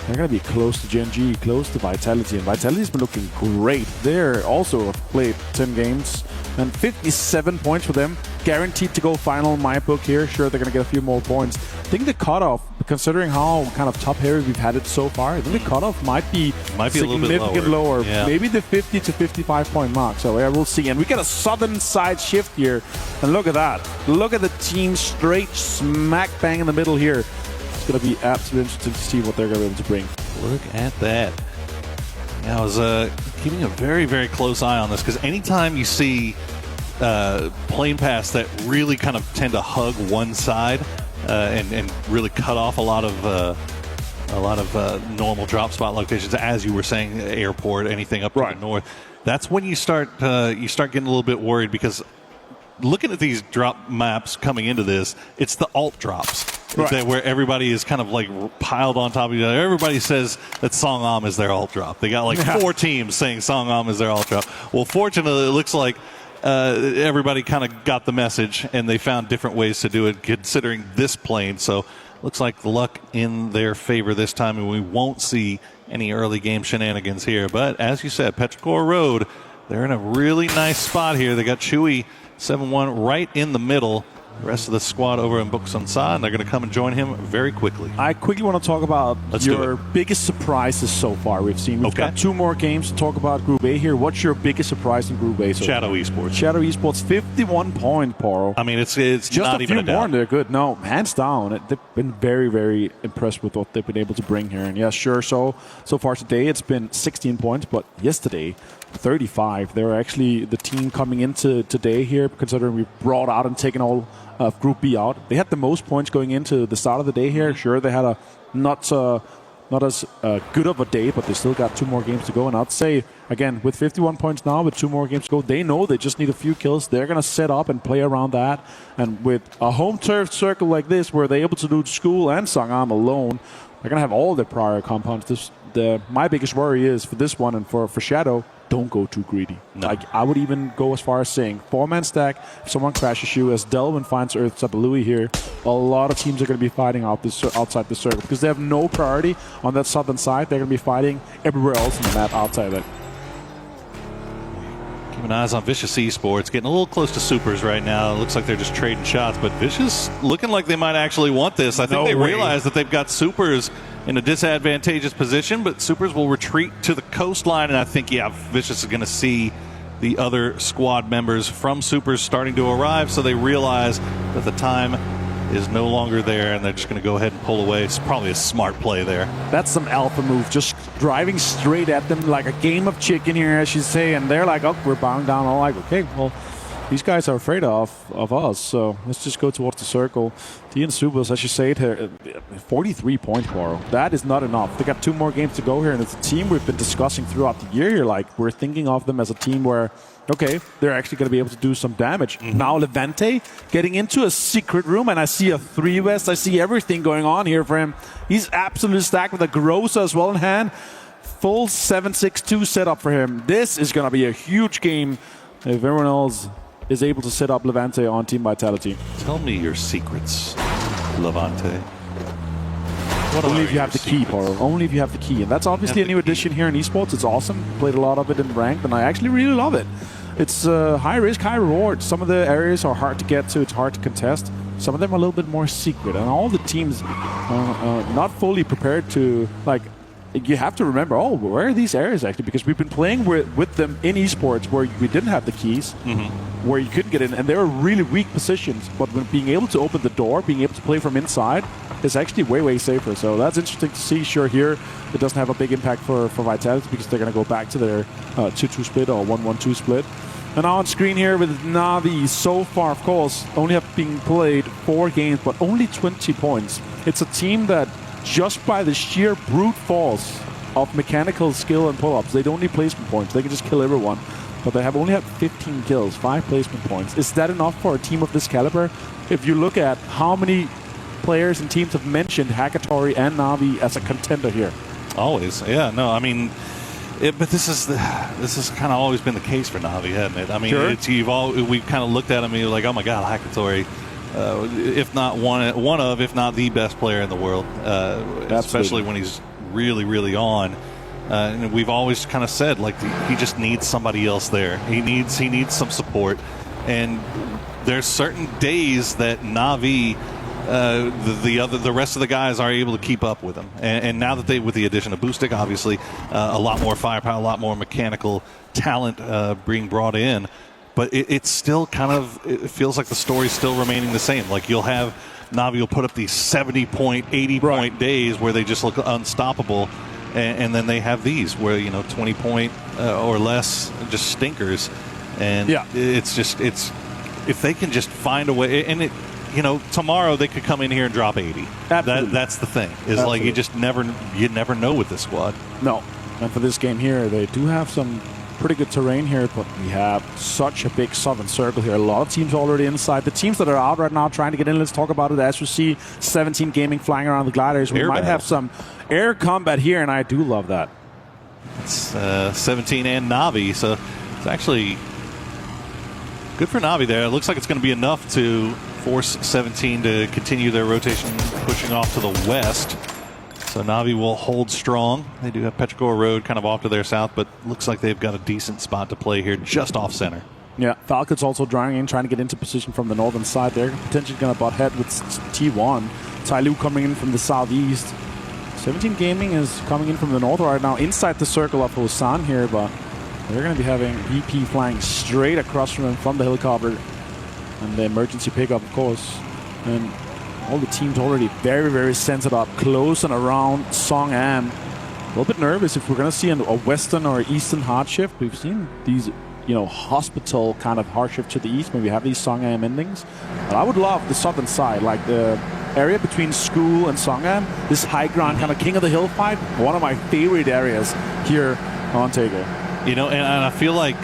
they're going to be close to Gen G, close to Vitality. And Vitality's been looking great. They're also have played 10 games. And 57 points for them. Guaranteed to go final in my book here. Sure, they're going to get a few more points. I think the cutoff, considering how kind of top-heavy we've had it so far, I think the cutoff might be a little bit lower. Yeah. Maybe the 50 to 55 point mark. So yeah, we'll see. And we get a southern side shift here. And look at that. Look at the team straight smack bang in the middle here. It's going to be absolutely interesting to see what they're going to be able to bring. Look at that. Yeah, I was keeping a very, very close eye on this because anytime you see plane paths that really kind of tend to hug one side and really cut off a lot of normal drop spot locations, as you were saying, airport, anything up to the north, that's when you start getting a little bit worried because looking at these drop maps coming into this, it's the alt drops. Right. Where everybody is kind of like piled on top of each other. Everybody says that Songam is their alt drop. They got like 4 teams saying Songam is their alt drop. Well, fortunately, it looks like everybody kind of got the message and they found different ways to do it considering this plane. So looks like the luck in their favor this time, and we won't see any early game shenanigans here. But as you said, Petrichor Road, they're in a really nice spot here. They got Chewy 7-1 right in the middle. The rest of the squad over in Buksan, and they're going to come and join him very quickly. I quickly want to talk about your biggest surprises so far we've seen. We've got 2 more games to talk about Group A here. What's your biggest surprise in Group A so Shadow far? Esports. Shadow Esports, 51 point, Poro. I mean, it's just not a even few a doubt. more and they're good. No, hands down. They've been very, very impressed with what they've been able to bring here. And yeah, sure, so far today it's been 16 points, but yesterday 35. They were actually the team coming into today here, considering we brought out and taken all of Group B out. They had the most points going into the start of the day here. Sure, they had a not as good of a day, but they still got 2 more games to go. And I'd say, again, with 51 points now, with 2 more games to go, they know they just need a few kills. They're going to set up and play around that. And with a home turf circle like this, where they're able to do School and Sangam alone, they're going to have all their prior compounds. My biggest worry is for this one and for Shadow, don't go too greedy. No. Like, I would even go as far as saying 4-man stack. If someone crashes you, as Delvin finds Earth Sapalui here, a lot of teams are going to be fighting outside the circle because they have no priority on that southern side. They're going to be fighting everywhere else in the map outside of it. Keeping eyes on Vicious Esports, getting a little close to Supers right now. It looks like they're just trading shots, but Vicious looking like they might actually want this. I think they realize that they've got Supers in a disadvantageous position, but Supers will retreat to the coastline, and I think, Vicious is going to see the other squad members from Supers starting to arrive, so they realize that the time is no longer there, and they're just going to go ahead and pull away. It's probably a smart play there. That's some alpha move, just driving straight at them like a game of chicken here, as you say, and they're like, oh, we're bowing down. I'm like, okay, well, these guys are afraid of us, so let's just go towards the circle. The Supers, as you say, 43 points, Boro. That is not enough. They got 2 more games to go here, and it's a team we've been discussing throughout the year here. Like, we're thinking of them as a team where, okay, they're actually going to be able to do some damage. Now Levante getting into a secret room, and I see a 3-West. I see everything going on here for him. He's absolutely stacked with a Groza as well in hand. Full 7-6-2 setup for him. This is going to be a huge game if everyone else is able to set up Levante on Team Vitality. Tell me your secrets, Levante. Only if you have the key, Boro. Only if you have the key. And that's obviously a new addition here in esports. It's awesome. Played a lot of it in ranked, and I actually really love it. It's high risk, high reward. Some of the areas are hard to get to. It's hard to contest. Some of them are a little bit more secret. And all the teams not fully prepared to, like, you have to remember, oh, where are these areas actually? Because we've been playing with them in esports where we didn't have the keys, where you couldn't get in, and they were really weak positions. But when being able to open the door, being able to play from inside, is actually way, way safer. So that's interesting to see. Sure, here it doesn't have a big impact for Vitality because they're going to go back to their 2-2 split or 1-1-2 split. And on screen here with Na'Vi, so far, of course, only have been played 4 games, but only 20 points. It's a team that, just by the sheer brute force of mechanical skill and pull-ups, they don't need placement points. They can just kill everyone. But they have only had 15 kills, 5 placement points. Is that enough for a team of this caliber? If you look at how many players and teams have mentioned Hackatory and Na'Vi as a contender here. Always, yeah. No, I mean, but this is kind of always been the case for Na'Vi, hasn't it? I mean, Sure. we've kind of looked at him and you're like, oh my God, Hackatory. If not one of, if not the best player in the world, especially when he's really, really on. And we've always kind of said, like, he just needs somebody else there. He needs some support. And there's certain days that Na'Vi, the rest of the guys are able to keep up with him. And now that with the addition of Boostic, obviously, a lot more firepower, a lot more mechanical talent being brought in. But it's still it feels like the story's still remaining the same. Like, you'll have Na'Vi will put up these 70-point, 80-point days where they just look unstoppable. And then they have these where, 20-point or less, just stinkers. And it's if they can just find a way, and tomorrow they could come in here and drop 80. That's the thing. Like, you never know with this squad. No. And for this game here, they do have some pretty good terrain here, but we have such a big southern circle here. A lot of teams already inside. The teams that are out right now trying to get in, let's talk about it. As you see, 17 Gaming flying around the gliders. We might have some air combat here, and I do love that. It's 17 and Na'Vi, so it's actually good for Na'Vi there. It looks like it's going to be enough to force 17 to continue their rotation, pushing off to the west. So Na'Vi will hold strong. They do have Petrichor Road kind of off to their south, but looks like they've got a decent spot to play here just off center. Yeah, Falcons also drawing in, trying to get into position from the northern side. They're potentially going to butt head with T1. Tyloo coming in from the southeast. 17 Gaming is coming in from the north right now, inside the circle of Hosan here, but they're going to be having VP flying straight across from them from the helicopter. And the emergency pickup, of course. And all the teams already very, very centered up, close and around Song Am. A little bit nervous if we're going to see a western or eastern hard shift. We've seen these, hospital kind of hard shift to the east. Maybe have these Song Am endings. But I would love the southern side, like the area between School and Song Am. This high ground kind of king of the hill fight. One of my favorite areas here on Tego. And I feel like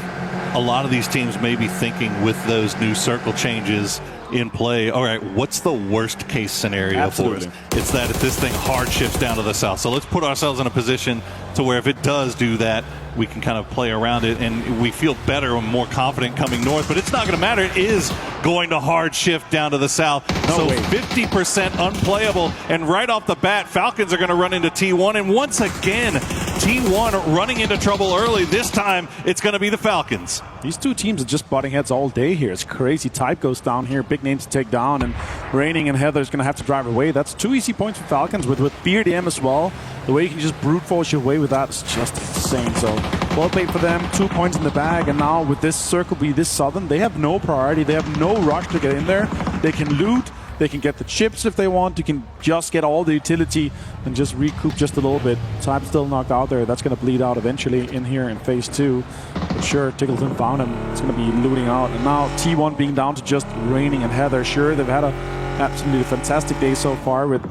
a lot of these teams may be thinking with those new circle changes in play, all right, what's the worst case scenario for us? It's that if this thing hard shifts down to the south. So let's put ourselves in a position to where if it does do that, we can kind of play around it and we feel better and more confident coming north. But it's not going to matter. It is going to hard shift down to the south. So 50% unplayable. And right off the bat, Falcons are going to run into T1. And once again, T1 running into trouble early. This time, it's going to be the Falcons. These two teams are just butting heads all day here. It's crazy. Type goes down here. Big names to take down. And Raining and Heather's going to have to drive away. That's 2 easy points for Falcons with BRDM as well. The way you can just brute force your way with that is just insane. So well played for them. 2 points in the bag. And now with this circle be this southern, they have no priority. They have no rush to get in there. They can loot. They can get the chips if they want. You can just get all the utility and just recoup just a little bit. Time's still knocked out there. That's going to bleed out eventually in here in phase 2. But sure, Tickleton found him. It's going to be looting out. And now T1 being down to just Raining and Heather. Sure, they've had a absolutely fantastic day so far with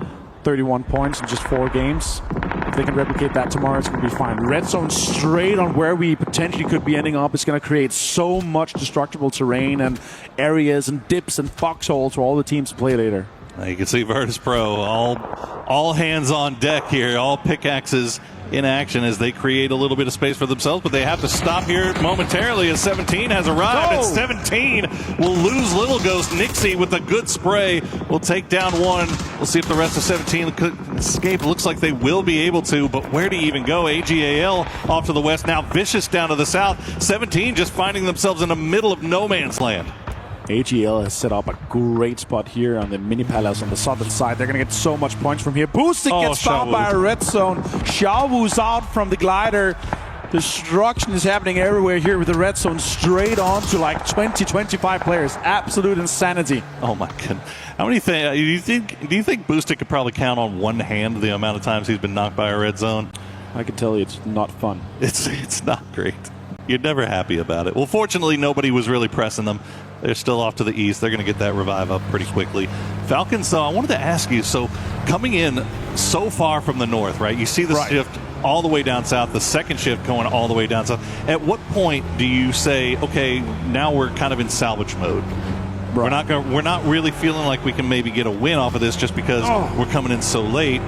31 points in just 4 games. If they can replicate that tomorrow, it's going to be fine. Red zone straight on where we potentially could be ending up. It's going to create so much destructible terrain and areas and dips and foxholes for all the teams to play later. You can see Virtus Pro, all hands on deck here, all pickaxes in action as they create a little bit of space for themselves, but they have to stop here momentarily as 17 has arrived, and 17 will lose Little Ghost. Nixie with a good spray will take down one. We'll see if the rest of 17 could escape. Looks like they will be able to, but where do you even go? AGAL off to the west, now Vicious down to the south. 17 just finding themselves in the middle of no man's land. AGL has set up a great spot here on the mini palace on the southern side. They're going to get so much points from here. Boosting gets stopped by a red zone. Xiaowu's out from the glider. Destruction is happening everywhere here with the red zone straight on to like 20-25 players. Absolute insanity. Oh my god! How many do you think Booster could probably count on one hand the amount of times he's been knocked by a red zone? I can tell you it's not fun. It's not great. You're never happy about it. Well, fortunately, nobody was really pressing them. They're still off to the east. They're going to get that revive up pretty quickly. Falcons, though, I wanted to ask you, so coming in so far from the north, right? You see the shift all the way down south, the second shift going all the way down south. At what point do you say, okay, now we're kind of in salvage mode? Right. We're not really feeling like we can maybe get a win off of this just because we're coming in so late.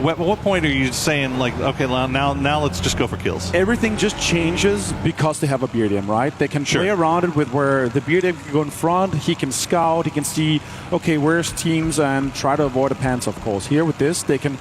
What point are you saying, like, okay, now let's just go for kills? Everything just changes because they have a BRDM, right? They can play around it with where the BRDM can go in front, he can scout, he can see, okay, where's teams, and try to avoid the pants, of course. Here with this, they can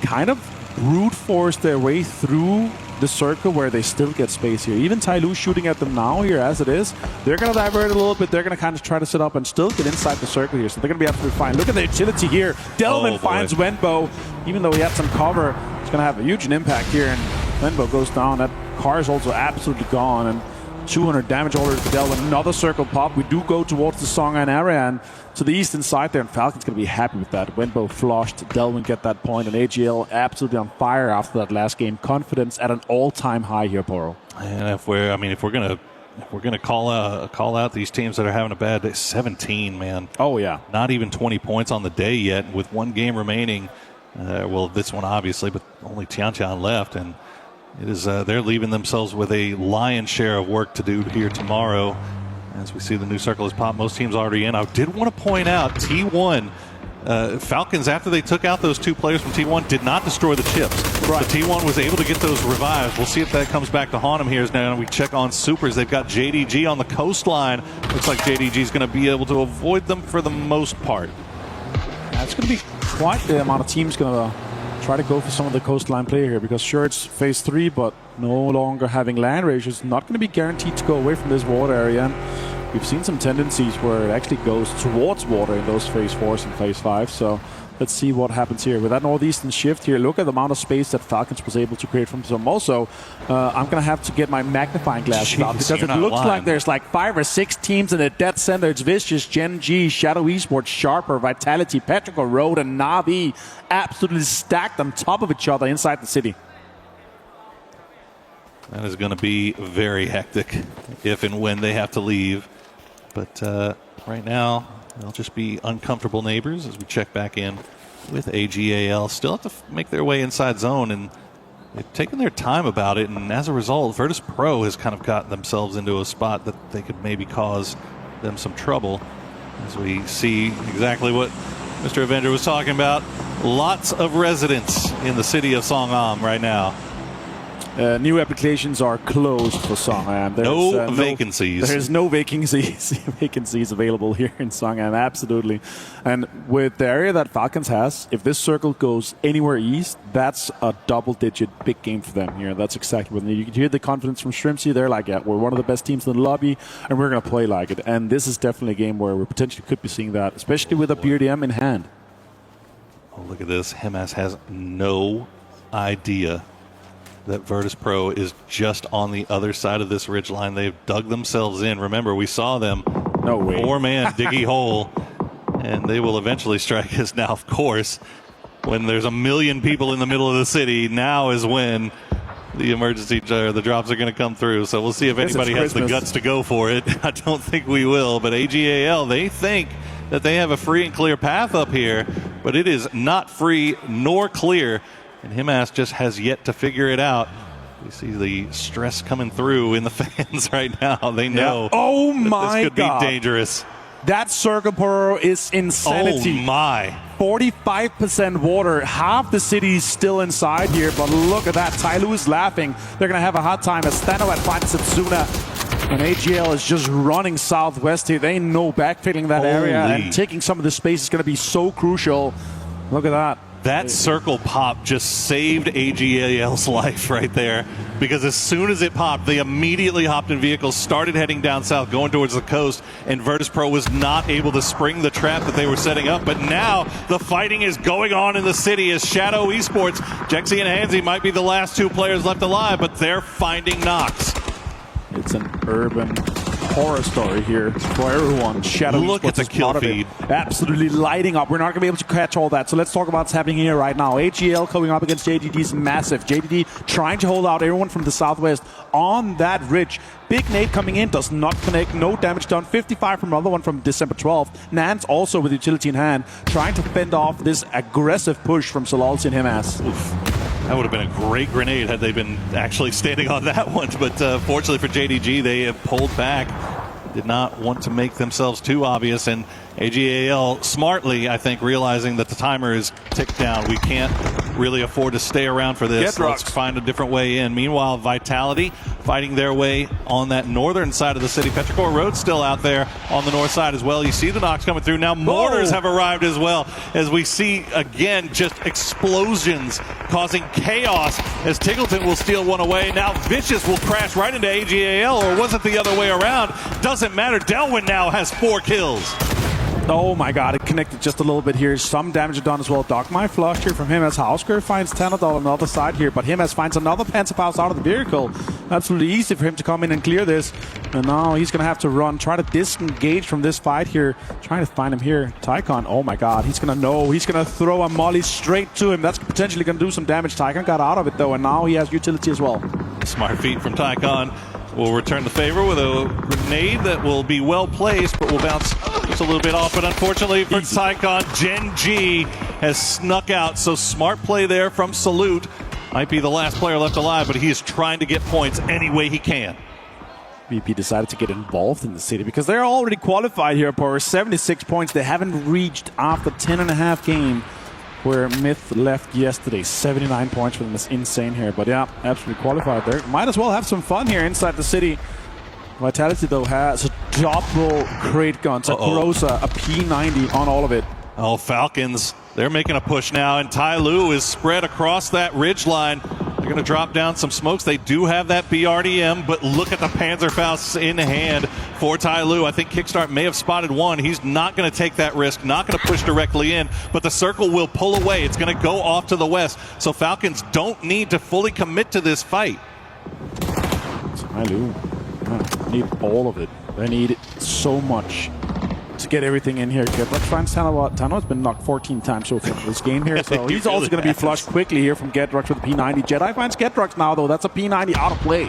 kind of brute force their way through the circle where they still get space here. Even Tyloo shooting at them now here as it is. They're going to divert a little bit. They're going to kind of try to set up and still get inside the circle here. So they're going to be absolutely fine. Look at the utility here. Delvin finds Wenbo. Even though he had some cover, it's going to have a huge impact here. And Wenbo goes down. That car is also absolutely gone. And 200 damage already to Delvin. Another circle pop. We do go towards the Songan area and to the eastern side there, and Falcon's going to be happy with that. Wenbo flushed, Delvin get that point, and AGL absolutely on fire after that last game. Confidence at an all-time high here, Poro. And if we're gonna call out these teams that are having a bad day, 17, man. Oh yeah, not even 20 points on the day yet, with one game remaining. Well, this one obviously, but only Tiantian left, and it is they're leaving themselves with a lion's share of work to do here tomorrow. As we see the new circle is popped, most teams already in. I did want to point out T1, Falcons, after they took out those 2 players from T1, did not destroy the chips. Right. The T1 was able to get those revives. We'll see if that comes back to haunt them here. Now we check on supers. They've got JDG on the coastline. Looks like JDG is going to be able to avoid them for the most part. That's going to be quite the amount of teams going to try to go for some of the coastline play here, because sure, it's phase 3, but no longer having land ratios, not going to be guaranteed to go away from this water area. And we've seen some tendencies where it actually goes towards water in those phase 4s and phase 5. So let's see what happens here. With that northeastern shift here, look at the amount of space that Falcons was able to create from some. Also, I'm going to have to get my magnifying glass out, because it looks like there's like 5 or 6 teams in the dead center. It's Vicious, Gen G, Shadow Esports, Sharper, Vitality, Petrichor Road, and Na'Vi absolutely stacked on top of each other inside the city. That is going to be very hectic if and when they have to leave. But right now, they'll just be uncomfortable neighbors as we check back in with AGAL. Still have to make their way inside zone, and they've taken their time about it. And as a result, Virtus Pro has kind of gotten themselves into a spot that they could maybe cause them some trouble. As we see exactly what Mr. Avenger was talking about. Lots of residents in the city of Songam right now. New applications are closed for Songam. No vacancies. There's no vacancies available here in Songam, absolutely. And with the area that Falcons has, if this circle goes anywhere east, that's a double-digit big game for them here. That's exactly what they need. You can hear the confidence from Shrimpsy. They're like, yeah, we're one of the best teams in the lobby, and we're going to play like it. And this is definitely a game where we potentially could be seeing that, especially with a BRDM in hand. Oh, look at this. Hemas has no idea that Virtus Pro is just on the other side of this ridgeline. They've dug themselves in. Remember, we saw them. No way. 4-man diggy hole, and they will eventually strike us. Now, of course, when there's 1 million people in the middle of the city, now is when the the drops are going to come through. So we'll see if anybody has the guts to go for it. I don't think we will, but AGAL, they think that they have a free and clear path up here, but it is not free nor clear. And Himas just has yet to figure it out. We see the stress coming through in the fans right now. They know Oh my this could God. be dangerous. That circle burrow is insanity. Oh my. 45% water. Half the city is still inside here, but look at that. Tyloo is laughing. They're going to have a hard time as Stano finds Setsuna. And AGL is just running southwest here. They know backfilling that area and taking some of the space is going to be so crucial. Look at that. That circle pop just saved AGAL's life right there, because as soon as it popped, they immediately hopped in vehicles, started heading down south, going towards the coast, and Virtus Pro was not able to spring the trap that they were setting up. But now the fighting is going on in the city as Shadow Esports, Jexy and Hansi might be the last 2 players left alive, but they're finding Nox. It's an urban horror story here for everyone. Shadow Look at the kill feed. Absolutely lighting up. We're not going to be able to catch all that. So let's talk about what's happening here right now. AGL coming up against JDD is massive. JDD trying to hold out everyone from the southwest on that ridge. Big nade coming in, does not connect, no damage done. 55 from another one from December 12th. Nance also with utility in hand, trying to fend off this aggressive push from Solalsi and Himas. That would have been a great grenade had they been actually standing on that one. But fortunately for JDG, they have pulled back. Did not want to make themselves too obvious. And AGAL smartly, I think, realizing that the timer is ticked down. We can't really afford to stay around for this. Let's find a different way in. Meanwhile, Vitality fighting their way on that northern side of the city. Petrichor Road's still out there on the north side as well. You see the Nox coming through. Now mortars have arrived as well, as we see, again, just explosions causing chaos as Tiggleton will steal one away. Now Vicious will crash right into AGAL, or was it the other way around? Doesn't matter. Delwyn now has 4 kills. Oh my God, it connected just a little bit here. Some damage done as well. Dogmai flush here from him as Hausker finds Tanadol on the other side here, but Himas finds another Panzerfaust out of the vehicle. Absolutely easy for him to come in and clear this. And now he's going to have to run, try to disengage from this fight here. Trying to find him here. Tycon, oh my God, he's going to know. He's going to throw a molly straight to him. That's potentially going to do some damage. Tycon got out of it though, and now he has utility as well. Smart feet from Tycon. Will return the favor with a grenade that will be well placed, but will bounce just a little bit off. But unfortunately for Tycon, Gen G has snuck out. So smart play there from Salute. Might be the last player left alive, but he is trying to get points any way he can. VP decided to get involved in the city because they're already qualified here for 76 points. They haven't reached after 10.5 game. Where Myth left yesterday. 79 points for them is insane here. But yeah, absolutely qualified there. Might as well have some fun here inside the city. Vitality, though, has a double crate gun. So Kurosa, a P90 on all of it. Oh, Falcons, they're making a push now. And Tyloo is spread across that ridge line. They're going to drop down some smokes. They do have that BRDM, but look at the Panzerfausts in hand for Tyloo. I think Kickstart may have spotted one. He's not going to take that risk, not going to push directly in, but the circle will pull away. It's going to go off to the west. So Falcons don't need to fully commit to this fight. Tyloo need all of it. They need so much to get everything in here. Gedrak finds Tano. Tano's been knocked 14 times so far in this game here, so he's also going to be flushed quickly here from Gedrak with the P90. Jedi finds Gedrak now, though. That's a P90 out of play.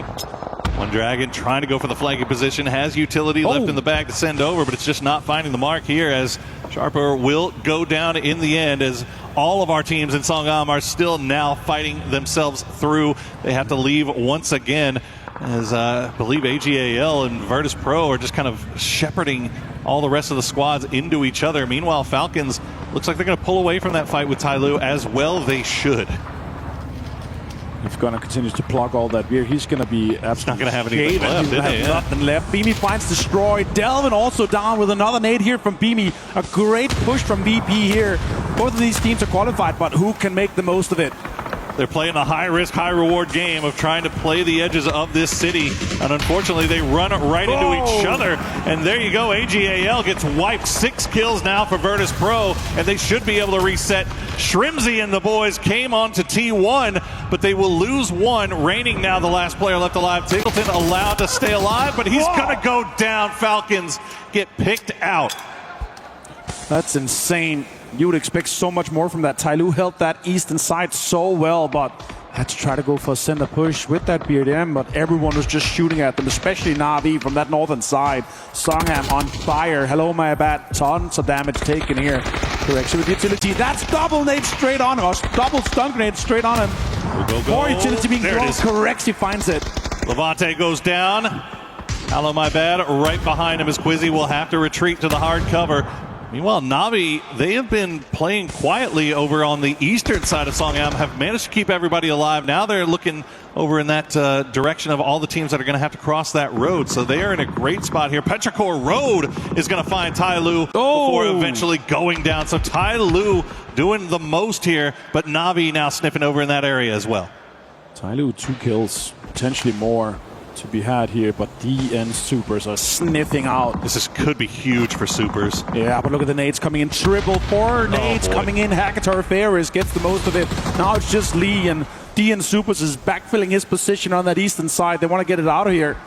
One Dragon trying to go for the flanking position, has utility left in the bag to send over, but it's just not finding the mark here, as Sharper will go down in the end, as all of our teams in Songam are still now fighting themselves through. They have to leave once again, as I believe AGAL and Virtus Pro are just kind of shepherding all the rest of the squads into each other. Meanwhile, Falcons looks like they're going to pull away from that fight with Tyloo, as well they should. He's going to continue to plug all that beer. He's going to be absolutely not going to have anything left, He's going to have nothing left. Beamy finds Destroy. Delvin also down with another nade here from Beamy. A great push from VP here. Both of these teams are qualified, but who can make the most of it? They're playing the high-risk, high-reward game of trying to play the edges of this city. And unfortunately, they run right into each other. And there you go. AGAL gets wiped. 6 kills now for Virtus Pro. And they should be able to reset. Shrimsy and the boys came on to T1, but they will lose 1. Reigning now the last player left alive. Tiggleton allowed to stay alive, but he's going to go down. Falcons get picked out. That's insane. You would expect so much more from that. Tyloo held that eastern side so well, but had to try to go for a center push with that BRDM, but everyone was just shooting at them, especially Na'Vi from that northern side. Songham on fire. Hello, my bad. Tons of damage taken here. Correction with utility. That's double nade straight on him, or double stun grenade straight on him. Go. More utility being There thrown. it is. Finds it. Levante goes down. Hello, my bad. Right behind him is Quizzy. Will have to retreat to the hard cover. Meanwhile, Na'Vi, they have been playing quietly over on the eastern side of Songham, have managed to keep everybody alive. Now they're looking over in that direction of all the teams that are going to have to cross that road. So they are in a great spot here. Petrichor Road is going to find Tyloo before eventually going down. So Tyloo doing the most here, but Na'Vi now sniffing over in that area as well. Tyloo 2 kills, potentially more to be had here, but DN Supers are sniffing out. This could be huge for Supers. Yeah, but look at the nades coming in. Triple 4 nades coming in. Hakatar Ferris gets the most of it. Now it's just Lee, and DN Supers is backfilling his position on that eastern side. They want to get it out of here.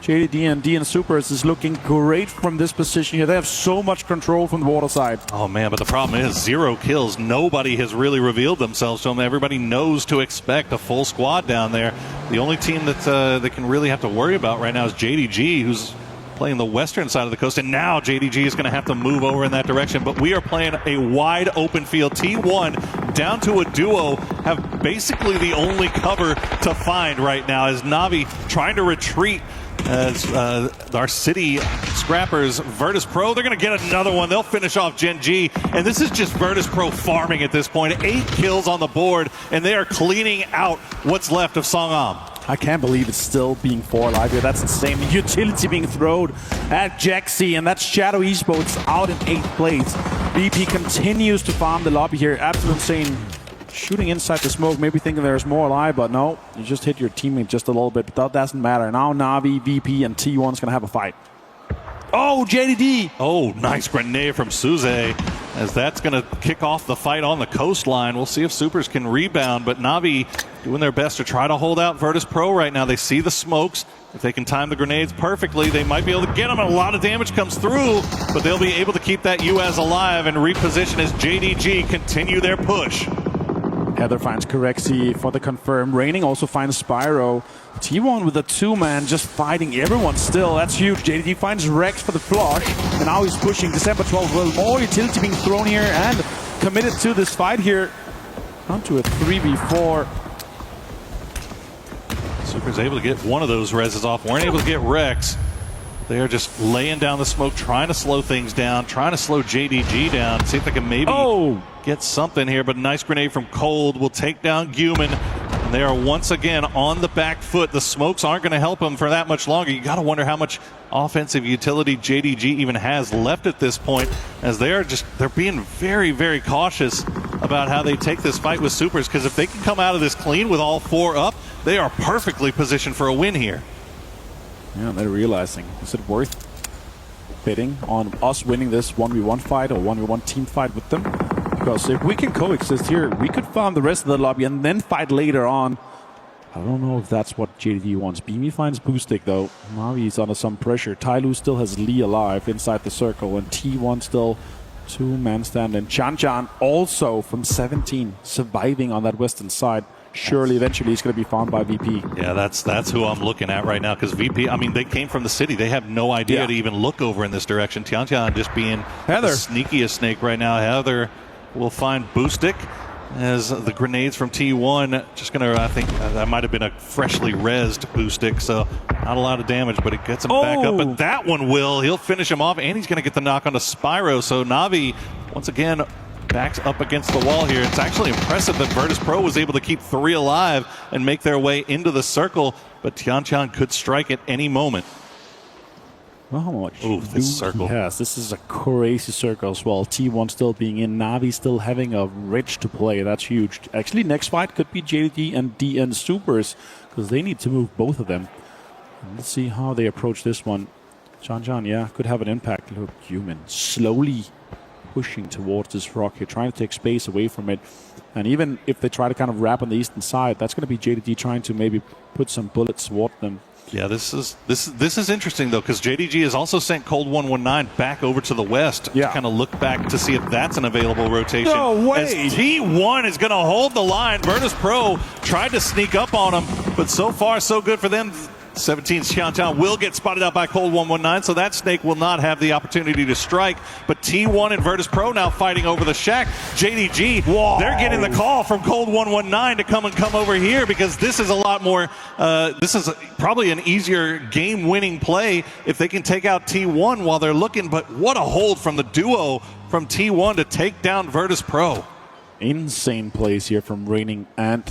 JDD and DN Supers is looking great from this position here. They have so much control from the water side. Oh man, but the problem is 0 kills. Nobody has really revealed themselves to them. Everybody knows to expect a full squad down there. The only team that they can really have to worry about right now is JDG, who's playing the western side of the coast, and now JDG is going to have to move over in that direction. But we are playing a wide open field. T1 down to a duo, have basically the only cover to find right now as Na'Vi trying to retreat. As our city scrappers, Virtus Pro, they're going to get another one. They'll finish off Gen G. And this is just Virtus Pro farming at this point. 8 kills on the board, and they are cleaning out what's left of Songham. I can't believe it's still being 4 alive here. That's insane. The utility being thrown at Jaxi, and that's Shadow Esports out in 8th place. BP continues to farm the lobby here. Absolute insane. Shooting inside the smoke, maybe thinking there's more alive, but no, you just hit your teammate just a little bit, but that doesn't matter. Now Na'Vi, VP, and T1's going to have a fight. Oh, JDD! Oh, nice grenade from Suze, as that's going to kick off the fight on the coastline. We'll see if Supers can rebound, but Na'Vi doing their best to try to hold out Virtus Pro right now. They see the smokes. If they can time the grenades perfectly, they might be able to get them, and a lot of damage comes through, but they'll be able to keep that UAZ alive and reposition as JDG continue their push. Heather finds Corexi for the confirm. Reigning also finds Spyro. T1 with a 2-man just fighting everyone still. That's huge. JDD finds Rex for the flush. And now he's pushing December 12th. Well, more utility being thrown here and committed to this fight here. On to a 3v4. Super's able to get one of those reses off. Weren't able to get Rex. They are just laying down the smoke, trying to slow things down, trying to slow JDG down. See if they can maybe get something here. But a nice grenade from Cold will take down Guman. And they are once again on the back foot. The smokes aren't going to help them for that much longer. You got to wonder how much offensive utility JDG even has left at this point, as they're being very, very cautious about how they take this fight with Supers, because if they can come out of this clean with all 4 up, they are perfectly positioned for a win here. Yeah, they're realizing, is it worth betting on us winning this 1v1 fight or 1v1 team fight with them? Because if we can coexist here, we could farm the rest of the lobby and then fight later on. I don't know if that's what JDD wants. Beamy finds Boostic though. Now he's under some pressure. Tyloo still has Lee alive inside the circle, and T1 still 2-man stand. And Chan also from 17 surviving on that western side. Surely eventually he's going to be farmed by VP. Yeah, that's who I'm looking at right now, because VP, I mean, they came from the city. They have no idea to even look over in this direction. Tian just being the sneakiest snake right now. Heather will find Boostic as the grenades from T1 just going to, I think that might have been a freshly rezzed Boostic, so not a lot of damage, but it gets him back up. But that one he'll finish him off, and he's going to get the knock onto Spyro. So Na'Vi, once again, backs up against the wall here. It's actually impressive that Virtus.pro was able to keep 3 alive and make their way into the circle, but Tianchan could strike at any moment. Well, how much this circle. Yes, this is a crazy circle as well. T1 still being in, Na'Vi still having a Rich to play. That's huge. Actually, next fight could be JDD and DN Supers, because they need to move both of them. And let's see how they approach this one. Tianchan, yeah, could have an impact. Look, Human slowly pushing towards this rock here, trying to take space away from it. And even if they try to kind of wrap on the eastern side, that's going to be JDD trying to maybe put some bullets toward them. Yeah, this is interesting, though, because JDG has also sent Cold 119 back over to the west to kind of look back to see if that's an available rotation. No way! As T1 is going to hold the line. Virtus.pro tried to sneak up on him, but so far, so good for them. 17's Tianchan will get spotted out by Cold 119, so that snake will not have the opportunity to strike. But T1 and Virtus.pro now fighting over the shack. JDG, they're getting the call from Cold 119 to come over here, because this is a lot more, this is probably an easier game-winning play if they can take out T1 while they're looking. But what a hold from the duo from T1 to take down Virtus.pro. Insane plays here from Raining and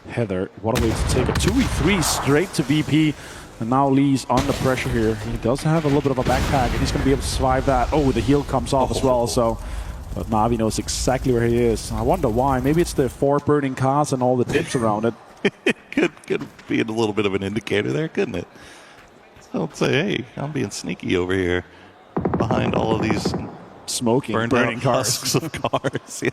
Heather. What a way to take a 2v3 straight to VP. And now Lee's under pressure here. He does have a little bit of a backpack, and he's going to be able to survive that. Oh, the heal comes off as well. So, but Na'Vi knows exactly where he is. I wonder why. Maybe it's the 4 burning cars and all the dips around it. could be a little bit of an indicator there, couldn't it? So I'd say, hey, I'm being sneaky over here behind all of these smoking, burning husks of cars. Yeah.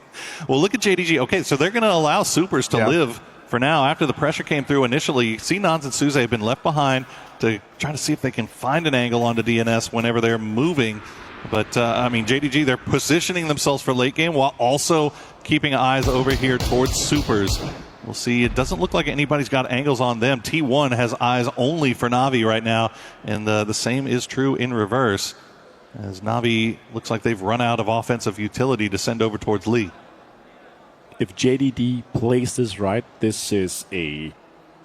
Well, look at JDG. Okay, so they're going to allow Supers to live for now. After the pressure came through initially, Cnons and Suze have been left behind to try to see if they can find an angle onto DNS whenever they're moving. But, I mean, JDG, they're positioning themselves for late game while also keeping eyes over here towards Supers. We'll see. It doesn't look like anybody's got angles on them. T1 has eyes only for Na'Vi right now, and the same is true in reverse, as Na'Vi looks like they've run out of offensive utility to send over towards Lee. If JDD plays this right, this is a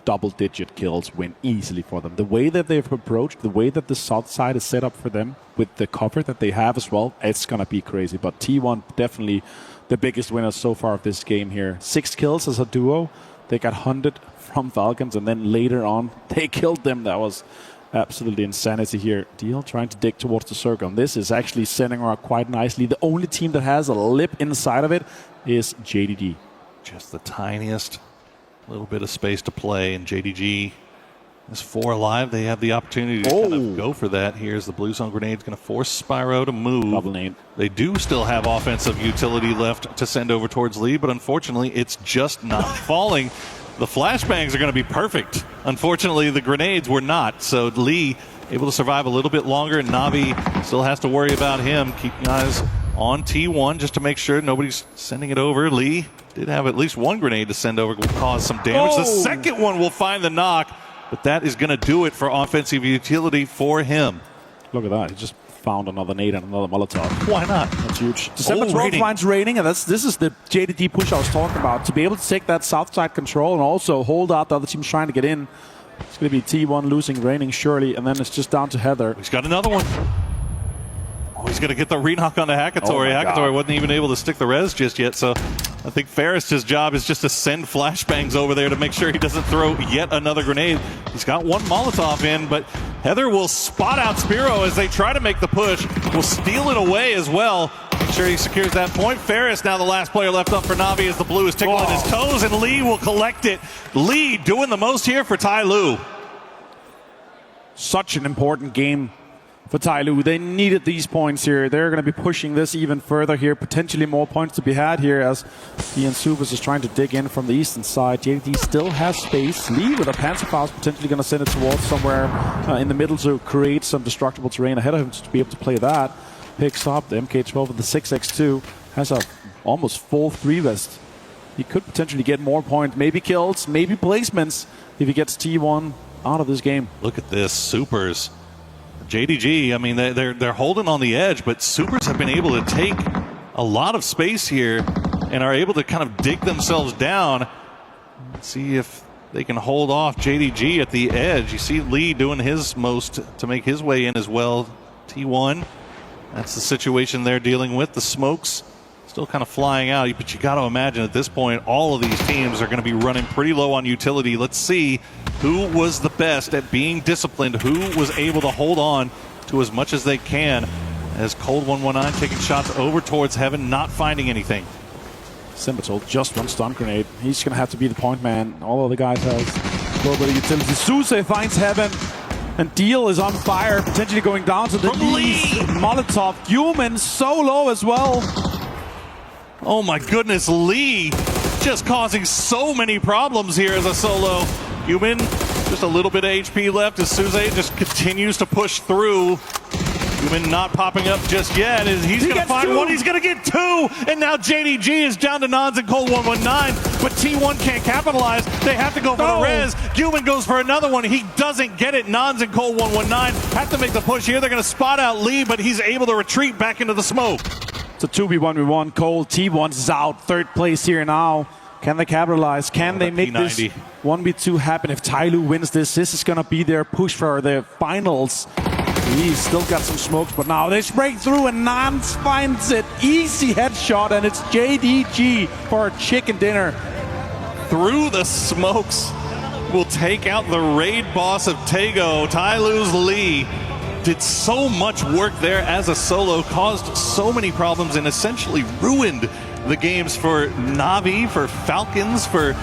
double-digit kills win easily for them. The way that they've approached, the way that the south side is set up for them, with the cover that they have as well, it's going to be crazy. But T1 definitely the biggest winner so far of this game here. 6 kills as a duo. They got hunted from Falcons, and then later on, they killed them. That was absolutely insanity here. Deal trying to dig towards the circle. And this is actually sending her out quite nicely. The only team that has a lip inside of it is JDD. Just the tiniest little bit of space to play, and JDG is 4 alive. They have the opportunity to kind of go for that. Here's the blue zone grenade. It's going to force Spyro to move. Double nade. They do still have offensive utility left to send over towards Lee, but unfortunately, it's just not falling. The flashbangs are going to be perfect. Unfortunately, the grenades were not. So Lee able to survive a little bit longer, and Na'Vi still has to worry about him. Keeping eyes on T1 just to make sure nobody's sending it over. Lee did have at least 1 grenade to send over, will cause some damage. The second one will find the knock, but that is going to do it for offensive utility for him. Look at that. He just found another nade and another Molotov. Why not? That's huge. December 12th finds Raining, and this is the JDD push I was talking about. To be able to take that south side control and also hold out the other teams trying to get in. It's going to be T1 losing Raining surely, and then it's just down to Heather. He's got another one. Oh, he's going to get the re-knock on the Hackatory. Hackatory wasn't even able to stick the res just yet, so I think Ferris' job is just to send flashbangs over there to make sure he doesn't throw yet another grenade. He's got 1 Molotov in, but Heather will spot out Spiro as they try to make the push. Will steal it away as well. Make sure he secures that point. Ferris now the last player left up for Na'Vi as the blue is tickling his toes, and Lee will collect it. Lee doing the most here for Tai Lu. Such an important game for Tai Lu. They needed these points here. They're going to be pushing this even further here. Potentially more points to be had here as Ian Supers is trying to dig in from the eastern side. JD still has space. Lee with a Panzerfaust potentially going to send it towards somewhere in the middle to create some destructible terrain ahead of him to be able to play that. Picks up the MK12 with the 6x2. Has a almost full 3-vest. He could potentially get more points. Maybe kills, maybe placements if he gets T1 out of this game. Look at this. Supers. JDG, I mean, they're holding on the edge, but Supers have been able to take a lot of space here and are able to kind of dig themselves down. Let's see if they can hold off JDG at the edge. You see Lee doing his most to make his way in as well. T1, that's the situation they're dealing with. The smokes still kind of flying out. But you got to imagine at this point, all of these teams are going to be running pretty low on utility. Let's see who was the best at being disciplined, who was able to hold on to as much as they can, as Cold 119 taking shots over towards Heaven, not finding anything. Simbatul, just one stun grenade. He's going to have to be the point man. All of the guys have a little bit of utility. Suse finds Heaven. And Deal is on fire, potentially going down to the knees. Molotov, Human so low as well. Oh my goodness, Lee just causing so many problems here as a solo. Human, just a little bit of HP left as Suze just continues to push through. Human not popping up just yet. He's going to find one. He's going to get two. And now JDG is down to Nons and Cold 119. But T1 can't capitalize. They have to go for the res. Human goes for another one. He doesn't get it. Nons and Cold 119 have to make the push here. They're going to spot out Lee, but he's able to retreat back into the smoke. It's a 2v1v1. Cold T1's out. Third place here now. Can they capitalize? Can they make this 1v2 happen? If Tyloo wins this is going to be their push for the finals. He's still got some smokes, but now they break through and Nance finds it. Easy headshot, and it's JDG for a chicken dinner. Through the smokes will take out the raid boss of Taego. Tyloo's Lee did so much work there as a solo, caused so many problems, and essentially ruined the games for Navi, for Falcons, for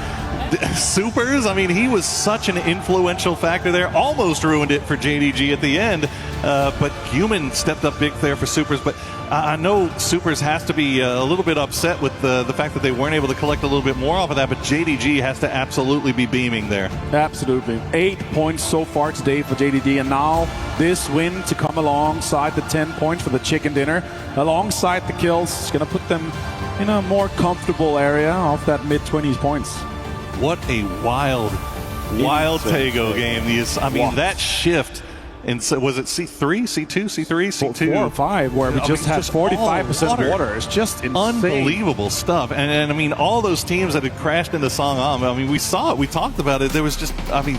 Supers. I mean, he was such an influential factor there. Almost ruined it for JDG at the end. But Human stepped up big there for Supers. But I know Supers has to be a little bit upset with the fact that they weren't able to collect a little bit more off of that. But JDG has to absolutely be beaming there. Absolutely. 8 points so far today for JDG. And now this win to come alongside the 10 points for the chicken dinner, alongside the kills, is going to put them in a more comfortable area of that mid-20s points. What a wild Taego game. I mean, that shift. And so was it C3, C2, C3, C2? 4 or 5, where we just had 45% water. It's just insane. Unbelievable stuff. And I mean, all those teams that had crashed into Songam, I mean, we saw it, we talked about it. There was just,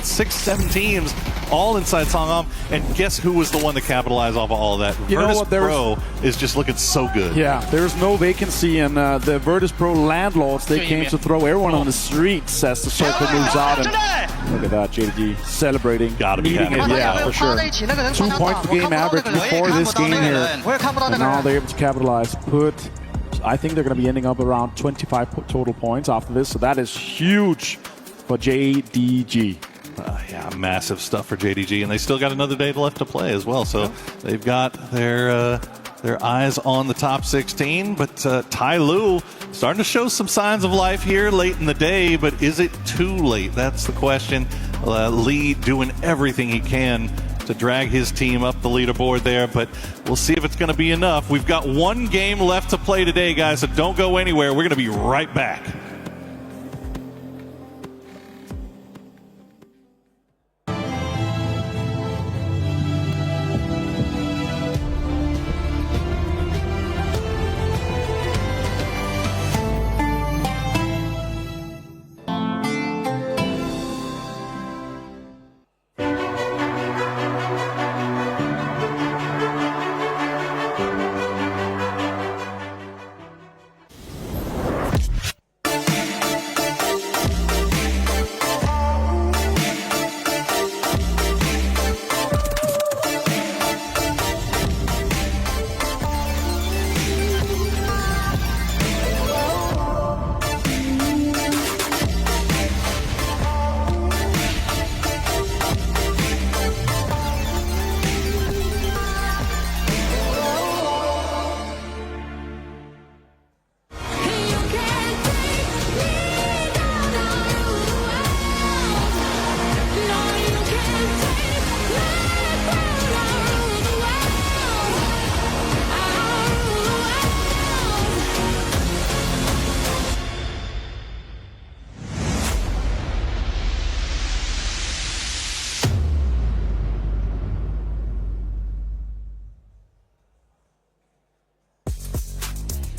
6, 7 teams all inside Songam. And guess who was the one to capitalize off of all of that? Virtus Pro is just looking so good. Yeah, there's no vacancy. And the Virtus Pro landlords, they came to throw everyone on the streets as the circle moves out. And look at that, JDG celebrating. Gotta be happy. Yeah, for sure. 2 points per game average before this game here. And now they're able to capitalize. I think they're going to be ending up around 25 total points after this. So that is huge for JDG. Yeah, massive stuff for JDG. And they still got another day left to play as well. So they've got their eyes on the top 16. But Tyloo starting to show some signs of life here late in the day. But is it too late? That's the question. Lee doing everything he can to drag his team up the leaderboard there, but we'll see if it's going to be enough. We've got 1 game left to play today, guys, so don't go anywhere. We're going to be right back.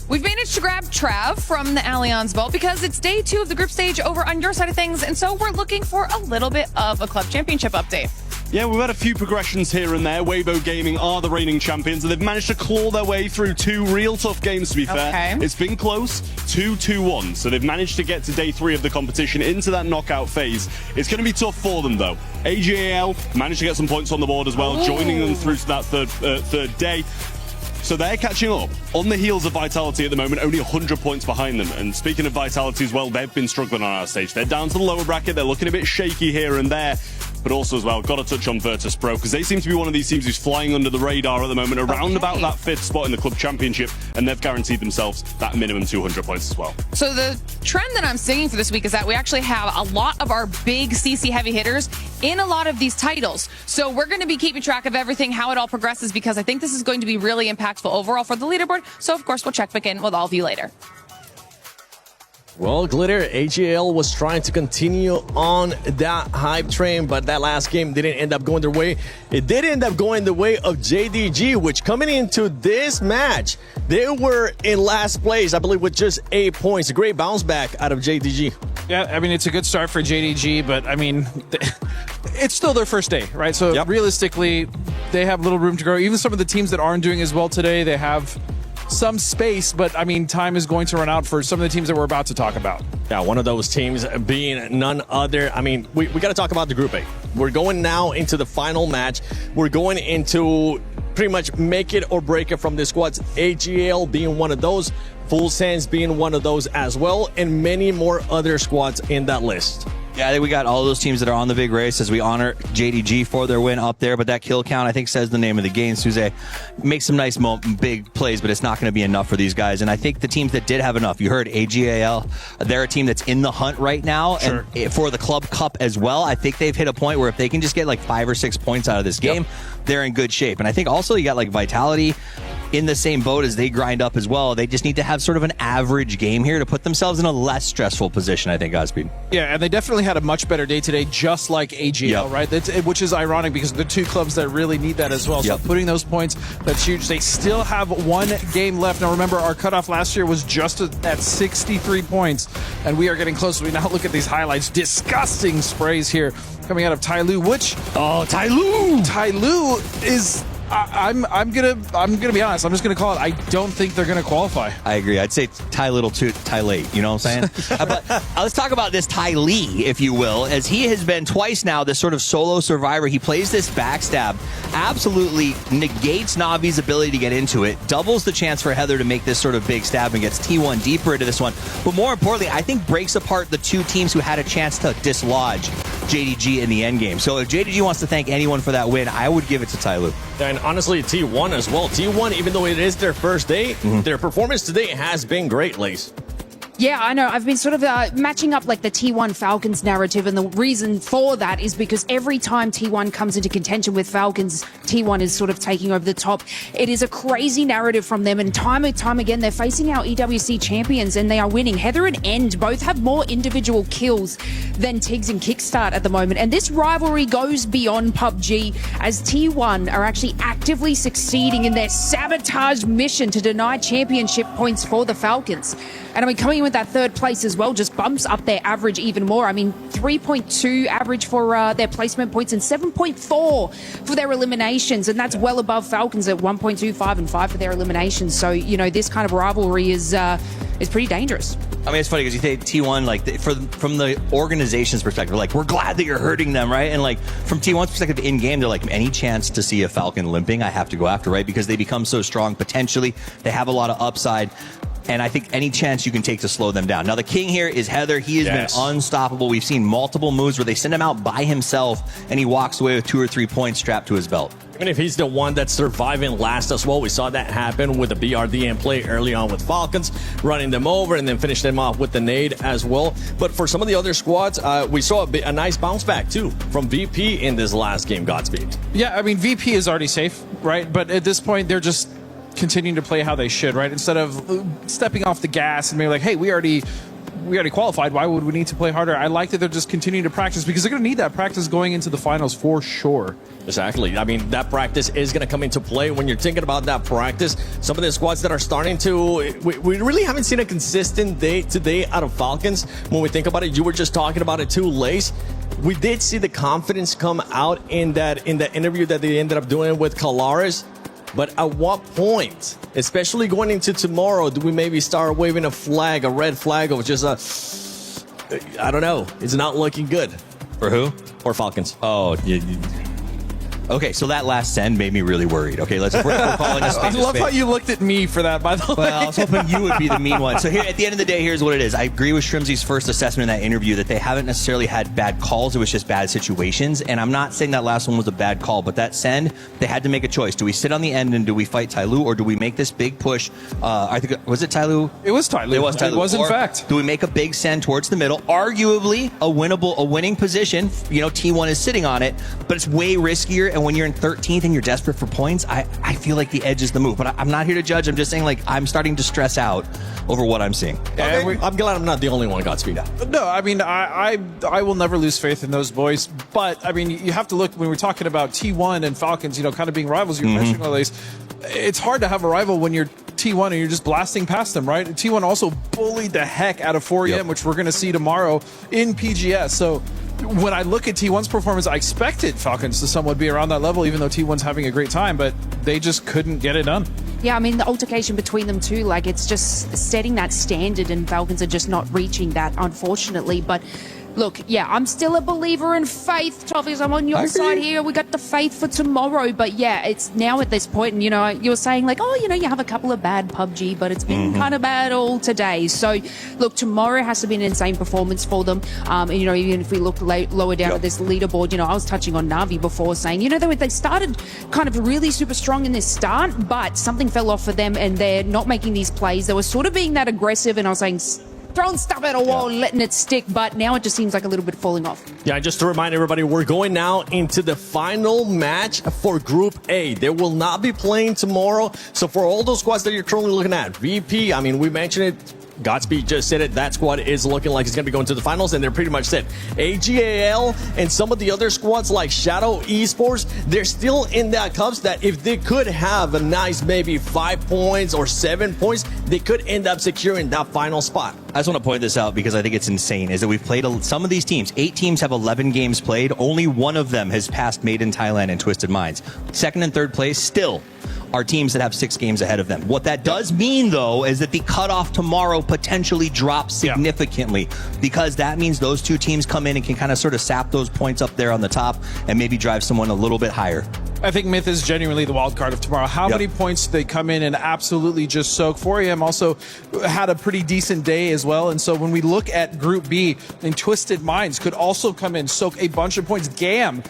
We've managed to grab Trav from the Allianz Vault because it's day 2 of the group stage over on your side of things, and so we're looking for a little bit of a club championship update. Yeah, we've had a few progressions here and there. Weibo Gaming are the reigning champions, and they've managed to claw their way through 2 real tough games, to be fair. It's been close, 2-2-1, so they've managed to get to day 3 of the competition into that knockout phase. It's going to be tough for them, though. AGAL managed to get some points on the board as well, joining them through to that third day. So they're catching up on the heels of Vitality at the moment, only 100 points behind them. And speaking of Vitality as well, they've been struggling on our stage. They're down to the lower bracket. They're looking a bit shaky here and there. But also as well, got to touch on Virtus Pro, because they seem to be one of these teams who's flying under the radar at the moment, around about that 5th spot in the club championship, and they've guaranteed themselves that minimum 200 points as well. So the trend that I'm seeing for this week is that we actually have a lot of our big CC heavy hitters in a lot of these titles. So we're going to be keeping track of everything, how it all progresses, because I think this is going to be really impactful overall for the leaderboard. So of course, we'll check back in with all of you later. Well, Glitter, AGL was trying to continue on that hype train, but that last game didn't end up going their way. It did end up going the way of JDG, which coming into this match, they were in last place, I believe, with just 8 points. A great bounce back out of JDG. Yeah, I mean, it's a good start for JDG, but I mean, it's still their first day, right? So realistically, they have little room to grow. Even some of the teams that aren't doing as well today, they have some space, but I mean, time is going to run out for some of the teams that we're about to talk about. Yeah, one of those teams being none other. I mean, we got to talk about the Group A. We're going now into the final match. We're going into pretty much make it or break it from the squads. AGL being one of those, Full Sands being one of those as well, and many more other squads in that list. Yeah, I think we got all those teams that are on the big race as we honor JDG for their win up there. But that kill count, I think, says the name of the game. Suze makes some nice big plays, but it's not going to be enough for these guys. And I think the teams that did have enough, you heard AGAL, they're a team that's in the hunt right now. Sure. And for the Club Cup as well, I think they've hit a point where if they can just get like 5 or 6 points out of this game, they're in good shape. And I think also you got like Vitality in the same boat as they grind up as well. They just need to have sort of an average game here to put themselves in a less stressful position, I think, Godspeed. Yeah, and they definitely had a much better day today, just like AGL, right? Which is ironic because they're 2 clubs that really need that as well. So putting those points, that's huge. They still have 1 game left. Now remember, our cutoff last year was just at 63 points, and we are getting close. We now look at these highlights. Disgusting sprays here coming out of Tyloo, which... Oh, Tyloo! Tyloo is... I'm gonna be honest. I'm just gonna call it. I don't think they're gonna qualify. I agree. I'd say Ty Little to Ty Late. You know what I'm saying? But let's talk about this Ty Lee, if you will, as he has been twice now this sort of solo survivor. He plays this backstab, absolutely negates Navi's ability to get into it, doubles the chance for Heather to make this sort of big stab and gets T1 deeper into this one. But more importantly, I think breaks apart the 2 teams who had a chance to dislodge JDG in the end game. So if JDG wants to thank anyone for that win, I would give it to Tyloo. And honestly, T1 as well. T1, even though it is their first day, their performance today has been great, Lace. Yeah, I know. I've been sort of matching up like the T1 Falcons narrative, and the reason for that is because every time T1 comes into contention with Falcons, T1 is sort of taking over the top. It is a crazy narrative from them, and time and time again, they're facing our EWC champions, and they are winning. Heather and End both have more individual kills than Tiggs and Kickstart at the moment, and this rivalry goes beyond PUBG, as T1 are actually actively succeeding in their sabotage mission to deny championship points for the Falcons. And I mean, coming in with that 3rd place as well just bumps up their average even more. I mean, 3.2 average for their placement points and 7.4 for their eliminations. And that's well above Falcons at 1.25 and 5 for their eliminations. So, you know, this kind of rivalry is pretty dangerous. I mean, it's funny because you think T1, like, from the organization's perspective, like, we're glad that you're hurting them, right? And, like, from T1's perspective in-game, they're like, any chance to see a Falcon limping, I have to go after, right? Because they become so strong potentially. They have a lot of upside. And I think any chance you can take to slow them down. Now, the king here is Heather. He has been unstoppable. We've seen multiple moves where they send him out by himself, and he walks away with 2 or 3 points strapped to his belt. Even if he's the one that's surviving last as well, we saw that happen with the BRDM play early on with Falcons, running them over and then finish them off with the nade as well. But for some of the other squads, we saw a nice bounce back too from VP in this last game, Godspeed. Yeah, I mean, VP is already safe, right? But at this point, they're just continuing to play how they should, right? Instead of stepping off the gas and being like, hey, we already qualified, why would we need to play harder? I like that they're just continuing to practice because they're going to need that practice going into the finals for sure. Exactly. I mean, that practice is going to come into play. When you're thinking about that practice, some of the squads that are starting to... We really haven't seen a consistent day today out of Falcons. When we think about it, you were just talking about it too, Lace. we did see the confidence come out in that interview that they ended up doing with Kalaris. But at what point, especially going into tomorrow, do we maybe start waving a red flag of just I don't know, it's not looking good. For who? Or Falcons. Oh, okay, so that last send made me really worried. Okay, we're calling a spade. I love how you looked at me for that, by the way. Well, I was hoping you would be the mean one. So here, at the end of the day, here's what it is. I agree with Shrimzy's first assessment in that interview that they haven't necessarily had bad calls. It was just bad situations. And I'm not saying that last one was a bad call, but that send, they had to make a choice. Do we sit on the end and do we fight Tyloo, or do we make this big push? I think, was it Tyloo? It was Tyloo. It was Tyloo. It was, in or fact. Do we make a big send towards the middle? Arguably a winning position. You know, T1 is sitting on it, but it's way riskier. And when you're in 13th and you're desperate for points, I feel like the edge is the move. But I'm not here to judge. I'm just saying, like, I'm starting to stress out over what I'm seeing. Okay. I'm glad I'm not the only one Godspeed out. No, I mean, I will never lose faith in those boys. But, I mean, you have to look, when we're talking about T1 and Falcons, you know, kind of being rivals, you're mentioning all these, it's hard to have a rival when you're T1 and you're just blasting past them, right? T1 also bullied the heck out of 4EM, which we're going to see tomorrow in PGS. So when I look at T1's performance, I expected Falcons to somewhat be around that level, even though T1's having a great time, but they just couldn't get it done. Yeah, I mean, the altercation between them too, like, it's just setting that standard, and Falcons are just not reaching that, unfortunately. But look, yeah, I'm still a believer in faith, Toffees. I'm on your side here. We got the faith for tomorrow. But yeah, it's now at this point, and, you know, you're saying, like, oh, you know, you have a couple of bad PUBG, but it's been kind of bad all today. So look, tomorrow has to be an insane performance for them. And, you know, even if we look lower down at this leaderboard, you know, I was touching on Na'Vi before, saying, you know, they started kind of really super strong in this start, but something fell off for them, and they're not making these plays. They were sort of being that aggressive, and I was saying, throwing stuff at a wall and letting it stick, but now it just seems like a little bit falling off. Yeah, just to remind everybody, we're going now into the final match for Group A. They will not be playing tomorrow. So for all those squads that you're currently looking at, VP, I mean, we mentioned it. Godspeed just said it. That squad is looking like it's going to be going to the finals, and they're pretty much set. AGAL and some of the other squads like Shadow Esports, they're still in that cups that if they could have a nice maybe 5 points or 7 points, they could end up securing that final spot. I just want to point this out because I think it's insane, is that we've played some of these teams. 8 teams have 11 games played. Only one of them has passed Made in Thailand and Twisted Minds. Second and third place still are teams that have 6 games ahead of them. What that does mean, though, is that the cutoff tomorrow potentially drops significantly, because that means those 2 teams come in and can kind of sort of sap those points up there on the top and maybe drive someone a little bit higher. I think Myth is genuinely the wild card of tomorrow. How many points do they come in and absolutely just soak? 4EM also had a pretty decent day as well. And so when we look at Group B, and Twisted Minds could also come in, soak a bunch of points. GAM,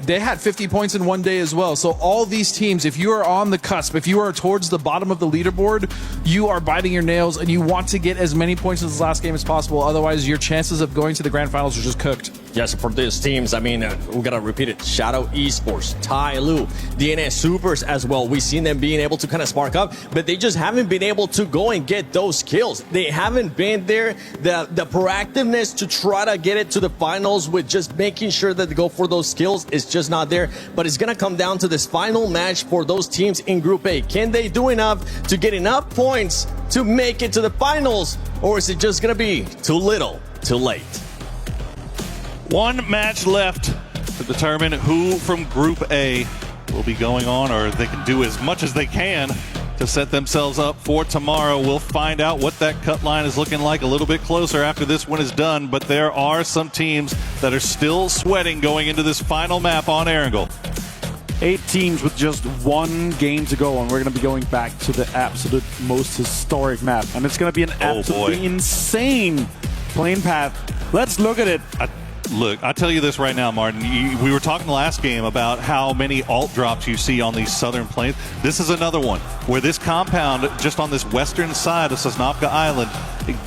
they had 50 points in one day as well. So all these teams, if you are on the cusp, if you are towards the bottom of the leaderboard, you are biting your nails and you want to get as many points in this last game as possible. Otherwise, your chances of going to the grand finals are just cooked. Yes, for these teams, I mean, we gotta repeat it. Shadow Esports, Tyloo, DNS Supers as well. We've seen them being able to kind of spark up, but they just haven't been able to go and get those kills. They haven't been there. The proactiveness to try to get it to the finals with just making sure that they go for those kills is just not there. But it's gonna come down to this final match for those teams in Group A. Can they do enough to get enough points to make it to the finals, or is it just gonna be too little, too late? One match left to determine who from Group A will be going on, or they can do as much as they can to set themselves up for tomorrow. We'll find out what that cut line is looking like a little bit closer after this one is done, but there are some teams that are still sweating going into this final map on Erangel. 8 teams with just 1 game to go, and we're going to be going back to the absolute most historic map, and it's going to be an absolutely insane plane path. Let's look at it. Look, I'll tell you this right now, Martin. We were talking last game about how many alt drops you see on these southern plains. This is another one where this compound, just on this western side of Sosnovka Island,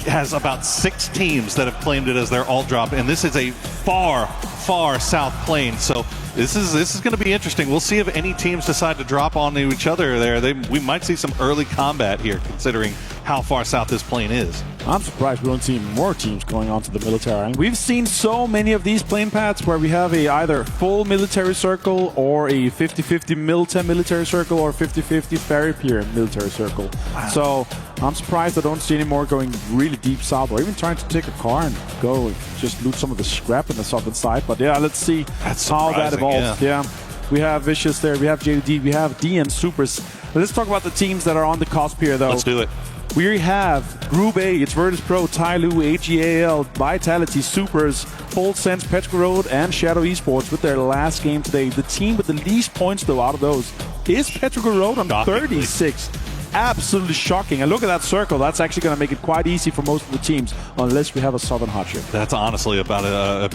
has about 6 teams that have claimed it as their alt drop, and this is a far, far south plain. So this is going to be interesting. We'll see if any teams decide to drop onto each other there. We might see some early combat here, considering how far south this plane is. I'm surprised we don't see more teams going on to the military island. We've seen so many of these plane paths where we have a either full military circle or a 50-50 military circle or 50-50 ferry pier military circle. Wow. So I'm surprised I don't see any more going really deep south or even trying to take a car and go and just loot some of the scrap in the southern side. But yeah, let's see how that evolves. Yeah. We have Vicious there, we have JD, we have DN Supers. Let's talk about the teams that are on the cusp here, though. Let's do it. We have Group A, it's Virtus Pro, Tyloo, AGAL, Vitality, Supers, Full Sense, Petrichor Road, and Shadow Esports with their last game today. The team with the least points, though, out of those is Petrichor Road on 36. Absolutely shocking. And look at that circle. That's actually going to make it quite easy for most of the teams, unless we have a southern hardship. That's honestly about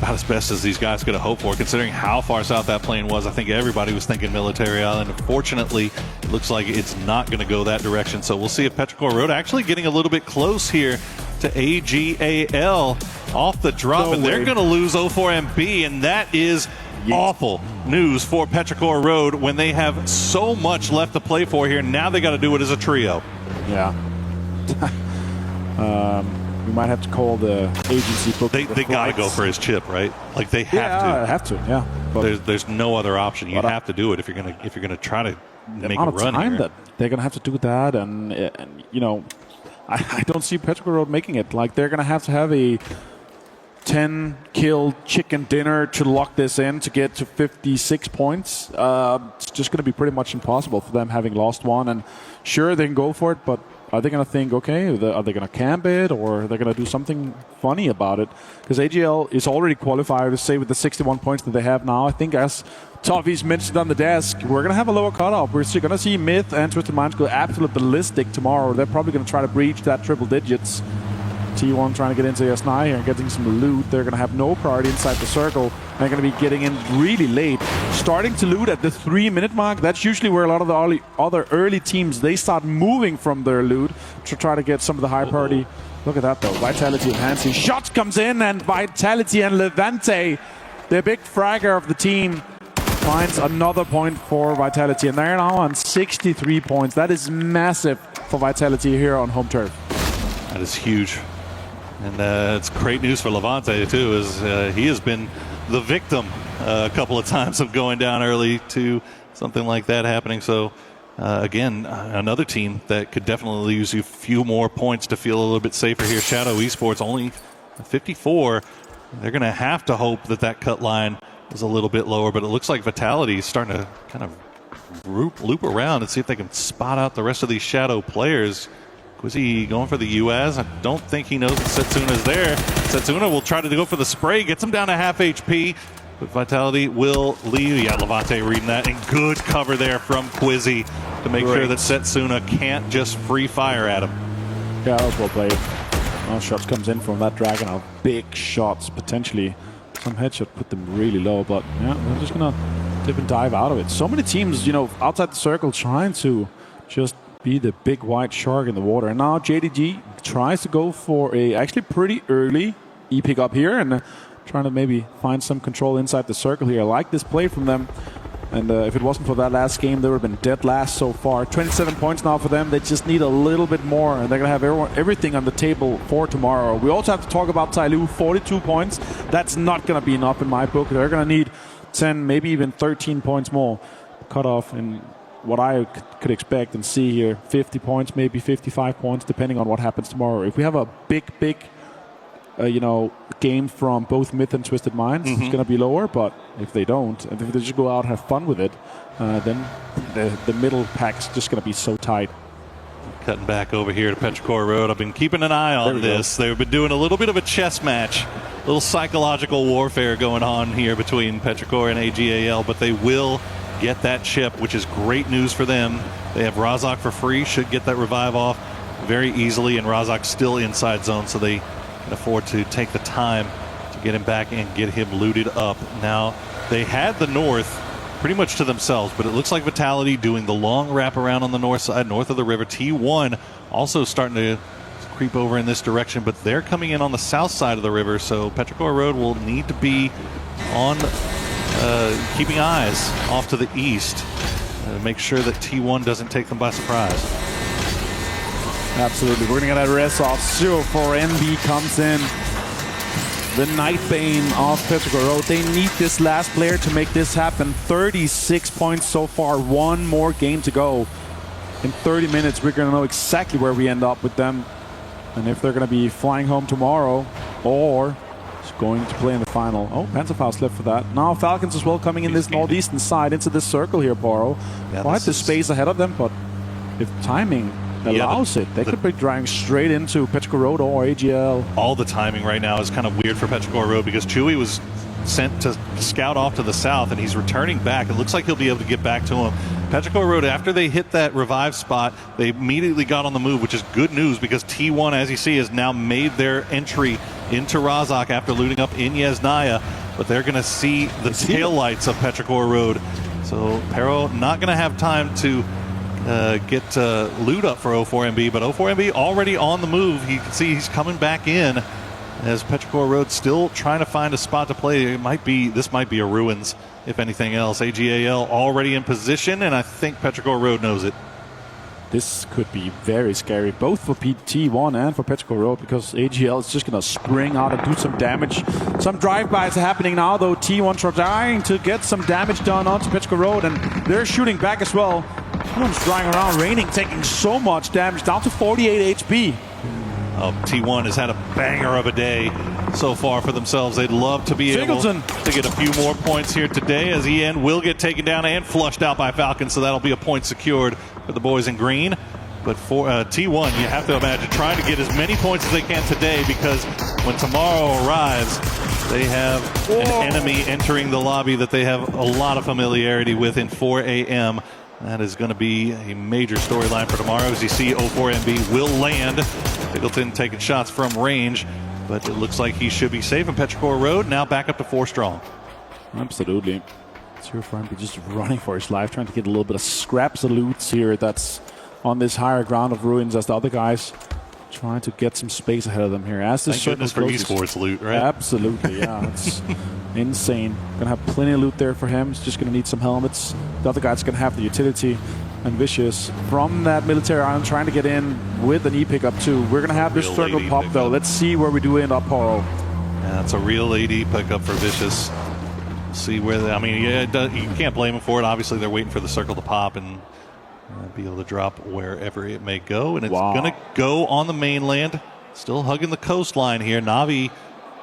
as best as these guys could have hoped for, considering how far south that plane was. I think everybody was thinking Military Island. Unfortunately, it looks like it's not going to go that direction. So we'll see if Petrichor Road actually getting a little bit close here to AGAL off the drop, and they're going to lose 04MB, and that is awful news for Petrichor Road when they have so much left to play for here. Now they got to do it as a trio. Yeah. We might have to call the agency. They got to go for his chip, right? Like they have to. Yeah, have to. Yeah. But there's no other option. You have to do it if you're gonna try to make a run time here. That they're gonna have to do that, and you know, I don't see Petrichor Road making it. Like they're gonna have a 10-kill chicken dinner to lock this in to get to 56 points. It's just going to be pretty much impossible for them, having lost one. And sure, they can go for it, but are they going to think, okay, are they going to camp it, or are they going to do something funny about it? Because AGL is already qualified, say, with the 61 points that they have now. I think, as Toffee's mentioned on the desk, we're going to have a lower cutoff. We're going to see Myth and Twisted Minds go absolute ballistic tomorrow. They're probably going to try to breach that triple digits. T1 trying to get into Yasnai here and getting some loot. They're going to have no priority inside the circle. They're going to be getting in really late. Starting to loot at the 3-minute mark. That's usually where a lot of the other early teams, they start moving from their loot to try to get some of the high priority. Look at that, though. Vitality and Hansi. Shot comes in, and Vitality and Levante, the big fragger of the team, finds another point for Vitality. And they're now on 63 points. That is massive for Vitality here on home turf. That is huge. And it's great news for Levante, too, as he has been the victim a couple of times of going down early to something like that happening. So, again, another team that could definitely use a few more points to feel a little bit safer here. Shadow Esports only 54. They're going to have to hope that that cut line is a little bit lower, but it looks like Vitality is starting to kind of loop around and see if they can spot out the rest of these Shadow players. Quizzy going for the US. I don't think he knows that Setsuna's there. Setsuna will try to go for the spray, gets him down to half HP, but Vitality will leave. Yeah, Levante reading that, and good cover there from Quizzy to make sure that Setsuna can't just free fire at him. Yeah, that was well played. Shots comes in from that Dragon out. Big shots, potentially. Some headshot put them really low, but yeah, they're just gonna dip and dive out of it. So many teams, you know, outside the circle trying to just be the big white shark in the water. And now JDG tries to go for a actually pretty early E-pick up here and trying to maybe find some control inside the circle here. I like this play from them. And if it wasn't for that last game, they would have been dead last so far. 27 points now for them. They just need a little bit more, and they're going to have everything on the table for tomorrow. We also have to talk about Tyloo, 42 points. That's not going to be enough in my book. They're going to need 10, maybe even 13 points more cut off in what I could expect and see here. 50 points, maybe 55 points, depending on what happens tomorrow. If we have a big game from both Myth and Twisted Minds, it's going to be lower. But if they don't, and if they just go out and have fun with it, then the middle pack's just going to be so tight. Cutting back over here to Petrichor Road. I've been keeping an eye on this. They've been doing a little bit of a chess match, a little psychological warfare going on here between Petrichor and AGAL, but they will get that chip, which is great news for them. They have Razak for free, should get that revive off very easily, and Razak's still inside zone, so they can afford to take the time to get him back and get him looted up. Now, they had the north pretty much to themselves, but it looks like Vitality doing the long wraparound on the north side, north of the river. T1 also starting to creep over in this direction, but they're coming in on the south side of the river, so Petrichor Road will need to be on keeping eyes off to the east to make sure that T1 doesn't take them by surprise. Absolutely. We're going to get a res off. 0-4 NB comes in. The Nightbane of Petrichor Road. They need this last player to make this happen. 36 points so far. One more game to go. in 30 minutes, we're going to know exactly where we end up with them. And if they're going to be flying home tomorrow or going to play in the final. Oh, Panzerfaust left for that. Now Falcons as well coming in this northeastern side into this circle here, Poro. Quite the space ahead of them, but if timing allows it, they could be driving straight into Petrichor Road or AGL. All the timing right now is kind of weird for Petrichor Road because Chewy was sent to scout off to the south and he's returning back. It looks like he'll be able to get back to him. Petrichor Road, after they hit that revive spot, they immediately got on the move, which is good news because T1, as you see, has now made their entry into Razak after looting up in Yesnaya, but they're going to see the taillights of Petrichor Road. So Pero not going to have time to get loot up for 04MB, but 04MB already on the move. You can see he's coming back in as Petrichor Road still trying to find a spot to play. This might be a ruins, if anything else. AGAL already in position, and I think Petrichor Road knows it. This could be very scary, both for T1 and for Petrichor Road, because AGL is just going to spring out and do some damage. Some drive-bys are happening now, though. T1 trying to get some damage done onto Petrichor Road, and they're shooting back as well. T1's flying around, Raining, taking so much damage, down to 48 HP. T1 has had a banger of a day so far for themselves. They'd love to be able to get a few more points here today, as EN will get taken down and flushed out by Falcons, so that'll be a point secured for the boys in green. But for T1, you have to imagine trying to get as many points as they can today, because when tomorrow arrives, they have an enemy entering the lobby that they have a lot of familiarity with in 4 a.m. That is going to be a major storyline for tomorrow. As you see, 04MB will land. Pickleton taking shots from range, but it looks like he should be safe in Petrichor Road. Now back up to 4 strong. Absolutely. 04MB just running for his life, trying to get a little bit of scraps of loot here that's on this higher ground of ruins as the other guys trying to get some space ahead of them here. As this Thank goodness for esports loot, right? Absolutely, yeah. It's insane. Gonna have plenty of loot there for him. He's just gonna need some helmets. The other guy's gonna have the utility. And Vicious from that military island trying to get in with an E-pickup too. We're gonna have this circle pop though. Let's see where we do end up, Poro. Yeah, that's a real AD pickup for Vicious. See where you can't blame him for it. Obviously, they're waiting for the circle to pop and be able to drop wherever it may go. And it's going to go on the mainland. Still hugging the coastline here. Na'Vi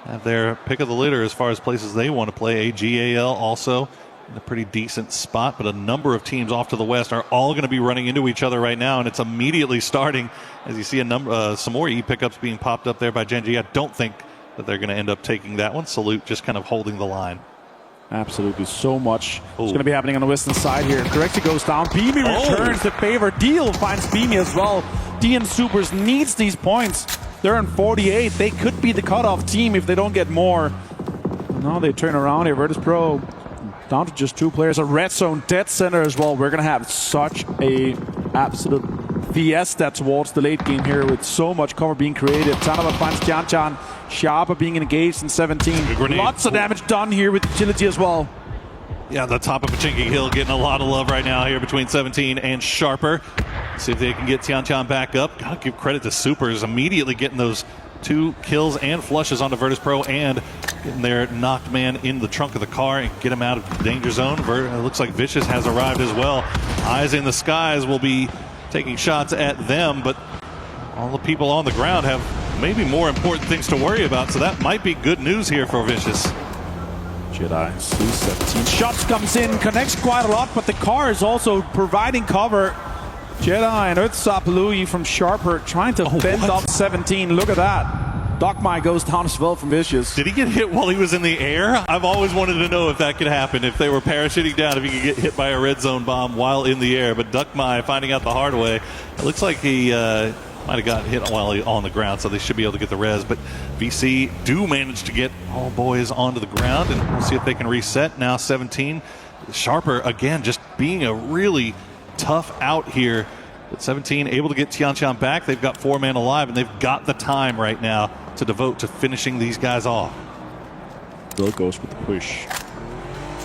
have their pick of the litter as far as places they want to play. AGAL also in a pretty decent spot, but a number of teams off to the west are all going to be running into each other right now, and it's immediately starting as you see some more E-pickups being popped up there by Genji. I don't think that they're going to end up taking that one. Salute just kind of holding the line. Absolutely, so much is going to be happening on the western side here. Correctly goes down. Beamy returns the favor. Deal finds Beamy as well. DN Supers needs these points. They're in 48. They could be the cutoff team if they don't get more. Now they turn around here. Virtus Pro down to just 2 players. A red zone dead center as well. We're going to have such a absolute fiesta towards the late game here with so much cover being created. Tanava finds Tianchan. Sharper being engaged in 17. Lots of damage done here with utility as well. Yeah, the top of Pachinki Hill getting a lot of love right now here between 17 and Sharper. See if they can get Tianchan back up. Gotta give credit to Supers immediately getting those 2 kills and flushes onto Virtus Pro and getting their knocked man in the trunk of the car and get him out of the danger zone. It looks like Vicious has arrived as well. Eyes in the skies will be taking shots at them, but all the people on the ground have maybe more important things to worry about, so that might be good news here for Vicious. Jedi sees 17 shots, comes in, connects quite a lot, but the car is also providing cover. Jedi and Earthsapalui from Sharper trying to bend up 17. Look at that. Dogmai goes down as well from Vicious. Did he get hit while he was in the air? I've always wanted to know if that could happen, if they were parachuting down, if he could get hit by a red zone bomb while in the air. But Dogmai finding out the hard way. It looks like he might have got hit while on the ground, so they should be able to get the res. But VC do manage to get all boys onto the ground, and we'll see if they can reset. Now 17. Sharper, again, just being a really tough out here. But 17 able to get Tianchan back. They've got 4 men alive, and they've got the time right now to devote to finishing these guys off. Bill goes with the push.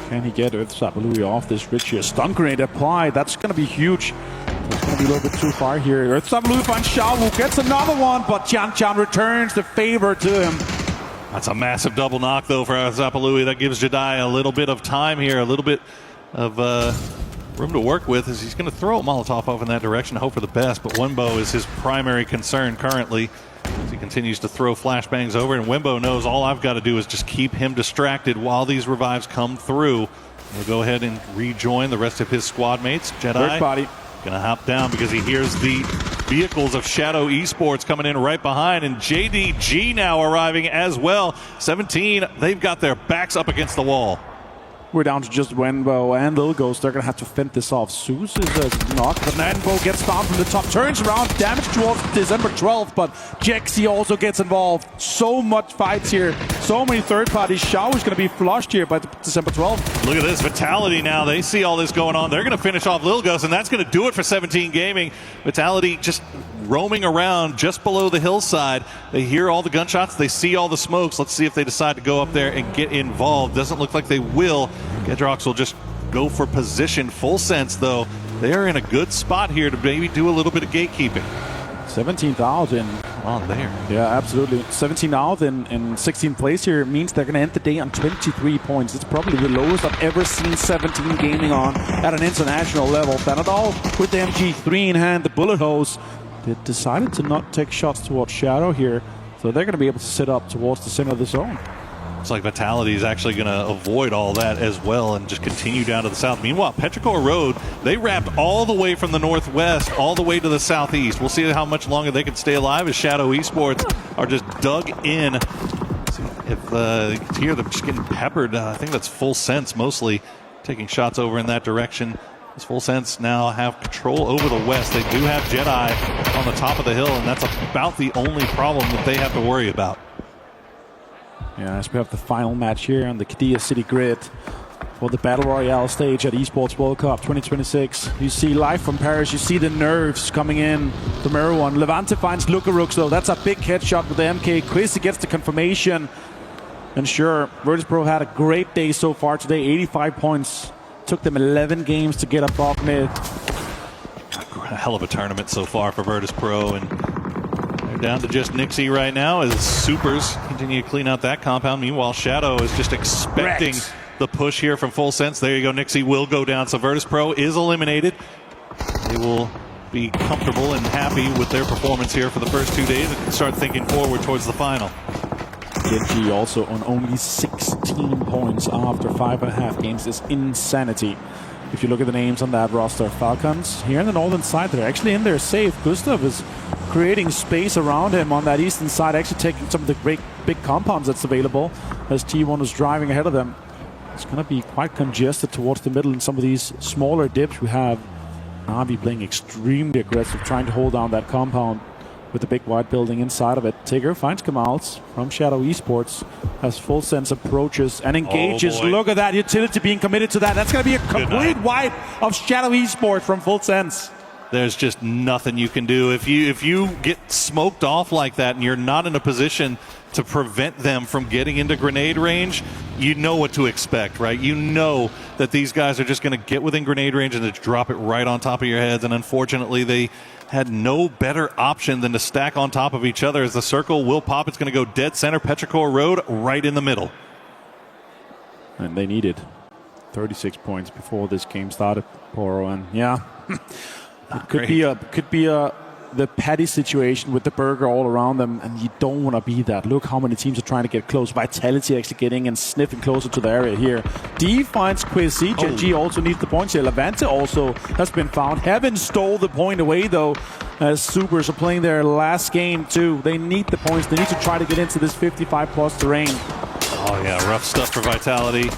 Can he get Earthsapalui off this ridge here? Stun grenade applied. That's going to be huge. It's going to be a little bit too far here. Earthsapalui finds Xiaowu, gets another one, but Tianchan returns the favor to him. That's a massive double knock, though, for Earthsapalui. That gives Jedi a little bit of time here, a little bit of room to work with is he's going to throw a Molotov off in that direction, hope for the best, but Wimbo is his primary concern currently as he continues to throw flashbangs over, and Wimbo knows all I've got to do is just keep him distracted while these revives come through. He'll go ahead and rejoin the rest of his squad mates. Jedi gonna hop down because he hears the vehicles of Shadow Esports coming in right behind, and JDG now arriving as well. 17, they've got their backs up against the wall. We're down to just Wenbo and Lil Ghost. They're going to have to fend this off. Zeus is a knock, but Nanbo gets found from the top, turns around, damage towards December 12th, but Jexy also gets involved. So much fights here, so many third parties. Shao is going to be flushed here by December 12th. Look at this Vitality now. They see all this going on. They're going to finish off Lil Ghost, and that's going to do it for 17 Gaming. Vitality just roaming around just below the hillside. They hear all the gunshots. They see all the smokes. Let's see if they decide to go up there and get involved. Doesn't look like they will. Gedrox will just go for position. Full Sense, though, they are in a good spot here to maybe do a little bit of gatekeeping. 17,000 on there. Yeah, absolutely. 17 out in 16th place here means they're going to end the day on 23 points. It's probably the lowest I've ever seen 17 Gaming on at an international level. Benadol with the MG3 in hand, the bullet hose. They decided to not take shots towards Shadow here, so they're going to be able to sit up towards the center of the zone. Looks like Vitality is actually going to avoid all that as well and just continue down to the south. Meanwhile, Petrichor Road, they wrapped all the way from the northwest all the way to the southeast. We'll see how much longer they can stay alive as Shadow Esports are just dug in. See if here they're just getting peppered. I think that's Full Sense mostly taking shots over in that direction. As Full Sense now have control over the west. They do have Jedi on the top of the hill, and that's about the only problem that they have to worry about. Yeah, as we have the final match here on the Qiddiya City grid for the Battle Royale stage at Esports World Cup 2026. You see live from Paris, you see the nerves coming in from everyone. Levante finds Lukaruk, though. That's a big headshot with the MK. Quizzy gets the confirmation. And sure, Virtus.pro had a great day so far today. 85 points. Took them 11 games to get above mid. A hell of a tournament so far for Virtus.pro, and they're down to just Nixie right now as Supers continue to clean out that compound. Meanwhile, Shadow is just expecting the push here from Full Sense. There you go, Nixie will go down, so Virtus.pro is eliminated. They will be comfortable and happy with their performance here for the first 2 days and start thinking forward towards the final. Genji also on only 16 points after 5.5 games is insanity. If you look at the names on that roster, Falcons here on the northern side, they're actually in there safe. Gustav is creating space around him on that eastern side, actually taking some of the great big compounds that's available as T1 is driving ahead of them. It's going to be quite congested towards the middle in some of these smaller dips. We have Navi playing extremely aggressive, trying to hold down that compound with the big white building inside of it. Tigger finds Kamals from Shadow Esports, has Full Sense approaches and engages. Oh, look at that utility being committed to that. That's going to be a complete wipe of Shadow Esports from Full Sense. There's just nothing you can do. If you get smoked off like that and you're not in a position to prevent them from getting into grenade range, you know what to expect, right? You know that these guys are just going to get within grenade range and just drop it right on top of your heads. And unfortunately, they had no better option than to stack on top of each other as the circle will pop. It's going to go dead center, Petrichor Road right in the middle. And they needed 36 points before this game started, Poro. And yeah, it could be the Patty situation with the burger all around them, and you don't want to be that. Look how many teams are trying to get close. Vitality actually getting and sniffing closer to the area here. D finds Quizzy. Genji also needs the points here. Levante also has been found. Heaven stole the point away, though, as Supers are playing their last game, too. They need the points. They need to try to get into this 55-plus terrain. Oh, yeah, rough stuff for Vitality.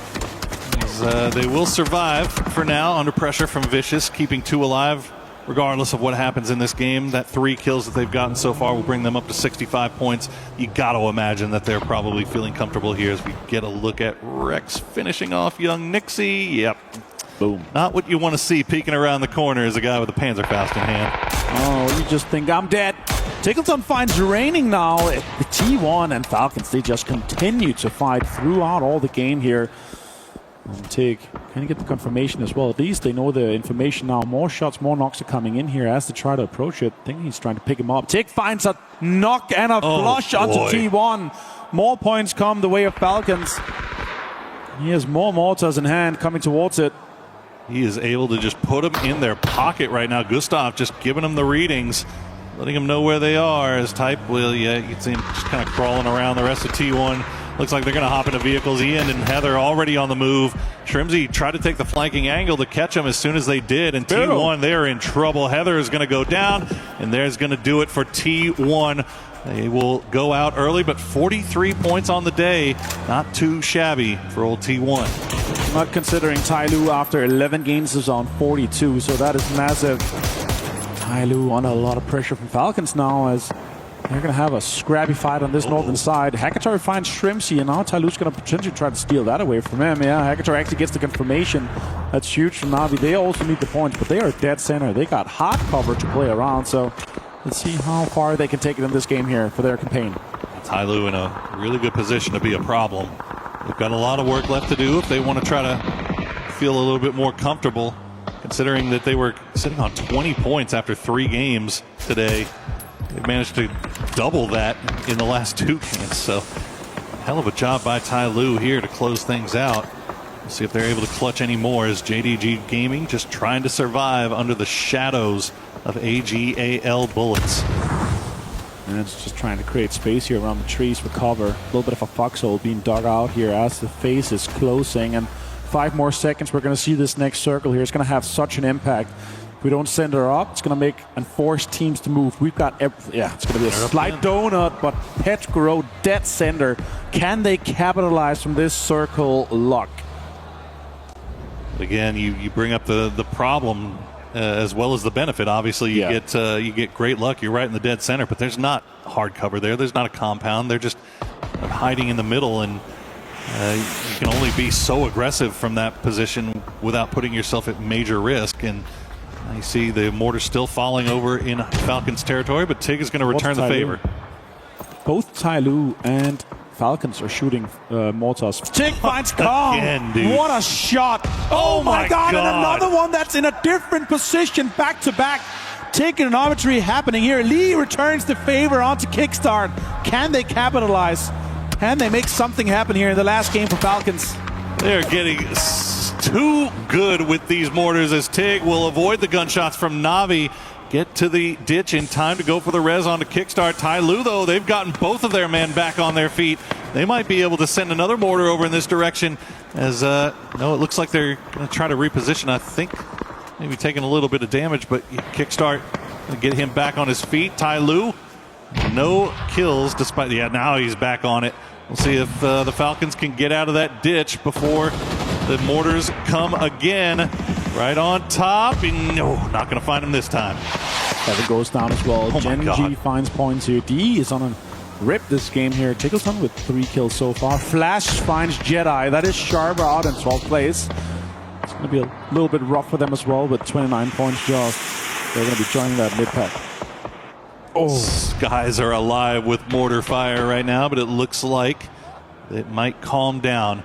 They will survive for now under pressure from Vicious, keeping 2 alive. Regardless of what happens in this game, that 3 kills that they've gotten so far will bring them up to 65 points. You got to imagine that they're probably feeling comfortable here as we get a look at Rex finishing off young Nixie. Yep. Boom. Not what you want to see peeking around the corner is a guy with a Panzerfaust in hand. Oh, you just think I'm dead. Tickleton finds Raining now. The T1 and Falcons, they just continue to fight throughout all the game here. Tig, can you get the confirmation as well? At least they know the information now. More shots, more knocks are coming in here as they try to approach it. I think he's trying to pick him up. Tig finds a knock and a flush onto T1. More points come the way of Falcons. He has more mortars in hand coming towards it. He is able to just put them in their pocket right now. Gustav just giving them the readings, letting them know where they are. As Type will, you can see him just kind of crawling around. The rest of T1 looks like they're going to hop into vehicles. Ian and Heather already on the move. Shrimsy tried to take the flanking angle to catch them as soon as they did. And T1, they're in trouble. Heather is going to go down, and there's going to do it for T1. They will go out early, but 43 points on the day. Not too shabby for old T1. Not considering Tai Lu after 11 games is on 42, so that is massive. Tai Lu under a lot of pressure from Falcons now, as they're going to have a scrappy fight on this northern side. Hakatar finds Shrimsy, and now Tai Lu's going to potentially try to steal that away from him. Yeah, Hakatar actually gets the confirmation. That's huge from Na'Vi. They also need the points, but they are dead center. They got hot cover to play around, so let's see how far they can take it in this game here for their campaign. Tai Lu in a really good position to be a problem. They've got a lot of work left to do if they want to try to feel a little bit more comfortable, considering that they were sitting on 20 points after 3 games today. They've managed to double that in the last 2 games, so hell of a job by Tai Lu here to close things out. We'll see if they're able to clutch any more, as JDG Gaming just trying to survive under the shadows of AGAL bullets. And it's just trying to create space here around the trees for cover. A little bit of a foxhole being dug out here as the phase is closing. And 5 more seconds, we're going to see this next circle here. It's going to have such an impact. If we don't send her up, it's going to make and force teams to move. We've got, it's going to be a slight donut, but Petgro dead center. Can they capitalize from this circle luck? Again, you bring up the problem as well as the benefit. Obviously, you get great luck. You're right in the dead center, but there's not hard cover there. There's not a compound. They're just hiding in the middle, and you can only be so aggressive from that position without putting yourself at major risk. And you see the mortar still falling over in Falcons territory, but Tig is going to return the favor. Both Tai Lu and Falcons are shooting mortars. Tig finds Kong. Again, dude. What a shot. Oh my God. And another one that's in a different position back to back. Trigonometry happening here. Lee returns the favor onto Kickstart. Can they capitalize? Can they make something happen here in the last game for Falcons? They're getting too good with these mortars, as Tig will avoid the gunshots from Na'Vi. Get to the ditch in time to go for the res onto Kickstart. Tai Lu, though, they've gotten both of their men back on their feet. They might be able to send another mortar over in this direction, as no, it looks like they're going to try to reposition. I think maybe taking a little bit of damage, but Kickstart get him back on his feet. Tai Lu, no kills despite, now he's back on it. We'll see if the Falcons can get out of that ditch before the mortars come again. Right on top, and no, not going to find him this time. Evan goes down as well. Genji finds points here. D is on a rip this game here. Tickleton with 3 kills so far. Flash finds Jedi. That is Sharper out in 12th place. It's going to be a little bit rough for them as well with 29 points just. They're going to be joining that mid-pack. Skies are alive with mortar fire right now, but it looks like it might calm down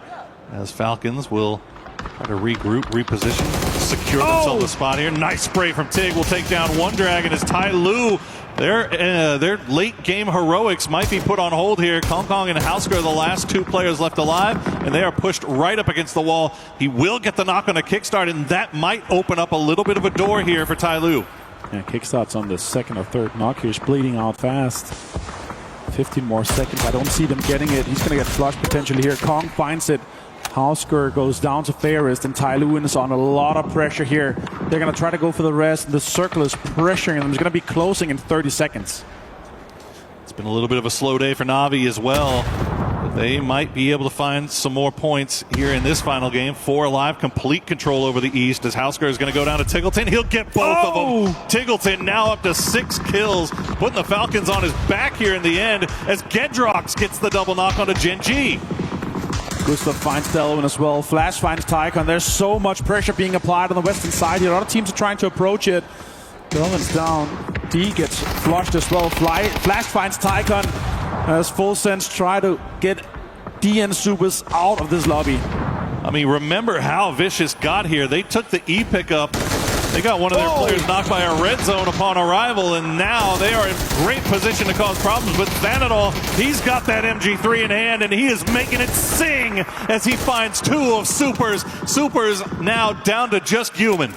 as Falcons will try to regroup, reposition, secure themselves a spot here. Nice spray from Tig. Will take down one dragon as Tai Lu. Their late game heroics might be put on hold here. Kong Kong and Hausker are the last 2 players left alive, and they are pushed right up against the wall. He will get the knock on a Kickstart, and that might open up a little bit of a door here for Tai Lu. Yeah, Kickstart's on the 2nd or 3rd knock. He's bleeding out fast. 15 more seconds. I don't see them getting it. He's going to get flushed potentially here. Kong finds it. Hausker goes down to Ferris, and Tai Lu is on a lot of pressure here. They're going to try to go for the rest. The circle is pressuring them. It's going to be closing in 30 seconds. It's been a little bit of a slow day for Na'Vi as well. But they might be able to find some more points here in this final game. 4 alive, complete control over the East as Hausker is going to go down to Tiggleton. He'll get both of them. Tiggleton now up to 6 kills, putting the Falcons on his back here in the end as Gedrox gets the double knock onto Genji. Gustav finds Delwyn as well. Flash finds Tycon. There's so much pressure being applied on the western side here. A lot of teams are trying to approach it. Delwyn's down. D gets flushed as well. Flash finds Tycon as Full Sense try to get D and Subas out of this lobby. I mean, remember how Vicious got here. They took the E pickup They got one of their players knocked by a red zone upon arrival, and now they are in great position to cause problems. But Thanadol, he's got that MG3 in hand, and he is making it sing as he finds 2 of Supers. Supers now down to just human.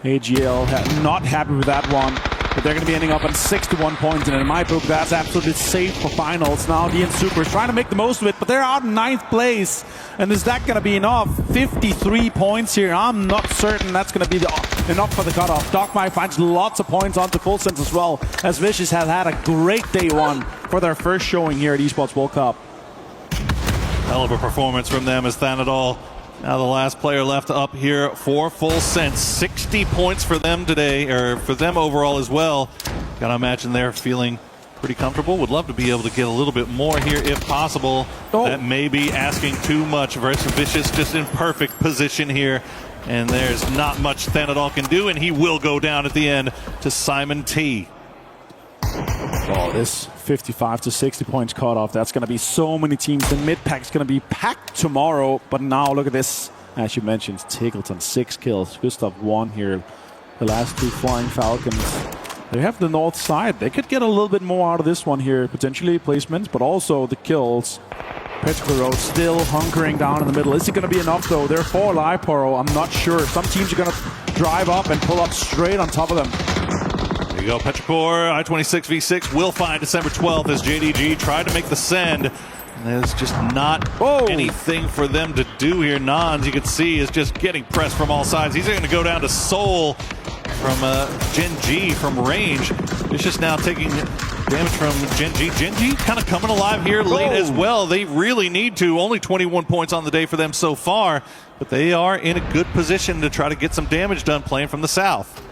AGL not happy with that one, but they're going to be ending up on 61 points, and in my book, that's absolutely safe for finals. Now DN Super is trying to make the most of it, but they're out in 9th place, and is that going to be enough? 53 points here. I'm not certain that's going to be enough for the cutoff. Dogmai finds lots of points onto Full Sense as well, as Vicious has had a great day one for their first showing here at Esports World Cup. Hell of a performance from them as Thanadol. Now the last player left up here for Full Sense. 60 points for them today, or for them overall as well. Gotta imagine they're feeling pretty comfortable. Would love to be able to get a little bit more here if possible. That may be asking too much versus Vicious, just in perfect position here. And there's not much Thanadol can do, and he will go down at the end to Simon T. Oh, this 55 to 60 points cutoff, that's going to be so many teams. The mid-pack's going to be packed tomorrow, but now look at this. As you mentioned, Tiggleton, 6 kills. Gustav 1 here. The last 2 Flying Falcons. They have the north side. They could get a little bit more out of this one here. Potentially placements, but also the kills. Petrichor Road still hunkering down in the middle. Is it going to be enough, though? They're 4 alive, Poro. I'm not sure. Some teams are going to drive up and pull up straight on top of them. There you go, Petrichor, I-26 V6 will find December 12th as JDG tried to make the send. And there's just not anything for them to do here. Nons, you can see, is just getting pressed from all sides. He's going to go down to Soul from Gen G from range. It's just now taking damage from Gen G. Gen G kind of coming alive here late as well. They really need to. Only 21 points on the day for them so far, but they are in a good position to try to get some damage done playing from the south.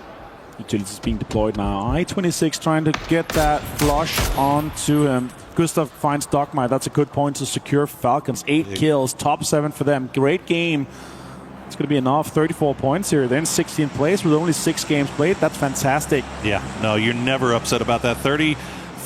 Utilities being deployed now. I-26 trying to get that flush onto him. Gustav finds Dogmai. That's a good point to secure Falcons. 8 kills, top 7 for them. Great game. It's going to be enough. 34 points here. They're in 16th place with only 6 games played. That's fantastic. Yeah, no, you're never upset about that.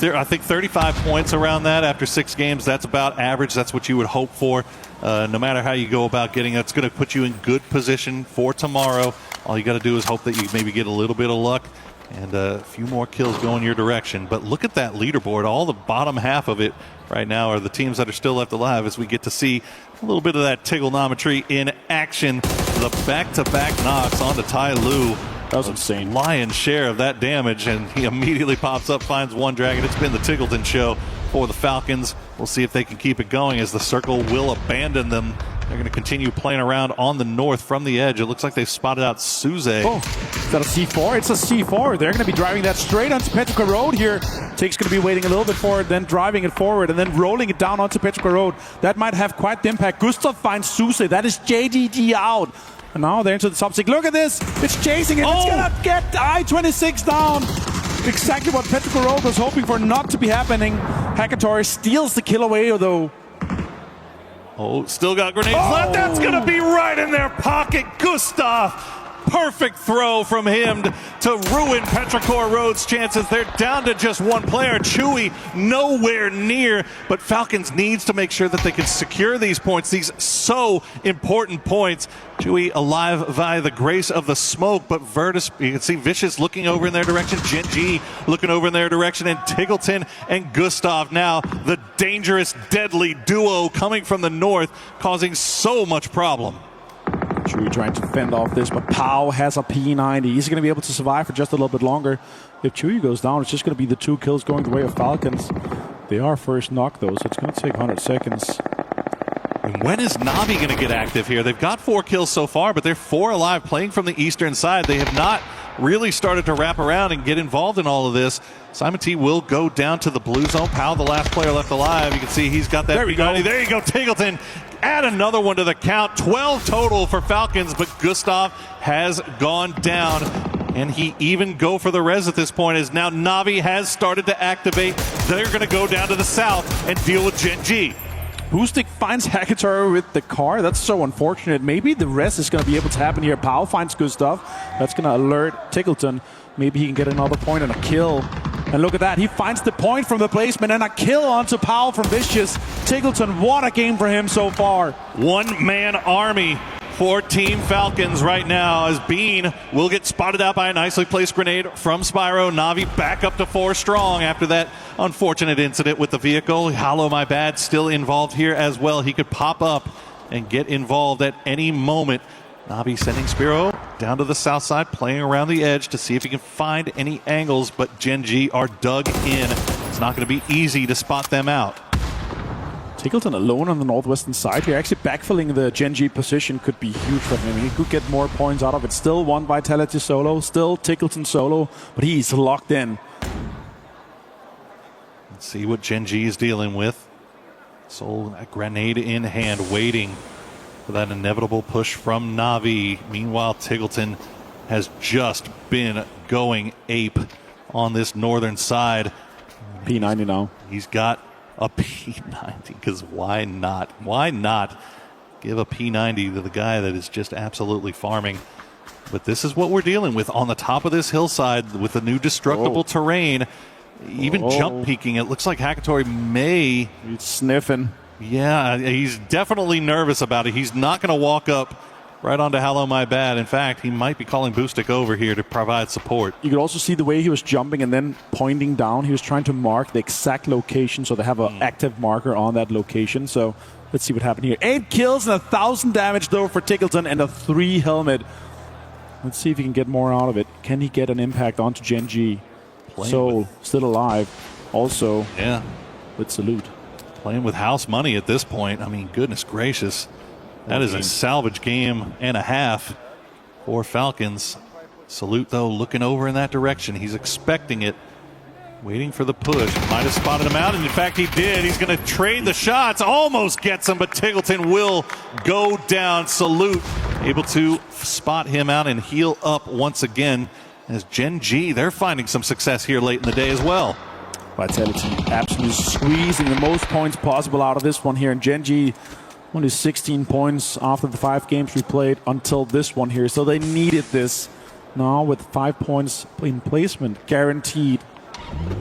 I think 35 points around that after 6 games. That's about average. That's what you would hope for. No matter how you go about getting it, it's going to put you in good position for tomorrow. All you got to do is hope that you maybe get a little bit of luck and a few more kills going your direction. But look at that leaderboard. All the bottom half of it right now are the teams that are still left alive as we get to see a little bit of that Tiggleonometry in action. The back-to-back knocks onto Tai Lu. That was insane. Lion's share of that damage, and he immediately pops up, finds one dragon. It's been the Tiggleton show for the Falcons. We'll see if they can keep it going as the circle will abandon them. They're going to continue playing around on the north from the edge. It looks like they've spotted out Suze. Oh, is that a C4? It's a C4. They're going to be driving that straight onto Petrichor Road here. Take's going to be waiting a little bit for it, then driving it forward, and then rolling it down onto Petrichor Road. That might have quite the impact. Gustav finds Suze. That is JDG out. And now they're into the top 6. Look at this. It's chasing it. It's going to get I-26 down. Exactly what Petrichor Road was hoping for not to be happening. Hakator steals the kill away, though. Oh, still got grenades left. That's going to be right in their pocket. Gustav, perfect throw from him to ruin Petrichor Road's chances. They're down to just 1 player. Chewy nowhere near, but Falcons needs to make sure that they can secure these points, these so important points. Chewy alive via the grace of the smoke, but Virtus, you can see Vicious looking over in their direction, Gen G looking over in their direction, and Tiggleton and Gustav now the dangerous, deadly duo coming from the north, causing so much problem. Chewy trying to fend off this, but Pau has a P90. He's going to be able to survive for just a little bit longer. If Chewy goes down, it's just going to be the 2 kills going the way of Falcons. They are first knock, though, so it's going to take 100 seconds. And when is Navi going to get active here? They've got 4 kills so far, but they're 4 alive playing from the eastern side. They have not really started to wrap around and get involved in all of this. Simon T will go down to the blue zone. Powell, the last player left alive. You can see he's got that. There you go, Tiggleton. Add another one to the count. 12 total for Falcons, but Gustav has gone down. And he even go for the res at this point as now Navi has started to activate. They're going to go down to the south and deal with Gen G. Boostic finds Hakator with the car. That's so unfortunate. Maybe the rest is going to be able to happen here. Pau finds Gustav. That's going to alert Tiggleton. Maybe he can get another point and a kill. And look at that. He finds the point from the placement and a kill onto Pau from Vicious. Tiggleton, what a game for him so far. 1-man army for Team Falcons right now as Bean will get spotted out by a nicely placed grenade from Spyro. Na'Vi back up to 4 strong after that unfortunate incident with the vehicle. Hollow My Bad still involved here as well. He could pop up and get involved at any moment. Na'Vi sending Spyro down to the south side, playing around the edge to see if he can find any angles, but Gen G are dug in. It's not going to be easy to spot them out. Tickleton alone on the northwestern side here. Actually backfilling the Gen G position could be huge for him. He could get more points out of it. Still one Vitality solo, still Tickleton solo, but he's locked in. Let's see what Gen G is dealing with. Soul, a grenade in hand, waiting for that inevitable push from Na'Vi. Meanwhile, Tickleton has just been going ape on this northern side. P90 now. He's got a P90, because why not? Why not give a P90 to the guy that is just absolutely farming? But this is what we're dealing with on the top of this hillside with the new destructible terrain. Even jump peeking, it looks like Hackatory may... He's sniffing. Yeah, he's definitely nervous about it. He's not going to walk up right onto Hello My Bad. In fact, he might be calling Boostic over here to provide support. You could also see the way he was jumping and then pointing down. He was trying to mark the exact location, so they have an active marker on that location. So let's see what happened here. 8 kills and 1,000 damage, though, for Tickleton, and a 3 helmet. Let's see if he can get more out of it. Can he get an impact onto Gen G? Soul still alive. Also, yeah, with Salute. Playing with house money at this point. I mean, goodness gracious. That is a salvage game and a half for Falcons. Salute, though, looking over in that direction. He's expecting it, waiting for the push. Might have spotted him out, and in fact he did. He's going to trade the shots. Almost gets him, but Tickleton will go down. Salute able to spot him out and heal up once again. As Gen G, they're finding some success here late in the day as well. Vitality absolutely squeezing the most points possible out of this one here. And Gen G only 16 points after the 5 games we played until this one here. So they needed this. Now with 5 points in placement guaranteed.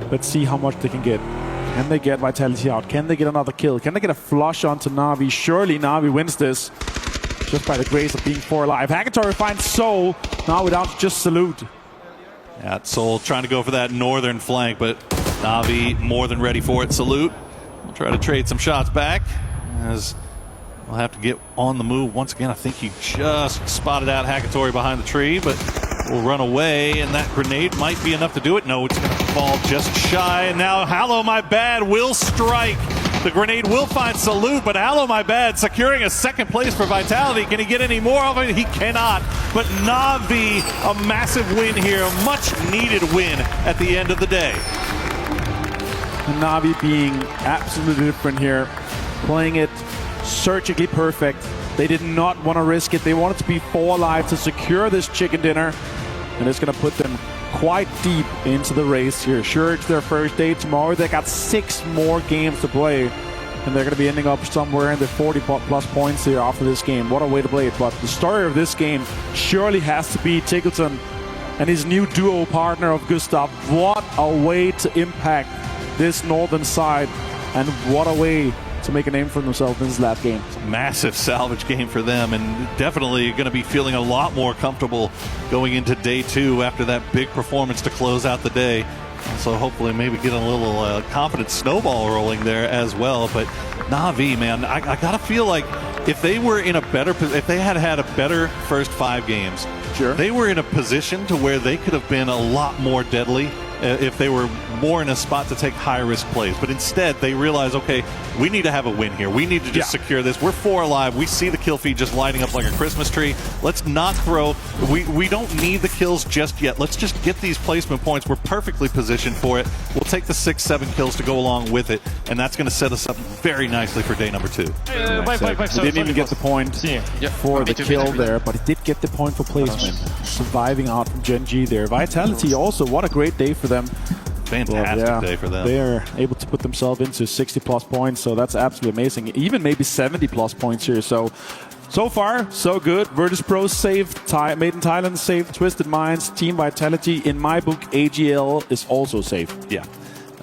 Let's see how much they can get. Can they get Vitality out? Can they get another kill? Can they get a flush onto Na'Vi? Surely Na'Vi wins this just by the grace of being 4 alive. Hackatory finds Soul now without just Salute. Yeah, Soul trying to go for that northern flank, but Na'Vi more than ready for it. Salute will try to trade some shots back as we'll have to get on the move once again. I think he just spotted out Hackatory behind the tree, but will run away, and that grenade might be enough to do it. No, it's going to fall just shy, and now Hello My Bad will strike. The grenade will find Salute, but Hello My Bad securing a second place for Vitality. Can he get any more of it? He cannot. But Na'Vi, a massive win here, a much needed win at the end of the day. And Na'Vi being absolutely different here, playing it surgically perfect. They did not want to risk it. They wanted to be 4 alive to secure this chicken dinner, and it's going to put them quite deep into the race here. Sure, it's their first day tomorrow. They got 6 more games to play, and they're going to be ending up somewhere in the 40+ points here after this game. What a way to play it. But the story of this game surely has to be Tickleton and his new duo partner of Gustav. What a way to impact this northern side, and what a way to make a name for themselves in this last game. It's a massive salvage game for them, and definitely going to be feeling a lot more comfortable going into day 2 after that big performance to close out the day. So hopefully maybe get a little confident snowball rolling there as well. But Na'Vi, man, I gotta feel like if they were in a better, if they had had a better first 5 games, sure, they were in a position to where they could have been a lot more deadly if they were more in a spot to take high-risk plays. But instead, they realize, okay, we need to have a win here. We need to just secure this. We're 4 alive. We see the kill feed just lighting up like a Christmas tree. Let's not throw. We don't need the kills just yet. Let's just get these placement points. We're perfectly positioned for it. We'll take the 6-7 kills to go along with it, and that's going to set us up very nicely for day number 2. He didn't even get the point for the kill there, but he did get the point for placement. Surviving out from Gen G there. Vitality also, what a great day for them. Fantastic day for them. They're able to put themselves into 60+ points, so that's absolutely amazing. Even maybe 70+ points here. So far, so good. Virtus Pro saved, Made in Thailand saved, Twisted Minds, Team Vitality. In my book, AGL is also safe. Yeah.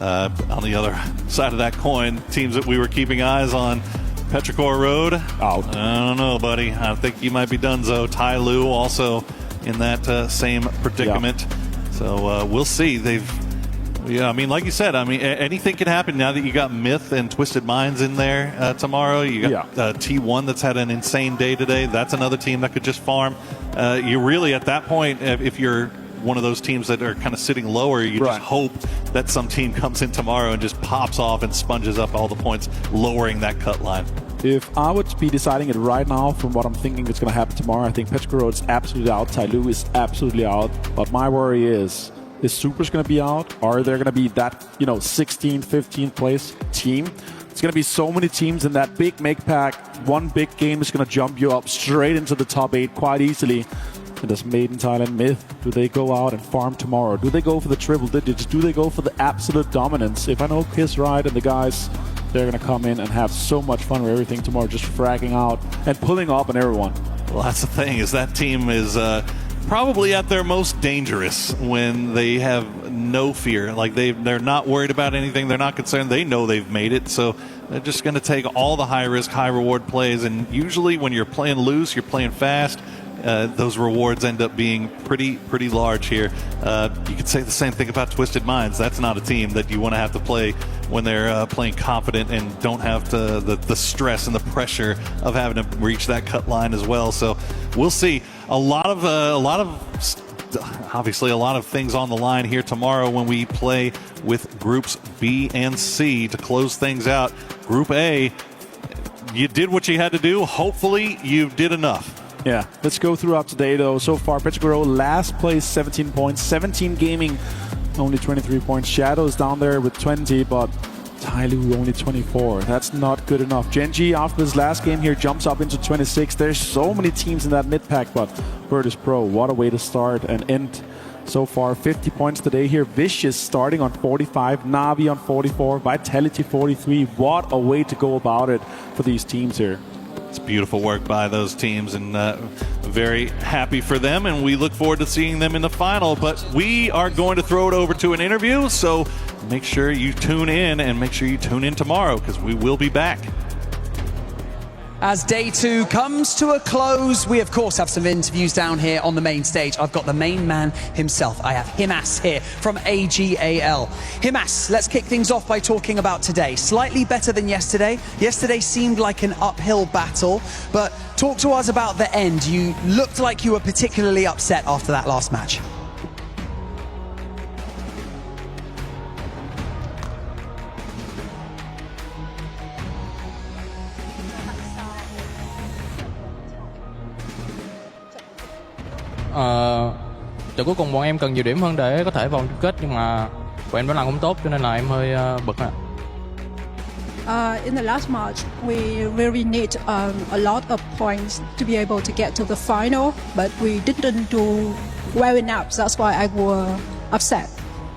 On the other side of that coin, teams that we were keeping eyes on, Petrichor Road. Out. I don't know, buddy. I think you might be donezo. Tai Lu also in that same predicament. Yeah. So we'll see. I mean, like you said, I mean, anything can happen now that you got Myth and Twisted Minds in there tomorrow. You got T1 that's had an insane day today. That's another team that could just farm. You really, at that point, if you're one of those teams that are kind of sitting lower, you just hope that some team comes in tomorrow and just pops off and sponges up all the points, lowering that cut line. If I would be deciding it right now from what I'm thinking is going to happen tomorrow, I think Petrichor Road is absolutely out. Tai Lu is absolutely out. But my worry is Super's going to be out? Are there going to be that, 16th, 15th place team? It's going to be so many teams in that big make pack. One big game is going to jump you up straight into the top 8 quite easily. And does Made in Thailand Myth, do they go out and farm tomorrow? Do they go for the triple digits? Do they go for the absolute dominance? If I know Kiss Right and the guys, they're going to come in and have so much fun with everything tomorrow, just fragging out and pulling up on everyone. Well, that's the thing, is that team is probably at their most dangerous when they have no fear. Like they're not worried about anything. They're not concerned. They know they've made it. So they're just going to take all the high-risk, high-reward plays. And usually when you're playing loose, you're playing fast, those rewards end up being pretty large here. You could say the same thing about Twisted Minds. That's not a team that you want to have to play when they're playing confident and don't have the stress and the pressure of having to reach that cut line as well. So we'll see. Obviously a lot of things on the line here tomorrow when we play with groups B and C to close things out. Group A, you did what you had to do. Hopefully you did enough. Yeah, let's go throughout today, though. So far, Petrichor Road, last place, 17 points. 17 Gaming, only 23 points. Shadows down there with 20, but Tai Lu only 24. That's not good enough. Genji, after this last game here, jumps up into 26. There's so many teams in that mid-pack, but Virtus Pro, what a way to start and end. So far, 50 points today here. Vicious starting on 45, Navi on 44, Vitality 43. What a way to go about it for these teams here. It's beautiful work by those teams, and very happy for them, and we look forward to seeing them in the final. But we are going to throw it over to an interview, so make sure you tune in, and make sure you tune in tomorrow, because we will be back. As day 2 comes to a close, we of course have some interviews down here on the main stage. I've got the main man himself. I have Himas here from AGAL. Himas, let's kick things off by talking about today. Slightly better than yesterday. Yesterday seemed like an uphill battle, but talk to us about the end. You looked like you were particularly upset after that last match. Trận cuối cùng bọn em cần nhiều điểm hơn để có thể vào chung kết, nhưng mà bọn em đã làm không tốt, cho nên là em hơi bực. In the last match, we really need a lot of points to be able to get to the final, but we didn't do well enough. That's why I was upset.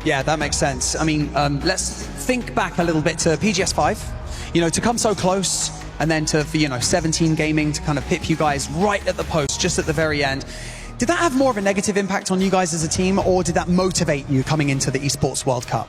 Yeah, that makes sense. I mean, let's think back a little bit to PGS5. To come so close, and then to 17 Gaming to kind of pip you guys right at the post, just at the very end. Did that have more of a negative impact on you guys as a team, or did that motivate you coming into the Esports World Cup?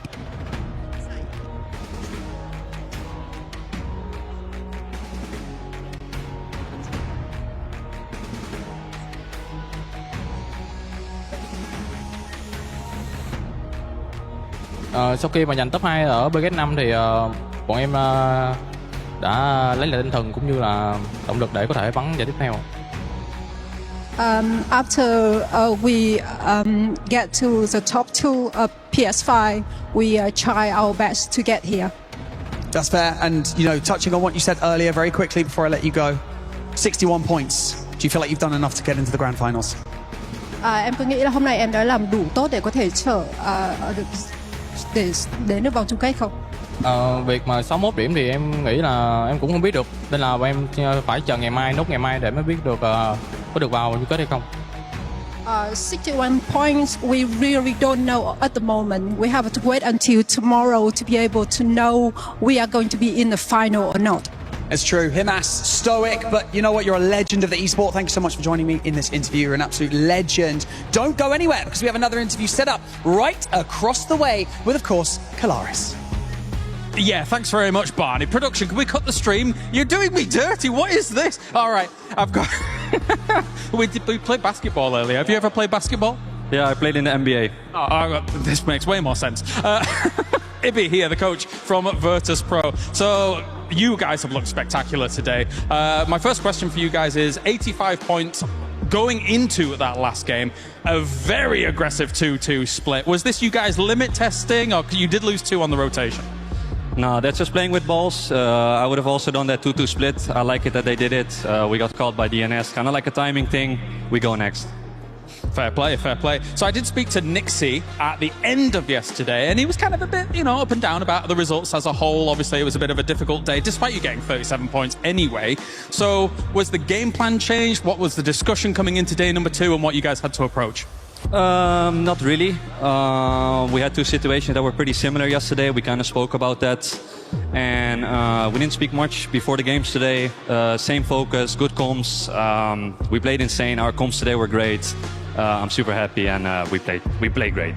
Sau khi mà giành top 2 ở BGS5 thì bọn em đã lấy lại tinh thần cũng như là động lực để có thể bắn giải tiếp theo. After we get to the top 2 of PS5, we try our best to get here. That's fair. And, touching on what you said earlier very quickly before I let you go, 61 points. Do you feel like you've done enough to get into the grand finals? Em cứ nghĩ là hôm nay em đã làm đủ tốt để có thể để đến được vòng chung kết không? Việc mà 61 điểm thì em nghĩ là em cũng không biết được, nên là em phải chờ ngày mai, nốt ngày mai để mới biết được có được vào chung kết hay không. 61 points, we really don't know at the moment. We have to wait until tomorrow to be able to know we are going to be in the final or not. It's true. Himas, stoic, but you know what? You're a legend of the esport. Thank you so much for joining me in this interview. You're an absolute legend. Don't go anywhere, because we have another interview set up right across the way with, of course, Kalaris. Yeah, thanks very much, Barney. Production, can we cut the stream? You're doing me dirty. What is this? All right, I've got... we played basketball earlier. Have you ever played basketball? Yeah, I played in the NBA. This makes way more sense. Ibby here, the coach from Virtus Pro. So you guys have looked spectacular today. My first question for you guys is 85 points going into that last game. A very aggressive 2-2 split. Was this you guys limit testing, or you did lose 2 on the rotation? No, that's just playing with balls. I would have also done that 2-2 split. I like it that they did it. We got caught by DNS. Kind of like a timing thing. We go next. Fair play, fair play. So I did speak to Nixie at the end of yesterday, and he was kind of a bit, up and down about the results as a whole. Obviously, it was a bit of a difficult day, despite you getting 37 points anyway. So was the game plan changed? What was the discussion coming into day number 2, and what you guys had to approach? Not really. We had 2 situations that were pretty similar yesterday. We kind of spoke about that. And we didn't speak much before the games today. Same focus, good comms. We played insane. Our comms today were great. I'm super happy, and we played great.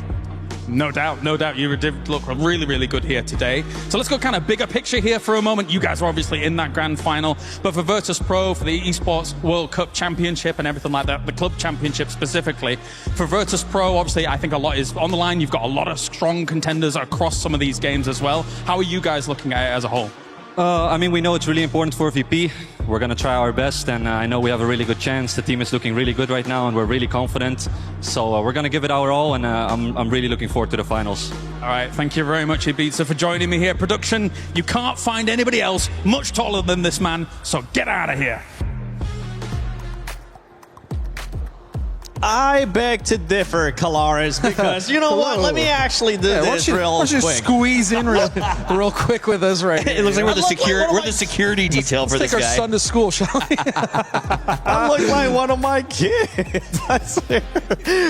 No doubt, no doubt. You did look really, really good here today. So let's go kind of bigger picture here for a moment. You guys are obviously in that grand final, but for Virtus Pro, for the Esports World Cup Championship and everything like that, the club championship specifically, for Virtus Pro, obviously, I think a lot is on the line. You've got a lot of strong contenders across some of these games as well. How are you guys looking at it as a whole? We know it's really important for VP. We're going to try our best, and I know we have a really good chance. The team is looking really good right now, and we're really confident. So we're going to give it our all, and I'm really looking forward to the finals. All right, thank you very much, Ibiza, for joining me here. Production, you can't find anybody else much taller than this man, so get out of here. I beg to differ, Kalaris, because you know what? Let me actually do this real quick. Just squeeze in real quick with us right It looks like we're the security detail for this guy. Take our son to school, shall we? I look like one of my kids. I swear.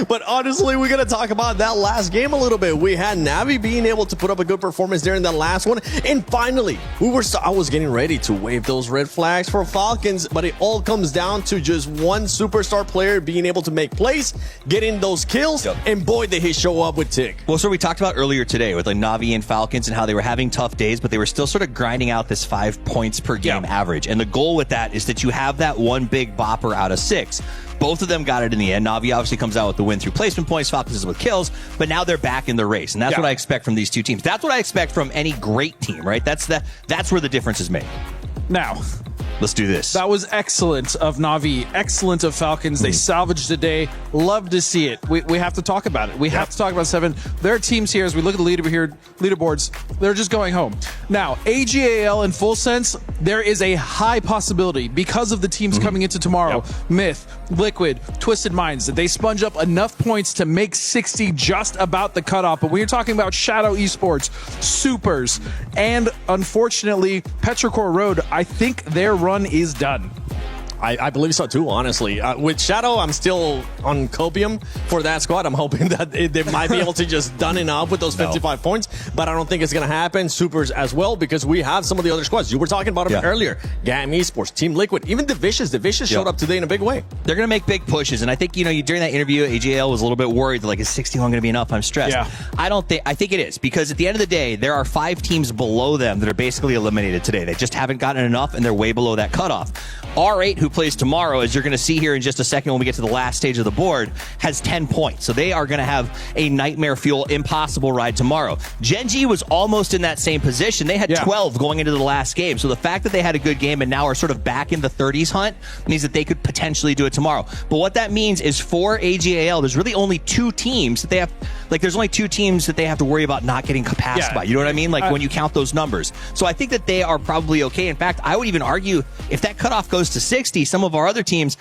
But honestly, we're going to talk about that last game a little bit. We had Navi being able to put up a good performance during that last one. And finally, I was getting ready to wave those red flags for Falcons, but it all comes down to just one superstar player being able to make plays, getting those kills, and boy, did he show up with Tick. Well, so we talked about earlier today with like Navi and Falcons and how they were having tough days, but they were still sort of grinding out this 5 points per game average. And the goal with that is that you have that one big bopper out of 6. Both of them got it in the end. Navi obviously comes out with the win through placement points, Falcons is with kills, but now they're back in the race. And that's what I expect from these two teams. That's what I expect from any great team, right? That's where the difference is made. Now, let's do this. That was excellent of Navi, excellent of Falcons. They salvaged the day. Love to see it. We have to talk about it. We have to talk about 7. There are teams here, as we look at the leaderboards, they're just going home. Now, AGAL in full sense, there is a high possibility because of the teams coming into tomorrow, Myth, Liquid, Twisted Minds, that they sponge up enough points to make 60 just about the cutoff. But when you're talking about Shadow Esports, Supers, and unfortunately, Petrichor Road, I think their run is done. I believe so too, honestly. With Shadow, I'm still on copium for that squad. I'm hoping that they might be able to just done enough with those 55 points, but I don't think it's going to happen. Supers as well, because we have some of the other squads. You were talking about them earlier. GAM Esports, Team Liquid, even The Vicious. The Vicious showed up today in a big way. They're going to make big pushes, and I think, during that interview, AGL was a little bit worried, like, is 61 going to be enough? I'm stressed. I think it is, because at the end of the day, there are 5 teams below them that are basically eliminated today. They just haven't gotten enough, and they're way below that cutoff. R8, who plays tomorrow, as you're going to see here in just a second when we get to the last stage of the board, has 10 points. So they are going to have a nightmare fuel, impossible ride tomorrow. Gen G was almost in that same position. They had 12 going into the last game. So the fact that they had a good game and now are sort of back in the 30s hunt means that they could potentially do it tomorrow. But what that means is for AGAL, there's really only 2 teams that they have, there's only 2 teams that they have to worry about not getting passed by. You know what I mean? When you count those numbers. So I think that they are probably okay. In fact, I would even argue if that cutoff goes to 60, some of our other teams,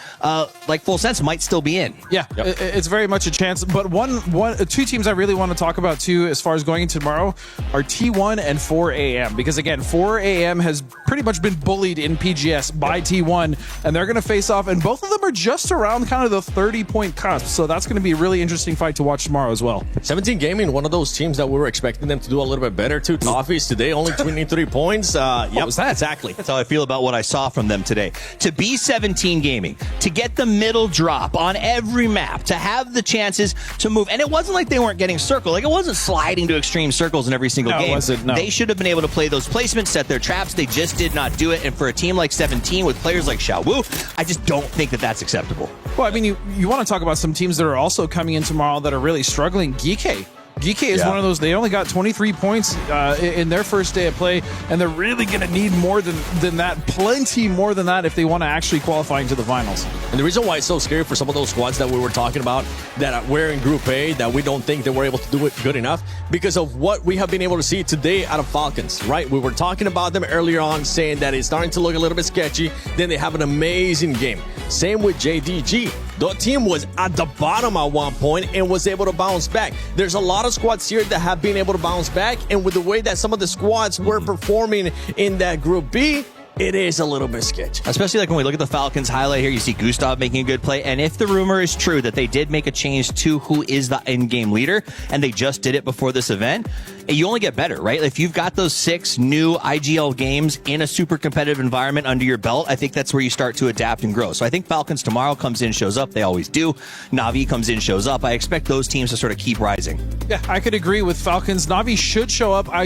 like Full Sense, might still be in. It's very much a chance. But 2 teams I really want to talk about too, as far as going into tomorrow, are T1 and 4AM. Because again, 4AM has pretty much been bullied in PGS by T1, and they're going to face off. And both of them are just around kind of the 30-point cusp. So that's going to be a really interesting fight to watch tomorrow as well. 17 Gaming, one of those teams that we were expecting them to do a little bit better. 2 toffees today, only 23 points. What was that? Exactly. That's how I feel about what I saw from them today. To be 17 Gaming, to get the middle drop on every map, to have the chances to move. And it wasn't like they weren't getting circled. Like, it wasn't sliding to extreme circles in every single game. It wasn't, no. They should have been able to play those placements, set their traps. They just did not do it. And for a team like 17 with players like Xiao Wu, I just don't think that that's acceptable. Well, I mean, you want to talk about some teams that are also coming in tomorrow that are really struggling. Geeky is one of those. They only got 23 points in their first day of play, and they're really going to need more than that, plenty more than that, if they want to actually qualify into the finals. And the reason why it's so scary for some of those squads that we were talking about that we're in Group A, that we don't think that we're able to do it good enough, because of what we have been able to see today out of Falcons, right? We were talking about them earlier on, saying that it's starting to look a little bit sketchy. Then they have an amazing game. Same with JDG. The team was at the bottom at one point and was able to bounce back. There's a lot of squads here that have been able to bounce back, and with the way that some of the squads were performing in that Group B, it is a little bit sketchy. Especially like when we look at the Falcons highlight here, you see Gustav making a good play. And if the rumor is true that they did make a change to who is the in-game leader, and they just did it before this event, you only get better, right? If you've got those 6 new IGL games in a super competitive environment under your belt, I think that's where you start to adapt and grow. So I think Falcons tomorrow comes in, shows up. They always do. Na'Vi comes in, shows up. I expect those teams to sort of keep rising. Yeah, I could agree with Falcons. Na'Vi should show up. I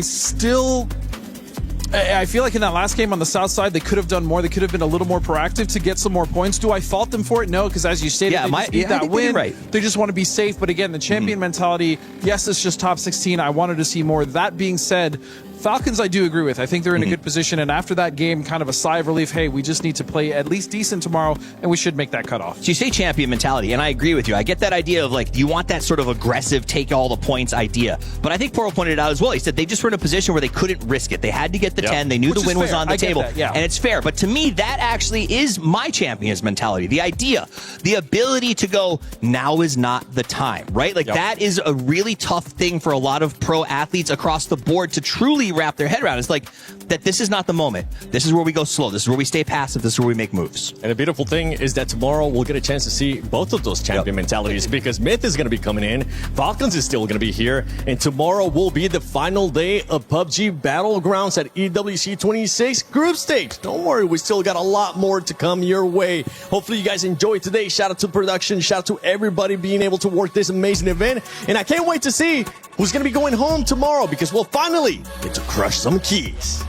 feel like in that last game on the south side, they could have done more. They could have been a little more proactive to get some more points. Do I fault them for it? No, because as you stated, they just need that win. Right. They just want to be safe. But again, the champion mentality, yes, it's just top 16. I wanted to see more. That being said, Falcons, I do agree with. I think they're in a good position. And after that game, kind of a sigh of relief. Hey, we just need to play at least decent tomorrow, and we should make that cutoff. So you say champion mentality, and I agree with you. I get that idea of, like, you want that sort of aggressive, take all the points idea. But I think Poro pointed it out as well. He said they just were in a position where they couldn't risk it. They had to get the 10. They knew the win was on the table. And it's fair. But to me, that actually is my champion's mentality. The idea, the ability to go, now is not the time, right? Like, that is a really tough thing for a lot of pro athletes across the board to truly wrap their head around. It's like that this is not the moment. This is where we go slow. This is where we stay passive. This is where we make moves. And the beautiful thing is that tomorrow we'll get a chance to see both of those champion mentalities, because Myth is going to be coming in, Falcons is still going to be here, and tomorrow will be the final day of PUBG Battlegrounds at EWC 26 Group Stage. Don't worry, we still got a lot more to come your way. Hopefully you guys enjoyed today. Shout out to production. Shout out to everybody being able to work this amazing event. And I can't wait to see who's going to be going home tomorrow, because we'll finally get to crush some keys.